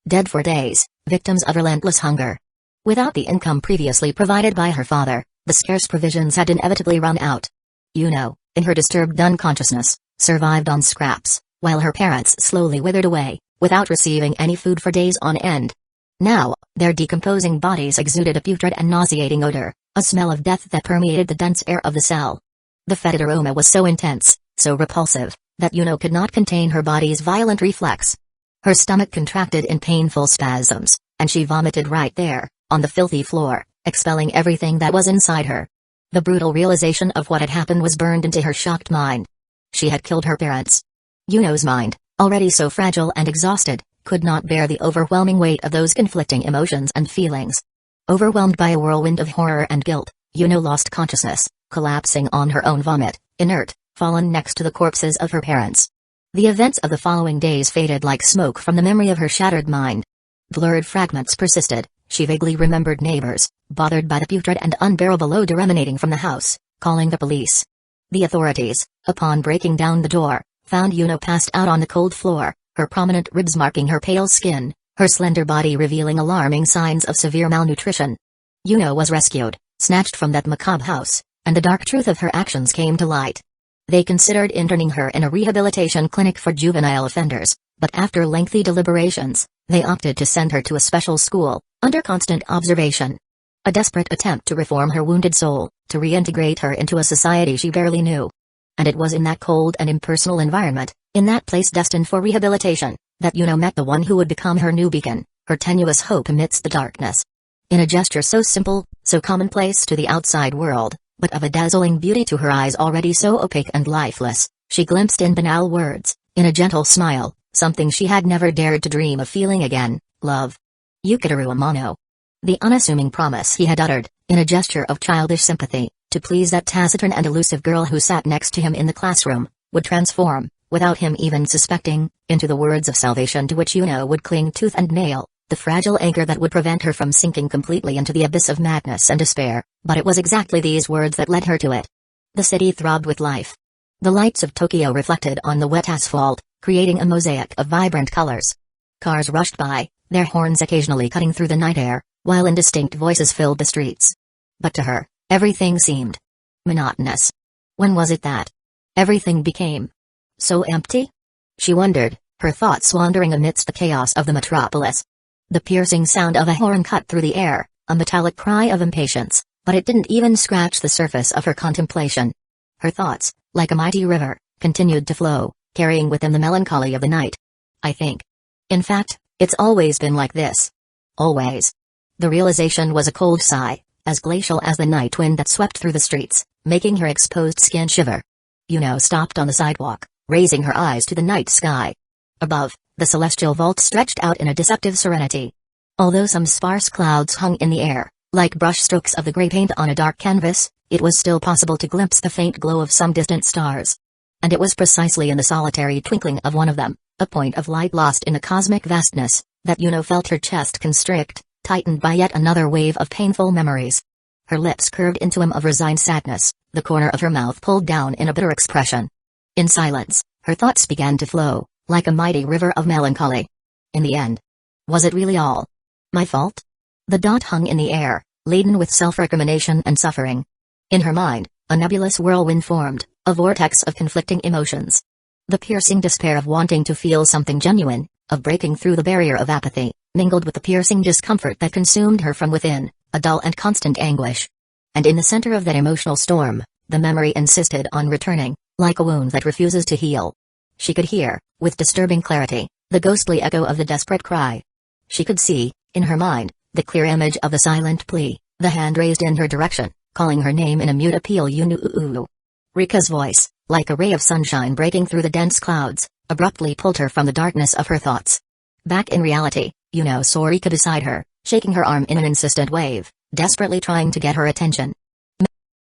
Dead for days, victims of relentless hunger. Without the income previously provided by her father, the scarce provisions had inevitably run out. Yuno, in her disturbed unconsciousness, survived on scraps, while her parents slowly withered away, without receiving any food for days on end. Now, their decomposing bodies exuded a putrid and nauseating odor, a smell of death that permeated the dense air of the cell. The fetid aroma was so intense, so repulsive, that Yuno could not contain her body's violent reflex. Her stomach contracted in painful spasms, and she vomited right there, on the filthy floor, expelling everything that was inside her. The brutal realization of what had happened was burned into her shocked mind. She had killed her parents. Yuno's mind, already so fragile and exhausted, could not bear the overwhelming weight of those conflicting emotions and feelings. Overwhelmed by a whirlwind of horror and guilt, Yuno lost consciousness, collapsing on her own vomit, inert, fallen next to the corpses of her parents. The events of the following days faded like smoke from the memory of her shattered mind. Blurred fragments persisted. She vaguely remembered neighbors, bothered by the putrid and unbearable odor emanating from the house, calling the police. The authorities, upon breaking down the door, found Yuno passed out on the cold floor, her prominent ribs marking her pale skin, her slender body revealing alarming signs of severe malnutrition. Yuno was rescued, snatched from that macabre house, and the dark truth of her actions came to light. They considered interning her in a rehabilitation clinic for juvenile offenders, but after lengthy deliberations, they opted to send her to a special school, under constant observation. A desperate attempt to reform her wounded soul, to reintegrate her into a society she barely knew. And it was in that cold and impersonal environment, in that place destined for rehabilitation, that Yuno met the one who would become her new beacon, her tenuous hope amidst the darkness. In a gesture so simple, so commonplace to the outside world, but of a dazzling beauty to her eyes already so opaque and lifeless, she glimpsed in banal words, in a gentle smile, something she had never dared to dream of feeling again: love. Yukitaru Amano. The unassuming promise he had uttered, in a gesture of childish sympathy, to please that taciturn and elusive girl who sat next to him in the classroom, would transform, without him even suspecting, into the words of salvation to which Yuno would cling tooth and nail, the fragile anchor that would prevent her from sinking completely into the abyss of madness and despair. But it was exactly these words that led her to it. The city throbbed with life. The lights of Tokyo reflected on the wet asphalt, creating a mosaic of vibrant colors. Cars rushed by, their horns occasionally cutting through the night air, while indistinct voices filled the streets. But to her, everything seemed monotonous. When was it that everything became so empty? She wondered, her thoughts wandering amidst the chaos of the metropolis. The piercing sound of a horn cut through the air, a metallic cry of impatience, but it didn't even scratch the surface of her contemplation. Her thoughts, like a mighty river, continued to flow, carrying with them the melancholy of the night. I think. In fact, it's always been like this. Always. The realization was a cold sigh, as glacial as the night wind that swept through the streets, making her exposed skin shiver. Yuno stopped on the sidewalk, raising her eyes to the night sky. Above, the celestial vault stretched out in a deceptive serenity. Although some sparse clouds hung in the air, like brushstrokes of the gray paint on a dark canvas, it was still possible to glimpse the faint glow of some distant stars. And it was precisely in the solitary twinkling of one of them, a point of light lost in the cosmic vastness, that Yuno felt her chest constrict, tightened by yet another wave of painful memories. Her lips curved into of resigned sadness, the corner of her mouth pulled down in a bitter expression. In silence, her thoughts began to flow, like a mighty river of melancholy. In the end, was it really all my fault? The dot hung in the air, laden with self-recrimination and suffering. In her mind, a nebulous whirlwind formed, a vortex of conflicting emotions. The piercing despair of wanting to feel something genuine, of breaking through the barrier of apathy, mingled with the piercing discomfort that consumed her from within, a dull and constant anguish. And in the center of that emotional storm, the memory insisted on returning, like a wound that refuses to heal. She could hear, with disturbing clarity, the ghostly echo of the desperate cry. She could see, in her mind, the clear image of the silent plea, The hand raised in her direction, calling her name in a mute appeal. Rika's voice, like a ray of sunshine breaking through the dense clouds, abruptly pulled her from the darkness of her thoughts. Back in reality, saw Rika beside her, shaking her arm in an insistent wave, desperately trying to get her attention.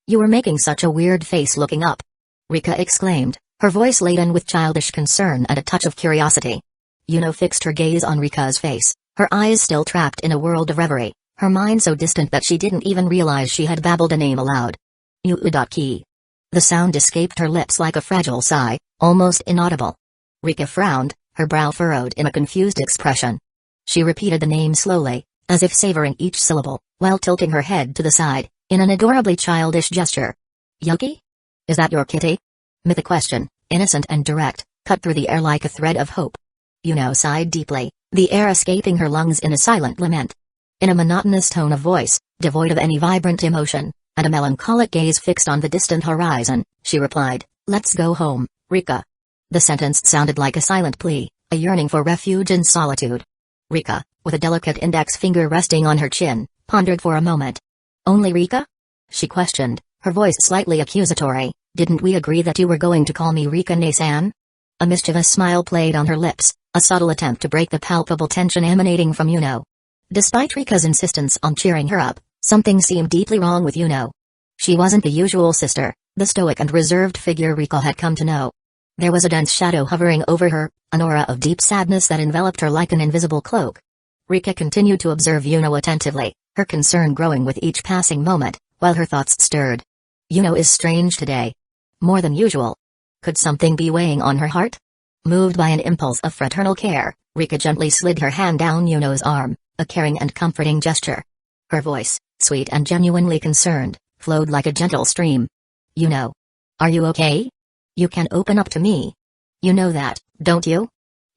"You were making such a weird face looking up," Rika exclaimed, her voice laden with childish concern and a touch of curiosity. Fixed her gaze on Rika's face, her eyes still trapped in a world of reverie, her mind so distant that she didn't even realize she had babbled a name aloud. "Key." The sound escaped her lips like a fragile sigh, almost inaudible. Rika frowned, her brow furrowed in a confused expression. She repeated the name slowly, as if savoring each syllable, while tilting her head to the side, in an adorably childish gesture. "Yuki? Is that your kitty?" The question, innocent and direct, cut through the air like a thread of hope. Sighed deeply, the air escaping her lungs in a silent lament. In a monotonous tone of voice, devoid of any vibrant emotion, and a melancholic gaze fixed on the distant horizon, she replied, "Let's go home, Rika." The sentence sounded like a silent plea, a yearning for refuge in solitude. Rika, with a delicate index finger resting on her chin, pondered for a moment. "Only Rika?" she questioned, her voice slightly accusatory. "Didn't we agree that you were going to call me Rika-ne-san?" A mischievous smile played on her lips, a subtle attempt to break the palpable tension emanating from Despite Rika's insistence on cheering her up, something seemed deeply wrong with She wasn't the usual sister, the stoic and reserved figure Rika had come to know. There was a dense shadow hovering over her, an aura of deep sadness that enveloped her like an invisible cloak. Rika continued to observe attentively, her concern growing with each passing moment, while her thoughts stirred. Is strange today. More than usual. Could something be weighing on her heart? Moved by an impulse of fraternal care, Rika gently slid her hand down Yuno's arm, a caring and comforting gesture. Her voice, sweet and genuinely concerned, flowed like a gentle stream. Are you okay? You can open up to me. You know that, don't you?"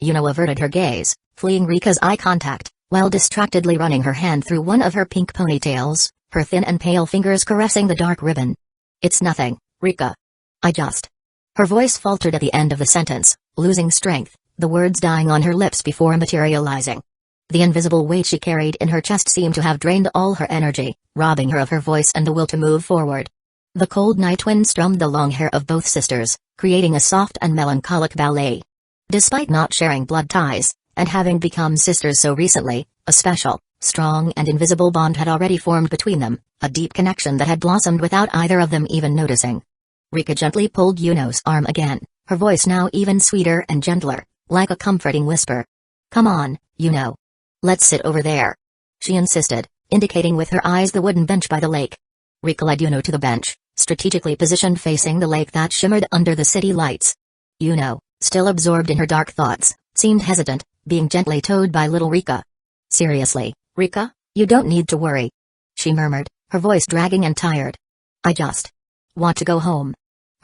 Averted her gaze, fleeing Rika's eye contact, while distractedly running her hand through one of her pink ponytails, her thin and pale fingers caressing the dark ribbon. "It's nothing, Rika. I just..." Her voice faltered at the end of the sentence, losing strength, the words dying on her lips before materializing. The invisible weight she carried in her chest seemed to have drained all her energy, robbing her of her voice and the will to move forward. The cold night wind strummed the long hair of both sisters, creating a soft and melancholic ballet. Despite not sharing blood ties, and having become sisters so recently, a special, strong and invisible bond had already formed between them, a deep connection that had blossomed without either of them even noticing. Rika gently pulled Yuno's arm again, her voice now even sweeter and gentler, like a comforting whisper. "Come on, Yuno. Let's sit over there," she insisted, indicating with her eyes the wooden bench by the lake. Rika led Yuno to the bench, strategically positioned facing the lake that shimmered under the city lights. Yuno, still absorbed in her dark thoughts, seemed hesitant, being gently towed by little Rika. "Seriously, Rika, you don't need to worry," she murmured, her voice dragging and tired. "I just want to go home."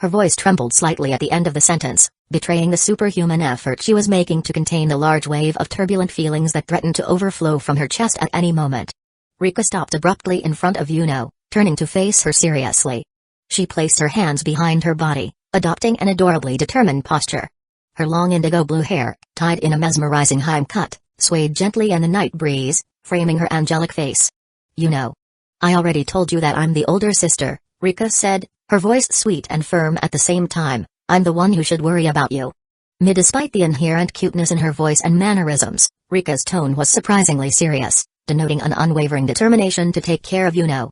Her voice trembled slightly at the end of the sentence, betraying the superhuman effort she was making to contain the large wave of turbulent feelings that threatened to overflow from her chest at any moment. Rika stopped abruptly in front of Yuno, turning to face her seriously. She placed her hands behind her body, adopting an adorably determined posture. Her long indigo blue hair, tied in a mesmerizing high cut, swayed gently in the night breeze, framing her angelic face. "I already told you that I'm the older sister," Rika said, her voice sweet and firm at the same time. "I'm the one who should worry about you." Despite the inherent cuteness in her voice and mannerisms, Rika's tone was surprisingly serious, denoting an unwavering determination to take care of Yuno.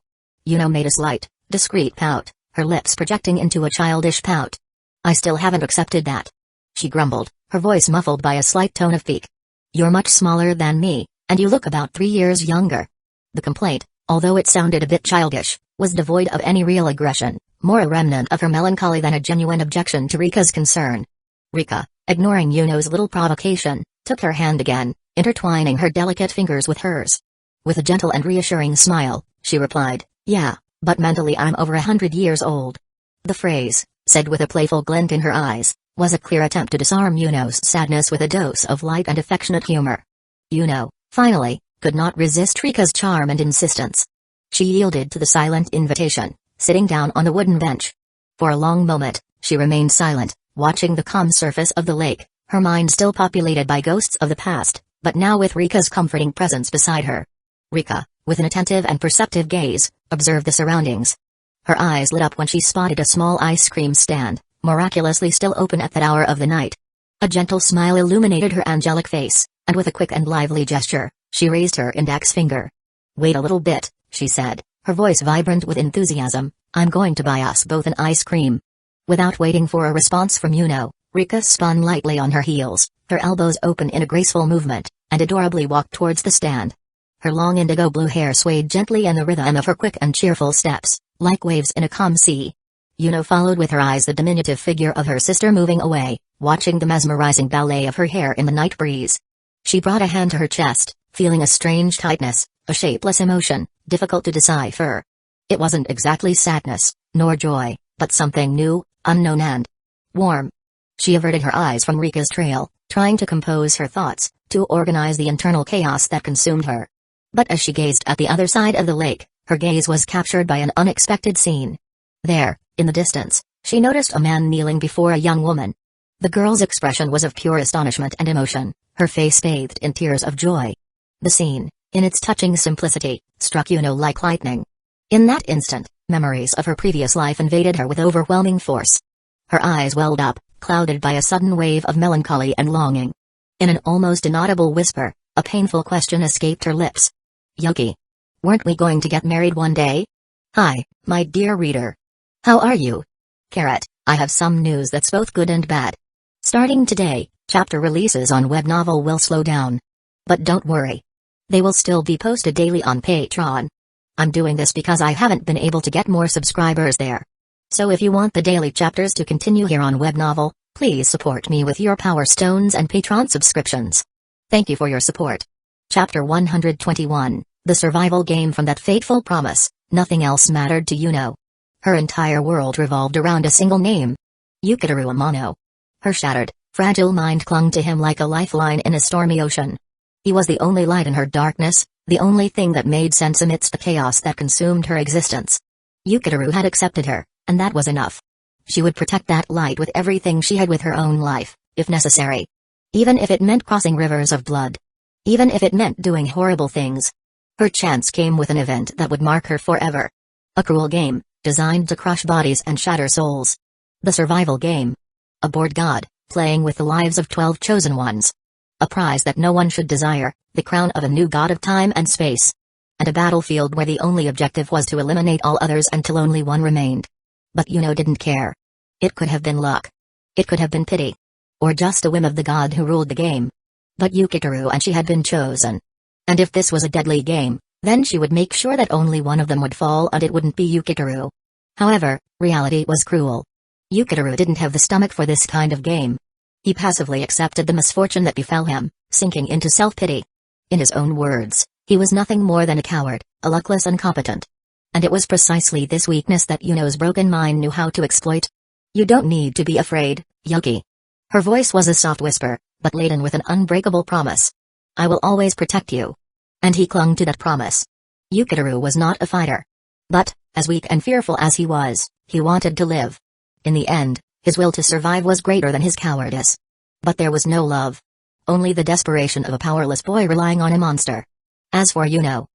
Yuno made a slight, discreet pout, her lips projecting into a childish pout. "I still haven't accepted that," she grumbled, her voice muffled by a slight tone of pique. "You're much smaller than me, and you look about 3 years younger." The complaint, although it sounded a bit childish, was devoid of any real aggression, more a remnant of her melancholy than a genuine objection to Rika's concern. Rika, ignoring Yuno's little provocation, took her hand again, intertwining her delicate fingers with hers. With a gentle and reassuring smile, she replied, "Yeah, but mentally I'm over 100 years old." The phrase, said with a playful glint in her eyes, was a clear attempt to disarm Yuno's sadness with a dose of light and affectionate humor. Yuno, finally, could not resist Rika's charm and insistence. She yielded to the silent invitation, sitting down on the wooden bench. For a long moment, she remained silent, watching the calm surface of the lake, her mind still populated by ghosts of the past, but now with Rika's comforting presence beside her. "Rika, with an attentive and perceptive gaze, observed the surroundings. Her eyes lit up when she spotted a small ice cream stand, miraculously still open at that hour of the night. A gentle smile illuminated her angelic face, and with a quick and lively gesture, she raised her index finger. "Wait a little bit," she said, her voice vibrant with enthusiasm. "I'm going to buy us both an ice cream." Without waiting for a response from Yuno, Rika spun lightly on her heels, her elbows open in a graceful movement, and adorably walked towards the stand. Her long indigo blue hair swayed gently in the rhythm of her quick and cheerful steps, like waves in a calm sea. Yuno followed with her eyes the diminutive figure of her sister moving away, watching the mesmerizing ballet of her hair in the night breeze. She brought a hand to her chest, feeling a strange tightness, a shapeless emotion, difficult to decipher. It wasn't exactly sadness, nor joy, but something new, unknown and warm. She averted her eyes from Rika's trail, trying to compose her thoughts, to organize the internal chaos that consumed her. But as she gazed at the other side of the lake, her gaze was captured by an unexpected scene. There, in the distance, she noticed a man kneeling before a young woman. The girl's expression was of pure astonishment and emotion, her face bathed in tears of joy. The scene, in its touching simplicity, struck Yuno like lightning. In that instant, memories of her previous life invaded her with overwhelming force. Her eyes welled up, clouded by a sudden wave of melancholy and longing. In an almost inaudible whisper, a painful question escaped her lips. "Yuki, weren't we going to get married one day?" "Hi, my dear reader. How are you? I have some news that's both good and bad. Starting today, chapter releases on web novel will slow down. But don't worry. They will still be posted daily on Patreon. I'm doing this because I haven't been able to get more subscribers there. So if you want the daily chapters to continue here on web novel, please support me with your Power Stones and Patreon subscriptions. Thank you for your support." Chapter 121, The Survival Game. From that fateful promise, nothing else mattered to Yuno. Her entire world revolved around a single name. Yukiteru Amano. Her shattered, fragile mind clung to him like a lifeline in a stormy ocean. He was the only light in her darkness, the only thing that made sense amidst the chaos that consumed her existence. Yukiteru had accepted her, and that was enough. She would protect that light with everything she had, with her own life, if necessary. Even if it meant crossing rivers of blood. Even if it meant doing horrible things. Her chance came with an event that would mark her forever. A cruel game, designed to crush bodies and shatter souls. The survival game. A bored god, playing with the lives of 12 chosen ones. A prize that no one should desire, the crown of a new god of time and space. And a battlefield where the only objective was to eliminate all others until only one remained. But Yuno didn't care. It could have been luck. It could have been pity. Or just a whim of the god who ruled the game. But Yukiteru and she had been chosen. And if this was a deadly game, then she would make sure that only one of them would fall, and it wouldn't be Yukiteru. However, reality was cruel. Yukiteru didn't have the stomach for this kind of game. He passively accepted the misfortune that befell him, sinking into self-pity. In his own words, he was nothing more than a coward, a luckless incompetent. And it was precisely this weakness that Yuno's broken mind knew how to exploit. "You don't need to be afraid, Yuki." Her voice was a soft whisper, but laden with an unbreakable promise. "I will always protect you." And he clung to that promise. Yukiteru was not a fighter. But, as weak and fearful as he was, he wanted to live. In the end, his will to survive was greater than his cowardice. But there was no love. Only the desperation of a powerless boy relying on a monster. As for Yuno,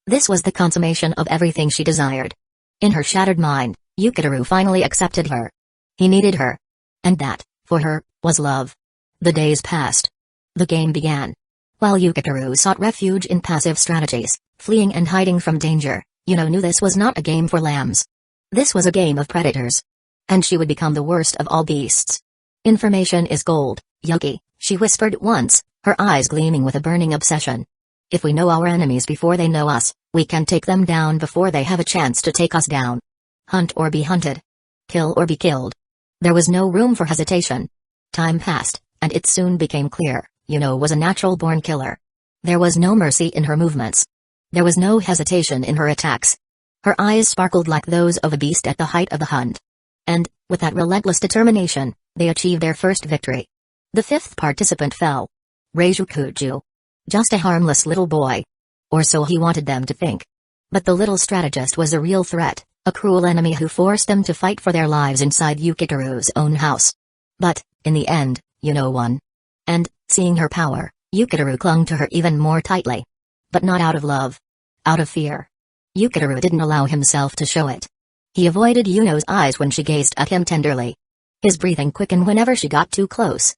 this was the consummation of everything she desired. In her shattered mind, Yukiteru finally accepted her. He needed her. And that, for her, was love. The days passed. The game began. While Yukiteru sought refuge in passive strategies, fleeing and hiding from danger, Yuno knew this was not a game for lambs. This was a game of predators. And she would become the worst of all beasts. "Information is gold, Yuki," she whispered once, her eyes gleaming with a burning obsession. "If we know our enemies before they know us, we can take them down before they have a chance to take us down. Hunt or be hunted. Kill or be killed." There was no room for hesitation. Time passed, and it soon became clear, Yuno was a natural-born killer. There was no mercy in her movements. There was no hesitation in her attacks. Her eyes sparkled like those of a beast at the height of the hunt. And, with that relentless determination, they achieved their first victory. The fifth participant fell. Reijukuju. Just a harmless little boy. Or so he wanted them to think. But the little strategist was a real threat, a cruel enemy who forced them to fight for their lives inside Yukiteru's own house. But, in the end, Yuno won. And, seeing her power, Yukiteru clung to her even more tightly. But not out of love. out of fear. Yukiteru didn't allow himself to show it. He avoided Yuno's eyes when she gazed at him tenderly. His breathing quickened whenever she got too close.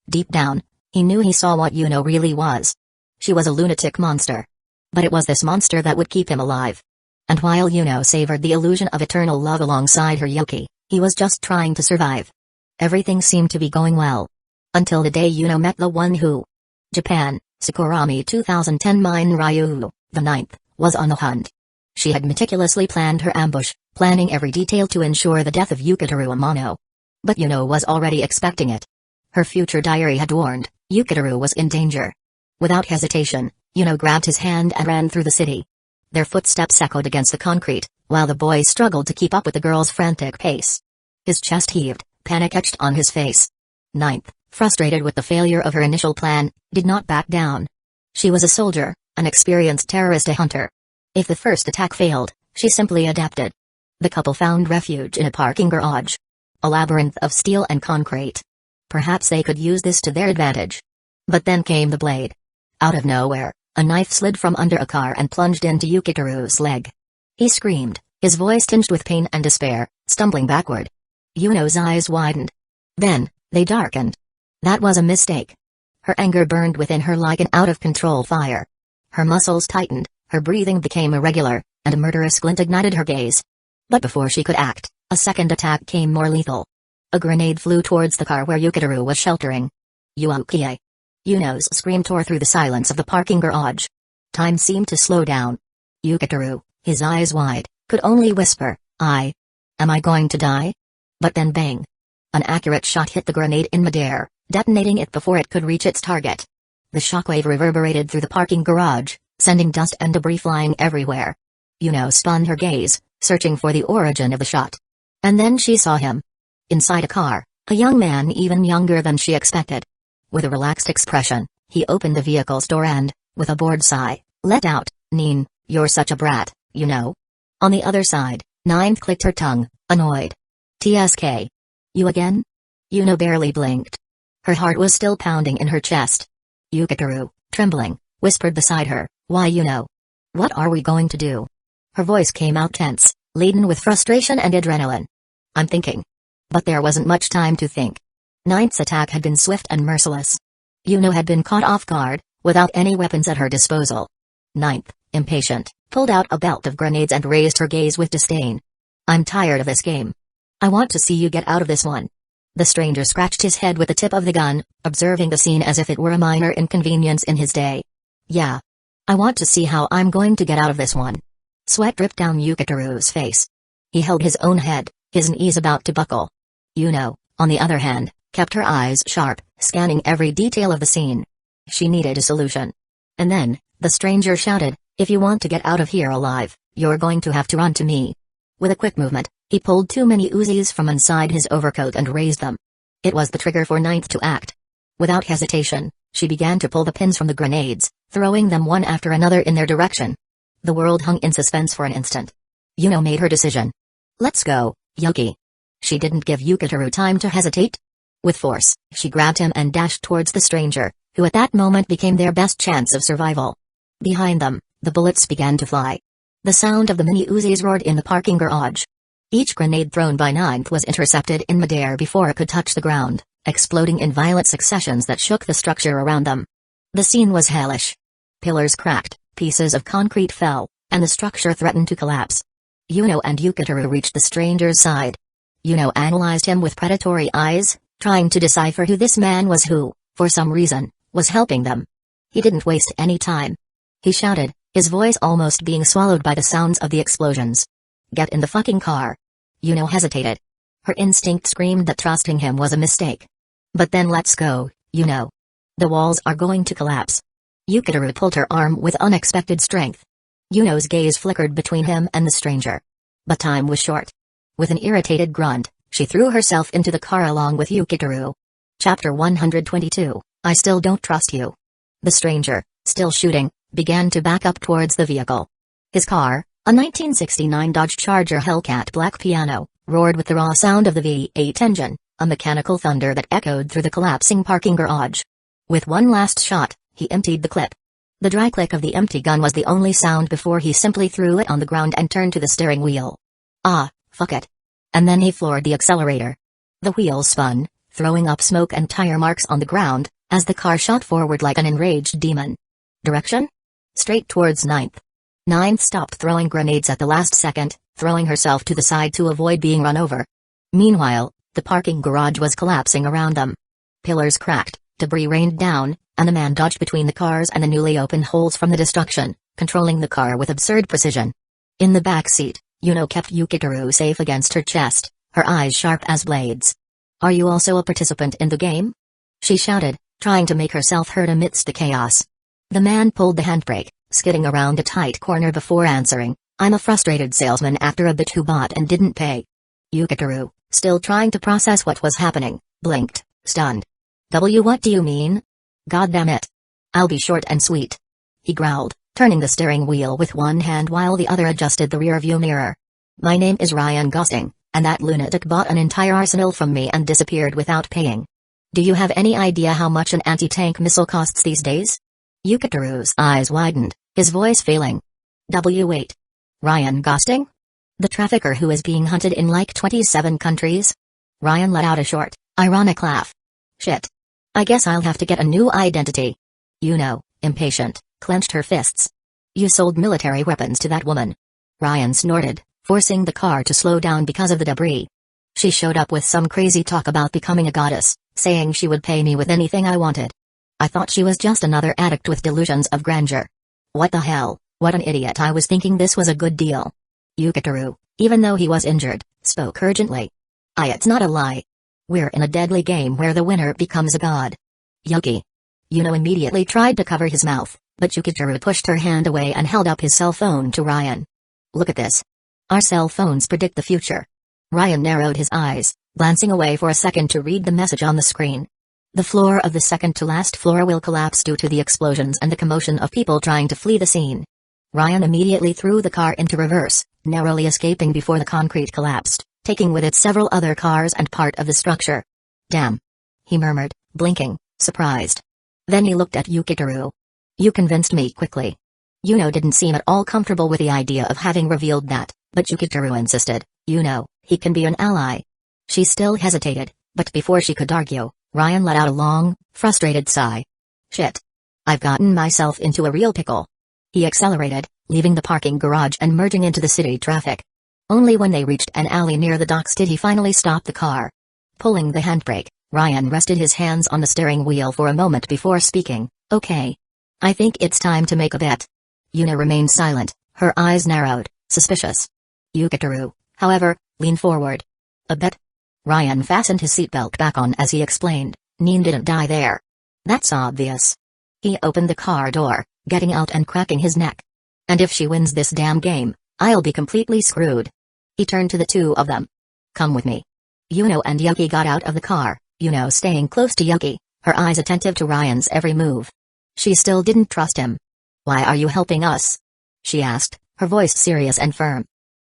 Deep down, he knew he saw what Yuno really was. She was a lunatic monster. But it was this monster that would keep him alive. And while Yuno savored the illusion of eternal love alongside her yoki, he was just trying to survive. Everything seemed to be going well. Until the day Yuno met the one who... Japan, Sakurami 2010 Mine Ryu, the ninth, was on the hunt. She had meticulously planned her ambush, planning every detail to ensure the death of Yukiteru Amano. But Yuno was already expecting it. Her future diary had warned, Yukiteru was in danger. Without hesitation, Yuno grabbed his hand and ran through the city. Their footsteps echoed against the concrete, while the boy struggled to keep up with the girl's frantic pace. His chest heaved, panic etched on his face. Ninth, frustrated with the failure of her initial plan, did not back down. She was a soldier, an experienced terrorist hunter. If the first attack failed, she simply adapted. The couple found refuge in a parking garage. A labyrinth of steel and concrete. Perhaps they could use this to their advantage. But then came the blade. Out of nowhere, a knife slid from under a car and plunged into Yukiteru's leg. He screamed, his voice tinged with pain and despair, stumbling backward. Yuno's eyes widened. Then, they darkened. That was a mistake. Her anger burned within her like an out-of-control fire. Her muscles tightened, her breathing became irregular, and a murderous glint ignited her gaze. But before she could act, a second attack came more lethal. A grenade flew towards the car where Yukiteru was sheltering. Yuukie! Yuno's scream tore through the silence of the parking garage. Time seemed to slow down. Yukiteru, his eyes wide, could only whisper, Am I going to die? But then bang! An accurate shot hit the grenade in midair, detonating it before it could reach its target. The shockwave reverberated through the parking garage, sending dust and debris flying everywhere. Yuno spun her gaze, searching for the origin of the shot. And then she saw him. Inside a car, a young man even younger than she expected. With a relaxed expression, he opened the vehicle's door and, with a bored sigh, let out, Nin, you're such a brat, you know. On the other side, Ninth clicked her tongue, annoyed. TSK. You again? Yuno barely blinked. Her heart was still pounding in her chest. Yukiteru, trembling, whispered beside her, why Yuno? What are we going to do? Her voice came out tense, laden with frustration and adrenaline. I'm thinking. But there wasn't much time to think. Ninth's attack had been swift and merciless. Yuno had been caught off guard, without any weapons at her disposal. Ninth, impatient, pulled out a belt of grenades and raised her gaze with disdain. I'm tired of this game. I want to see you get out of this one. The stranger scratched his head with the tip of the gun, observing the scene as if it were a minor inconvenience in his day. Yeah. I want to see how I'm going to get out of this one. Sweat dripped down Yukiteru's face. He held his own head, his knees about to buckle. Yuno, on the other hand, kept her eyes sharp, scanning every detail of the scene. She needed a solution. And then, the stranger shouted, if you want to get out of here alive, you're going to have to run to me. With a quick movement, he pulled two mini Uzis from inside his overcoat and raised them. It was the trigger for Ninth to act. Without hesitation, she began to pull the pins from the grenades, throwing them one after another in their direction. The world hung in suspense for an instant. Yuno made her decision. Let's go, Yuki. She didn't give Yukiteru time to hesitate. With force, she grabbed him and dashed towards the stranger, who at that moment became their best chance of survival. Behind them, the bullets began to fly. The sound of the mini Uzis roared in the parking garage. Each grenade thrown by Ninth was intercepted in midair before it could touch the ground, exploding in violent successions that shook the structure around them. The scene was hellish. Pillars cracked, pieces of concrete fell, and the structure threatened to collapse. Yuno and Yukiteru reached the stranger's side. Yuno analyzed him with predatory eyes, trying to decipher who this man was who, for some reason, was helping them. He didn't waste any time. He shouted, his voice almost being swallowed by the sounds of the explosions. Get in the fucking car. Yuno hesitated. Her instinct screamed that trusting him was a mistake. But then let's go, Yuno. The walls are going to collapse. Yukiteru pulled her arm with unexpected strength. Yuno's gaze flickered between him and the stranger. But time was short. With an irritated grunt, she threw herself into the car along with Yukiteru. Chapter 122, I still don't trust you. The stranger, still shooting, began to back up towards the vehicle. His car, a 1969 Dodge Charger Hellcat Black Piano, roared with the raw sound of the V8 engine, a mechanical thunder that echoed through the collapsing parking garage. With one last shot, he emptied the clip. The dry click of the empty gun was the only sound before he simply threw it on the ground and turned to the steering wheel. Ah, fuck it. And then he floored the accelerator. The wheel spun, throwing up smoke and tire marks on the ground, as the car shot forward like an enraged demon. Direction? Straight towards Ninth. Ninth stopped throwing grenades at the last second, throwing herself to the side to avoid being run over. Meanwhile, the parking garage was collapsing around them. Pillars cracked, debris rained down, and the man dodged between the cars and the newly opened holes from the destruction, controlling the car with absurd precision. In the back seat, Yuno kept Yukiteru safe against her chest, her eyes sharp as blades. "Are you also a participant in the game?" she shouted, trying to make herself heard amidst the chaos. The man pulled the handbrake, skidding around a tight corner before answering, "I'm a frustrated salesman after a bit who bought and didn't pay." Yukiteru, still trying to process what was happening, blinked, stunned. What do you mean? God damn it. I'll be short and sweet," he growled, turning the steering wheel with one hand while the other adjusted the rear-view mirror. "My name is Ryan Gosling, and that lunatic bought an entire arsenal from me and disappeared without paying. Do you have any idea how much an anti-tank missile costs these days?" Yukiteru's eyes widened, his voice failing. Wait. Ryan Gosling? The trafficker who is being hunted in like 27 countries? Ryan let out a short, ironic laugh. Shit. I guess I'll have to get a new identity. Yuno, impatient, clenched her fists. "You sold military weapons to that woman." Ryan snorted, forcing the car to slow down because of the debris. "She showed up with some crazy talk about becoming a goddess, saying she would pay me with anything I wanted. I thought she was just another addict with delusions of grandeur. What the hell, what an idiot. I was thinking this was a good deal." Yukiteru, even though he was injured, spoke urgently. It's not a lie. We're in a deadly game where the winner becomes a god." Yuki. Yuno immediately tried to cover his mouth, but Yukiteru pushed her hand away and held up his cell phone to Ryan. "Look at this. Our cell phones predict the future." Ryan narrowed his eyes, glancing away for a second to read the message on the screen. "The floor of the second-to-last floor will collapse due to the explosions and the commotion of people trying to flee the scene." Ryan immediately threw the car into reverse, narrowly escaping before the concrete collapsed, taking with it several other cars and part of the structure. "Damn," he murmured, blinking, surprised. Then he looked at Yukiteru. "You convinced me quickly." Yuno didn't seem at all comfortable with the idea of having revealed that, but Yukiteru insisted, he can be an ally." She still hesitated, but before she could argue, Ryan let out a long, frustrated sigh. "Shit. I've gotten myself into a real pickle." He accelerated, leaving the parking garage and merging into the city traffic. Only when they reached an alley near the docks did he finally stop the car. Pulling the handbrake, Ryan rested his hands on the steering wheel for a moment before speaking. "Okay. I think it's time to make a bet." Yuna remained silent, her eyes narrowed, suspicious. Yukiteru, however, leaned forward. "A bet?" Ryan fastened his seatbelt back on as he explained, "Nin didn't die there. That's obvious." He opened the car door, getting out and cracking his neck. "And if she wins this damn game, I'll be completely screwed." He turned to the two of them. "Come with me." Yuno and Yuki got out of the car, Yuno staying close to Yuki, her eyes attentive to Ryan's every move. She still didn't trust him. "Why are you helping us?" she asked, her voice serious and firm.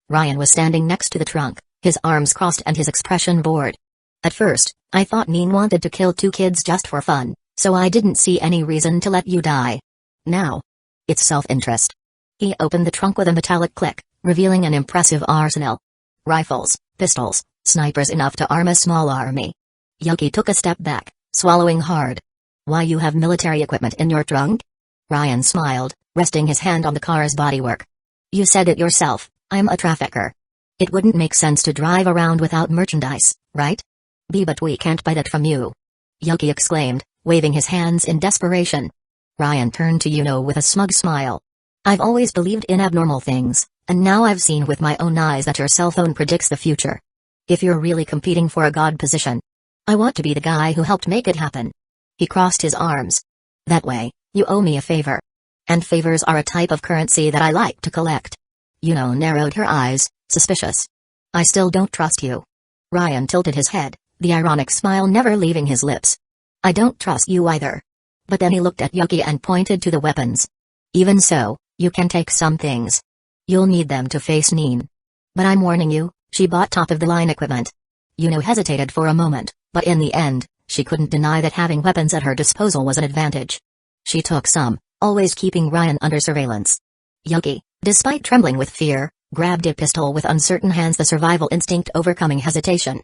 Ryan was standing next to the trunk, his arms crossed and his expression bored. "At first, I thought Nin wanted to kill 2 kids just for fun, so I didn't see any reason to let you die. Now, it's self-interest." He opened the trunk with a metallic click, revealing an impressive arsenal. Rifles, pistols, snipers enough to arm a small army. Yuki took a step back, swallowing hard. "Why you have military equipment in your trunk?" Ryan smiled, resting his hand on the car's bodywork. "You said it yourself, I'm a trafficker. It wouldn't make sense to drive around without merchandise, right? But we can't buy that from you," Yuki exclaimed, waving his hands in desperation. Ryan turned to Yuno with a smug smile. "I've always believed in abnormal things, and now I've seen with my own eyes that your cell phone predicts the future. If you're really competing for a god position, I want to be the guy who helped make it happen." He crossed his arms. "That way, you owe me a favor. And favors are a type of currency that I like to collect." Yuno narrowed her eyes, suspicious. "I still don't trust you." Ryan tilted his head, the ironic smile never leaving his lips. "I don't trust you either." But then he looked at Yuki and pointed to the weapons. "Even so, you can take some things. You'll need them to face Nin. But I'm warning you, she bought top-of-the-line equipment." Yuno hesitated for a moment, but in the end, she couldn't deny that having weapons at her disposal was an advantage. She took some, always keeping Ryan under surveillance. Yuki, despite trembling with fear, grabbed a pistol with uncertain hands, the survival instinct overcoming hesitation.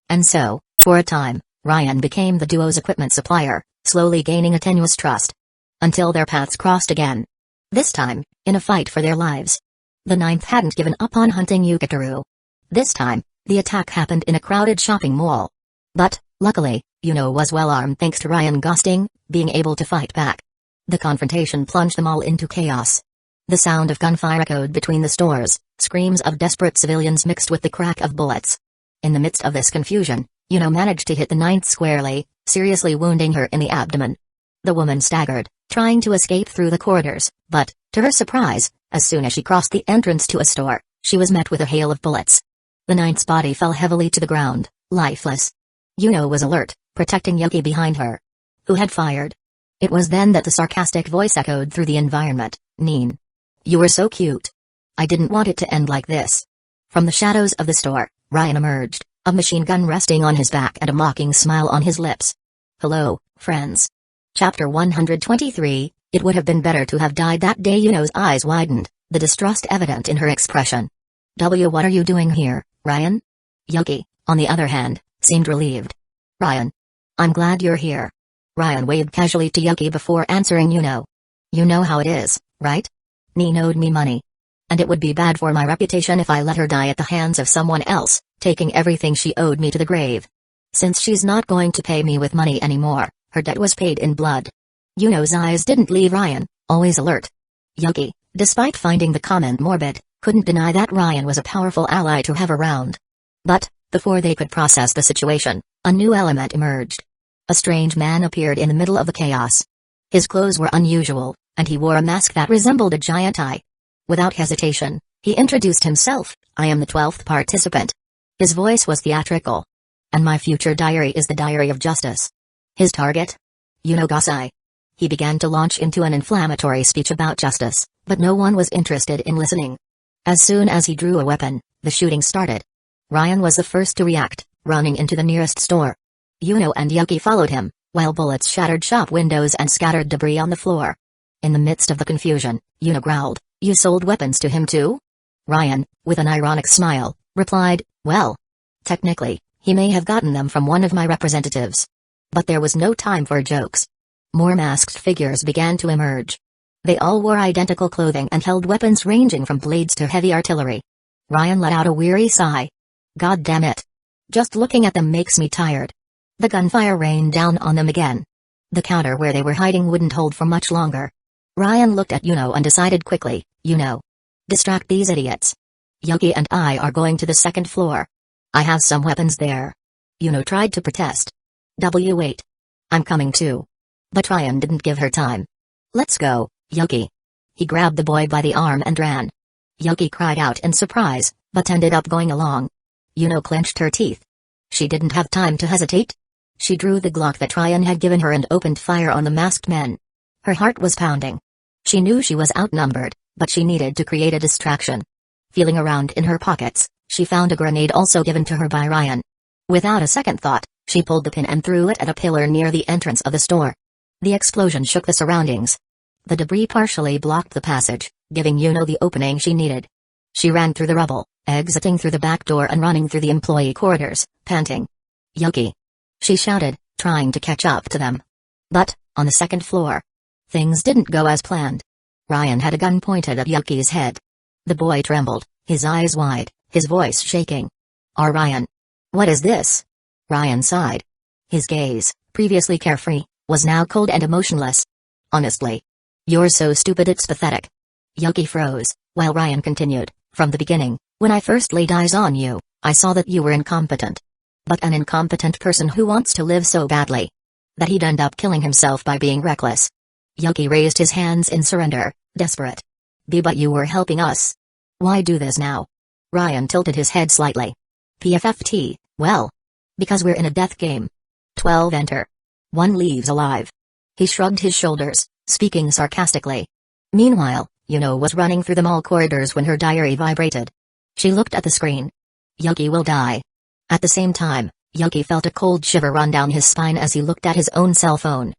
And so, for a time, Ryan became the duo's equipment supplier, slowly gaining a tenuous trust. Until their paths crossed again. This time, in a fight for their lives. The ninth hadn't given up on hunting Yukiteru. This time, the attack happened in a crowded shopping mall. But, luckily, Yuno was well armed thanks to Ryan Gosting, being able to fight back. The confrontation plunged them all into chaos. The sound of gunfire echoed between the stores, screams of desperate civilians mixed with the crack of bullets. In the midst of this confusion, Yuno managed to hit the ninth squarely, seriously wounding her in the abdomen. The woman staggered, trying to escape through the corridors, but, to her surprise, as soon as she crossed the entrance to a store, she was met with a hail of bullets. The ninth's body fell heavily to the ground, lifeless. Yuno was alert, protecting Yuki behind her. Who had fired? It was then that the sarcastic voice echoed through the environment. Nin. You were so cute. I didn't want it to end like this. From the shadows of the store, Ryan emerged, a machine gun resting on his back and a mocking smile on his lips. Hello, friends. Chapter 123, It would have been better to have died that day. Yuno's eyes widened, the distrust evident in her expression. What are you doing here, Ryan? Yuki, on the other hand, seemed relieved. Ryan. I'm glad you're here. Ryan waved casually to Yuki before answering Yuno. You know how it is, right? Nin owed me money. And it would be bad for my reputation if I let her die at the hands of someone else, taking everything she owed me to the grave. Since she's not going to pay me with money anymore, her debt was paid in blood. Yuno's eyes didn't leave Ryan, always alert. Yuki, despite finding the comment morbid, couldn't deny that Ryan was a powerful ally to have around. But, before they could process the situation, a new element emerged. A strange man appeared in the middle of the chaos. His clothes were unusual, and he wore a mask that resembled a giant eye. Without hesitation, he introduced himself. I am the 12th participant. His voice was theatrical. And my future diary is the diary of justice. His target? Yuno Gasai. He began to launch into an inflammatory speech about justice, but no one was interested in listening. As soon as he drew a weapon, the shooting started. Ryan was the first to react, running into the nearest store. Yuno and Yuki followed him, while bullets shattered shop windows and scattered debris on the floor. In the midst of the confusion, Yuno growled, You sold weapons to him too? Ryan, with an ironic smile, replied, Well, technically, he may have gotten them from one of my representatives. But there was no time for jokes. More masked figures began to emerge. They all wore identical clothing and held weapons ranging from blades to heavy artillery. Ryan let out a weary sigh. God damn it. Just looking at them makes me tired. The gunfire rained down on them again. The counter where they were hiding wouldn't hold for much longer. Ryan looked at Yuno and decided quickly, Yuno. Distract these idiots. Yuki and I are going to the second floor. I have some weapons there. Yuno tried to protest. Wait. I'm coming too. But Ryan didn't give her time. Let's go, Yuki. He grabbed the boy by the arm and ran. Yuki cried out in surprise, but ended up going along. Yuno clenched her teeth. She didn't have time to hesitate. She drew the Glock that Ryan had given her and opened fire on the masked men. Her heart was pounding. She knew she was outnumbered, but she needed to create a distraction. Feeling around in her pockets, she found a grenade also given to her by Ryan. Without a second thought, she pulled the pin and threw it at a pillar near the entrance of the store. The explosion shook the surroundings. The debris partially blocked the passage, giving Yuno the opening she needed. She ran through the rubble, exiting through the back door and running through the employee corridors, panting. Yuki! She shouted, trying to catch up to them. But, on the second floor, things didn't go as planned. Ryan had a gun pointed at Yuki's head. The boy trembled, his eyes wide, his voice shaking. Ryan. What is this? Ryan sighed. His gaze, previously carefree, was now cold and emotionless. Honestly. You're so stupid it's pathetic. Yuki froze, while Ryan continued, From the beginning, when I first laid eyes on you, I saw that you were incompetent. But an incompetent person who wants to live so badly that he'd end up killing himself by being reckless. Yuki raised his hands in surrender, desperate. But you were helping us. Why do this now? Ryan tilted his head slightly. PFFT, well. Because we're in a death game. 12 enter. 1 leaves alive. He shrugged his shoulders, speaking sarcastically. Meanwhile, Yuno was running through the mall corridors when her diary vibrated. She looked at the screen. Yuki will die. At the same time, Yuki felt a cold shiver run down his spine as he looked at his own cell phone.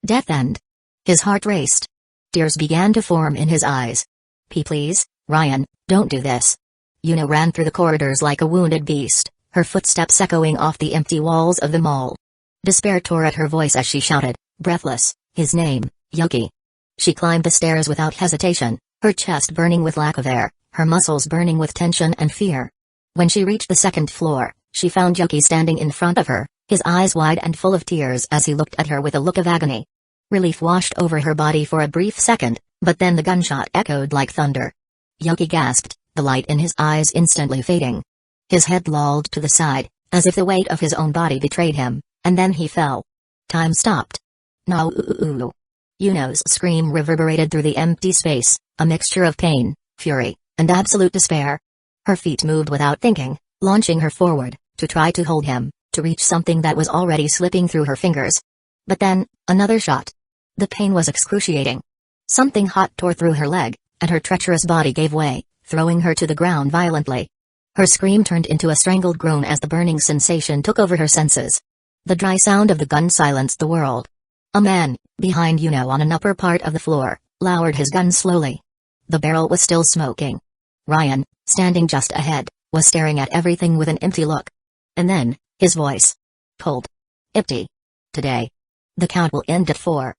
Death end. His heart raced. Tears began to form in his eyes. Please, Ryan, don't do this. Yuno ran through the corridors like a wounded beast, her footsteps echoing off the empty walls of the mall. Despair tore at her voice as she shouted, breathless, his name, Yuki. She climbed the stairs without hesitation, her chest burning with lack of air, her muscles burning with tension and fear. When she reached the second floor, she found Yuki standing in front of her, his eyes wide and full of tears as he looked at her with a look of agony. Relief washed over her body for a brief second, but then the gunshot echoed like thunder. Yuki gasped, the light in his eyes instantly fading. His head lolled to the side, as if the weight of his own body betrayed him, and then he fell. Time stopped. No. Yuno's scream reverberated through the empty space, a mixture of pain, fury, and absolute despair. Her feet moved without thinking, launching her forward, to try to hold him, to reach something that was already slipping through her fingers. But then, another shot. The pain was excruciating. Something hot tore through her leg, and her treacherous body gave way, throwing her to the ground violently. Her scream turned into a strangled groan as the burning sensation took over her senses. The dry sound of the gun silenced the world. A man, behind Yuno on an upper part of the floor, lowered his gun slowly. The barrel was still smoking. Ryan, standing just ahead, was staring at everything with an empty look. And then, his voice. Cold. Empty. Today. The count will end at 4.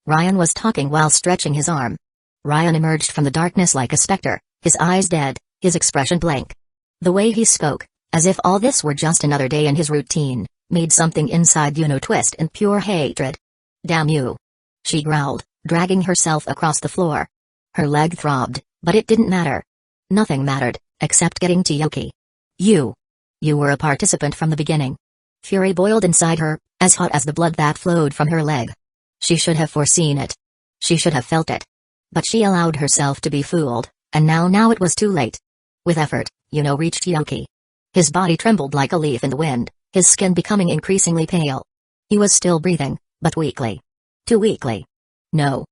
Ryan was talking while stretching his arm. Ryan emerged from the darkness like a specter, his eyes dead, his expression blank. The way he spoke, as if all this were just another day in his routine, made something inside Yuno twist in pure hatred. Damn you. She growled, dragging herself across the floor. Her leg throbbed, but it didn't matter. Nothing mattered, except getting to Yuki. You were a participant from the beginning. Fury boiled inside her, as hot as the blood that flowed from her leg. She should have foreseen it. She should have felt it. But she allowed herself to be fooled, and now it was too late. With effort, Yuno reached Yuki. His body trembled like a leaf in the wind, his skin becoming increasingly pale. He was still breathing, but weakly. Too weakly. No.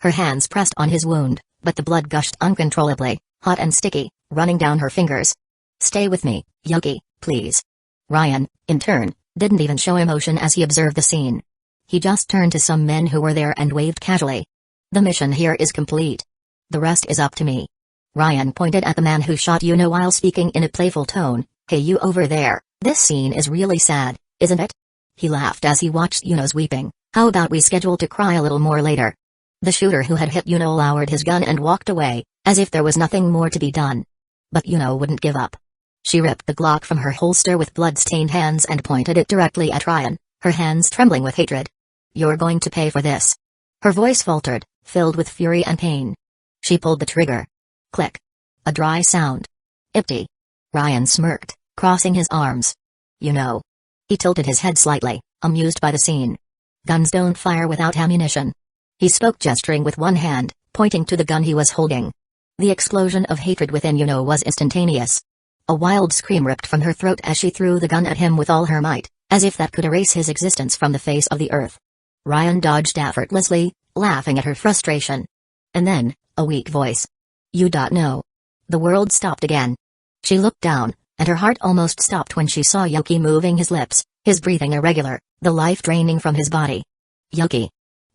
Her hands pressed on his wound, but the blood gushed uncontrollably, hot and sticky, running down her fingers. Stay with me, Yuki, please. Ryan, in turn, didn't even show emotion as he observed the scene. He just turned to some men who were there and waved casually. The mission here is complete. The rest is up to me. Ryan pointed at the man who shot Yuno while speaking in a playful tone. Hey, you over there, this scene is really sad, isn't it? He laughed as he watched Yuno's weeping. How about we schedule to cry a little more later? The shooter who had hit Yuno lowered his gun and walked away, as if there was nothing more to be done. But Yuno wouldn't give up. She ripped the Glock from her holster with blood-stained hands and pointed it directly at Ryan, her hands trembling with hatred. You're going to pay for this. Her voice faltered, filled with fury and pain. She pulled the trigger. Click. A dry sound. Empty. Ryan smirked, crossing his arms. Yuno. He tilted his head slightly, amused by the scene. Guns don't fire without ammunition. He spoke, gesturing with one hand, pointing to the gun he was holding. The explosion of hatred within Yuno was instantaneous. A wild scream ripped from her throat as she threw the gun at him with all her might, as if that could erase his existence from the face of the earth. Ryan dodged effortlessly, laughing at her frustration. And then, a weak voice. You don't know. The world stopped again. She looked down, and her heart almost stopped when she saw Yuki moving his lips, his breathing irregular, the life draining from his body. Yuki.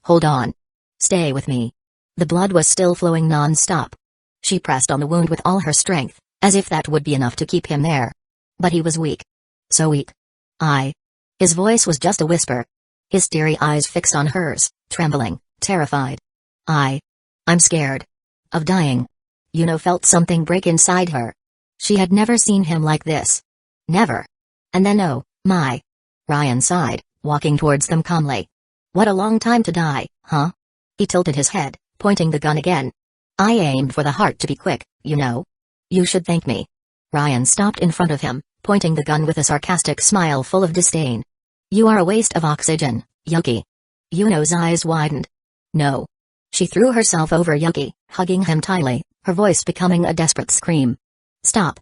Hold on. Stay with me. The blood was still flowing non-stop. She pressed on the wound with all her strength, as if that would be enough to keep him there. But he was weak. So weak. His voice was just a whisper. His teary eyes fixed on hers, trembling, terrified. I'm scared. Of dying. Yuno felt something break inside her. She had never seen him like this. Never. And then oh, my. Ryan sighed, walking towards them calmly. What a long time to die, huh? He tilted his head, pointing the gun again. I aimed for the heart to be quick, you know. You should thank me. Ryan stopped in front of him, pointing the gun with a sarcastic smile full of disdain. You are a waste of oxygen, Yuki. Yuno's eyes widened. No. She threw herself over Yuki, hugging him tightly, her voice becoming a desperate scream. Stop.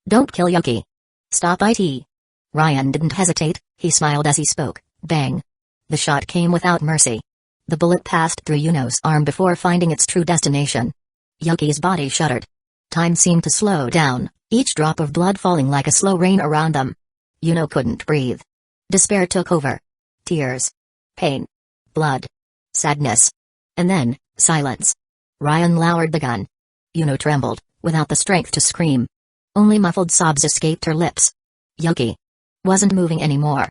Don't kill Yuki. Stop it. Ryan didn't hesitate, he smiled as he spoke. Bang. The shot came without mercy. The bullet passed through Yuno's arm before finding its true destination. Yuki's body shuddered. Time seemed to slow down, each drop of blood falling like a slow rain around them. Yuno couldn't breathe. Despair took over. Tears. Pain. Blood. Sadness. And then, Silence. Ryan lowered the gun. Yuno trembled, without the strength to scream. Only muffled sobs escaped her lips. Yuki wasn't moving anymore.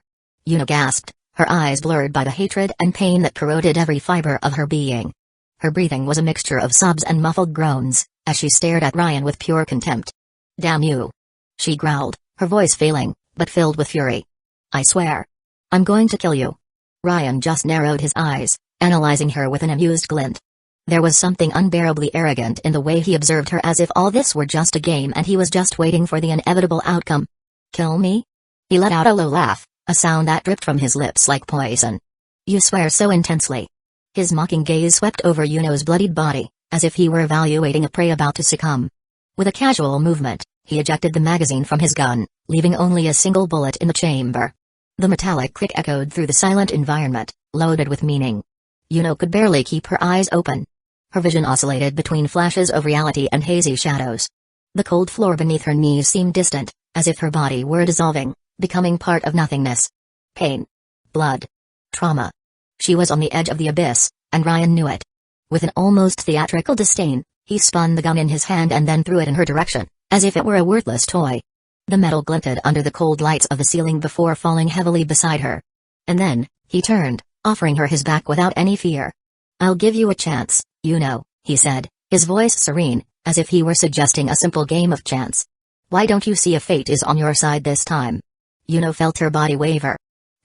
Yuno gasped, her eyes blurred by the hatred and pain that corroded every fiber of her being. Her breathing was a mixture of sobs and muffled groans, as she stared at Ryan with pure contempt. "Damn you!" she growled, her voice failing, but filled with fury. "I swear. I'm going to kill you." Ryan just narrowed his eyes, analyzing her with an amused glint. There was something unbearably arrogant in the way he observed her, as if all this were just a game and he was just waiting for the inevitable outcome. "Kill me?" He let out a low laugh, a sound that dripped from his lips like poison. "You swear so intensely." His mocking gaze swept over Yuno's bloodied body, as if he were evaluating a prey about to succumb. With a casual movement, he ejected the magazine from his gun, leaving only a single bullet in the chamber. The metallic click echoed through the silent environment, loaded with meaning. Yuno could barely keep her eyes open. Her vision oscillated between flashes of reality and hazy shadows. The cold floor beneath her knees seemed distant, as if her body were dissolving, becoming part of nothingness. Pain. Blood. Trauma. She was on the edge of the abyss, and Ryan knew it. With an almost theatrical disdain, he spun the gun in his hand and then threw it in her direction, as if it were a worthless toy. The metal glinted under the cold lights of the ceiling before falling heavily beside her. And then, he turned, offering her his back without any fear. "I'll give you a chance, Yuno," he said, his voice serene, as if he were suggesting a simple game of chance. "Why don't you see if fate is on your side this time?" Yuno felt her body waver.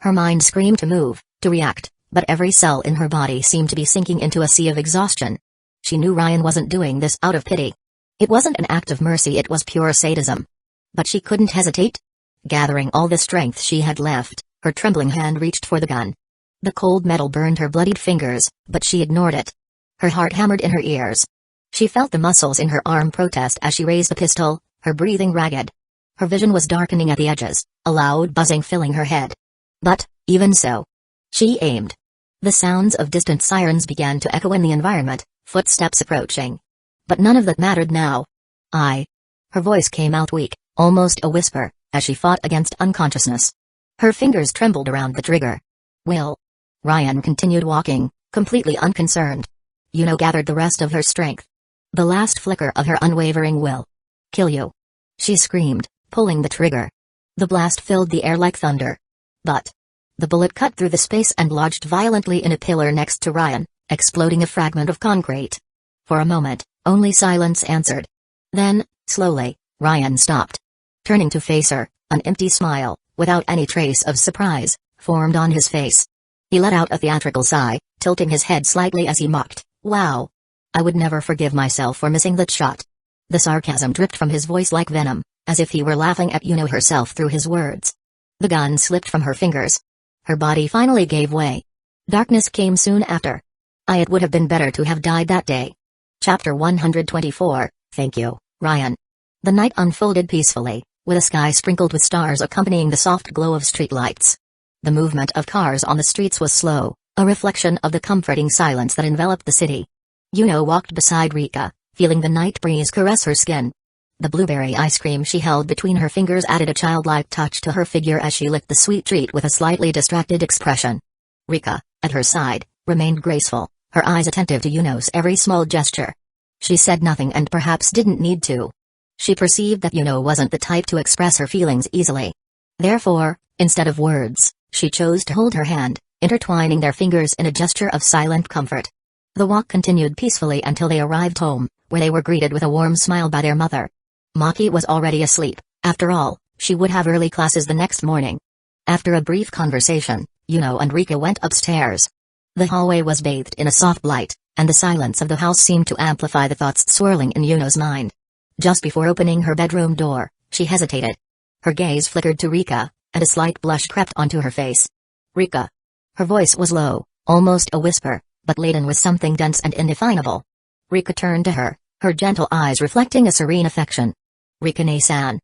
Her mind screamed to move, to react, but every cell in her body seemed to be sinking into a sea of exhaustion. She knew Ryan wasn't doing this out of pity. It wasn't an act of mercy, it was pure sadism. But she couldn't hesitate. Gathering all the strength she had left, her trembling hand reached for the gun. The cold metal burned her bloodied fingers, but she ignored it. Her heart hammered in her ears. She felt the muscles in her arm protest as she raised the pistol, her breathing ragged. Her vision was darkening at the edges, a loud buzzing filling her head. But, even so, she aimed. The sounds of distant sirens began to echo in the environment, footsteps approaching. But none of that mattered now. Her voice came out weak, almost a whisper, as she fought against unconsciousness. Her fingers trembled around the trigger. "Will." Ryan continued walking, completely unconcerned. Yuno gathered the rest of her strength. The last flicker of her unwavering will. "Kill you," she screamed, pulling the trigger. The blast filled the air like thunder. But the bullet cut through the space and lodged violently in a pillar next to Ryan, exploding a fragment of concrete. For a moment, only silence answered. Then, slowly, Ryan stopped. Turning to face her, an empty smile, without any trace of surprise, formed on his face. He let out a theatrical sigh, tilting his head slightly as he mocked, "Wow. I would never forgive myself for missing that shot." The sarcasm dripped from his voice like venom, as if he were laughing at Yuno herself through his words. The gun slipped from her fingers. Her body finally gave way. Darkness came soon after. It would have been better to have died that day. Chapter 124, Thank You, Ryan. The night unfolded peacefully, with a sky sprinkled with stars accompanying the soft glow of streetlights. The movement of cars on the streets was slow, a reflection of the comforting silence that enveloped the city. Yuno walked beside Rika, feeling the night breeze caress her skin. The blueberry ice cream she held between her fingers added a childlike touch to her figure as she licked the sweet treat with a slightly distracted expression. Rika, at her side, remained graceful, her eyes attentive to Yuno's every small gesture. She said nothing and perhaps didn't need to. She perceived that Yuno wasn't the type to express her feelings easily. Therefore, instead of words, she chose to hold her hand, intertwining their fingers in a gesture of silent comfort. The walk continued peacefully until they arrived home, where they were greeted with a warm smile by their mother. Maki was already asleep. After all, she would have early classes the next morning. After a brief conversation, Yuno and Rika went upstairs. The hallway was bathed in a soft light, and the silence of the house seemed to amplify the thoughts swirling in Yuno's mind. Just before opening her bedroom door, she hesitated. Her gaze flickered to Rika, and a slight blush crept onto her face. "Rika." Her voice was low, almost a whisper, but laden with something dense and indefinable. Rika turned to her, her gentle eyes reflecting a serene affection. "Rika-ne-san."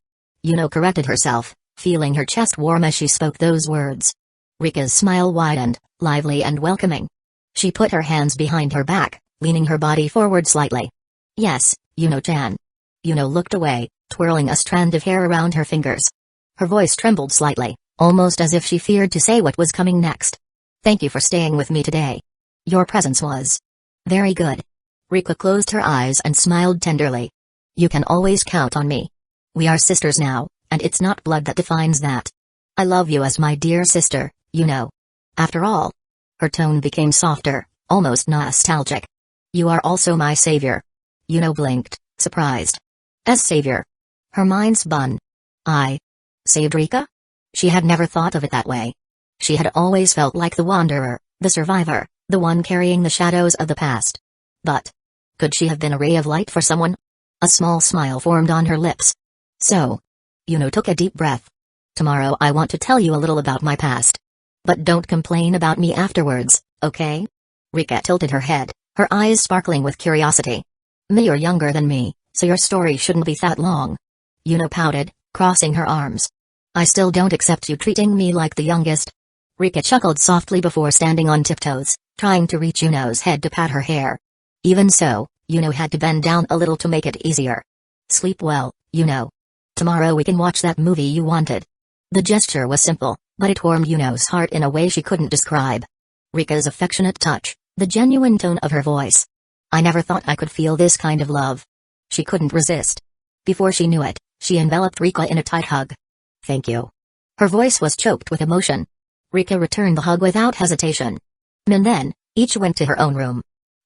Yuno corrected herself, feeling her chest warm as she spoke those words. Rika's smile widened, lively and welcoming. She put her hands behind her back, leaning her body forward slightly. "Yes, Yuno-chan." Yuno looked away, twirling a strand of hair around her fingers. Her voice trembled slightly, almost as if she feared to say what was coming next. "Thank you for staying with me today. Your presence was Very good. Rika closed her eyes and smiled tenderly. You can always count on me. We are sisters now, and it's not blood that defines that. I love you as my dear sister, you know. After all. Her tone became softer, almost nostalgic. You are also my savior. Yuno blinked, surprised. As savior? Her mind spun. I saved Rika? She had never thought of it that way. She had always felt like the wanderer, the survivor, the one carrying the shadows of the past. But could she have been a ray of light for someone? A small smile formed on her lips. So, Yuno took a deep breath. Tomorrow I want to tell you a little about my past. But don't complain about me afterwards, okay? Rika tilted her head, her eyes sparkling with curiosity. You're younger than me, so your story shouldn't be that long. Yuno pouted, crossing her arms. I still don't accept you treating me like the youngest. Rika chuckled softly before standing on tiptoes, trying to reach Yuno's head to pat her hair. Even so, Yuno had to bend down a little to make it easier. Sleep well, Yuno. Tomorrow we can watch that movie you wanted. The gesture was simple, but it warmed Yuno's heart in a way she couldn't describe. Rika's affectionate touch, the genuine tone of her voice. I never thought I could feel this kind of love. She couldn't resist. Before she knew it, she enveloped Rika in a tight hug. Thank you. Her voice was choked with emotion. Rika returned the hug without hesitation. And then, each went to her own room.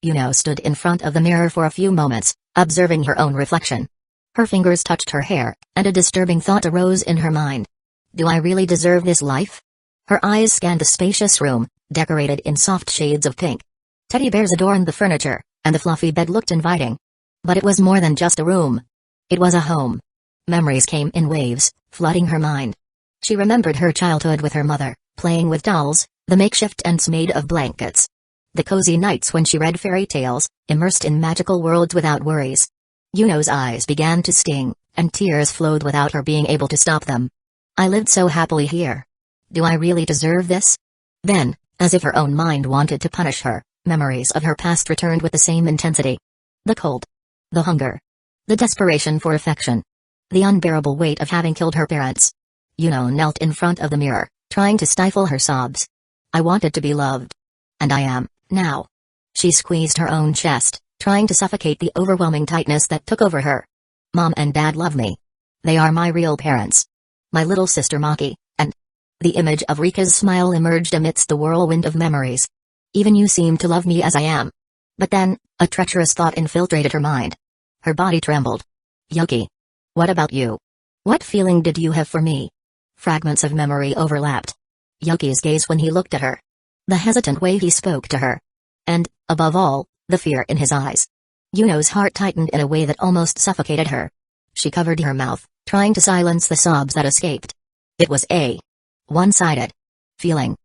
Yuno stood in front of the mirror for a few moments, observing her own reflection. Her fingers touched her hair, and a disturbing thought arose in her mind. Do I really deserve this life? Her eyes scanned the spacious room, decorated in soft shades of pink. Teddy bears adorned the furniture, and the fluffy bed looked inviting. But it was more than just a room. It was a home. Memories came in waves, flooding her mind. She remembered her childhood with her mother, playing with dolls, the makeshift tents made of blankets. The cozy nights when she read fairy tales, immersed in magical worlds without worries. Yuno's eyes began to sting, and tears flowed without her being able to stop them. I lived so happily here. Do I really deserve this? Then, as if her own mind wanted to punish her, memories of her past returned with the same intensity. The cold. The hunger. The desperation for affection. The unbearable weight of having killed her parents. Yuno knelt in front of the mirror, trying to stifle her sobs. I wanted to be loved. And I am, now. She squeezed her own chest, trying to suffocate the overwhelming tightness that took over her. Mom and Dad love me. They are my real parents. My little sister Maki, and the image of Rika's smile emerged amidst the whirlwind of memories. Even you seem to love me as I am. But then, a treacherous thought infiltrated her mind. Her body trembled. Yuki. What about you? What feeling did you have for me? Fragments of memory overlapped. Yuki's gaze when he looked at her. The hesitant way he spoke to her. And, above all, the fear in his eyes. Yuno's heart tightened in a way that almost suffocated her. She covered her mouth, trying to silence the sobs that escaped. It was a one-sided feeling.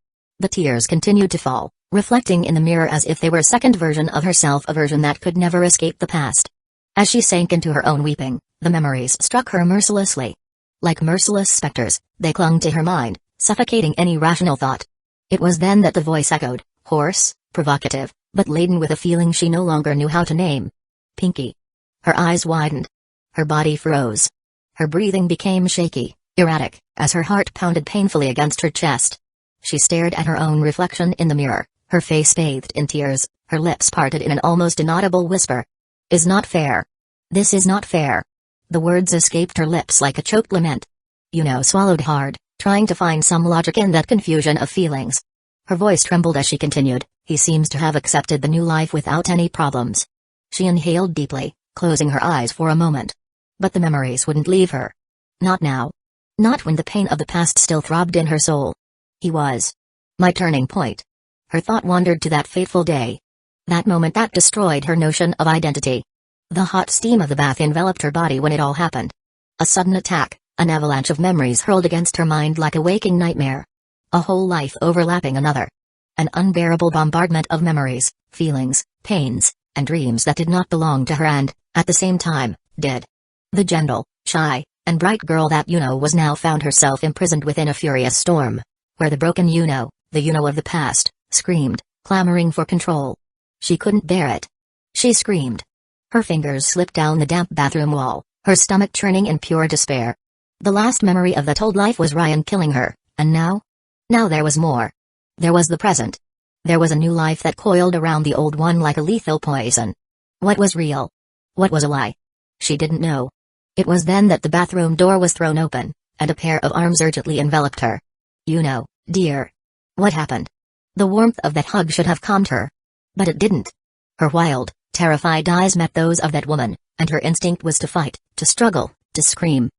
The tears continued to fall, reflecting in the mirror as if they were a second version of herself, a version that could never escape the past. As she sank into her own weeping, the memories struck her mercilessly. Like merciless specters, they clung to her mind, suffocating any rational thought. It was then that the voice echoed, hoarse, provocative, but laden with a feeling she no longer knew how to name. Pinky. Her eyes widened. Her body froze. Her breathing became shaky, erratic, as her heart pounded painfully against her chest. She stared at her own reflection in the mirror, her face bathed in tears, her lips parted in an almost inaudible whisper. Is not fair. This is not fair. The words escaped her lips like a choked lament. Yuno swallowed hard, trying to find some logic in that confusion of feelings. Her voice trembled as she continued, he seems to have accepted the new life without any problems. She inhaled deeply, closing her eyes for a moment. But the memories wouldn't leave her. Not now. Not when the pain of the past still throbbed in her soul. He was my turning point. Her thought wandered to that fateful day. That moment that destroyed her notion of identity. The hot steam of the bath enveloped her body when it all happened. A sudden attack, an avalanche of memories hurled against her mind like a waking nightmare. A whole life overlapping another. An unbearable bombardment of memories, feelings, pains, and dreams that did not belong to her and, at the same time, did. The gentle, shy, and bright girl that Yuno was now found herself imprisoned within a furious storm, where the broken Yuno, the Yuno of the past, screamed, clamoring for control. She couldn't bear it. She screamed. Her fingers slipped down the damp bathroom wall, her stomach churning in pure despair. The last memory of that old life was Ryan killing her, and now? Now there was more. There was the present. There was a new life that coiled around the old one like a lethal poison. What was real? What was a lie? She didn't know. It was then that the bathroom door was thrown open, and a pair of arms urgently enveloped her. Dear. What happened? The warmth of that hug should have calmed her. But it didn't. Her wild, terrified eyes met those of that woman, and her instinct was to fight, to struggle, to scream.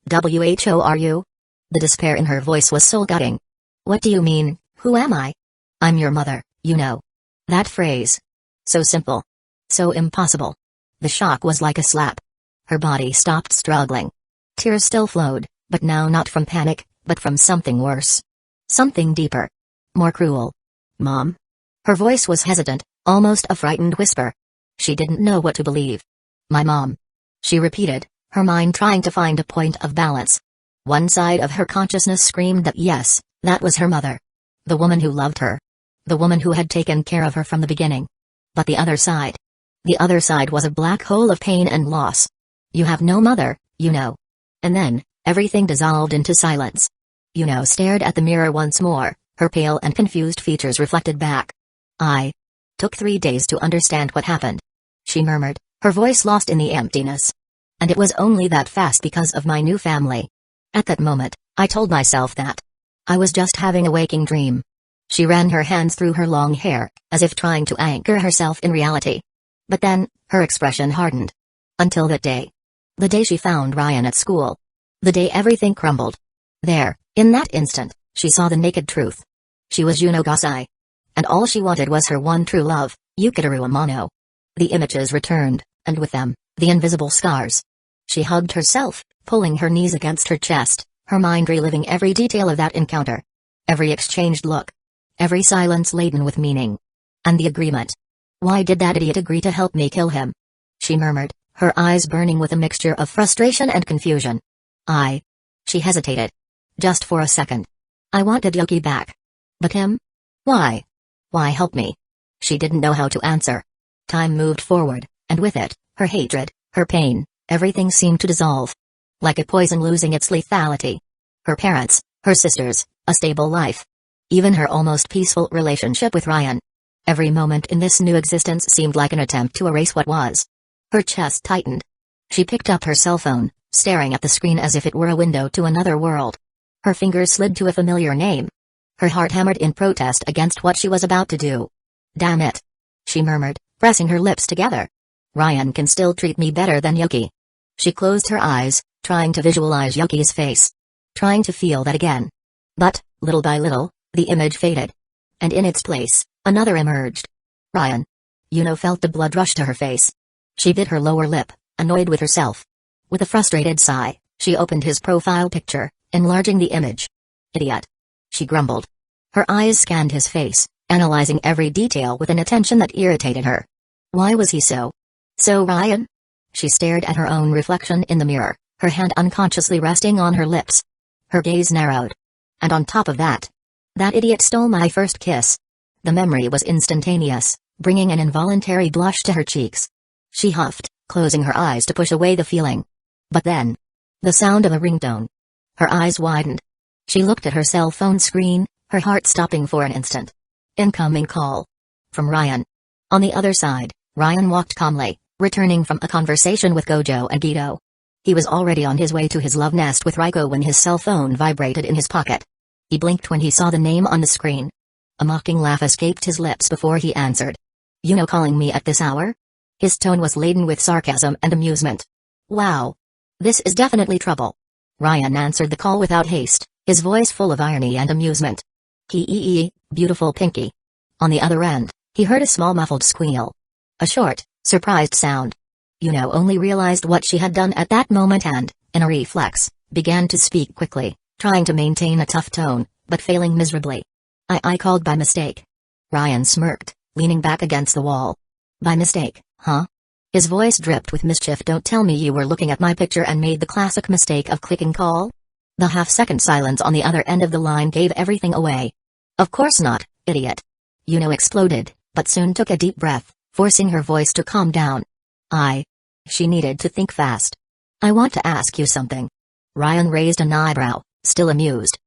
"Who are you?" The despair in her voice was soul-gutting. "What do you mean, who am I?" "I'm your mother, That phrase. So simple. So impossible. The shock was like a slap. Her body stopped struggling. Tears still flowed, but now not from panic, but from something worse. Something deeper. More cruel. "Mom?" Her voice was hesitant, almost a frightened whisper. She didn't know what to believe. "My mom," she repeated, her mind trying to find a point of balance. One side of her consciousness screamed that yes, that was her mother. The woman who loved her. The woman who had taken care of her from the beginning. But the other side. The other side was a black hole of pain and loss. "You have no mother, And then, everything dissolved into silence. Stared at the mirror once more, her pale and confused features reflected back. "I took 3 days to understand what happened," she murmured, her voice lost in the emptiness. "And it was only that fast because of my new family. At that moment, I told myself that I was just having a waking dream." She ran her hands through her long hair, as if trying to anchor herself in reality. But then, her expression hardened. Until that day. The day she found Ryan at school. The day everything crumbled. There, in that instant, she saw the naked truth. She was Gasai. And all she wanted was her one true love, Yukiteru Amano. The images returned, and with them, the invisible scars. She hugged herself, pulling her knees against her chest, her mind reliving every detail of that encounter. Every exchanged look. Every silence laden with meaning. And the agreement. "Why did that idiot agree to help me kill him?" she murmured, her eyes burning with a mixture of frustration and confusion. She hesitated. Just for a second. "I wanted Yuki back. But him? Why? Why help me?" She didn't know how to answer. Time moved forward, and with it, her hatred, her pain, everything seemed to dissolve. Like a poison losing its lethality. Her parents, her sisters, a stable life. Even her almost peaceful relationship with Ryan. Every moment in this new existence seemed like an attempt to erase what was. Her chest tightened. She picked up her cell phone, staring at the screen as if it were a window to another world. Her fingers slid to a familiar name. Her heart hammered in protest against what she was about to do. "Damn it," she murmured, pressing her lips together. "Ryan can still treat me better than Yuki." She closed her eyes, trying to visualize Yuki's face. Trying to feel that again. But, little by little, the image faded. And in its place, another emerged. Ryan. Felt the blood rush to her face. She bit her lower lip, annoyed with herself. With a frustrated sigh, she opened his profile picture, enlarging the image. "Idiot," she grumbled. Her eyes scanned his face, analyzing every detail with an attention that irritated her. Why was he so Ryan? She stared at her own reflection in the mirror, her hand unconsciously resting on her lips. Her gaze narrowed. And on top of that idiot stole my first kiss. The memory was instantaneous, bringing an involuntary blush to her cheeks. She huffed, closing her eyes to push away the feeling. But then, the sound of a ringtone. Her eyes widened. She looked at her cell phone screen, her heart stopping for an instant. Incoming call. From Ryan. On the other side, Ryan walked calmly, returning from a conversation with Gojo and Guido. He was already on his way to his love nest with Reiko when his cell phone vibrated in his pocket. He blinked when he saw the name on the screen. A mocking laugh escaped his lips before he answered. Calling me at this hour? His tone was laden with sarcasm and amusement. Wow. This is definitely trouble. Ryan answered the call without haste, his voice full of irony and amusement. Beautiful Pinky. On the other end, he heard a small muffled squeal. A short, surprised sound. Only realized what she had done at that moment and, in a reflex, began to speak quickly, trying to maintain a tough tone, but failing miserably. I called by mistake. Ryan smirked, leaning back against the wall. By mistake, huh? His voice dripped with mischief. Don't tell me you were looking at my picture and made the classic mistake of clicking call? The half-second silence on the other end of the line gave everything away. Of course not, idiot. Exploded, but soon took a deep breath, forcing her voice to calm down. She needed to think fast. I want to ask you something. Ryan raised an eyebrow, still amused.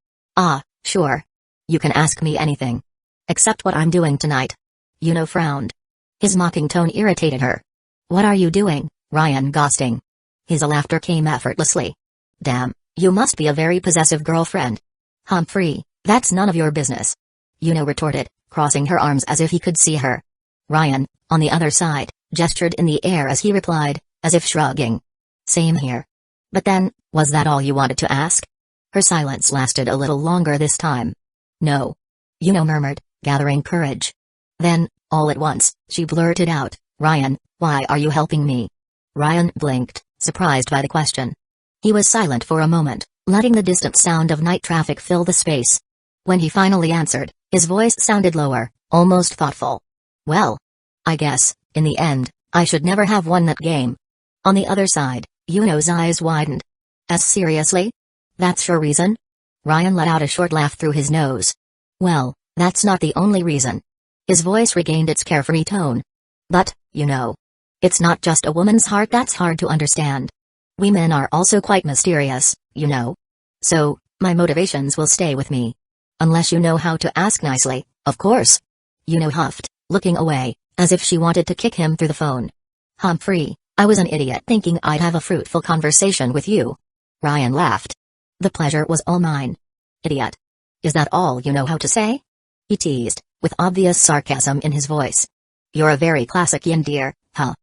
Sure. You can ask me anything. Except what I'm doing tonight. Yuno frowned. His mocking tone irritated her. What are you doing, Ryan ghosting? His laughter came effortlessly. Damn, you must be a very possessive girlfriend. Humphrey, that's none of your business. Yuno retorted, crossing her arms as if he could see her. Ryan, on the other side, gestured in the air as he replied, as if shrugging. Same here. But then, was that all you wanted to ask? Her silence lasted a little longer this time. No. Yuno murmured, gathering courage. Then, all at once, she blurted out, Ryan, why are you helping me? Ryan blinked, surprised by the question. He was silent for a moment, letting the distant sound of night traffic fill the space. When he finally answered, his voice sounded lower, almost thoughtful. Well, I guess, in the end, I should never have won that game. On the other side, Yuno's eyes widened. As seriously? That's your reason? Ryan let out a short laugh through his nose. Well, that's not the only reason. His voice regained its carefree tone. But, it's not just a woman's heart that's hard to understand. We men are also quite mysterious, So, my motivations will stay with me. Unless you know how to ask nicely, of course. Yuno huffed, looking away, as if she wanted to kick him through the phone. Humphrey, I was an idiot thinking I'd have a fruitful conversation with you. Ryan laughed. The pleasure was all mine. Idiot. Is that all you know how to say? He teased, with obvious sarcasm in his voice. You're a very classic yin dear, huh?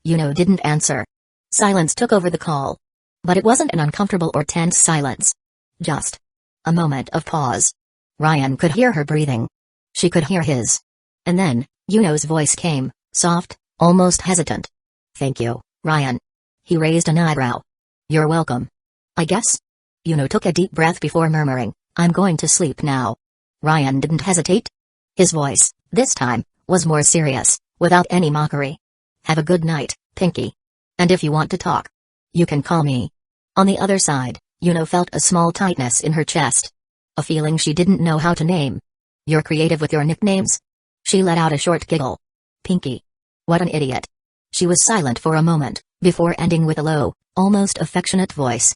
Yuno didn't answer. Silence took over the call. But it wasn't an uncomfortable or tense silence. Just a moment of pause. Ryan could hear her breathing. She could hear his. And then, Yuno's voice came, soft, almost hesitant. Thank you, Ryan. He raised an eyebrow. You're welcome. I guess? Yuno took a deep breath before murmuring, I'm going to sleep now. Ryan didn't hesitate. His voice, this time, was more serious, without any mockery. Have a good night, Pinky. And if you want to talk, you can call me. On the other side, Yuno felt a small tightness in her chest. A feeling she didn't know how to name. You're creative with your nicknames? She let out a short giggle. Pinky. What an idiot. She was silent for a moment, before ending with a low, almost affectionate voice.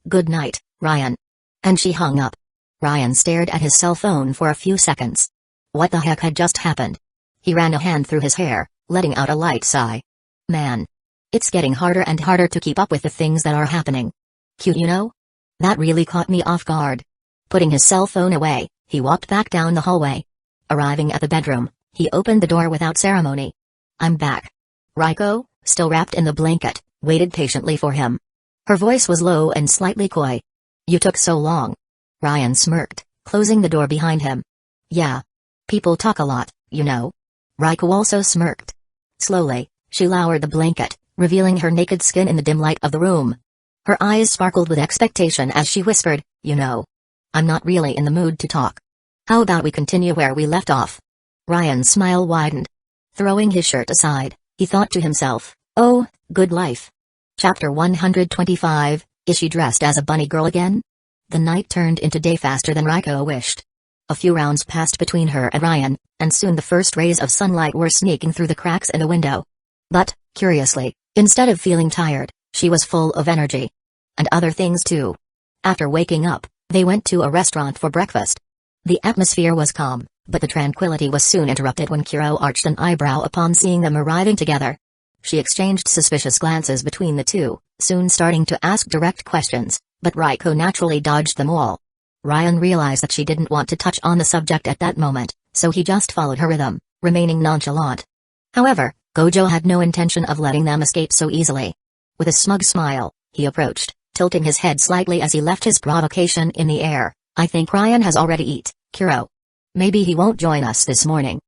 Good night, Ryan. And she hung up. Ryan stared at his cell phone for a few seconds. What the heck had just happened? He ran a hand through his hair, letting out a light sigh. Man. It's getting harder and harder to keep up with the things that are happening. Cute, That really caught me off guard. Putting his cell phone away, he walked back down the hallway. Arriving at the bedroom, he opened the door without ceremony. I'm back. Reiko, still wrapped in the blanket, waited patiently for him. Her voice was low and slightly coy. You took so long. Ryan smirked, closing the door behind him. Yeah. People talk a lot, Reiko also smirked. Slowly, she lowered the blanket, revealing her naked skin in the dim light of the room. Her eyes sparkled with expectation as she whispered, I'm not really in the mood to talk. How about we continue where we left off? Ryan's smile widened. Throwing his shirt aside, he thought to himself, oh, good life. Chapter 125, Is she dressed as a bunny girl again? The night turned into day faster than Reiko wished. A few rounds passed between her and Ryan, and soon the first rays of sunlight were sneaking through the cracks in the window. But, curiously, instead of feeling tired, she was full of energy. And other things too. After waking up, they went to a restaurant for breakfast. The atmosphere was calm, but the tranquility was soon interrupted when Kuro arched an eyebrow upon seeing them arriving together. She exchanged suspicious glances between the two, soon starting to ask direct questions, but Reiko naturally dodged them all. Ryan realized that she didn't want to touch on the subject at that moment, so he just followed her rhythm, remaining nonchalant. However, Gojo had no intention of letting them escape so easily. With a smug smile, he approached, tilting his head slightly as he left his provocation in the air. I think Ryan has already eaten, Kuro. Maybe he won't join us this morning.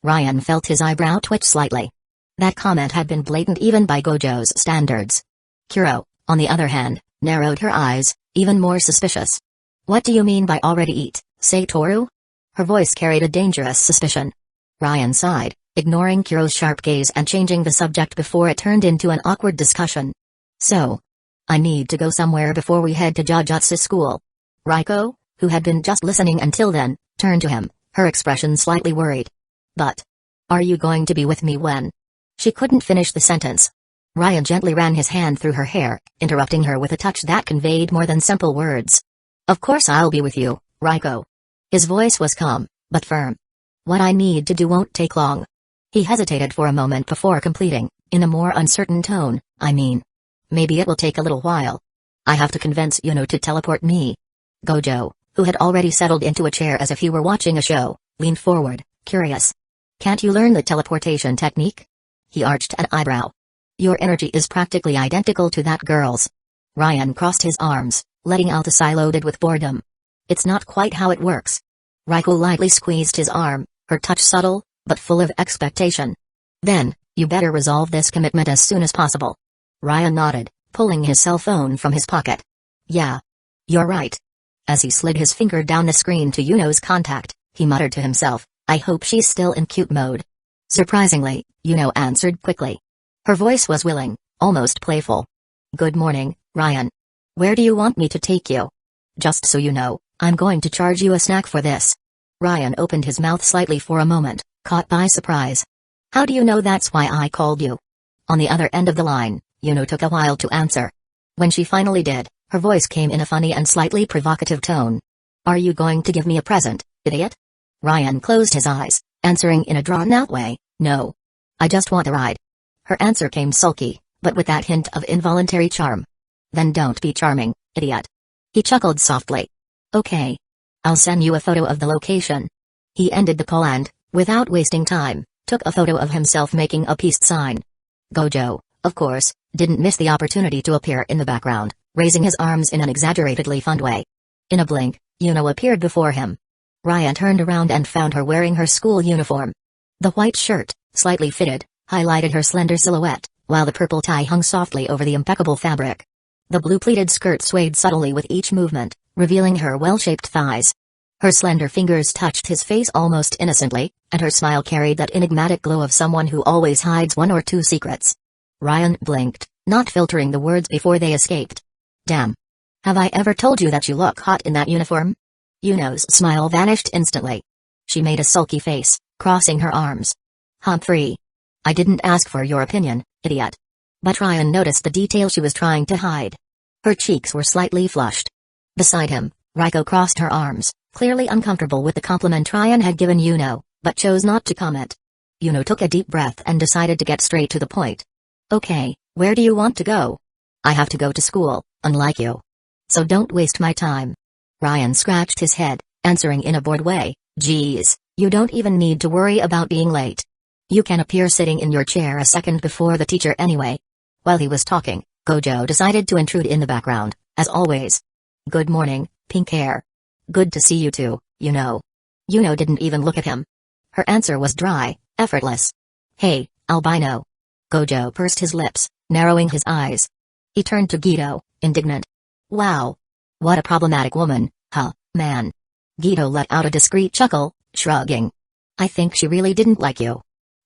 Ryan felt his eyebrow twitch slightly. That comment had been blatant even by Gojo's standards. Kuro, on the other hand, narrowed her eyes, even more suspicious. What do you mean by already eat, Satoru? Her voice carried a dangerous suspicion. Ryan sighed, ignoring Kuro's sharp gaze and changing the subject before it turned into an awkward discussion. So, I need to go somewhere before we head to Jujutsu school. Reiko, who had been just listening until then, turned to him, her expression slightly worried. But, are you going to be with me when? She couldn't finish the sentence. Ryan gently ran his hand through her hair, interrupting her with a touch that conveyed more than simple words. Of course I'll be with you, Reiko. His voice was calm, but firm. What I need to do won't take long. He hesitated for a moment before completing, in a more uncertain tone, I mean. Maybe it will take a little while. I have to convince Yuno to teleport me. Gojo, who had already settled into a chair as if he were watching a show, leaned forward, curious. Can't you learn the teleportation technique? He arched an eyebrow. Your energy is practically identical to that girl's. Ryan crossed his arms, letting out a sigh loaded with boredom. It's not quite how it works. Raiko lightly squeezed his arm, her touch subtle, but full of expectation. Then, you better resolve this commitment as soon as possible. Ryan nodded, pulling his cell phone from his pocket. Yeah. You're right. As he slid his finger down the screen to Yuno's contact, he muttered to himself, I hope she's still in cute mode. Surprisingly, Yuno answered quickly. Her voice was willing, almost playful. Good morning, Ryan. Where do you want me to take you? Just so you know, I'm going to charge you a snack for this. Ryan opened his mouth slightly for a moment, caught by surprise. How do you know that's why I called you? On the other end of the line, Yuno took a while to answer. When she finally did, her voice came in a funny and slightly provocative tone. Are you going to give me a present, idiot? Ryan closed his eyes, answering in a drawn-out way, no. I just want a ride. Her answer came sulky, but with that hint of involuntary charm. Then don't be charming, idiot. He chuckled softly. Okay. I'll send you a photo of the location. He ended the call and, without wasting time, took a photo of himself making a peace sign. Gojo, of course, didn't miss the opportunity to appear in the background, raising his arms in an exaggeratedly fond way. In a blink, Yuno appeared before him. Ryan turned around and found her wearing her school uniform. The white shirt, slightly fitted, highlighted her slender silhouette, while the purple tie hung softly over the impeccable fabric. The blue pleated skirt swayed subtly with each movement, revealing her well-shaped thighs. Her slender fingers touched his face almost innocently, and her smile carried that enigmatic glow of someone who always hides one or two secrets. Ryan blinked, not filtering the words before they escaped. Damn. Have I ever told you that you look hot in that uniform? Yuno's smile vanished instantly. She made a sulky face, crossing her arms. Humphrey. I didn't ask for your opinion, idiot. But Ryan noticed the detail she was trying to hide. Her cheeks were slightly flushed. Beside him, Raiko crossed her arms, clearly uncomfortable with the compliment Ryan had given Yuno, but chose not to comment. Yuno took a deep breath and decided to get straight to the point. Okay, where do you want to go? I have to go to school, unlike you. So don't waste my time. Ryan scratched his head, answering in a bored way, geez, you don't even need to worry about being late. You can appear sitting in your chair a second before the teacher anyway. While he was talking, Gojo decided to intrude in the background, as always. Good morning, pink hair. Good to see you too, Yuno. Yuno didn't even look at him. Her answer was dry, effortless. Hey, albino. Gojo pursed his lips, narrowing his eyes. He turned to Gito, indignant. Wow. What a problematic woman, huh, man. Gito let out a discreet chuckle, shrugging. I think she really didn't like you.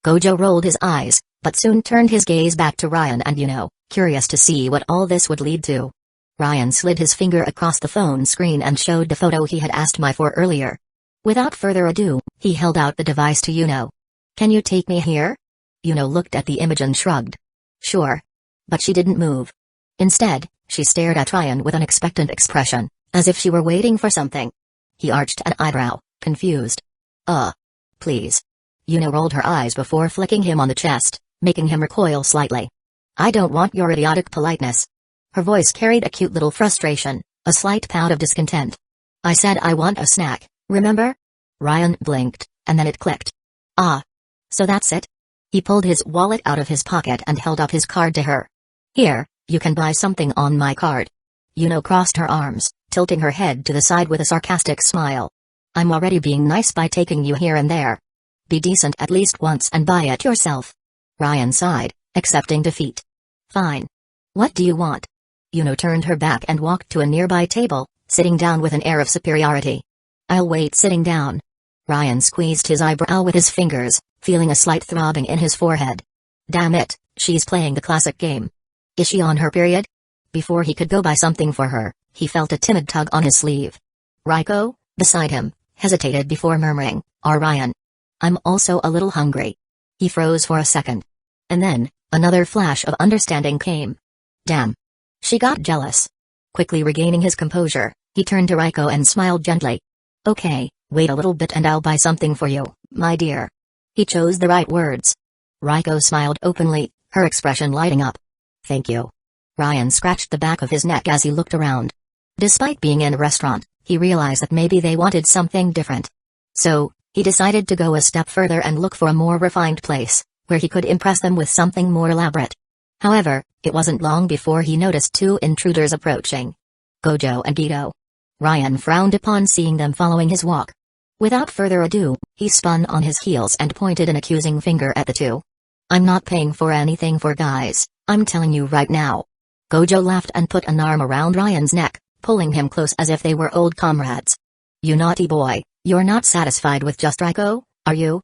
Gojo rolled his eyes, but soon turned his gaze back to Ryan and Yuno, curious to see what all this would lead to. Ryan slid his finger across the phone screen and showed the photo he had asked Mai for earlier. Without further ado, he held out the device to Yuno. Can you take me here? Yuno looked at the image and shrugged. Sure. But she didn't move. Instead, she stared at Ryan with an expectant expression, as if she were waiting for something. He arched an eyebrow, confused. Please. Yuno rolled her eyes before flicking him on the chest, making him recoil slightly. I don't want your idiotic politeness. Her voice carried a cute little frustration, a slight pout of discontent. I said I want a snack, remember? Ryan blinked, and then it clicked. Ah. So that's it? He pulled his wallet out of his pocket and held up his card to her. Here, you can buy something on my card. Yuno crossed her arms, tilting her head to the side with a sarcastic smile. I'm already being nice by taking you here and there. Be decent at least once and buy it yourself. Ryan sighed, accepting defeat. Fine. What do you want? Yuno turned her back and walked to a nearby table, sitting down with an air of superiority. I'll wait sitting down. Ryan squeezed his eyebrow with his fingers, feeling a slight throbbing in his forehead. Damn it, she's playing the classic game. Is she on her period? Before he could go buy something for her, he felt a timid tug on his sleeve. Raiko, beside him, hesitated before murmuring, Ryan. I'm also a little hungry. He froze for a second. And then, another flash of understanding came. Damn. She got jealous. Quickly regaining his composure, he turned to Raiko and smiled gently. Okay, Wait a little bit and I'll buy something for you, my dear. He chose the right words. Rukongai smiled openly, her expression lighting up. Thank you. Ryan scratched the back of his neck as he looked around. Despite being in a restaurant, he realized that maybe they wanted something different. So, he decided to go a step further and look for a more refined place, where he could impress them with something more elaborate. However, it wasn't long before he noticed two intruders approaching. Gojo and Geto. Ryan frowned upon seeing them following his walk. Without further ado, he spun on his heels and pointed an accusing finger at the two. I'm not paying for anything for guys, I'm telling you right now. Gojo laughed and put an arm around Ryan's neck, pulling him close as if they were old comrades. You naughty boy, you're not satisfied with just Rukongai, are you?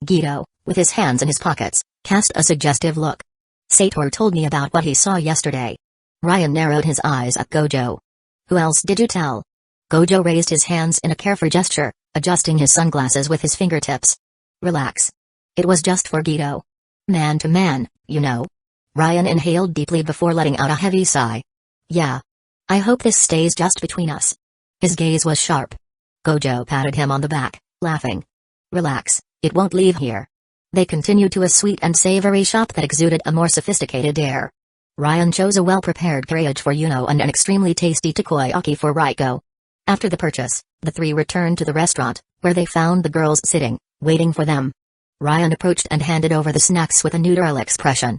Geto, with his hands in his pockets, cast a suggestive look. Sator told me about what he saw yesterday. Ryan narrowed his eyes at Gojo. Who else did you tell? Gojo raised his hands in a carefree gesture, adjusting his sunglasses with his fingertips. Relax. It was just for Geto. Man to man, you know. Ryan inhaled deeply before letting out a heavy sigh. Yeah. I hope this stays just between us. His gaze was sharp. Gojo patted him on the back, laughing. Relax, it won't leave here. They continued to a sweet and savory shop that exuded a more sophisticated air. Ryan chose a well-prepared carriage for Yuno and an extremely tasty takoyaki for Rukongai. After the purchase, the three returned to the restaurant, where they found the girls sitting, waiting for them. Ryan approached and handed over the snacks with a neutral expression.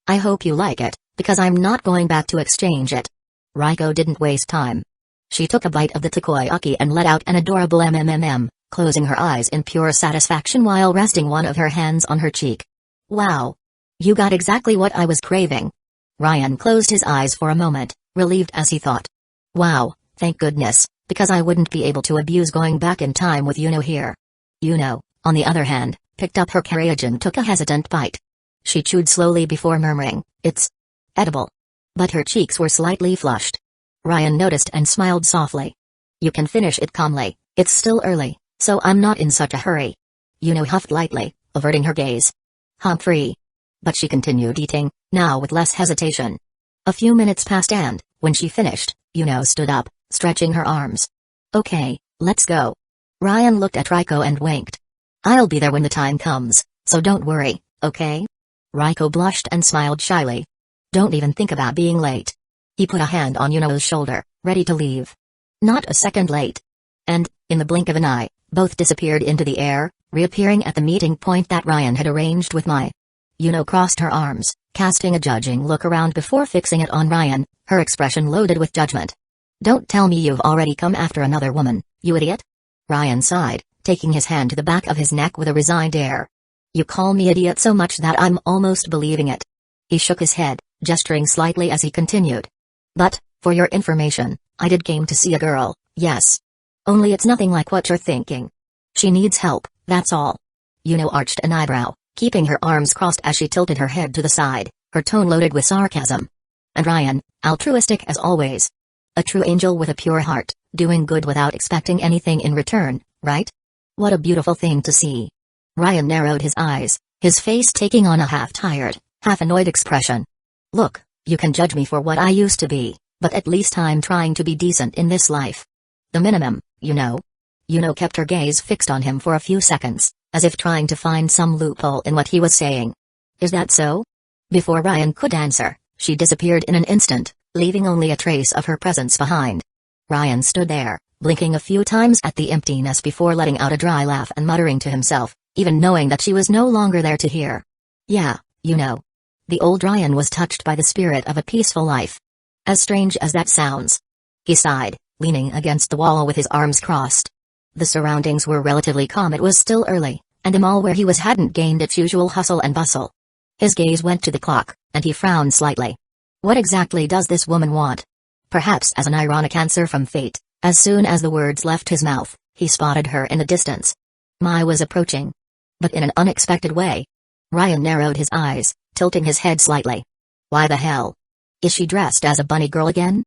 I hope you like it, because I'm not going back to exchange it. Rukongai didn't waste time. She took a bite of the takoyaki and let out an adorable mmm, closing her eyes in pure satisfaction while resting one of her hands on her cheek. Wow! You got exactly what I was craving. Ryan closed his eyes for a moment, relieved as he thought. Wow, thank goodness, because I wouldn't be able to abuse going back in time with Yuno here. Yuno, on the other hand, picked up her carriage and took a hesitant bite. She chewed slowly before murmuring, it's edible. But her cheeks were slightly flushed. Ryan noticed and smiled softly. You can finish it calmly, it's still early, so I'm not in such a hurry. Yuno huffed lightly, averting her gaze. Humphrey. But she continued eating, now with less hesitation. A few minutes passed and, when she finished, Yuno stood up, stretching her arms. Okay, let's go. Ryan looked at Rukongai and winked. I'll be there when the time comes, so don't worry, okay? Rukongai blushed and smiled shyly. Don't even think about being late. He put a hand on Yuno's shoulder, ready to leave. Not a second late. And, in the blink of an eye, both disappeared into the air, reappearing at the meeting point that Ryan had arranged with Mai. Yuno crossed her arms, casting a judging look around before fixing it on Ryan, her expression loaded with judgment. Don't tell me you've already come after another woman, you idiot. Ryan sighed, taking his hand to the back of his neck with a resigned air. You call me idiot so much that I'm almost believing it. He shook his head, gesturing slightly as he continued. But, for your information, I did came to see a girl, yes. Only it's nothing like what you're thinking. She needs help, that's all. Yuno arched an eyebrow, keeping her arms crossed as she tilted her head to the side, her tone loaded with sarcasm. And Ryan, altruistic as always. A true angel with a pure heart, doing good without expecting anything in return, right? What a beautiful thing to see. Ryan narrowed his eyes, his face taking on a half-tired, half-annoyed expression. Look, you can judge me for what I used to be, but at least I'm trying to be decent in this life. The minimum, you know. Yuno kept her gaze fixed on him for a few seconds, as if trying to find some loophole in what he was saying. Is that so? Before Ryan could answer, she disappeared in an instant, leaving only a trace of her presence behind. Ryan stood there, blinking a few times at the emptiness before letting out a dry laugh and muttering to himself, even knowing that she was no longer there to hear. Yeah, you know. The old Ryan was touched by the spirit of a peaceful life. As strange as that sounds. He sighed, leaning against the wall with his arms crossed. The surroundings were relatively calm. It was still early, and the mall where he was hadn't gained its usual hustle and bustle. His gaze went to the clock, and he frowned slightly. What exactly does this woman want? Perhaps as an ironic answer from fate, as soon as the words left his mouth, he spotted her in the distance. Mai was approaching. But in an unexpected way. Ryan narrowed his eyes, tilting his head slightly. Why the hell? Is she dressed as a bunny girl again?